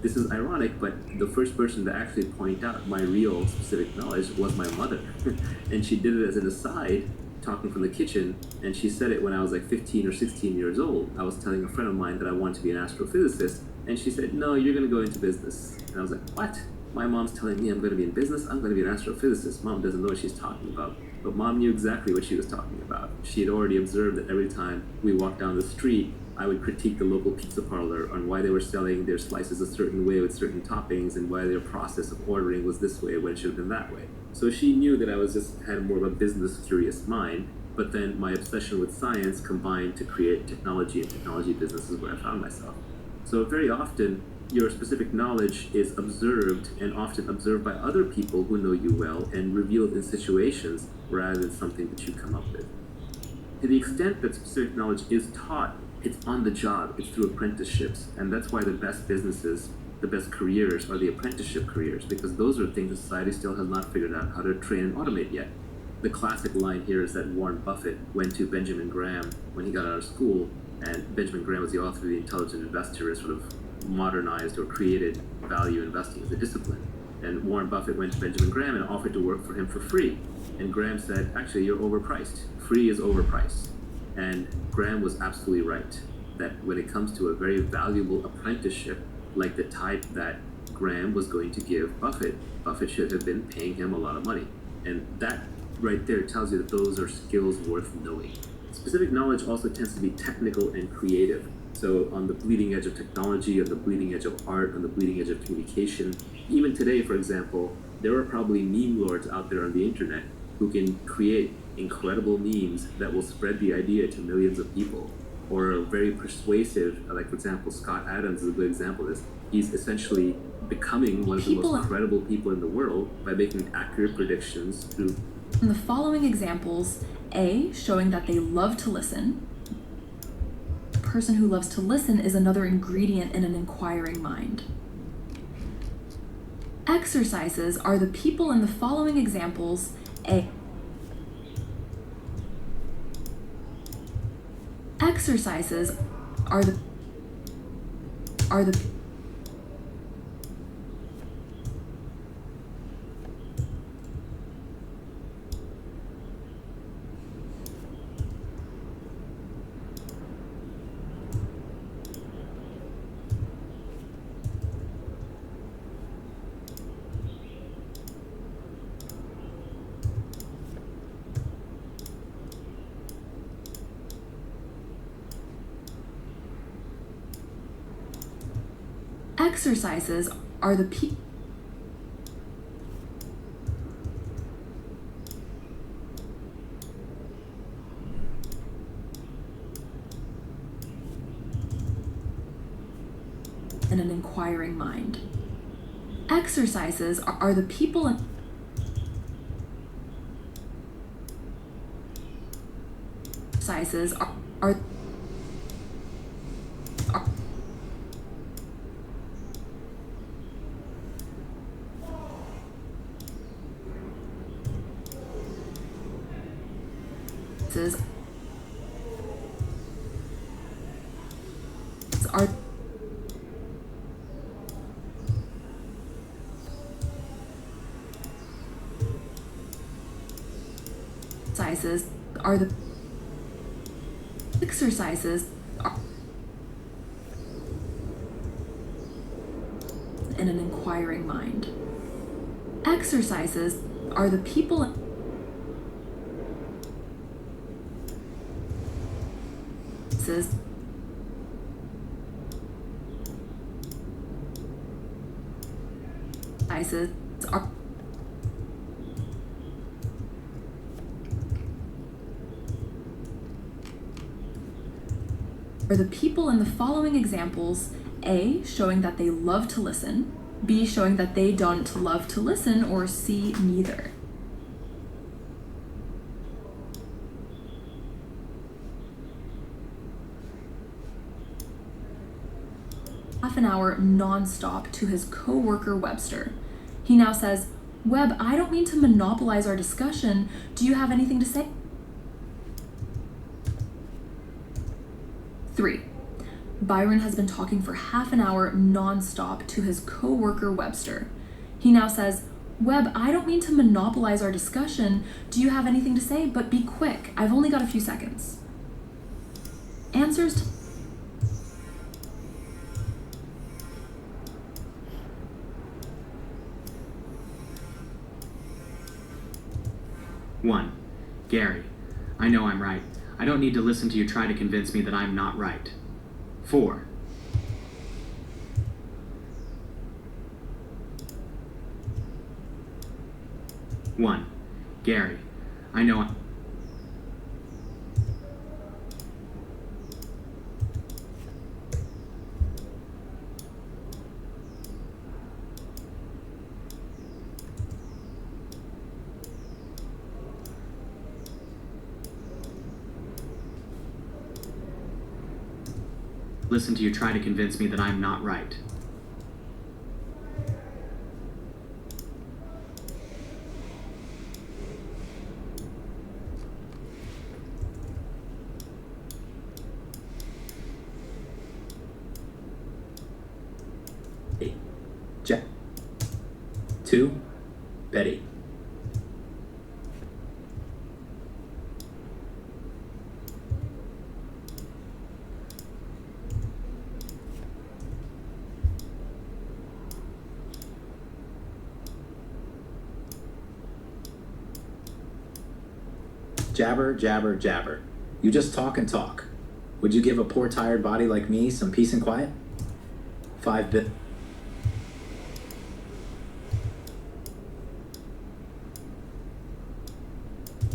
This is ironic, but the first person to actually point out my real specific knowledge was my mother. And she did it as an aside, talking from the kitchen, and she said it when I was like 15 or 16 years old. I was telling a friend of mine that I wanted to be an astrophysicist, and she said, no, you're going to go into business. And I was like, what? My mom's telling me I'm going to be in business? I'm going to be an astrophysicist. Mom doesn't know what she's talking about. But Mom knew exactly what she was talking about. She had already observed that every time we walked down the street, I would critique the local pizza parlor on why they were selling their slices a certain way with certain toppings and why their process of ordering was this way when it should have been that way. So she knew that I had more of a business curious mind, but then my obsession with science combined to create technology and technology businesses where I found myself. So very often, Your specific knowledge is observed and often observed by other people who know you well and revealed in situations rather than something that you come up with. To the extent that specific knowledge is taught, it's on the job, it's through apprenticeships, and that's why the best businesses, the best careers are the apprenticeship careers, because those are things that society still has not figured out how to train and automate yet. The classic line here is that Warren Buffett went to Benjamin Graham when he got out of school, and Benjamin Graham was the author of The Intelligent Investor, as sort of modernized or created value investing as a discipline. And Warren Buffett went to Benjamin Graham and offered to work for him for free. And Graham said, actually, you're overpriced. Free is overpriced. And Graham was absolutely right, that when it comes to a very valuable apprenticeship, like the type that Graham was going to give Buffett, Buffett should have been paying him a lot of money. And that right there tells you that those are skills worth knowing. Specific knowledge also tends to be technical and creative. So on the bleeding edge of technology, on the bleeding edge of art, on the bleeding edge of communication. Even today, for example, there are probably meme lords out there on the internet who can create incredible memes that will spread the idea to millions of people, or are very persuasive. Like, for example, Scott Adams is a good example of this. He's essentially becoming one of the most credible people in the world by making accurate predictions through. In the following examples, A, showing that they love to listen. A person who loves to listen is another ingredient in an inquiring mind. Exercises are the people in the following examples. A. Exercises are the exercises are the people in an inquiring mind. Exercises are the people in exercises are the exercises are in an inquiring mind. Exercises are the people are the people in the following examples. A, showing that they love to listen. B, showing that they don't love to listen. Or C, neither. Half an hour non-stop to his co-worker Webster. He now says, Webb, I don't mean to monopolize our discussion. Do you have anything to say? 3. Byron has been talking for half an hour non-stop to his co-worker Webster. He now says, Webb, I don't mean to monopolize our discussion. Do you have anything to say? But be quick. I've only got a few seconds. Answers to 1. Gary, I know I'm right. I don't need to listen to you try to convince me that I'm not right. 4. One, Gary, I know. listen to you try to convince me that I'm not right. Jack. 2. Betty. Jabber, jabber, jabber. You just talk and talk. Would you give a poor tired body like me some peace and quiet? 5 bit.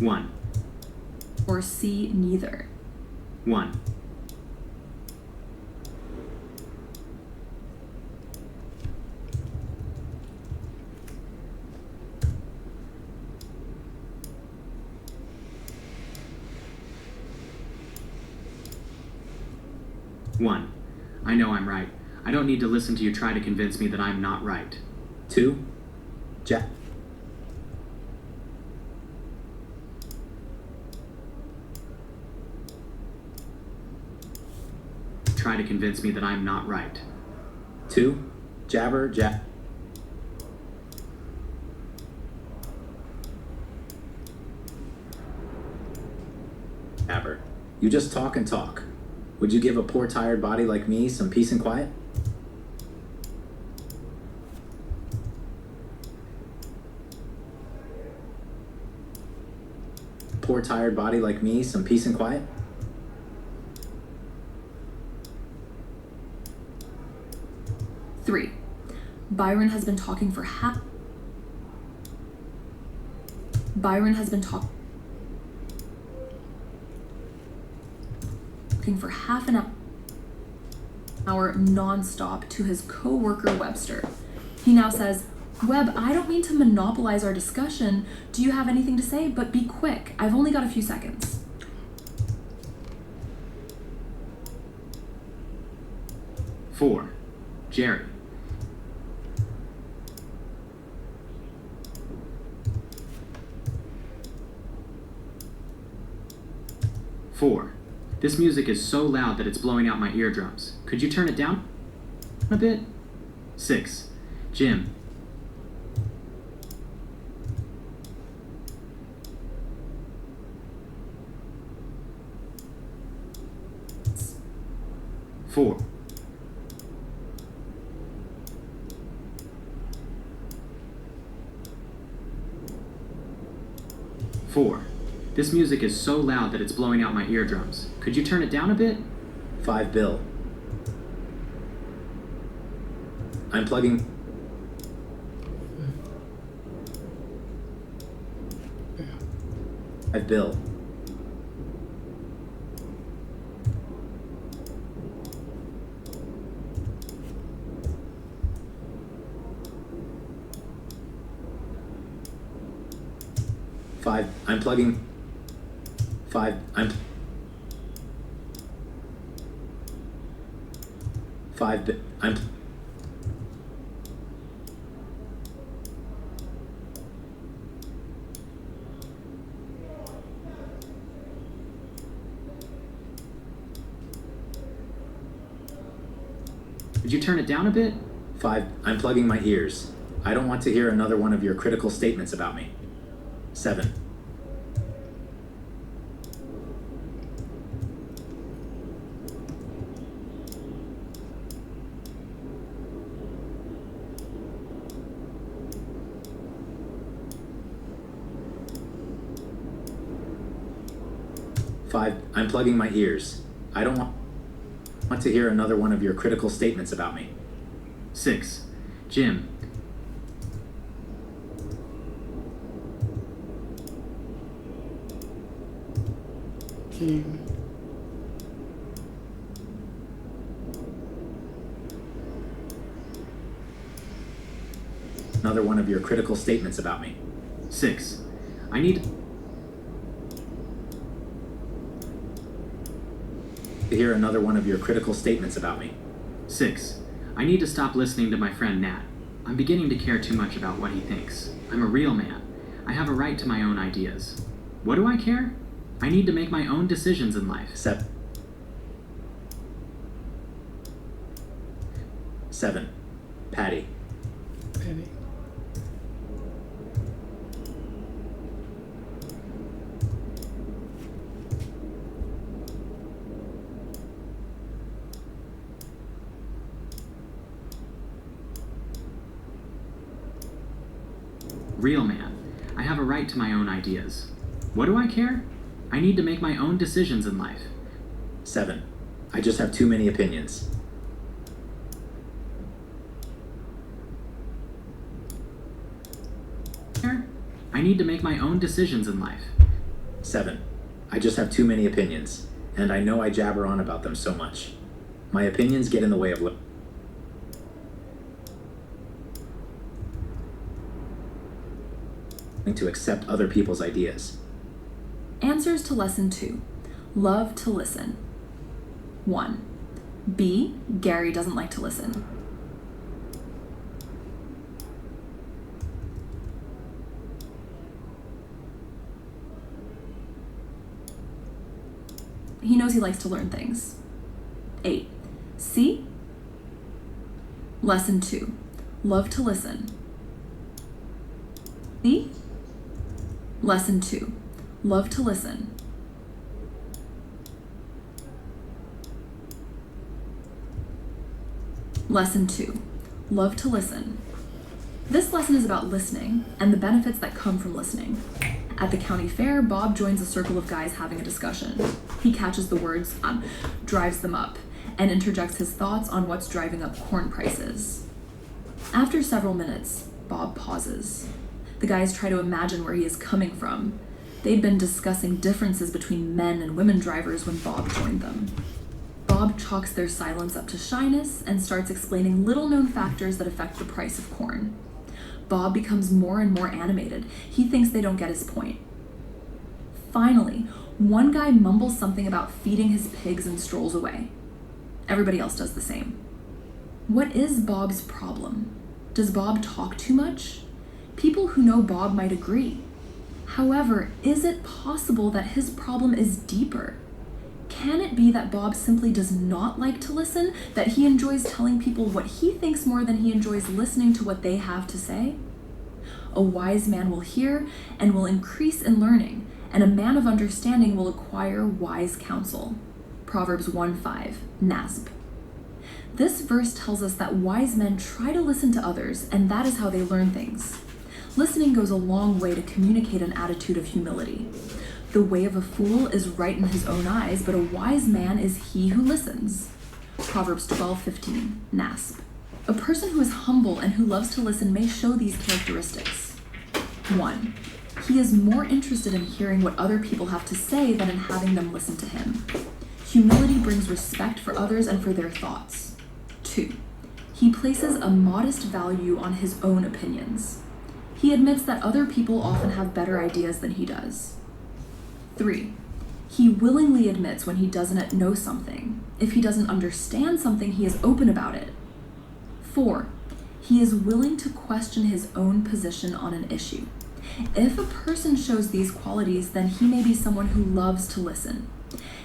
One. Or C, neither. 1. One. I know I'm right. I don't need to listen to you try to convince me that I'm not right. 2. Jack. Try to convince me that I'm not right. 2. Jabber, jabber. You just talk and talk. Would you give a poor tired body like me some peace and quiet? Poor tired body like me some peace and quiet? Three. Byron has been talking for half an hour non-stop to his co-worker Webster. He now says, Webb, I don't mean to monopolize our discussion. Do you have anything to say? But be quick. I've only got a few seconds. 4. Jerry. Four. This music is so loud that it's blowing out my eardrums. Could you turn it down a bit? 6. Jim. Four. 4. This music is so loud that it's blowing out my eardrums. Could you turn it down a bit? 5 Bill. I'm plugging. 5 Bill. I'm plugging. 5. I'm 5. I'm. Could you turn it down a bit? 5. I'm plugging my ears. I don't want to hear another one of your critical statements about me. 7. I'm plugging my ears. I don't want to hear another one of your critical statements about me. 6. Jim. King. Another one of your critical statements about me. 6. I need to hear another one of your critical statements about me. 6. I need to stop listening to my friend Nat. I'm beginning to care too much about what he thinks. I'm a real man. I have a right to my own ideas. What do I care? I need to make my own decisions in life. 7. Patty. Penny. Real man. I have a right to my own ideas. What do I care? I need to make my own decisions in life. 7. I just have too many opinions. I need to make my own decisions in life. 7. I just have too many opinions, and I know I jabber on about them so much. My opinions get in the way of to accept other people's ideas. Answers to Lesson 2. Love to listen. 1. B. Gary doesn't like to listen. He knows he likes to learn things. 8. C. Lesson 2. Love to listen. B. Lesson 2. Love to listen. Lesson 2. Love to listen. This lesson is about listening and the benefits that come from listening. At the county fair, Bob joins a circle of guys having a discussion. He catches the words, drives them up, and interjects his thoughts on what's driving up corn prices. After several minutes, Bob pauses. The guys try to imagine where he is coming from. They'd been discussing differences between men and women drivers when Bob joined them. Bob chalks their silence up to shyness and starts explaining little-known factors that affect the price of corn. Bob becomes more and more animated. He thinks they don't get his point. Finally, one guy mumbles something about feeding his pigs and strolls away. Everybody else does the same. What is Bob's problem? Does Bob talk too much? People who know Bob might agree. However, is it possible that his problem is deeper? Can it be that Bob simply does not like to listen, that he enjoys telling people what he thinks more than he enjoys listening to what they have to say? A wise man will hear and will increase in learning, and a man of understanding will acquire wise counsel. Proverbs 1:5, NASB. This verse tells us that wise men try to listen to others, and that is how they learn things. Listening goes a long way to communicate an attitude of humility. The way of a fool is right in his own eyes, but a wise man is he who listens. Proverbs 12:15, NASB. A person who is humble and who loves to listen may show these characteristics. 1. He is more interested in hearing what other people have to say than in having them listen to him. Humility brings respect for others and for their thoughts. 2. He places a modest value on his own opinions. He admits that other people often have better ideas than he does. 3. He willingly admits when he doesn't know something. If he doesn't understand something, he is open about it. 4. He is willing to question his own position on an issue. If a person shows these qualities, then he may be someone who loves to listen.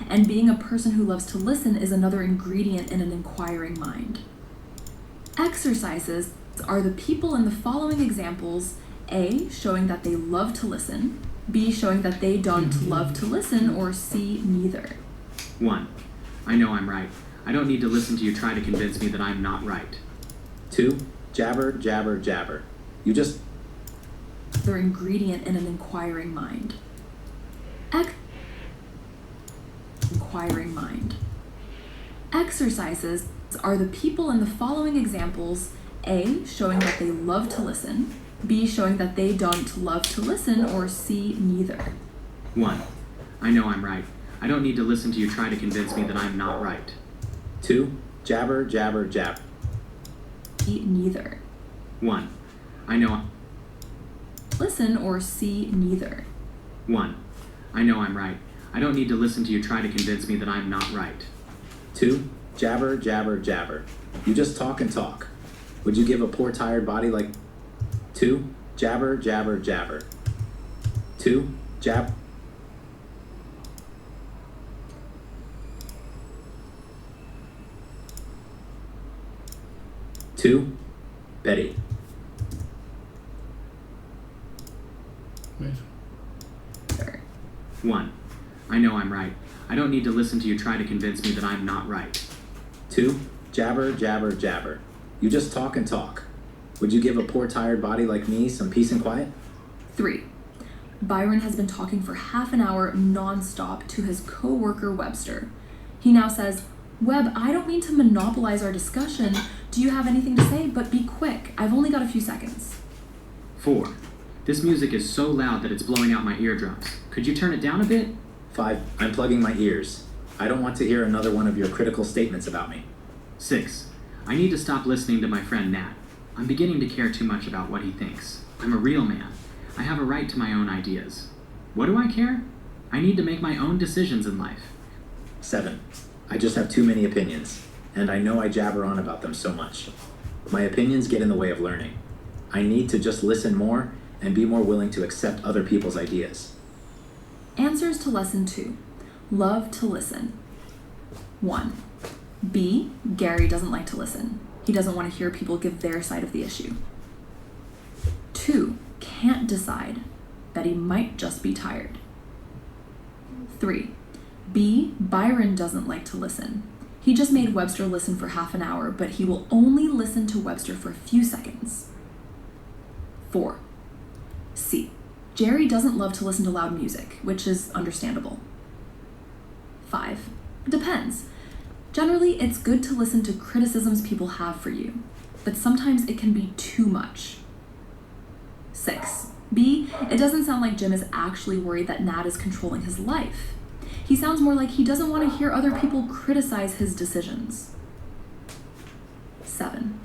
And being a person who loves to listen is another ingredient in an inquiring mind. Exercises are the people in the following examples: A, showing that they love to listen, B, showing that they don't love to listen, or C, neither. 1. I know I'm right. I don't need to listen to you try to convince me that I'm not right. 2. Jabber, jabber, jabber. You just... Their ingredient in an inquiring mind. Inquiring mind. Exercises are the people in the following examples: A, showing that they love to listen, B, showing that they don't love to listen, or C, neither. 1. I know I'm right. I don't need to listen to you try to convince me that I'm not right. 2. Jabber, jabber, jabber. C, neither. 1. I know. Listen, or C, neither. 1. I know I'm right. I don't need to listen to you try to convince me that I'm not right. 2. Jabber, jabber, jabber. You just talk and talk. Would you give a poor tired body like... 2. Jabber, jabber, jabber. 2. Jab... 2. Betty. Wait. 1. I know I'm right. I don't need to listen to you try to convince me that I'm not right. 2. Jabber, jabber, jabber. You just talk and talk. Would you give a poor tired body like me some peace and quiet? 3. Byron has been talking for half an hour non-stop to his co-worker Webster. He now says, Webb, I don't mean to monopolize our discussion. Do you have anything to say? But be quick. I've only got a few seconds. 4. This music is so loud that it's blowing out my eardrums. Could you turn it down a bit? 5. I'm plugging my ears. I don't want to hear another one of your critical statements about me. 6. I need to stop listening to my friend Nat. I'm beginning to care too much about what he thinks. I'm a real man. I have a right to my own ideas. What do I care? I need to make my own decisions in life. 7. I just have too many opinions, and I know I jabber on about them so much. My opinions get in the way of learning. I need to just listen more and be more willing to accept other people's ideas. Answers to lesson 2. Love to listen. 1. B. Gary doesn't like to listen. He doesn't want to hear people give their side of the issue. 2. Can't decide. Betty might just be tired. 3. B. Byron doesn't like to listen. He just made Webster listen for half an hour, but he will only listen to Webster for a few seconds. 4. C. Jerry doesn't love to listen to loud music, which is understandable. 5. Depends. Generally, it's good to listen to criticisms people have for you, but sometimes it can be too much. 6. B. It doesn't sound like Jim is actually worried that Nat is controlling his life. He sounds more like he doesn't want to hear other people criticize his decisions. 7.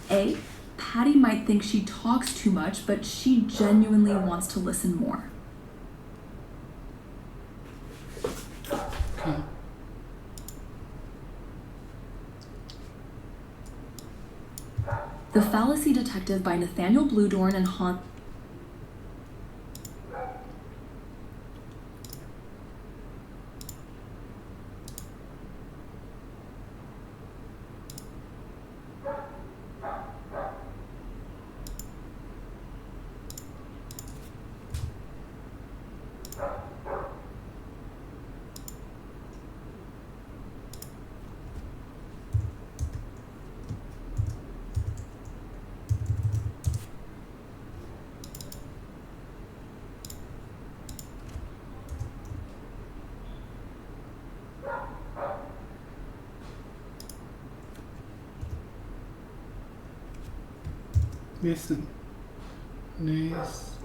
A. Patty might think she talks too much, but she genuinely wants to listen more. Okay. The Fallacy Detective by Nathaniel Bluedorn and Han... Listen. Nice.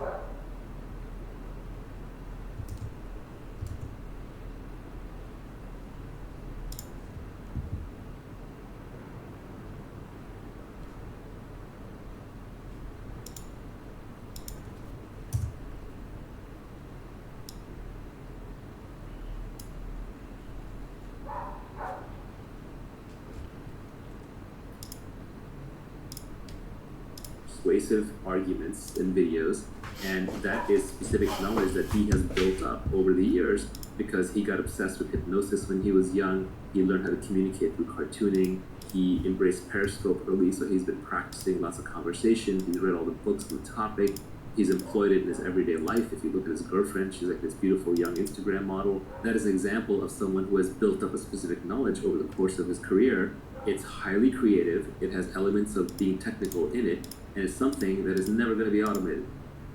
Persuasive arguments in videos, and that is specific knowledge that he has built up over the years because he got obsessed with hypnosis when he was young. He learned how to communicate through cartooning. He embraced Periscope early, so he's been practicing lots of conversation. He's read all the books on the topic. He's employed it in his everyday life. If you look at his girlfriend, she's like this beautiful young Instagram model. That is an example of someone who has built up a specific knowledge over the course of his career. It's highly creative. It has elements of being technical in it, and it's something that is never going to be automated.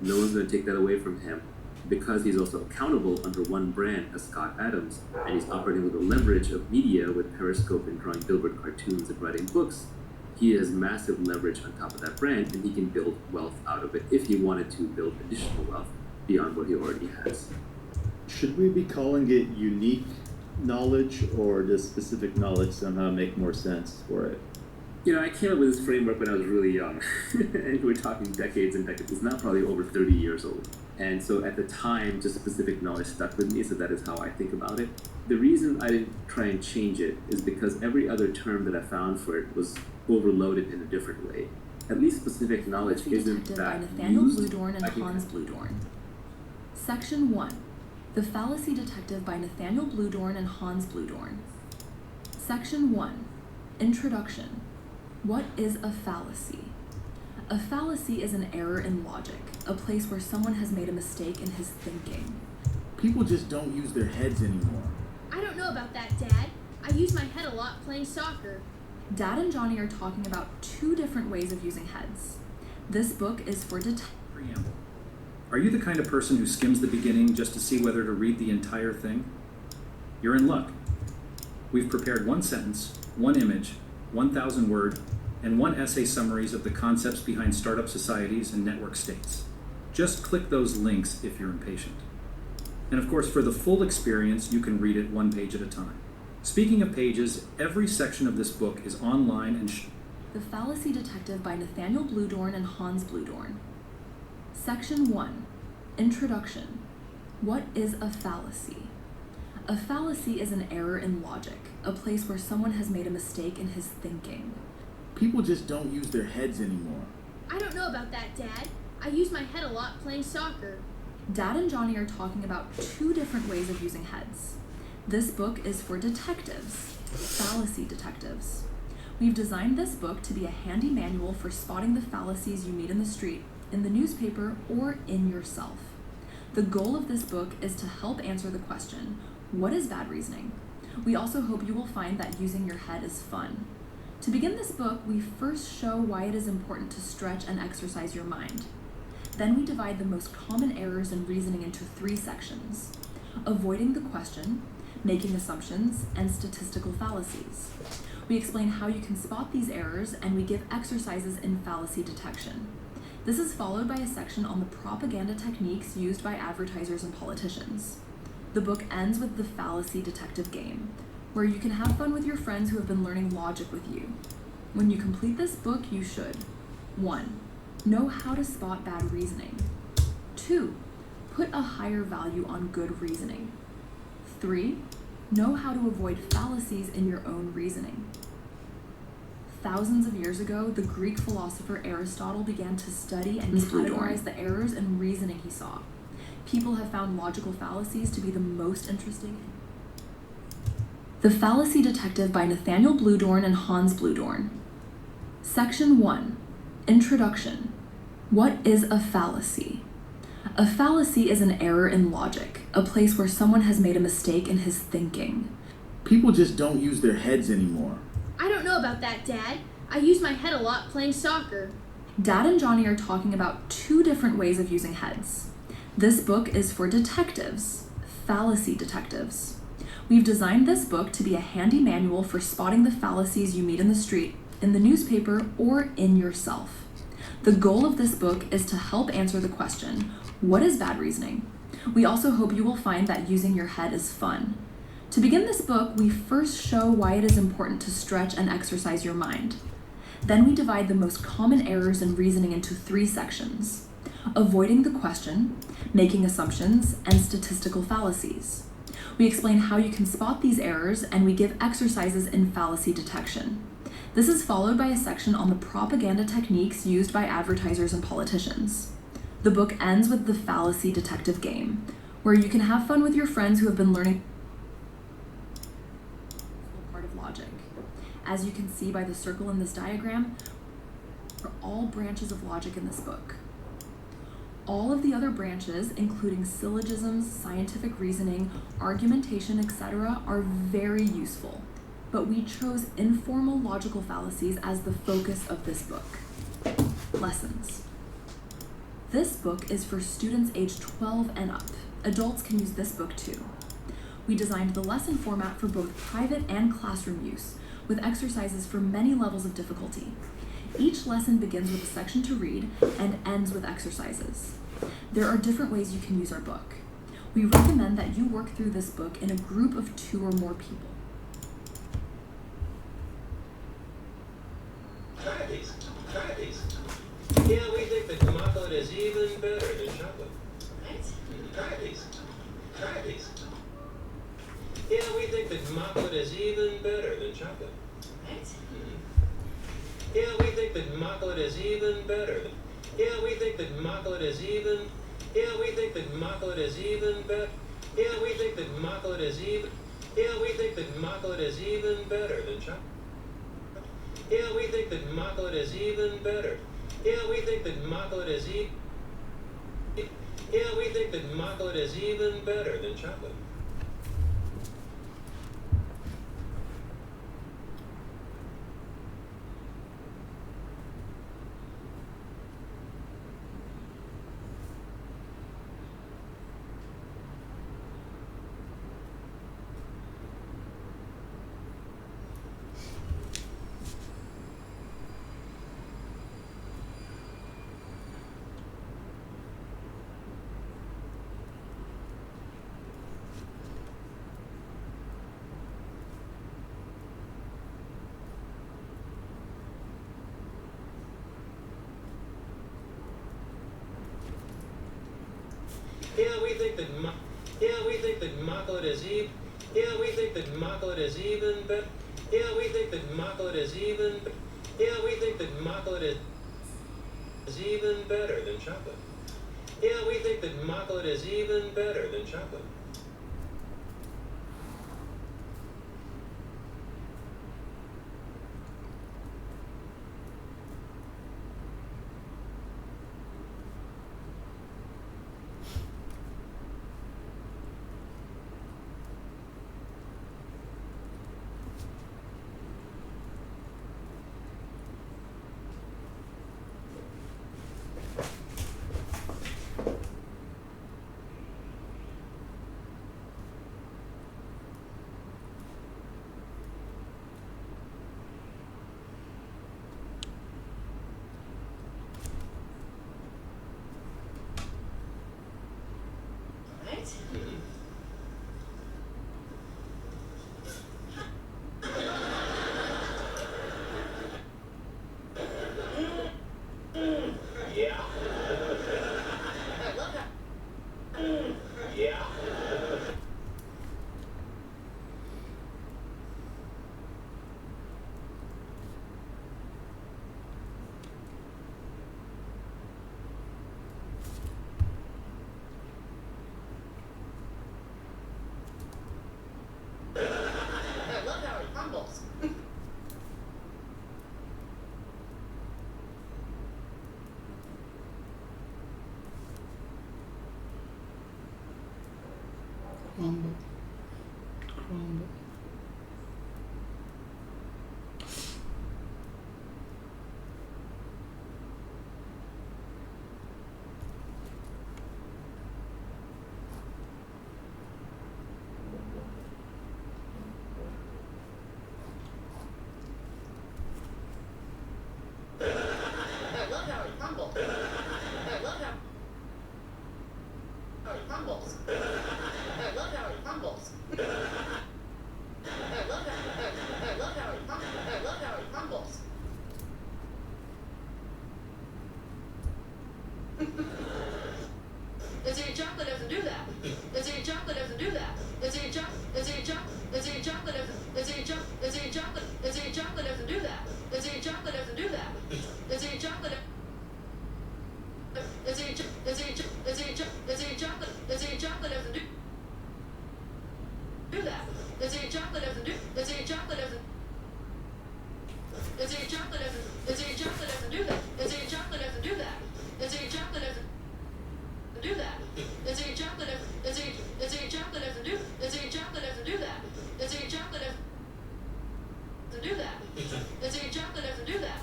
No one's going to take that away from him because he's also accountable under one brand as Scott Adams, and he's operating with the leverage of media with Periscope and drawing billboard cartoons and writing books. He has massive leverage on top of that brand, and he can build wealth out of it if he wanted to build additional wealth beyond what he already has. Should we be calling it unique knowledge, or does specific knowledge somehow make more sense for it? I came up with this framework when I was really young. And we're talking decades and decades. It's now probably over 30 years old. And so at the time, just specific knowledge stuck with me, so that is how I think about it. The reason I didn't try and change it is because every other term that I found for it was overloaded in a different way. At least specific knowledge isn't Detective that by Nathaniel used. Bluedorn and Hans Bluedorn. Section 1. The Fallacy Detective by Nathaniel Bluedorn and Hans Bluedorn. Section 1. Introduction. What is a fallacy? A fallacy is an error in logic, a place where someone has made a mistake in his thinking. People just don't use their heads anymore. I don't know about that, Dad. I use my head a lot playing soccer. Dad and Johnny are talking about two different ways of using heads. This book is for Preamble. Are you the kind of person who skims the beginning just to see whether to read the entire thing? You're in luck. We've prepared one sentence, one image, 1,000 word, and one essay summaries of the concepts behind startup societies and network states. Just click those links if you're impatient. And of course, for the full experience, you can read it one page at a time. Speaking of pages, every section of this book is online and The Fallacy Detective by Nathaniel Bluedorn and Hans Bluedorn. Section 1. Introduction. What is a fallacy? A fallacy is an error in logic, a place where someone has made a mistake in his thinking. People just don't use their heads anymore. I don't know about that, Dad. I use my head a lot playing soccer. Dad and Johnny are talking about two different ways of using heads. This book is for detectives, fallacy detectives. We've designed this book to be a handy manual for spotting the fallacies you meet in the street, in the newspaper, or in yourself. The goal of this book is to help answer the question, what is bad reasoning? We also hope you will find that using your head is fun. To begin this book, we first show why it is important to stretch and exercise your mind. Then we divide the most common errors in reasoning into 3 sections: avoiding the question, making assumptions, and statistical fallacies. We explain how you can spot these errors, and we give exercises in fallacy detection. This is followed by a section on the propaganda techniques used by advertisers and politicians. The book ends with the fallacy detective game, where you can have fun with your friends who have been learning logic with you. When you complete this book, you should 1. Know how to spot bad reasoning. 2. Put a higher value on good reasoning. 3. Know how to avoid fallacies in your own reasoning. Thousands of years ago, the Greek philosopher Aristotle began to study and categorize the errors in reasoning he saw. People have found logical fallacies to be the most interesting. The Fallacy Detective by Nathaniel Bluedorn and Hans Bluedorn. Section 1. Introduction. What is a fallacy? A fallacy is an error in logic, a place where someone has made a mistake in his thinking. People just don't use their heads anymore. I don't know about that, Dad. I use my head a lot playing soccer. Dad and Johnny are talking about two different ways of using heads. This book is for detectives, fallacy detectives. We've designed this book to be a handy manual for spotting the fallacies you meet in the street, in the newspaper, or in yourself. The goal of this book is to help answer the question, what is bad reasoning? We also hope you will find that using your head is fun. To begin this book, we first show why it is important to stretch and exercise your mind. Then we divide the most common errors in reasoning into 3 sections: avoiding the question, making assumptions, and statistical fallacies. We explain how you can spot these errors, and we give exercises in fallacy detection. This is followed by a section on the propaganda techniques used by advertisers and politicians. The book ends with the fallacy detective game, where you can have fun with your friends who have been learning part of logic. As you can see by the circle in this diagram, are all branches of logic in this book. All of the other branches, including syllogisms, scientific reasoning, argumentation, etc., are very useful, but we chose informal logical fallacies as the focus of this book. Lessons. This book is for students aged 12 and up. Adults can use this book too. We designed the lesson format for both private and classroom use, with exercises for many levels of difficulty. Each lesson begins with a section to read and ends with exercises. There are different ways you can use our book. We recommend that you work through this book in a group of 2 or more people. is even better than chocolate. Right? Try these. Try these. Yeah, we think that chocolate is even better than chocolate. Right? Yeah, we think that chocolate is even better than. Yeah, we think that chocolate is even. Yeah, we think that chocolate is even better. Yeah, we think that chocolate is even. Yeah, we think that chocolate is even better than chocolate. Yeah, we think that chocolate is even better. Yeah, we think that chocolate is even. Yeah, we think that chocolate is even better than chocolate. Yeah, we think that chocolate is even. Yeah, we think that chocolate is even better. Yeah, we think that chocolate is even. Yeah, we think that chocolate is even better than chocolate. Yeah, we think that chocolate is even better than chocolate. Right? Yeah. I love how. Yeah. I love how it crumbles. Crumble. Crumble. I love how it crumbles. I love how it crumbles. I love how it crumbles. I love how it crumbles. I love how it crumbles. And see, chocolate doesn't do that. And see, chocolate doesn't do that. And see, chocolate doesn't. And see, chocolate doesn't do that. And see, chocolate doesn't do that. And see, chocolate. And see, chocolate doesn't do that. And see, chocolate doesn't do. And see, chocolate doesn't. And see, chocolate doesn't. And see, chocolate doesn't do that. And see, chocolate doesn't do that. And see, chocolate doesn't do that. And see, chocolate doesn't. And see, chocolate doesn't do. And see, chocolate doesn't do that. And see, chocolate doesn't do that. And see, chocolate doesn't do that.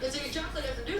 And see, chocolate doesn't do.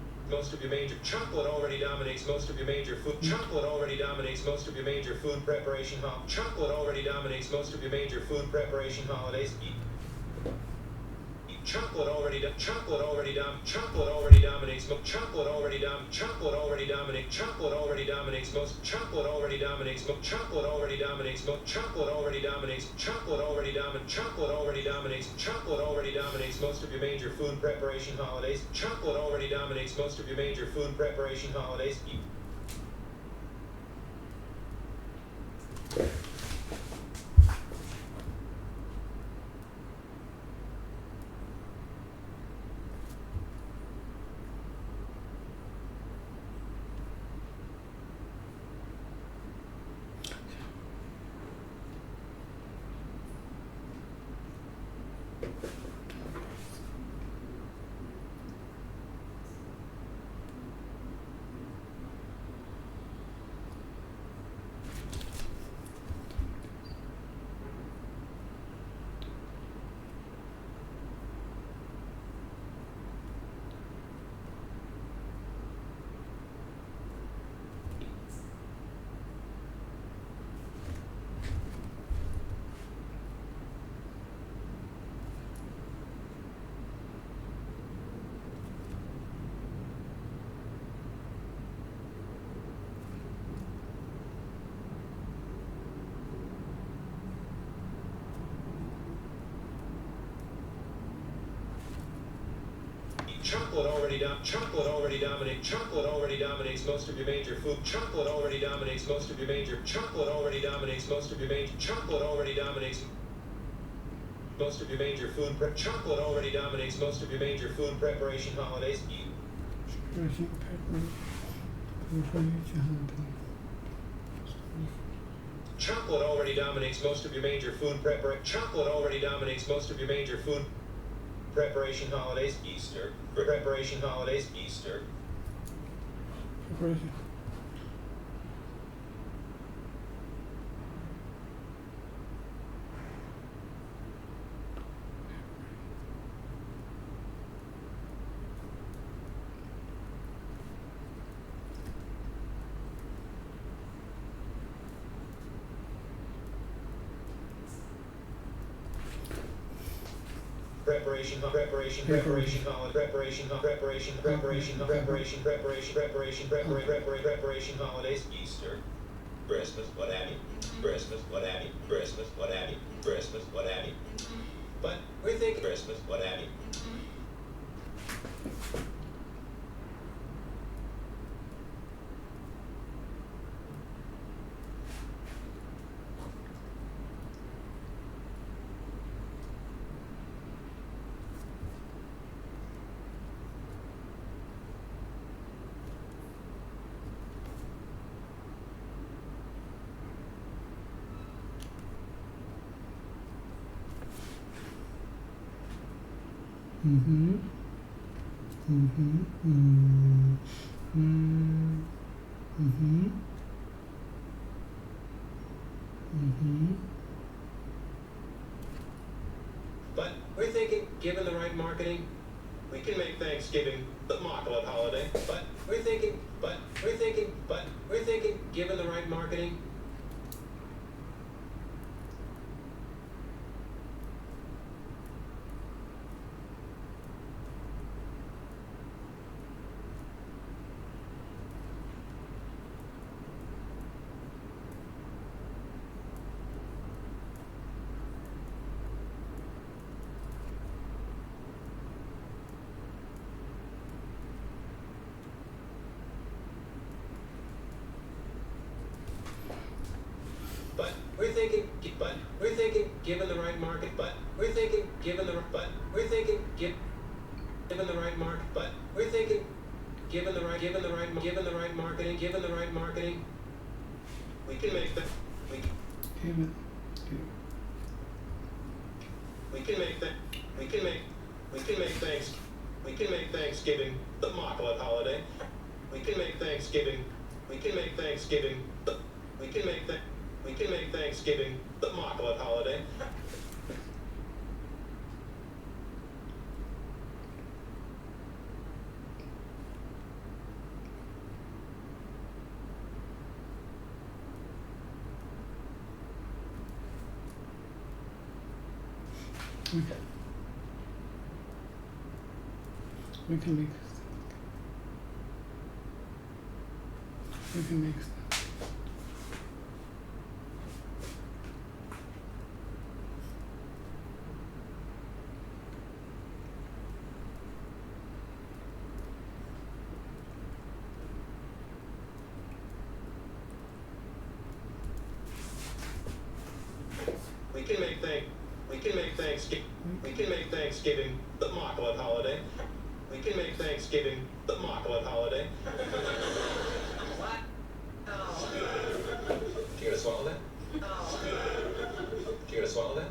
most of your major chocolate already dominates most of your major food. Chocolate already dominates most of your major food preparation. Chocolate already dominates most of your major food preparation holidays. Chocolate already dominates chocolate already dominates chocolate already dominates most chocolate already dominates chocolate already dominates most chocolate already dominates most chocolate already dominates chocolate already dominates chocolate already dominates chocolate already dominates most of your major food preparation holidays. Chocolate already dominates most of your major food preparation holidays. Chocolate already dominates most of your major food. Chocolate already dominates most of your major chocolate already dominates most of your major chocolate already dominates most of your major food prep. Chocolate already dominates most of your major food preparation holidays. Chocolate already dominates most of your major food preparation. Chocolate already dominates most of your major food preparation holidays. Easter. Preparation holidays. Easter. Preparation holidays. Easter. Christmas, what have you. Christmas, what have you. Christmas, what have you. Christmas, what have you. But we're thinking Christmas, what have you. But we're thinking, given the right marketing, we can make Thanksgiving the immaculate holiday. But we're thinking, given the right marketing. We're thinking, given the right market. But we're thinking, given the right market. But we're thinking, given the right marketing. We can make that. We can make Thanksgiving the immaculate holiday. We can make Thanksgiving the immaculate holiday. We can make We can make Thanksgiving the Immaculate holiday. We can make Thanksgiving the Immaculate holiday. What? Oh. You gonna swallow that? Oh. You gonna swallow that?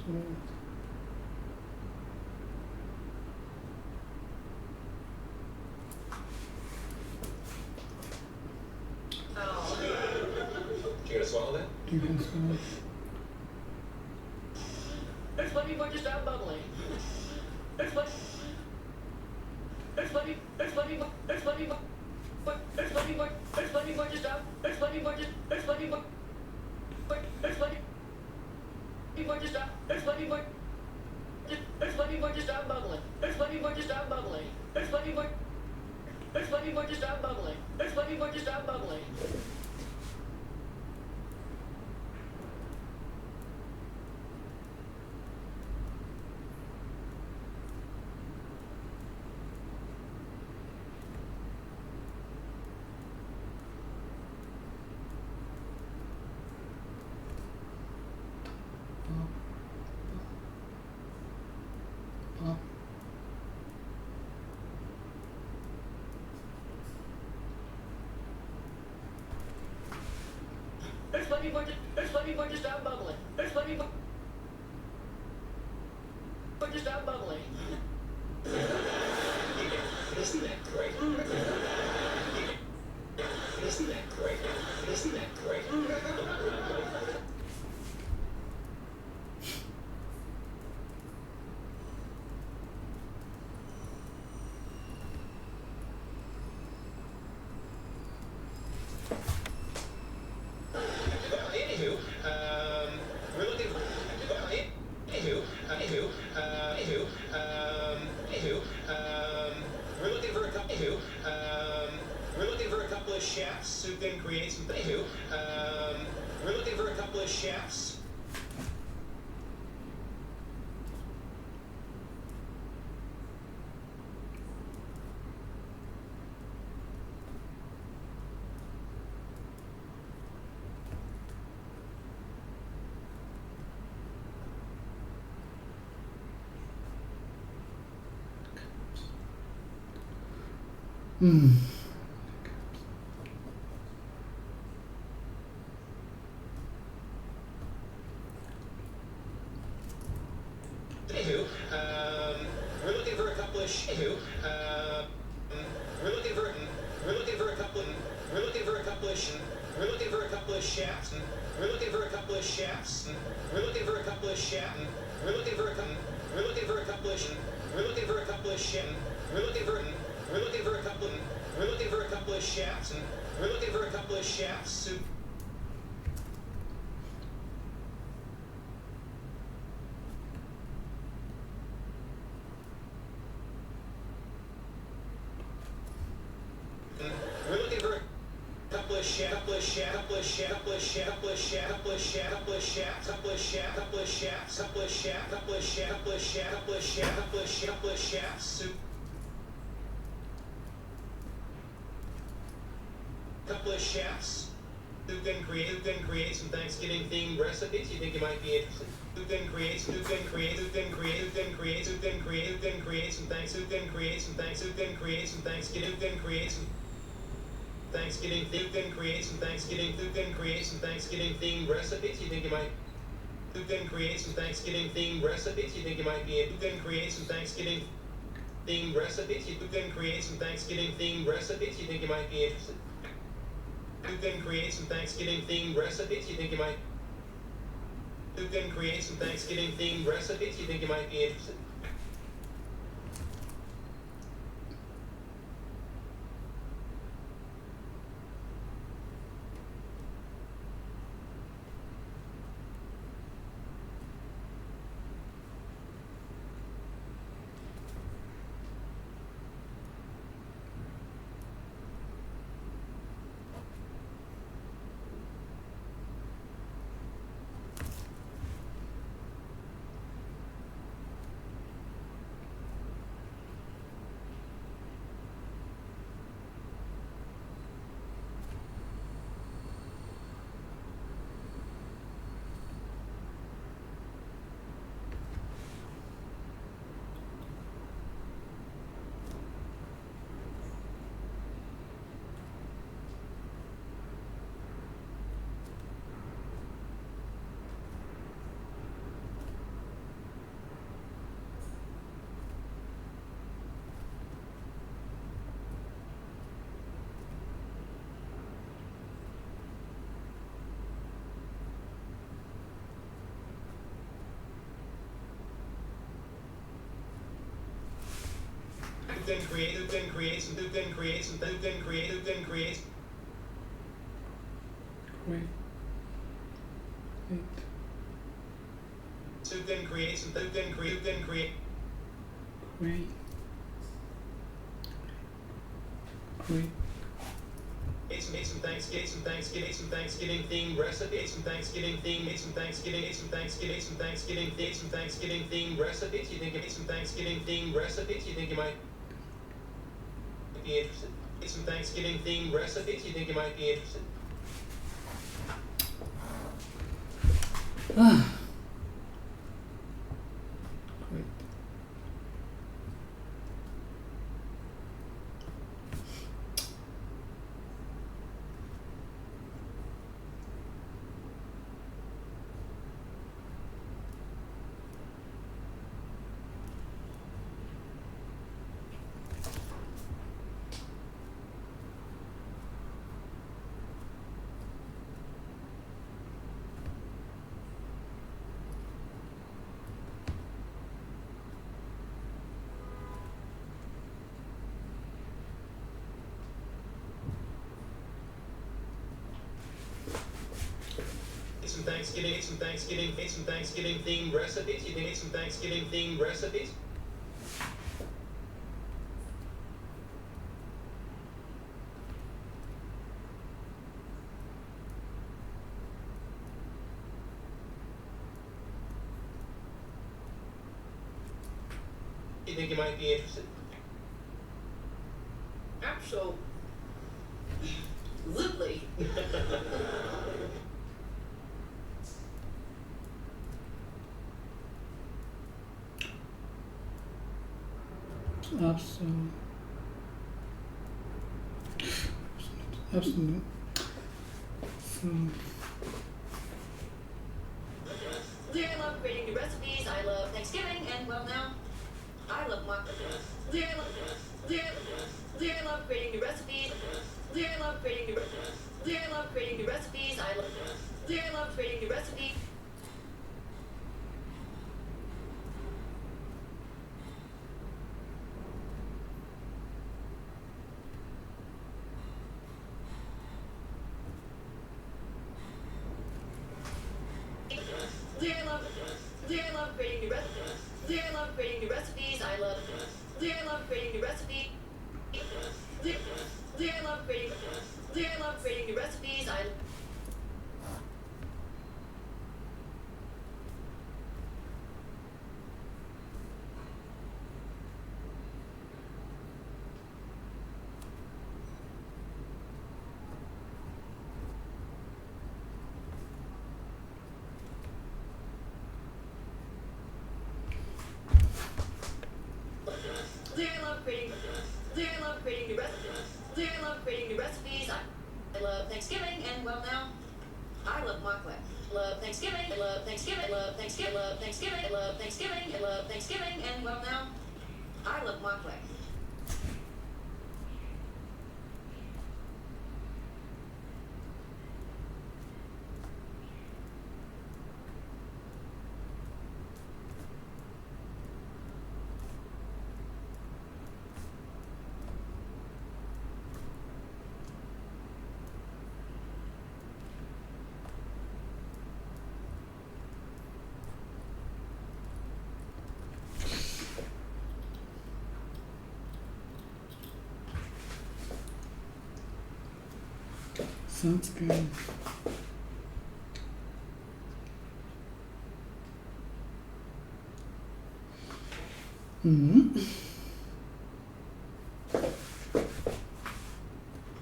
slow. Oh. You gonna swallow that? You can swallow. There's plenty more to stop bubbling. There's plenty more. There's plenty more to stop. There's plenty more to stop bubbling. There's plenty more to stop bubbling. There's plenty more to stop bubbling. There's plenty more to stop bubbling. There's plenty more to stop bubbling. There's plenty more to stop bubbling. Isn't that great? Isn't that great? Isn't that great? We're looking for a couple of chefs who can create some. We're looking for a couple of chefs. We're looking for a couple of we're looking for a couple of we're looking for a couple of chefs. We're looking for a couple of chefs. We're looking for a couple of chefs. We're looking for a couple of chefs. We're looking for a couple of we're looking for a couple of we're looking for a couple of chefs. We're looking for a couple we're looking for a couple of chefs. We're looking for a couple of chefs who we're looking for a couple of chefs, couple of chefs, couple of chefs, couple of chefs, couple of chefs, couple of chefs, couple of chefs, couple of chefs, couple of chefs, couple of chefs, couple of chefs, couple of chefs, couple of chefs, couple of chefs, couple of chefs, couple of chefs who can create some Thanksgiving themed recipes you think you might be interested. Who can create some Thanksgiving themed recipes you think you might who can create some Thanksgiving themed recipes you think you might be who can create some Thanksgiving themed recipes. You can create some Thanksgiving themed recipes. You think you might be interested? You can create some Thanksgiving themed recipes. You think you might? You can create some Thanksgiving themed recipes. You think you might be interested? Who can create some Wait. Some Thanksgiving themed recipes, some Thanksgiving themed recipes. You think you some Thanksgiving themed recipes? You think you might be interested? Get some Thanksgiving themed recipes. You think you might be interested? Some Thanksgiving themed recipes. You think it's some Thanksgiving themed recipes? You think you might be interested? Absolutely. Absolutely. So, I love creating new recipes. I love Thanksgiving, and well now, I love mock. I love creating new recipes. I love creating new recipes. I love creating new recipes. I love creating new recipes. I love creating new recipes. I love creating new recipes. I love creating new recipes. I love creating new recipes. I love creating new recipes. I love creating new recipes. I love Thanksgiving, and well now, I love mock. Love Thanksgiving. I love Thanksgiving. I love Thanksgiving. I love Thanksgiving. I love Thanksgiving. I love Thanksgiving, and well now, I love Montclair. Sounds good. Mm-hmm.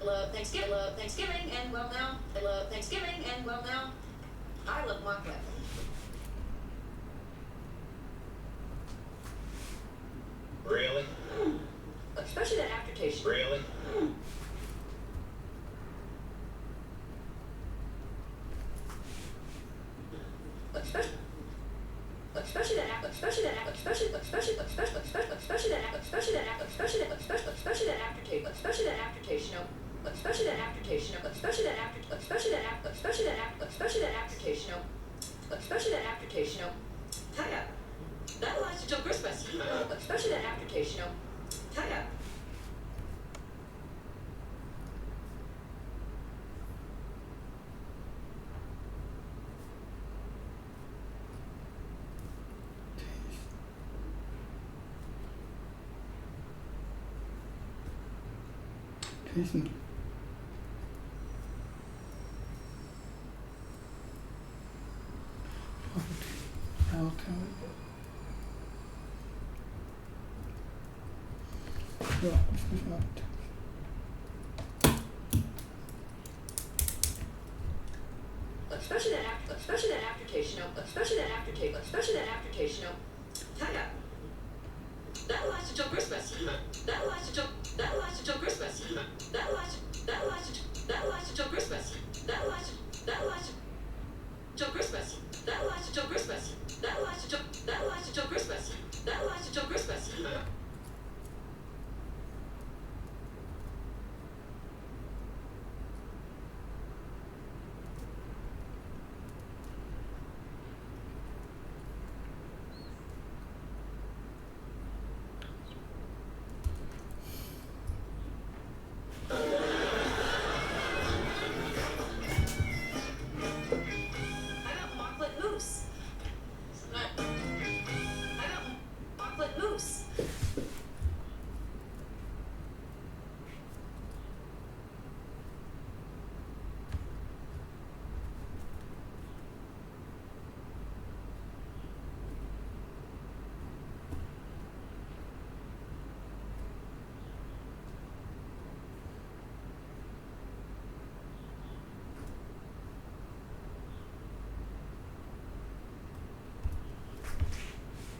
Love Thanksgiving, and well now. I love Thanksgiving, and well now. I love Montclair. Really? Especially that aftertaste. Really? Especially that aftertaste. Tie up. That'll last until Christmas. Especially that aftertaste, tie up. Tasting. I'll tell it. Ja, ist gesagt. Especially that aftertaste, tie up. That'll last until Christmas. That'll last until Christmas. That'll last until Christmas. That'll last until Christmas. That'll last until Christmas. That'll last until Christmas. That'll last until Christmas.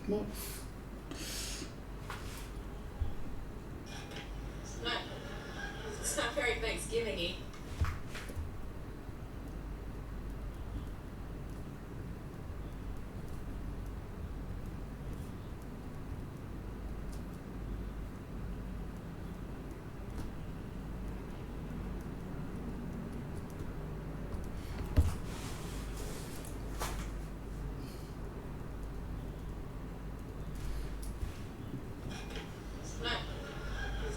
Moss. It's not very Thanksgiving-y.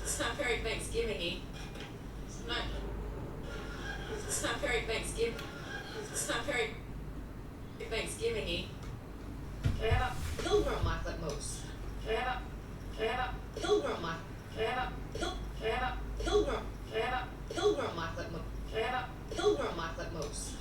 It's not very Thanksgiving-y. It's not very Thanksgiving. It's not very Thanksgiving-y. Can I have a pilgrim mocklet moose? Can I have a pilgrim mock? Can I have a pilgrim? Can I have a pilgrim mocklet moose? Can I have a pilgrim mocklet moose?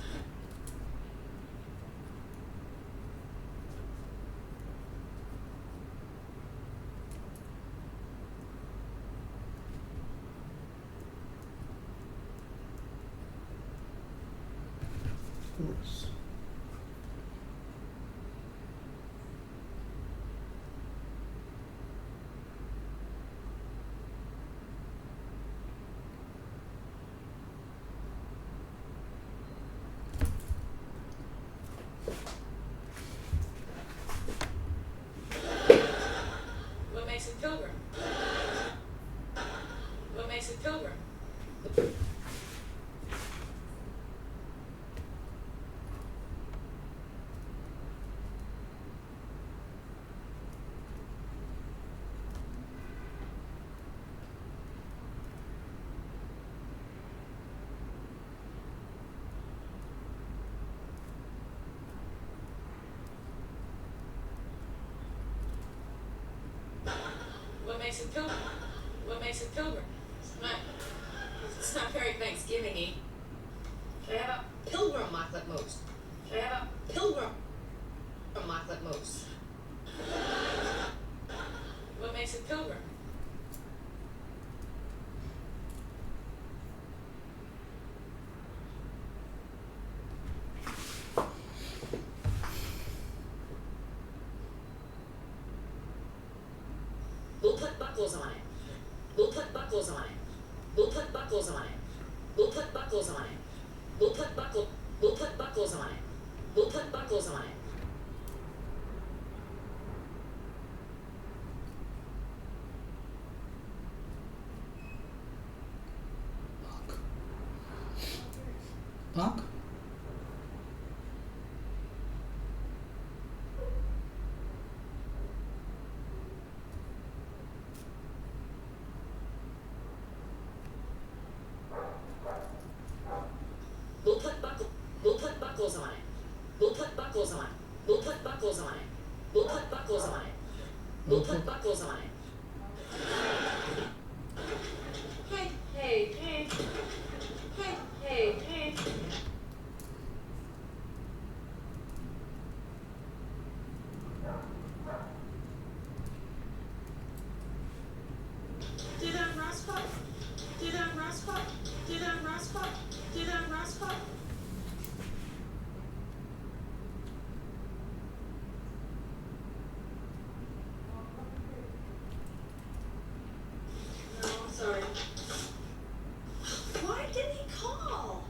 Horse. What makes a pilgrim? makes a pilgrim? What makes a pilgrim? It's not very Thanksgiving-y. Should I have a pilgrim mocklet moose? Should I have a pilgrim mocklet moose? What makes a pilgrim? We'll put buckles on it. We'll put buckles on it. We'll put buckles on it. We'll put buckles on it. We'll put buckles on it. We'll put buckles on it. Buck? We'll put buckles on it. We'll put buckles on it. We'll put buckles on it. We'll put buckles on it. We'll put buckles on it. Hey, hey, hey. Hey, hey, hey. Did that Rosspot? Did that Rosspot? Did that Rosspot? Did that Rosspot? No, I'm sorry. Why didn't he call?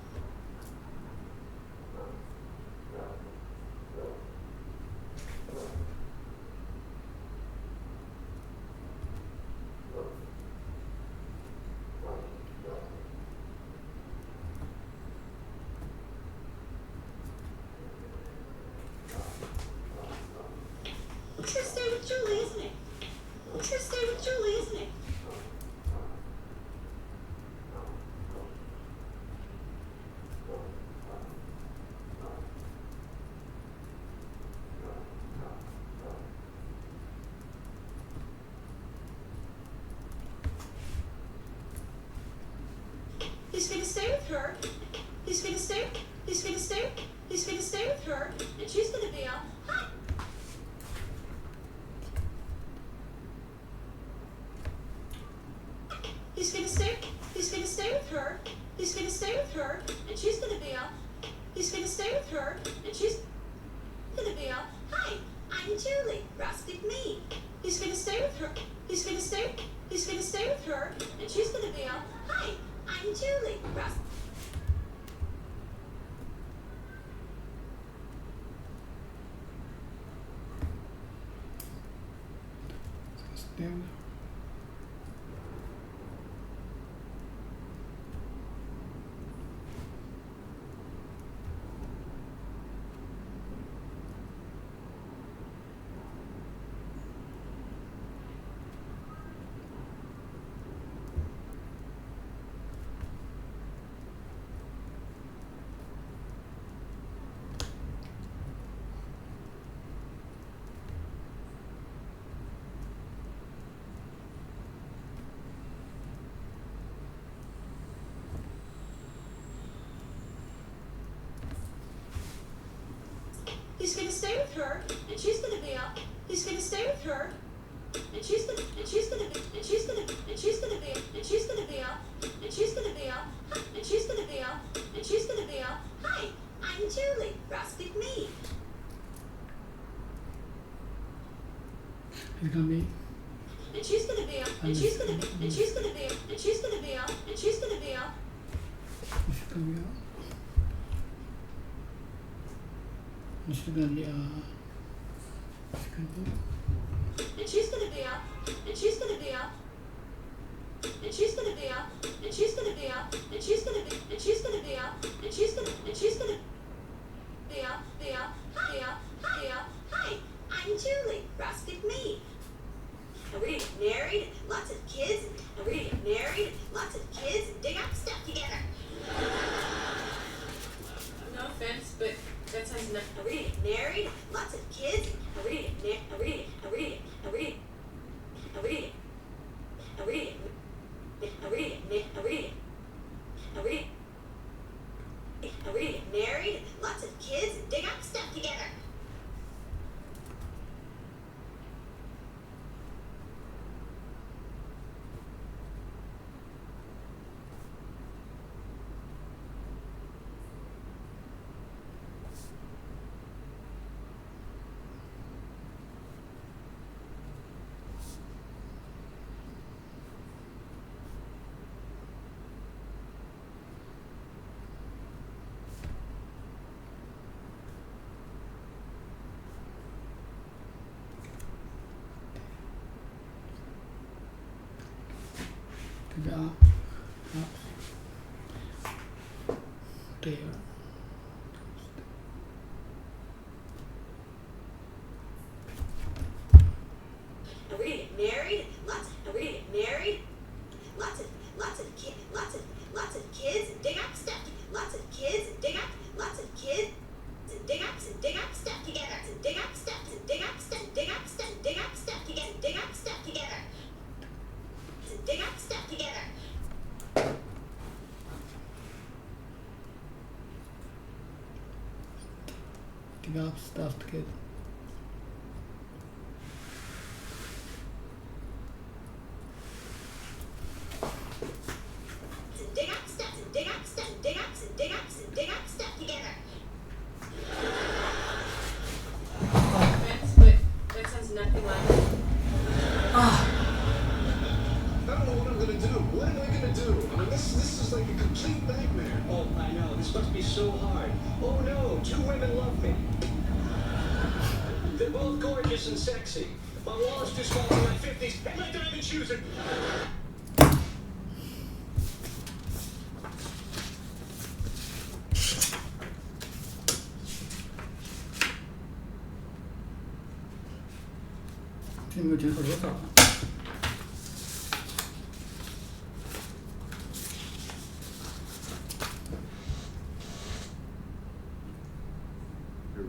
Should stay with Julie, isn't it? Should stay with Julie, isn't it? He's gonna stay with her. He's gonna stay. He's gonna stay. He's gonna stay with her, and she's gonna be a hi. He's gonna stay. He's gonna stay with her. He's gonna stay with her, and she's gonna be a. He's gonna stay with her, and she's gonna be a hi. I'm Julie. Ross picked me. He's gonna stay with her. He's gonna stay. He's gonna stay with her, and she's gonna be a hi. I'm Julie. Ross. Down. He's gonna stay with her, and she's gonna be a. He's gonna stay with her, and she's gonna. And she's gonna be. And she's gonna. And she's gonna be. And she's gonna be a. And she's gonna be a. And she's gonna be a. And she's gonna be a. Hi, I'm Julie. Ross picked me. It's gonna be. And she's gonna be a. And she's gonna be. And she's gonna be a. And she's gonna be a. And she's gonna be a. It's gonna be. It's gonna be. And she's gonna be a. And she's gonna be a. And she's gonna be a. And she's gonna be a. And she's gonna be. And she's gonna be a. And she's gonna. And she's gonna be a. Be a. Be a. Be a. Hi, I'm Julie. Ross picked me. And we're gonna get married and have lots of kids. And we're gonna get married and have lots of kids and dig up stuff together. No offense, but that sounds enough. And we're gonna get married and have lots of kids. And we're gonna get married. And we're gonna get. And we're gonna get. And we're gonna get. And we're gonna get. Are we gonna get married? Lots of kids and dig up stuff together. Tidak. Tidak. Are we gonna get married? Are we gonna get married? Lots of kids and dig up stuff. Lots of kids and dig up stuff together. To dig up stuff together. To dig up stuff together. To dig up stuff together. Dig up stuff together. That sounds nothing like it. I don't know what I'm gonna do. What am I gonna do? I mean, this is like a complete nightmare. Oh, I know. This must be so hard. Oh no, 2 women love me. They're both gorgeous and sexy. My wallet's too small for my 50s. My diamond shoes are...这没有减少多少。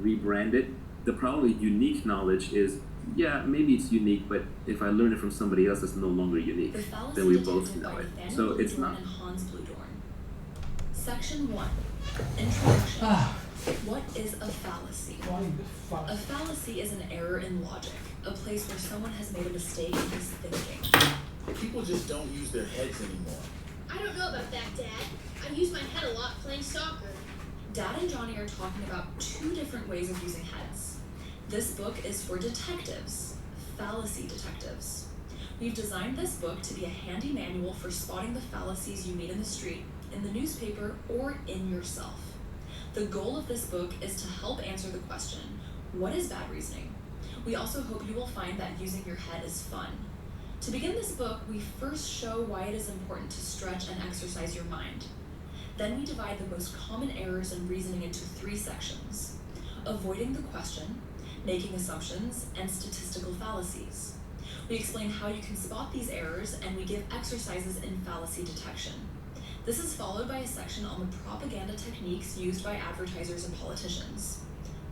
Rebrand it. The problem with unique knowledge is, yeah, maybe it's unique, but if I learn it from somebody else, it's no longer unique. Then we both know it. So it's not. Section 1. Introduction. What is a fallacy? A fallacy is an error in logic, a place where someone has made a mistake in his thinking. People just don't use their heads anymore. I don't know about that, Dad. I use my head a lot playing soccer. Dad and Johnny are talking about 2 different ways of using heads. This book is for detectives, fallacy detectives. We've designed this book to be a handy manual for spotting the fallacies you meet in the street, in the newspaper, or in yourself. The goal of this book is to help answer the question, what is bad reasoning? We also hope you will find that using your head is fun. To begin this book, we first show why it is important to stretch and exercise your mind. Then we divide the most common errors in reasoning into 3 sections: avoiding the question, making assumptions, and statistical fallacies. We explain how you can spot these errors, and we give exercises in fallacy detection. This is followed by a section on the propaganda techniques used by advertisers and politicians.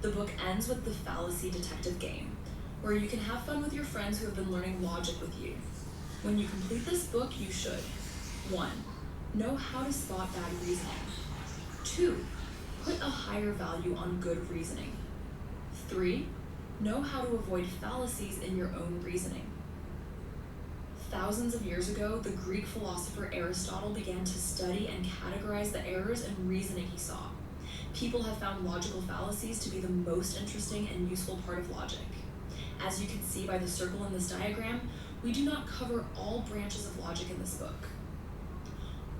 The book ends with the fallacy detective game, where you can have fun with your friends who have been learning logic with you. When you complete this book, you should 1. Know how to spot bad reasoning. 2. Put a higher value on good reasoning. 3. Know how to avoid fallacies in your own reasoning. Thousands of years ago, the Greek philosopher Aristotle began to study and categorize the errors in reasoning he saw. People have found logical fallacies to be the most interesting and useful part of logic. As you can see by the circle in this diagram, we do not cover all branches of logic in this book.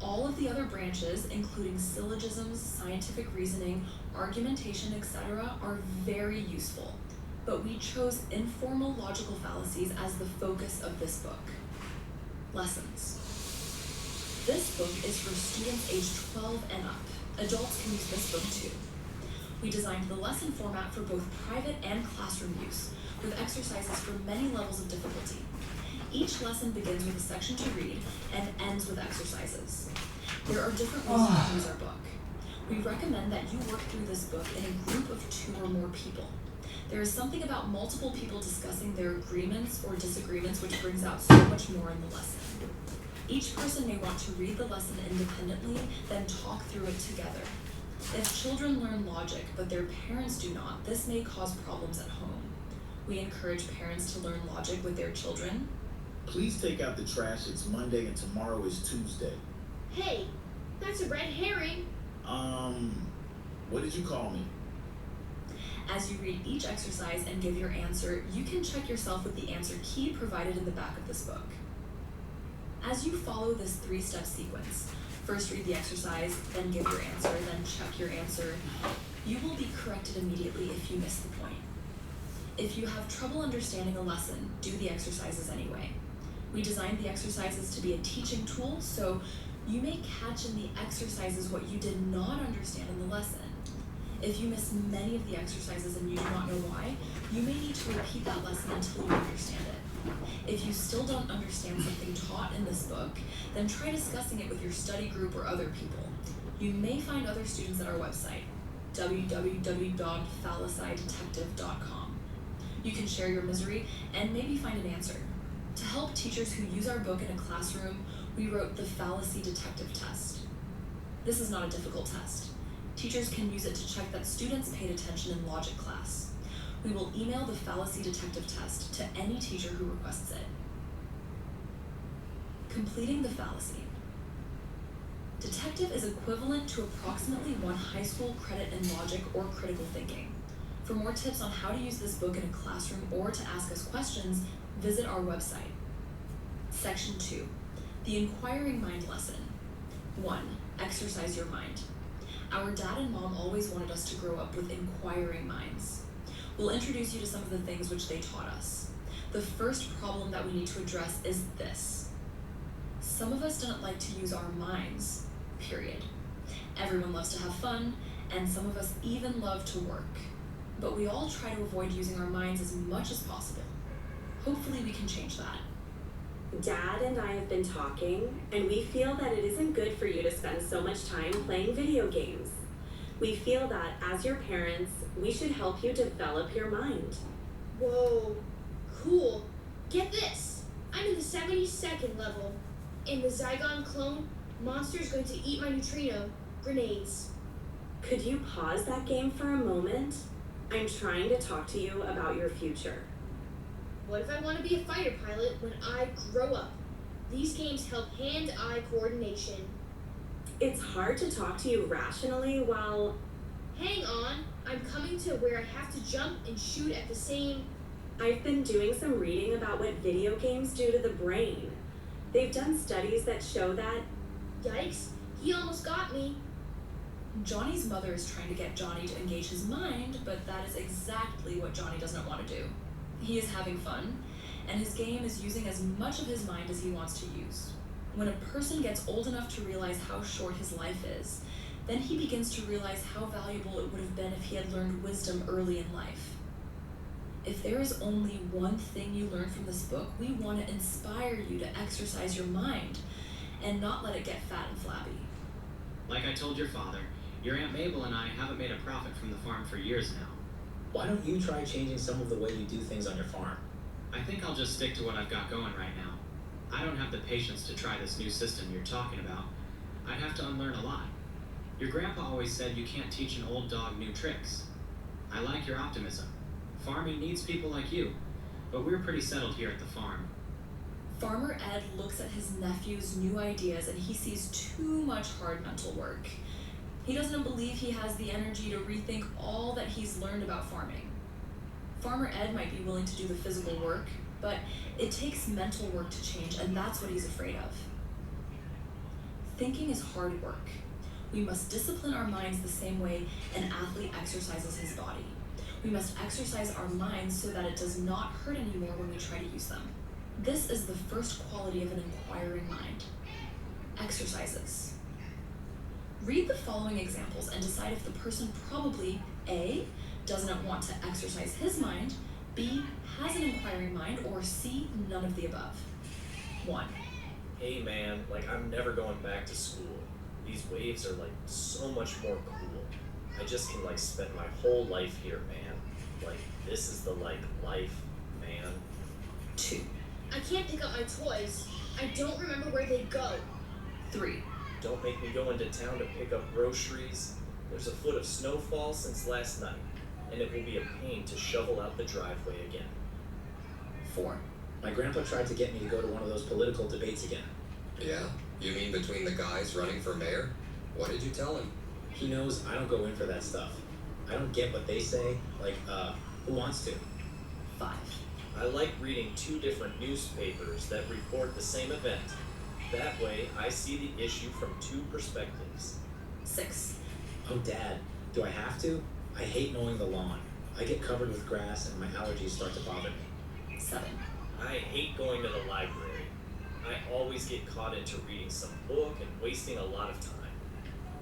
All of the other branches, including syllogisms, scientific reasoning, argumentation, etc., are very useful, but we chose informal logical fallacies as the focus of this book. Lessons. This book is for students aged 12 and up. Adults can use this book too. We designed the lesson format for both private and classroom use, with exercises for many levels of difficulty. Each lesson begins with a section to read and ends with exercises. There are different ways you can use our book. We recommend that you work through this book in a group of 2 or more people. There is something about multiple people discussing their agreements or disagreements which brings out so much more in the lesson. Each person may want to read the lesson independently, then talk through it together. If children learn logic, but their parents do not, this may cause problems at home. We encourage parents to learn logic with their children. Please take out the trash. It's Monday and tomorrow is Tuesday. Hey, that's a red herring. What did you call me? As you read each exercise and give your answer, you can check yourself with the answer key provided in the back of this book. As you follow this 3-step sequence, first read the exercise, then give your answer, then check your answer, you will be corrected immediately if you miss the point. If you have trouble understanding a lesson, do the exercises anyway. We designed the exercises to be a teaching tool, so you may catch in the exercises what you did not understand in the lesson. If you miss many of the exercises and you do not know why, you may need to repeat that lesson until you understand it. If you still don't understand something taught in this book, then try discussing it with your study group or other people. You may find other students at our website, www.fallacidetective.com. You can share your misery and maybe find an answer. To help teachers who use our book in a classroom, we wrote the Fallacy Detective Test. This is not a difficult test. Teachers can use it to check that students paid attention in logic class. We will email the Fallacy Detective Test to any teacher who requests it. Completing the fallacy. Detective is equivalent to approximately 1 high school credit in logic or critical thinking. For more tips on how to use this book in a classroom or to ask us questions, visit our website. Section 2. The Inquiring Mind Lesson. 1. Exercise your mind. Our dad and mom always wanted us to grow up with inquiring minds. We'll introduce you to some of the things which they taught us. The first problem that we need to address is this. Some of us don't like to use our minds, period. Everyone loves to have fun, and some of us even love to work. But we all try to avoid using our minds as much as possible. Hopefully we can change that. Dad and I have been talking, and we feel that it isn't good for you to spend so much time playing video games. We feel that, as your parents, we should help you develop your mind. Whoa, cool. Get this. I'm in the 72nd level. In the Zygon clone, monster's going to eat my neutrino. Grenades. Could you pause that game for a moment? I'm trying to talk to you about your future. What if I want to be a fighter pilot when I grow up? These games help hand-eye coordination. It's hard to talk to you rationally while... Hang on, I'm coming to where I have to jump and shoot at the same... I've been doing some reading about what video games do to the brain. They've done studies that show that... Yikes, he almost got me. Johnny's mother is trying to get Johnny to engage his mind, but that is exactly what Johnny doesn't want to do. He is having fun, and his game is using as much of his mind as he wants to use. When a person gets old enough to realize how short his life is, then he begins to realize how valuable it would have been if he had learned wisdom early in life. If there is only one thing you learn from this book, we want to inspire you to exercise your mind and not let it get fat and flabby. Like I told your father, your Aunt Mabel and I haven't made a profit from the farm for years now. Why don't you try changing some of the way you do things on your farm? I think I'll just stick to what I've got going right now. I don't have the patience to try this new system you're talking about. I'd have to unlearn a lot. Your grandpa always said you can't teach an old dog new tricks. I like your optimism. Farming needs people like you, but we're pretty settled here at the farm. Farmer Ed looks at his nephew's new ideas and he sees too much hard mental work. He doesn't believe he has the energy to rethink all that he's learned about farming. Farmer Ed might be willing to do the physical work, but it takes mental work to change, and that's what he's afraid of. Thinking is hard work. We must discipline our minds the same way an athlete exercises his body. We must exercise our minds so that it does not hurt anymore when we try to use them. This is the first quality of an inquiring mind. Exercises. Read the following examples and decide if the person probably A, doesn't want to exercise his mind, B, has an inquiring mind, or C, none of the above. 1. Hey man, like I'm never going back to school. These waves are like so much more cool. I just can like spend my whole life here, man. Like, this is the, like, life, man. 2, I can't pick up my toys. I don't remember where they go. 3, Don't make me go into town to pick up groceries. There's a foot of snowfall since last night, and it will be a pain to shovel out the driveway again. 4, My grandpa tried to get me to go to one of those political debates again. Yeah? You mean between the guys running for mayor? What did you tell him? He knows I don't go in for that stuff. I don't get what they say. Like, who wants to? 5, I like reading 2 different newspapers that report the same event. That way, I see the issue from 2 perspectives. 6, Oh, Dad, do I have to? I hate mowing the lawn. I get covered with grass and my allergies start to bother me. 7, I hate going to the library. I always get caught into reading some book and wasting a lot of time.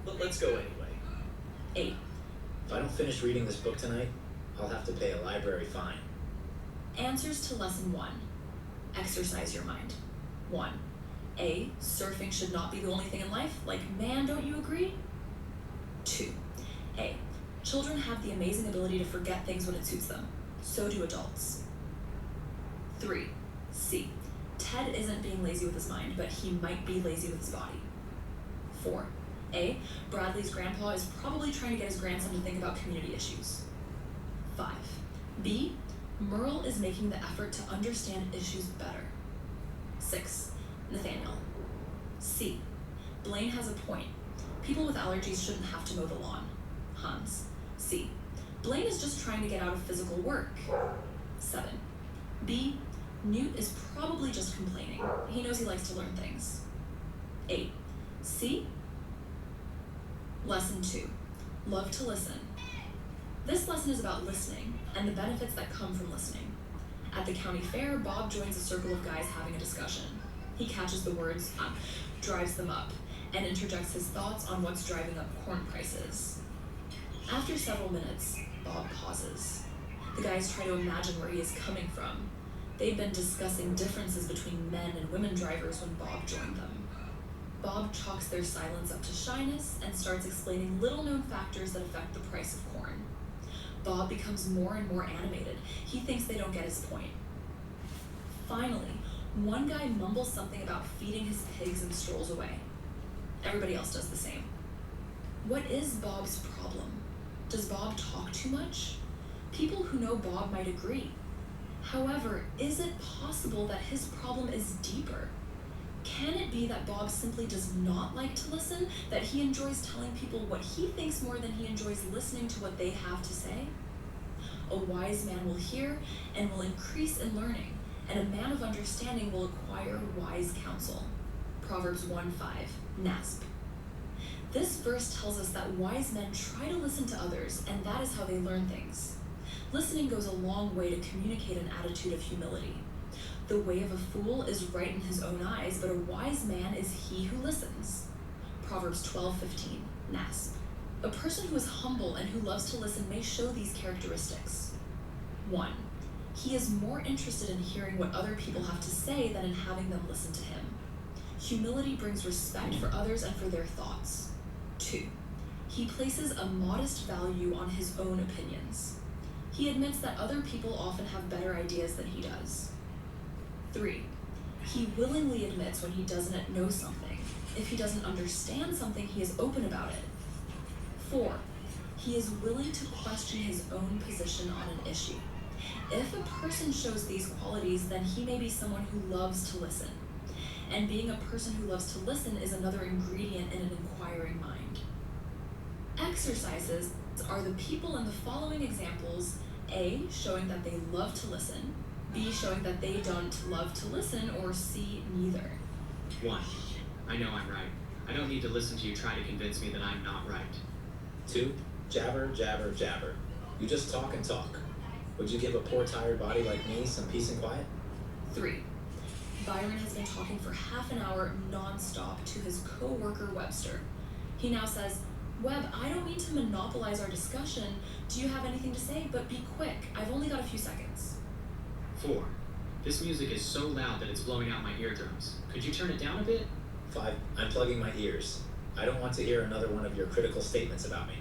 But let's go anyway. 8, If I don't finish reading this book tonight, I'll have to pay a library fine. Answers to lesson 1. Exercise your mind. 1. A. Surfing should not be the only thing in life. Like, man, don't you agree? 2. A. Children have the amazing ability to forget things when it suits them. So do adults. 3. C. Ted isn't being lazy with his mind, but he might be lazy with his body. 4. A. Bradley's grandpa is probably trying to get his grandson to think about community issues. 5. B. Merle is making the effort to understand issues better. 6. Nathaniel. C. Blaine has a point. People with allergies shouldn't have to mow the lawn. Hans. C. Blaine is just trying to get out of physical work. 7. B. Newt is probably just complaining. He knows he likes to learn things. 8. C. Lesson 2. Love to listen. This lesson is about listening and the benefits that come from listening. At the county fair, Bob joins a circle of guys having a discussion. He catches the words, drives them up, and interjects his thoughts on what's driving up corn prices. After several minutes, Bob pauses. The guys try to imagine where he is coming from. They'd been discussing differences between men and women drivers when Bob joined them. Bob chalks their silence up to shyness and starts explaining little-known factors that affect the price of corn. Bob becomes more and more animated. He thinks they don't get his point. Finally, one guy mumbles something about feeding his pigs and strolls away. Everybody else does the same. What is Bob's problem? Does Bob talk too much? People who know Bob might agree. However, is it possible that his problem is deeper? Can it be that Bob simply does not like to listen, that he enjoys telling people what he thinks more than he enjoys listening to what they have to say? A wise man will hear and will increase in learning, and a man of understanding will acquire wise counsel. Proverbs 1:5, NASB. This verse tells us that wise men try to listen to others, and that is how they learn things. Listening goes a long way to communicate an attitude of humility. The way of a fool is right in his own eyes, but a wise man is he who listens. Proverbs 12:15, NASB. A person who is humble and who loves to listen may show these characteristics. 1. He is more interested in hearing what other people have to say than in having them listen to him. Humility brings respect for others and for their thoughts. 2. He places a modest value on his own opinions. He admits that other people often have better ideas than he does. 3. He willingly admits when he doesn't know something. If he doesn't understand something, he is open about it. 4. He is willing to question his own position on an issue. If a person shows these qualities, then he may be someone who loves to listen. And being a person who loves to listen is another ingredient in an inquiring mind. Exercises are the people in the following examples: A, showing that they love to listen, B, showing that they don't love to listen, or C, neither. 1. I know I'm right. I don't need to listen to you try to convince me that I'm not right. 2. Jabber, jabber, jabber. You just talk and talk. Would you give a poor tired body like me some peace and quiet? 3. Byron has been talking for half an hour non-stop to his co-worker Webster. He now says, "Webb, I don't mean to monopolize our discussion. Do you have anything to say? But be quick. I've only got a few seconds." 4. This music is so loud that it's blowing out my eardrums. Could you turn it down a bit? 5. I'm plugging my ears. I don't want to hear another one of your critical statements about me.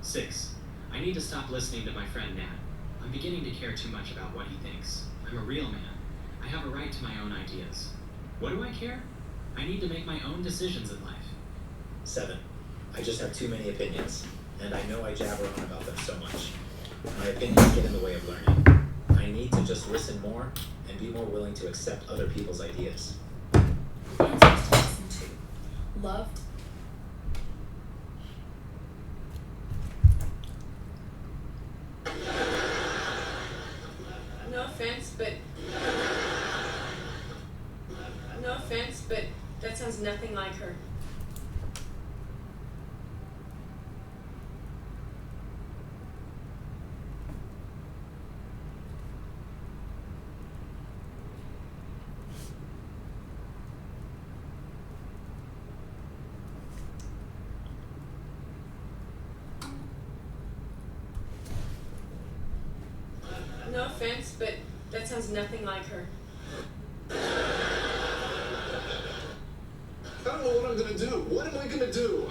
6. I need to stop listening to my friend Nat. I'm beginning to care too much about what he thinks. I'm a real man. I have a right to my own ideas. What do I care? I need to make my own decisions in life. 7. I just have too many opinions, and I know I jabber on about them so much. My opinions get in the way of learning. I need to just listen more and be more willing to accept other people's ideas. Answers to lesson 2. Loved. No offense, but that sounds nothing like her. No offense, but that sounds nothing like her. I don't know what I'm gonna do. What am I gonna do?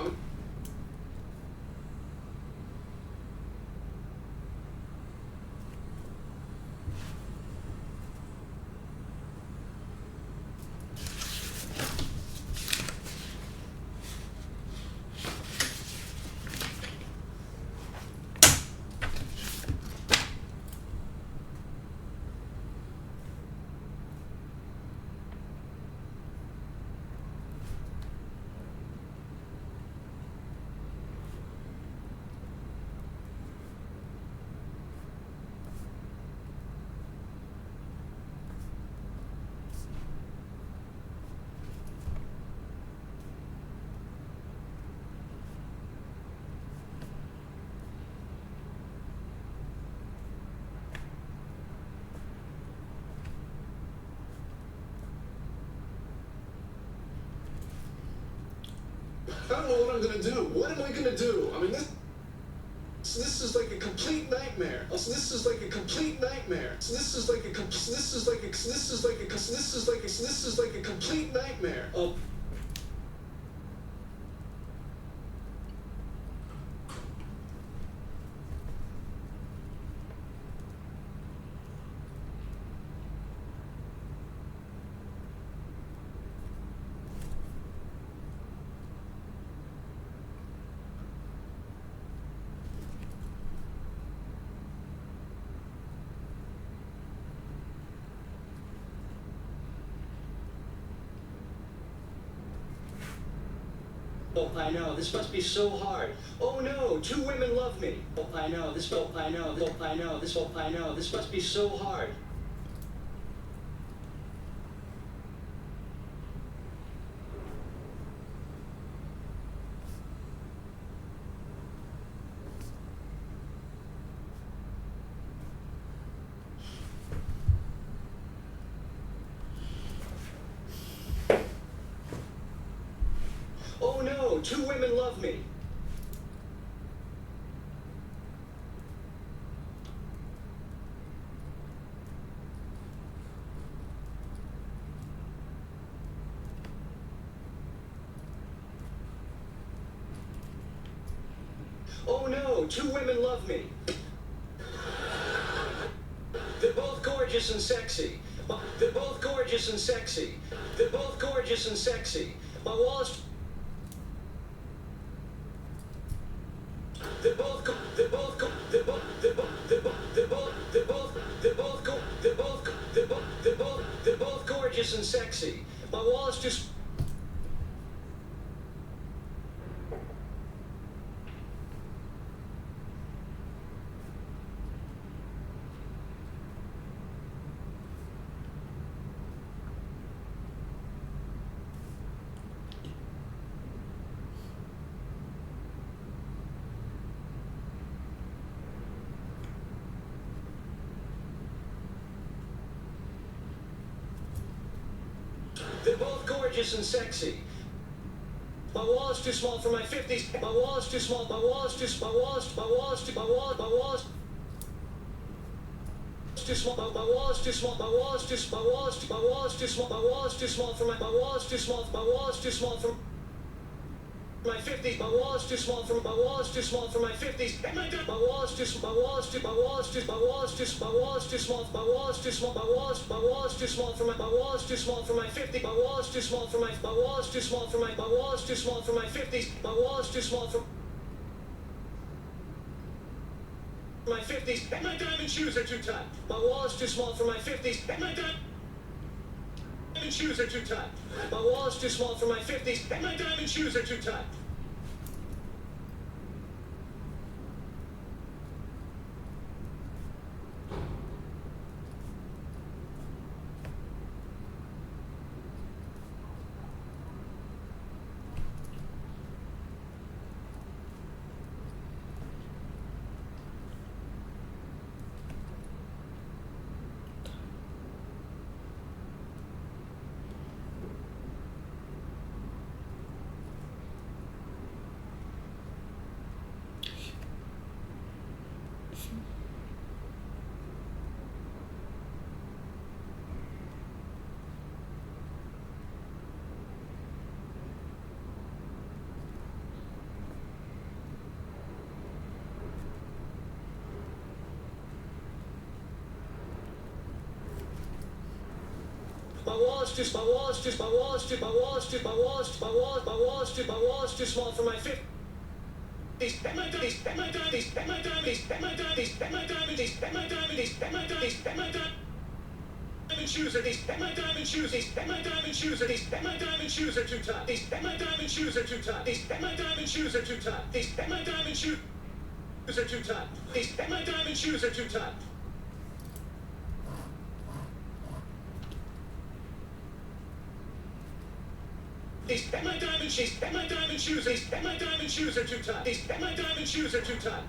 I don't know what I'm gonna do. What am I gonna do? I mean, this is like a complete nightmare. This is like a complete nightmare. This is like a complete nightmare. Oh, I know, this must be so hard. Oh no, 2 women love me. Oh, I know, this must be so hard. Oh no, 2 women love me. Oh no, 2 women love me. They're both gorgeous and sexy. They're both gorgeous and sexy. They're both gorgeous and sexy. My wall is... They're both gorgeous and sexy. My wall is just... They're both gorgeous and sexy. My wall is too small for my 50s. My wall is too small. My wall is too small. My wall is too small. My wall is too small. My wall is too small. My wall is too small. My wall is too small. My wall is too small for my. My wall is too small. My wall is too small for. my 50s. My wallet's too small for my wallet's too small for my 50s. And my wallet's too small. My wallet's too small. My wallet's too small. My wallet's too small for my wallet's too small for my 50. My wallet's too small for my wallet's too small for my wallet's too small for my 50s. My wallet's too small for my 50s. And my diamond shoes are too tight. My wallet's too small for my 50s. And my diamond shoes are too tight. My wallet's too small for my 50s. And my diamond shoes are too tight. My wallet's too small for my 50s. And my diamonds, and my diamonds, and my diamonds, and my diamonds, and my diamonds, and my diamonds, and my diamonds, and my diamond shoes are these, and my diamond shoes, and my diamond shoes are these, and my diamond shoes are too tight. These, and my diamond shoes are too tight. These, and my diamond shoes are too tight. These, and my diamond shoes are too tight. These, and my diamond shoes are too tight. These, and my diamond shoes, and my diamond shoes, these, and my diamond shoes are too tight. These, and my diamond shoes are too tight.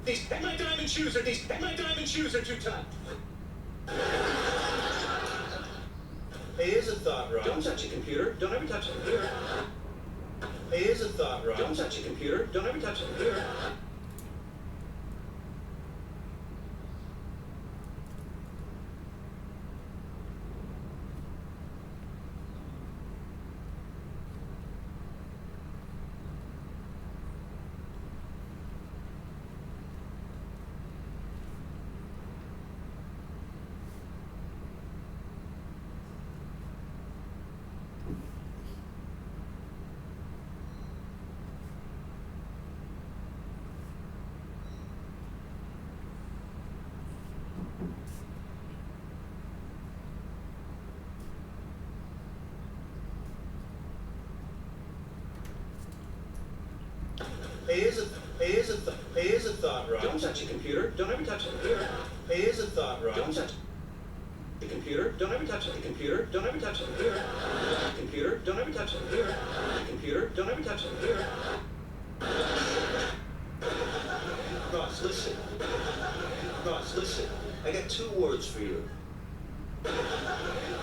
These, and my diamond shoes are these, and my diamond shoes are too tight. Hey, here's a thought, Rob. Don't touch your computer. Don't ever touch the computer. Hey, here's a thought, Rob. Don't touch your computer. Don't ever touch the computer. Hey, here's a thought, Rob. Don't touch your computer. Don't ever touch the computer. Hey, here's a thought, Rob. Don't touch the computer. Don't ever touch the computer. Don't ever touch the computer. Computer. Don't ever touch the computer. Computer. Don't ever touch the computer. Ross, listen. Ross, listen. I got 2 words for you.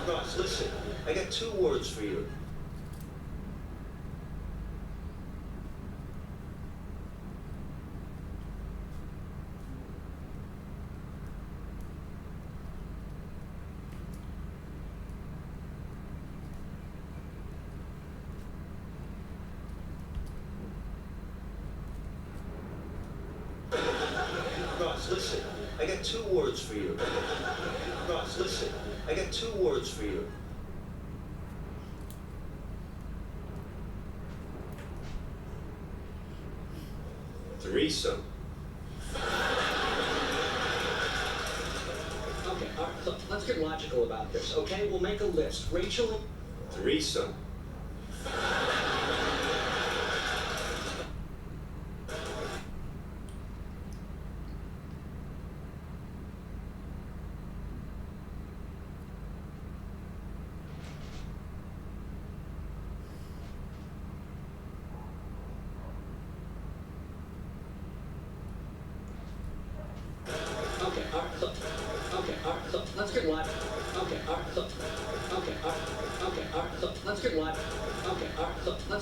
Ross, listen. I got 2 words for you. Ross, listen. I got 2 words for you. Ross, listen. I got 2 words for you. Threesome. Okay, all right, look, let's get logical about this, okay? We'll make a list. Rachel and... Threesome.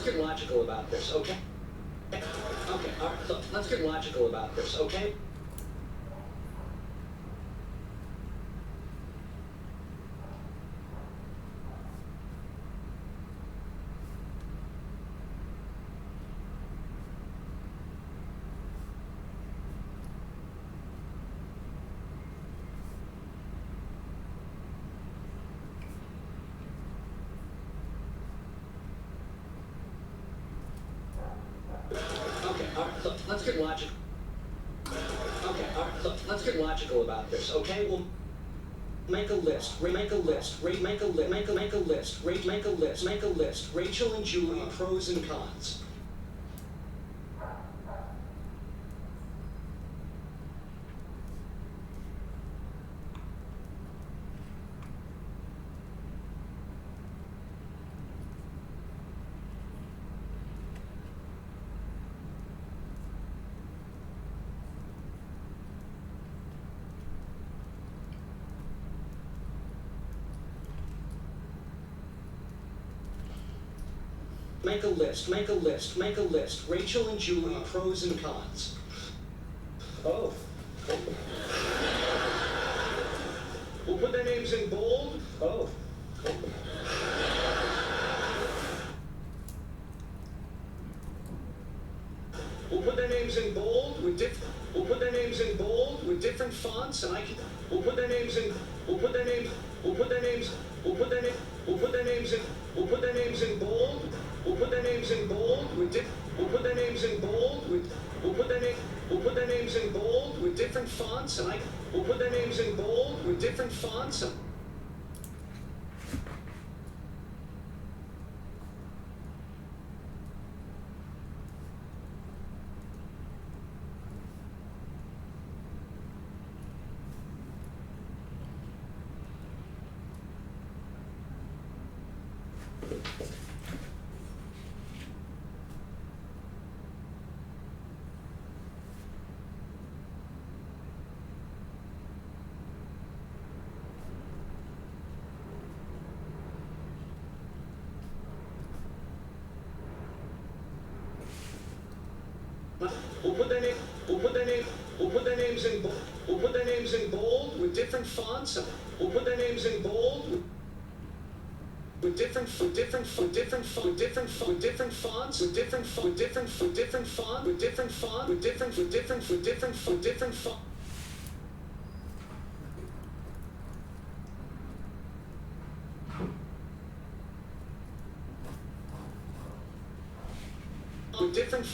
let's get logical about this, okay? Okay, all right, look, let's get logical about this, okay? Okay, all right, look, let's get logical. Okay, all right, look, let's get logical about this, okay? We'll make a list, make a list, make a list, make a list, make a list, make a list. Rachel and Julie, pros and cons. Make a list, make a list, make a list. Rachel and Julie, pros and cons. Oh. We'll put their names in bold. Oh. We'll put their names in bold with we'll put their names in bold with different fonts, and we'll put their names in we'll put their names we'll put their names we'll put their name we'll put their names in we'll put their names in bold. We'll put their names in bold with we'll put their names in bold with we'll put their names in bold with different fonts, and we'll put their names in bold with different fonts. We'll put their name. We'll put their name. We'll put their names in. We'll put their names in bold with different fonts. We'll put their names in bold with different fonts, with different fonts, with different font, with different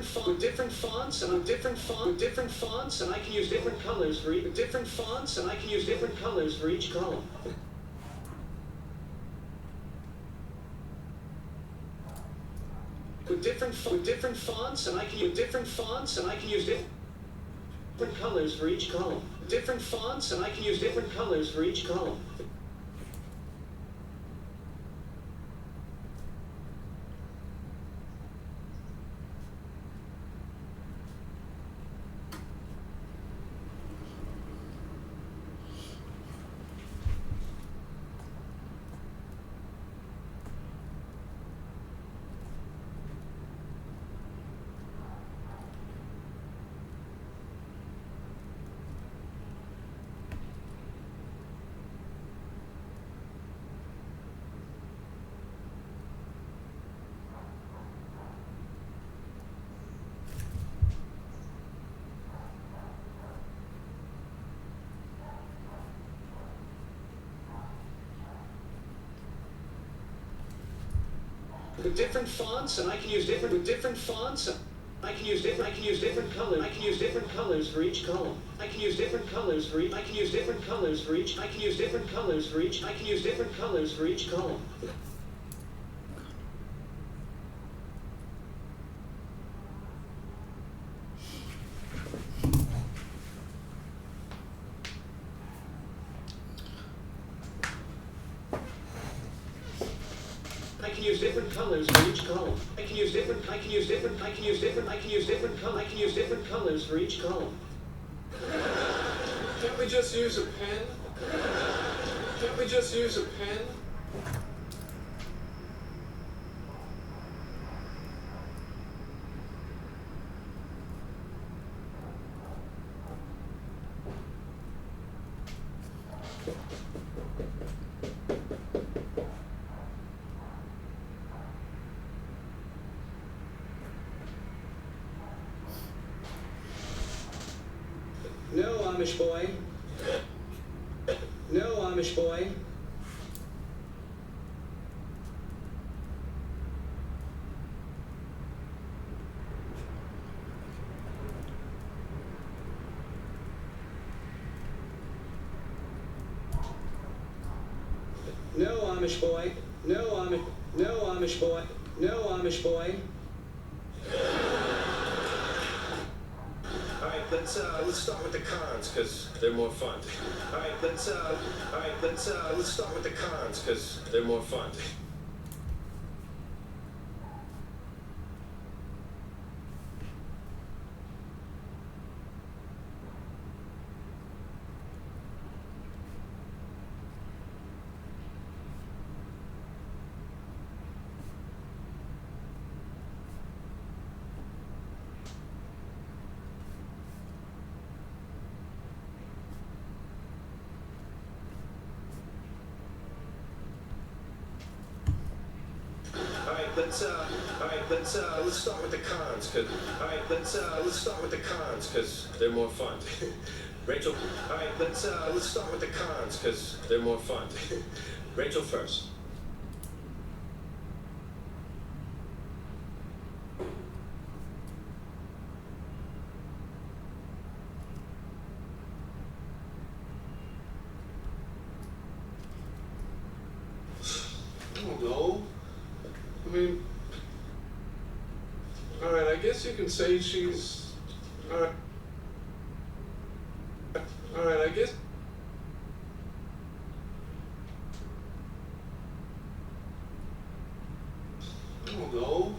font, with different fonts, and with different fonts, and I can use different colors for each different fonts, and I can use different colors for each column. With different fonts, and I can use different fonts, and I can use different colors for each column. Different fonts, and I can use different colors for each column. With different fonts, and I can use different fonts. I can use different colors. I can use different colors for each column. I can use different colors for each. I can use different colors for each. I can use different colors for each. I can use different colors for each column. I can use different colors for each column. I can use different colors for each column. Can't we just use a pen? Can't we just use a pen? No, Amish boy. No, Amish boy. No, Amish boy. No, Amish boy. No, Amish boy. All right, let's start with the cons because they're more fun. All right, let's start with the cons because they're more fun. Let's start with the cons because let's start with the cons because they're more fun. Rachel, all right, let's start with the cons because they're more fun. Rachel first. I don't know. I mean, all right, I guess you can say she's, all right, I guess, I don't know.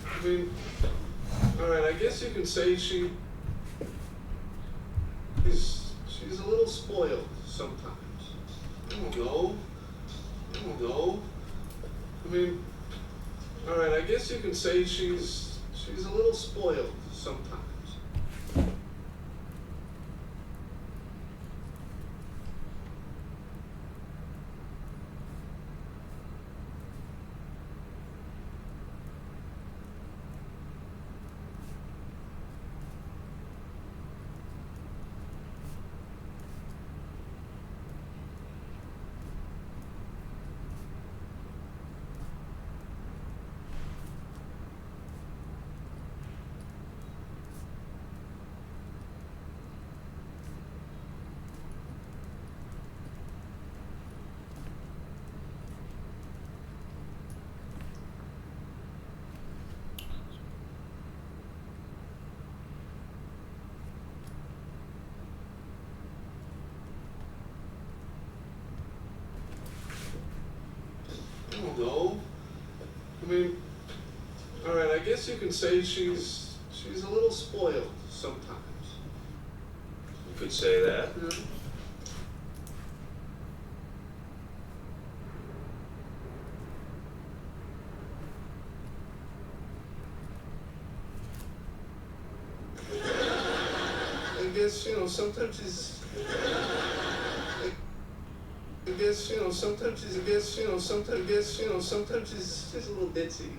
I mean, all right, I guess you can say she's a little spoiled sometimes. I don't know. I mean, all right, I guess you can say she's a little spoiled sometimes. I don't know. I mean, all right, I guess you can say she's a little spoiled sometimes. You could say that. Yeah. I guess, you know, sometimes she's. I guess, you know, sometimes she's a little ditzy. I guess, you know, sometimes she's a little ditzy.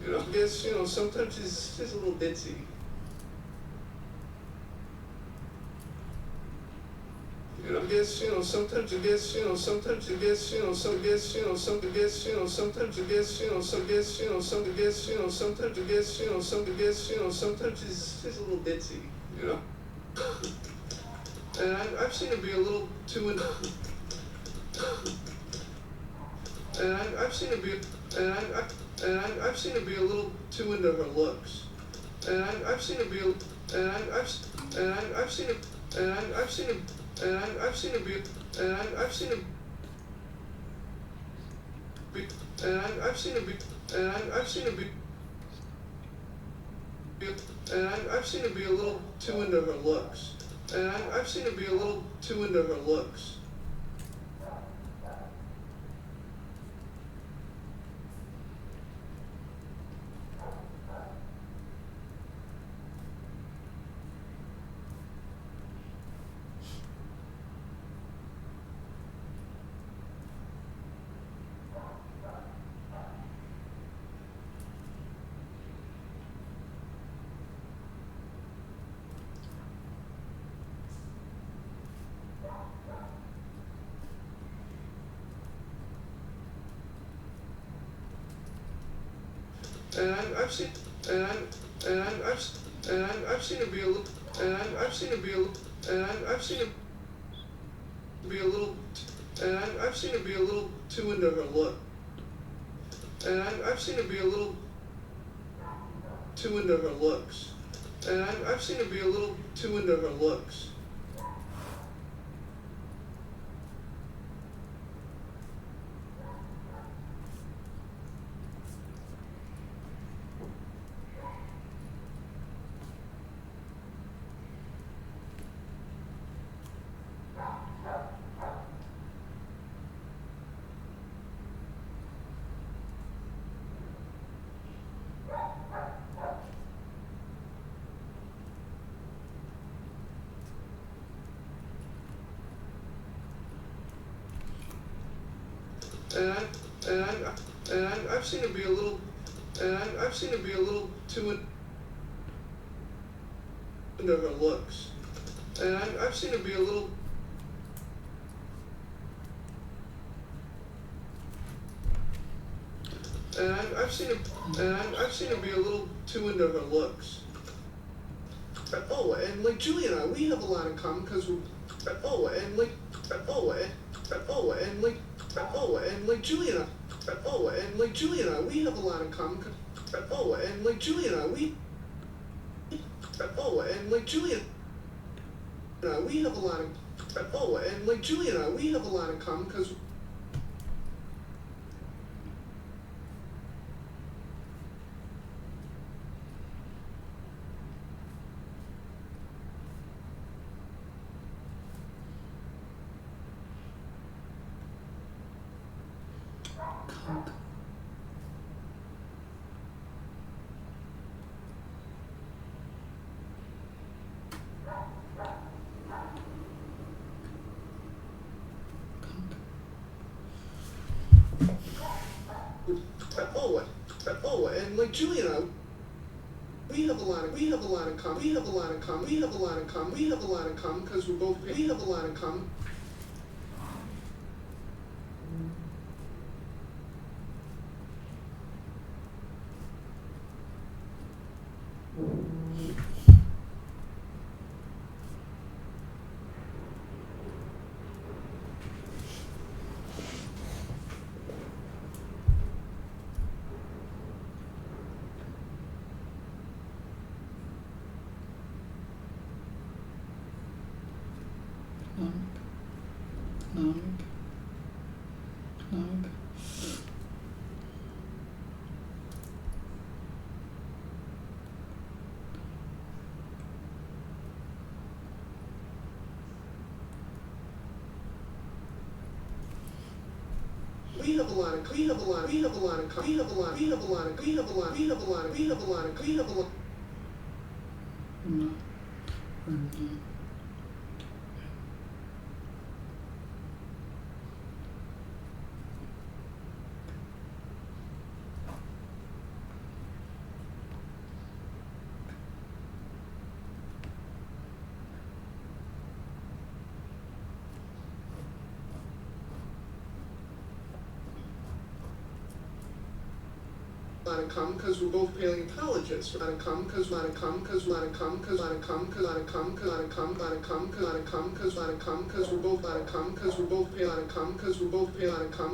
You know? I guess, you know, sometimes she's a little ditzy. You know? I guess, you know, sometimes I guess, you know, sometimes I guess, you know, some guess, you know, some guess, you know, sometimes I guess, you know, some guess, you know, some guess, you know, sometimes I guess, you know, some guess, you know, sometimes she's a little ditzy. You know? And I've seen her be a little too in. And I've seen her be, I've seen her be a little too into her looks, and I've seen her be, I've seen her be I've seen her be a little too into her looks. And I've seen her be a little too into her looks. And I've seen her be a little, I've seen her be a little, I've seen her be a little, I've seen her be a little too into her look. And I've seen her be a little too into her looks. And I've seen her be a little too into her looks. And I've seen her be a little, I've seen her be a little too into her looks. And I've seen her be a little. And I've seen her be a little too into her looks. Oh, and like Julie and I, we have a lot in common because we're. And like Julie and I. And like Julie and I, we have a lot in common. And like Julie and I, we. And like Julie and I, we have a lot of. And like Julie and I, we have a lot in common because. And like Julie and I, we have a lot in common. We have a lot in common because we're both. We have a lot in common. We have a lot of. Because we're both paleontologists.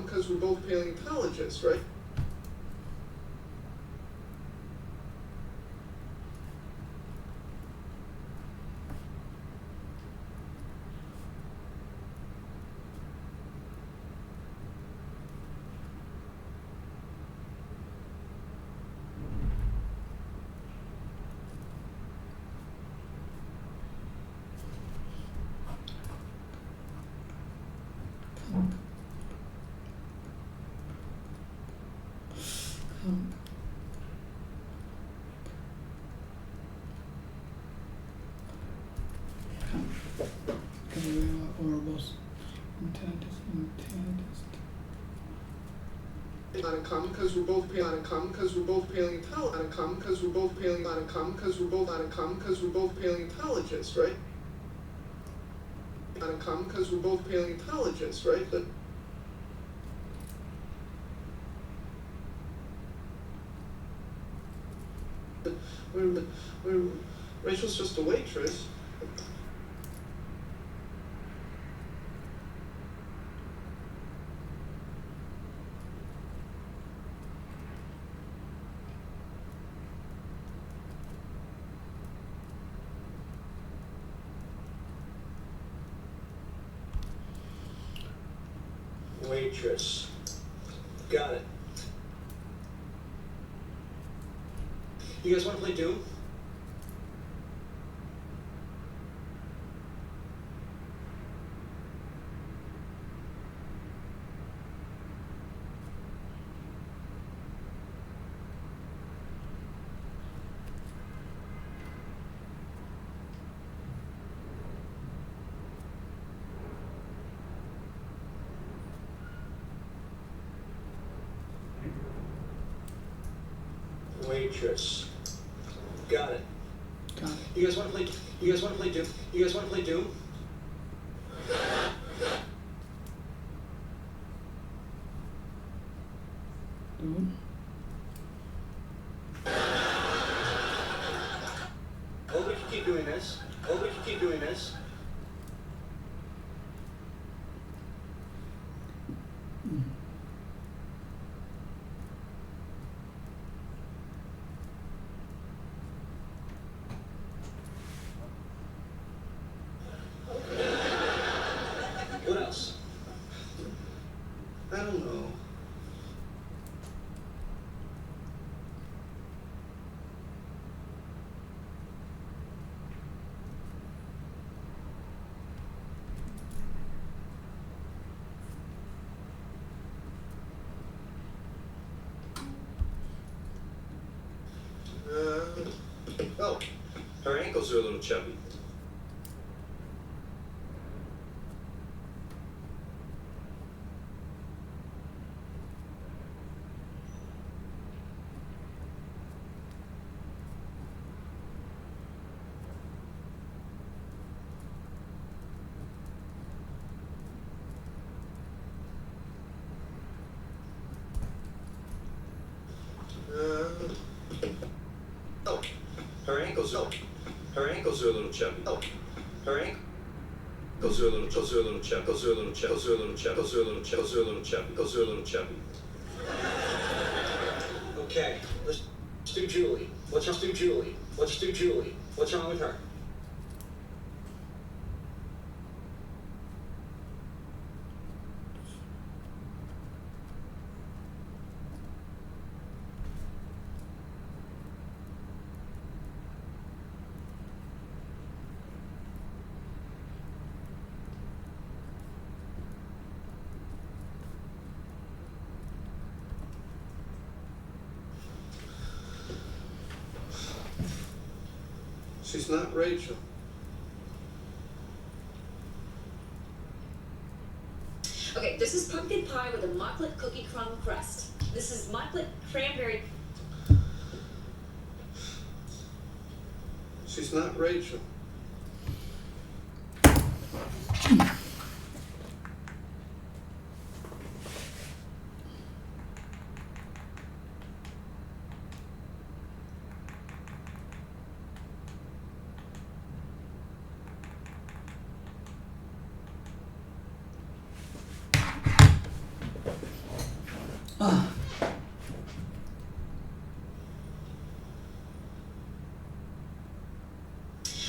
Because we're both paleontologists, right? Because we are both intendist. Not in common because we're both pale. Not in common because we're both paleontologists. Not in common because we're both paleo. Not in common because we're both. Not in common because we're both paleontologists, right? Not in common because we're both paleontologists, right? But Rachel's just a waitress. Waitress. Got it. You guys want to play Doom? Waitress. Got it. You guys want to play? You guys want to play Doom? You guys want to play Doom? Oh, we can keep doing this. Oh, we can keep doing this. What else? I don't know. Oh, her ankles are a little chubby. Oh, her ankles are a little chubby. Oh, her ankles are a little chubby. Ankles are a little chubby. Ankles are a little chubby. Ankles are a little chubby. Ankles are a little chubby. Ankles are a little chubby. Okay, let's do Julie. Let's do Julie. Let's do Julie. What's wrong with her? She's not Rachel. Okay, this is pumpkin pie with a mocklet cookie crumb crust. This is mocklet cranberry. She's not Rachel.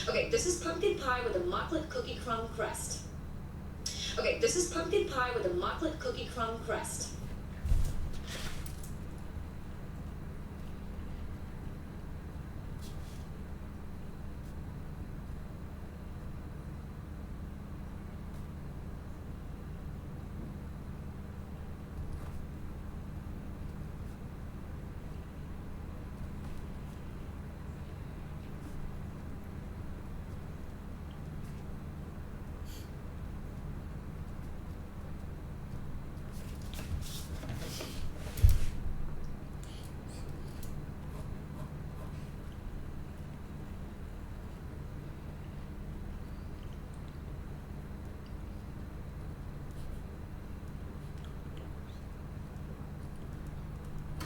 Okay, this is pumpkin pie with a mocklet cookie crumb crust. Okay, this is pumpkin pie with a mocklet cookie crumb crust.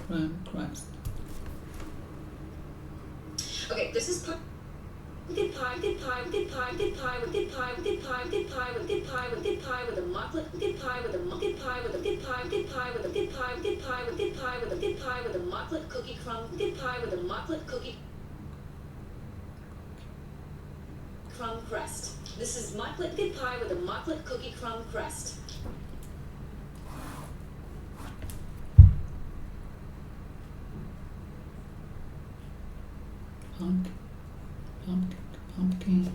Crust. Okay, this is good pie with a mufflet, good pie with a mufflet cookie crumb, good pie with a mufflet cookie crumb crust. This is mufflet good pie with a mufflet cookie crumb crust. Pumpkin.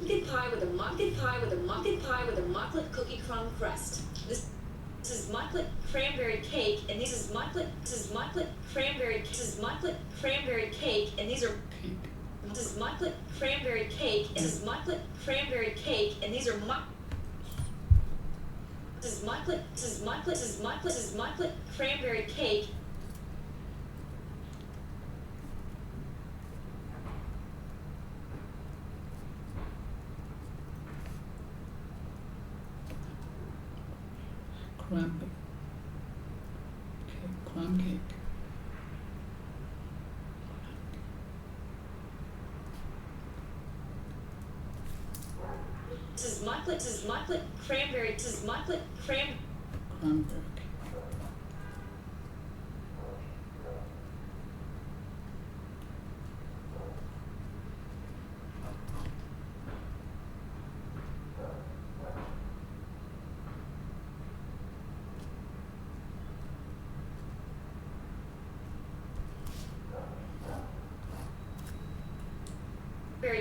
Good pie with a mufflet cookie crumb crust. This is mufflet cranberry cake, and this is mufflet cranberry cake, and these are this is mufflet cranberry cake, and this is mufflet cranberry cake, and these are this is mufflet cranberry cake. Crumb cake. This is mufflet cranberry. This is mufflet cranberry.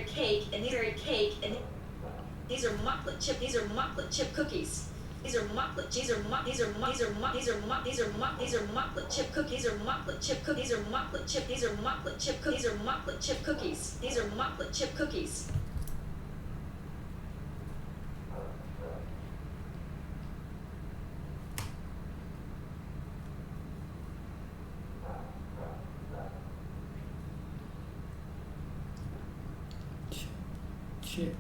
Cake, and these are mufflet chip cookies. These are mufflet chip cookies. These are mufflet chip cookies. These are mufflet chip cookies. These are mufflet chip cookies. These are mufflet chip cookies. Chip.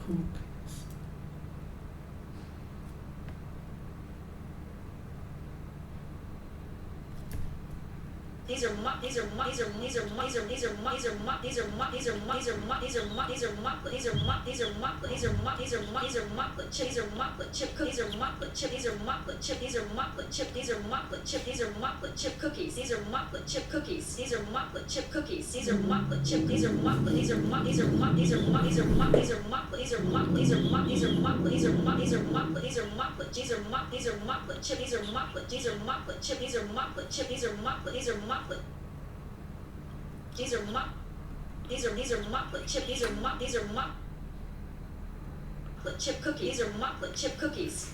Cookies. These are mufflet chip cookies. These are mufflet chip cookies. These are mufflet chip cookies. These are mufflet chip cookies. These are mufflet chip. These are mufflet. These are mufflet. These are mufflet. These are mufflet. These are mufflet. These are mufflet. These are mufflet. These are mufflet. These are mufflet. These are mufflet. These are mufflet. These are mufflet. These are mufflet. These are mufflet chip. These are mufflet. These are mufflet chip. These are mufflet chip. These are mufflet. These are mufflet. These are mufflet. These are mufflet chip. These are mufflet. These are mufflet chip cookies. These are mufflet chip cookies.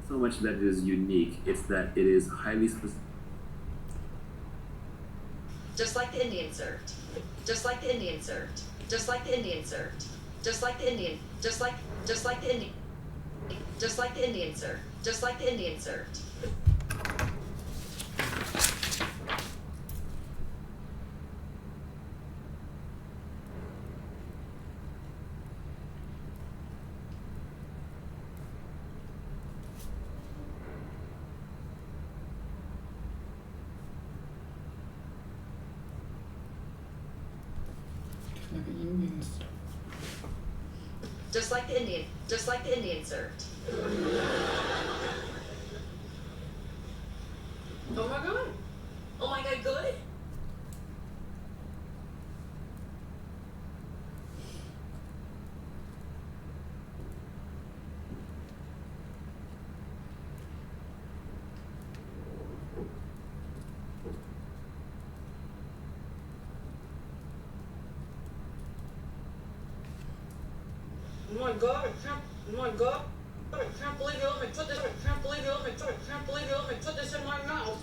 So much that it is unique, it's that it is highly specific. Just like the Indian served. Just like the Indian served. Just like the Indian served. Just like the Indian. Just like the Indian. Just like the Indian served. Just like the Indian served. Just like the Indian served. Oh my god. Oh my god, good? Oh my god, oh my god. I can't believe you let me put this, I can't believe you let me put this in my mouth.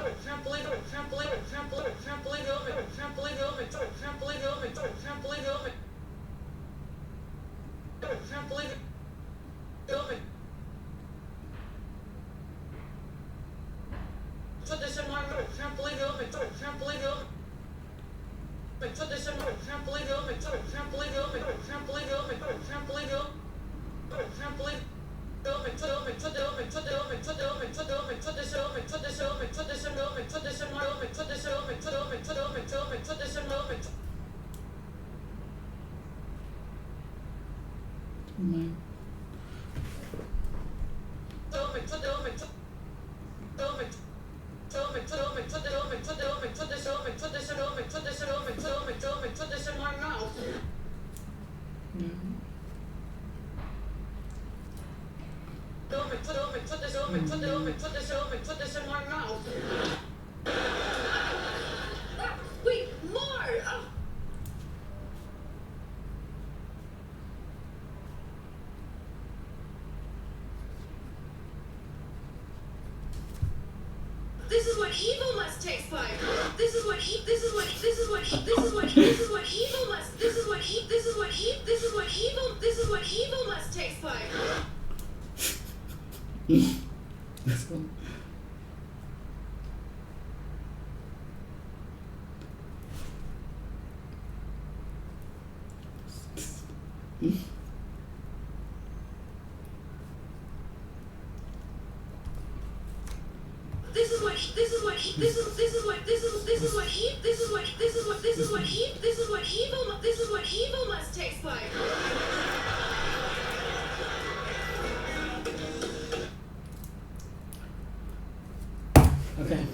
I can't believe you let me, I can't believe you let me, I can't believe you let me, I can't believe you let me, I can't believe you let me, I can't believe you let me. Put this in my mouth, I can't believe you let me, I can't believe you let me. Put this in my, I can't believe you let me, I can't believe you let me, I can't believe you let me, I can't believe you, I can't believe. Put this in my mouth. Wait, more! This is what evil must taste like. This is what evil must. This is what evil must taste like. This one. Evil must taste like. Okay.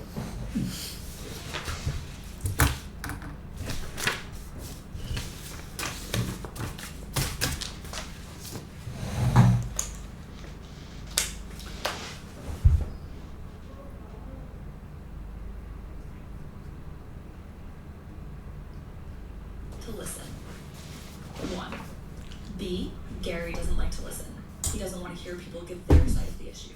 To listen. 1. B. Gary doesn't like to listen. He doesn't want to hear people give their side of the issue.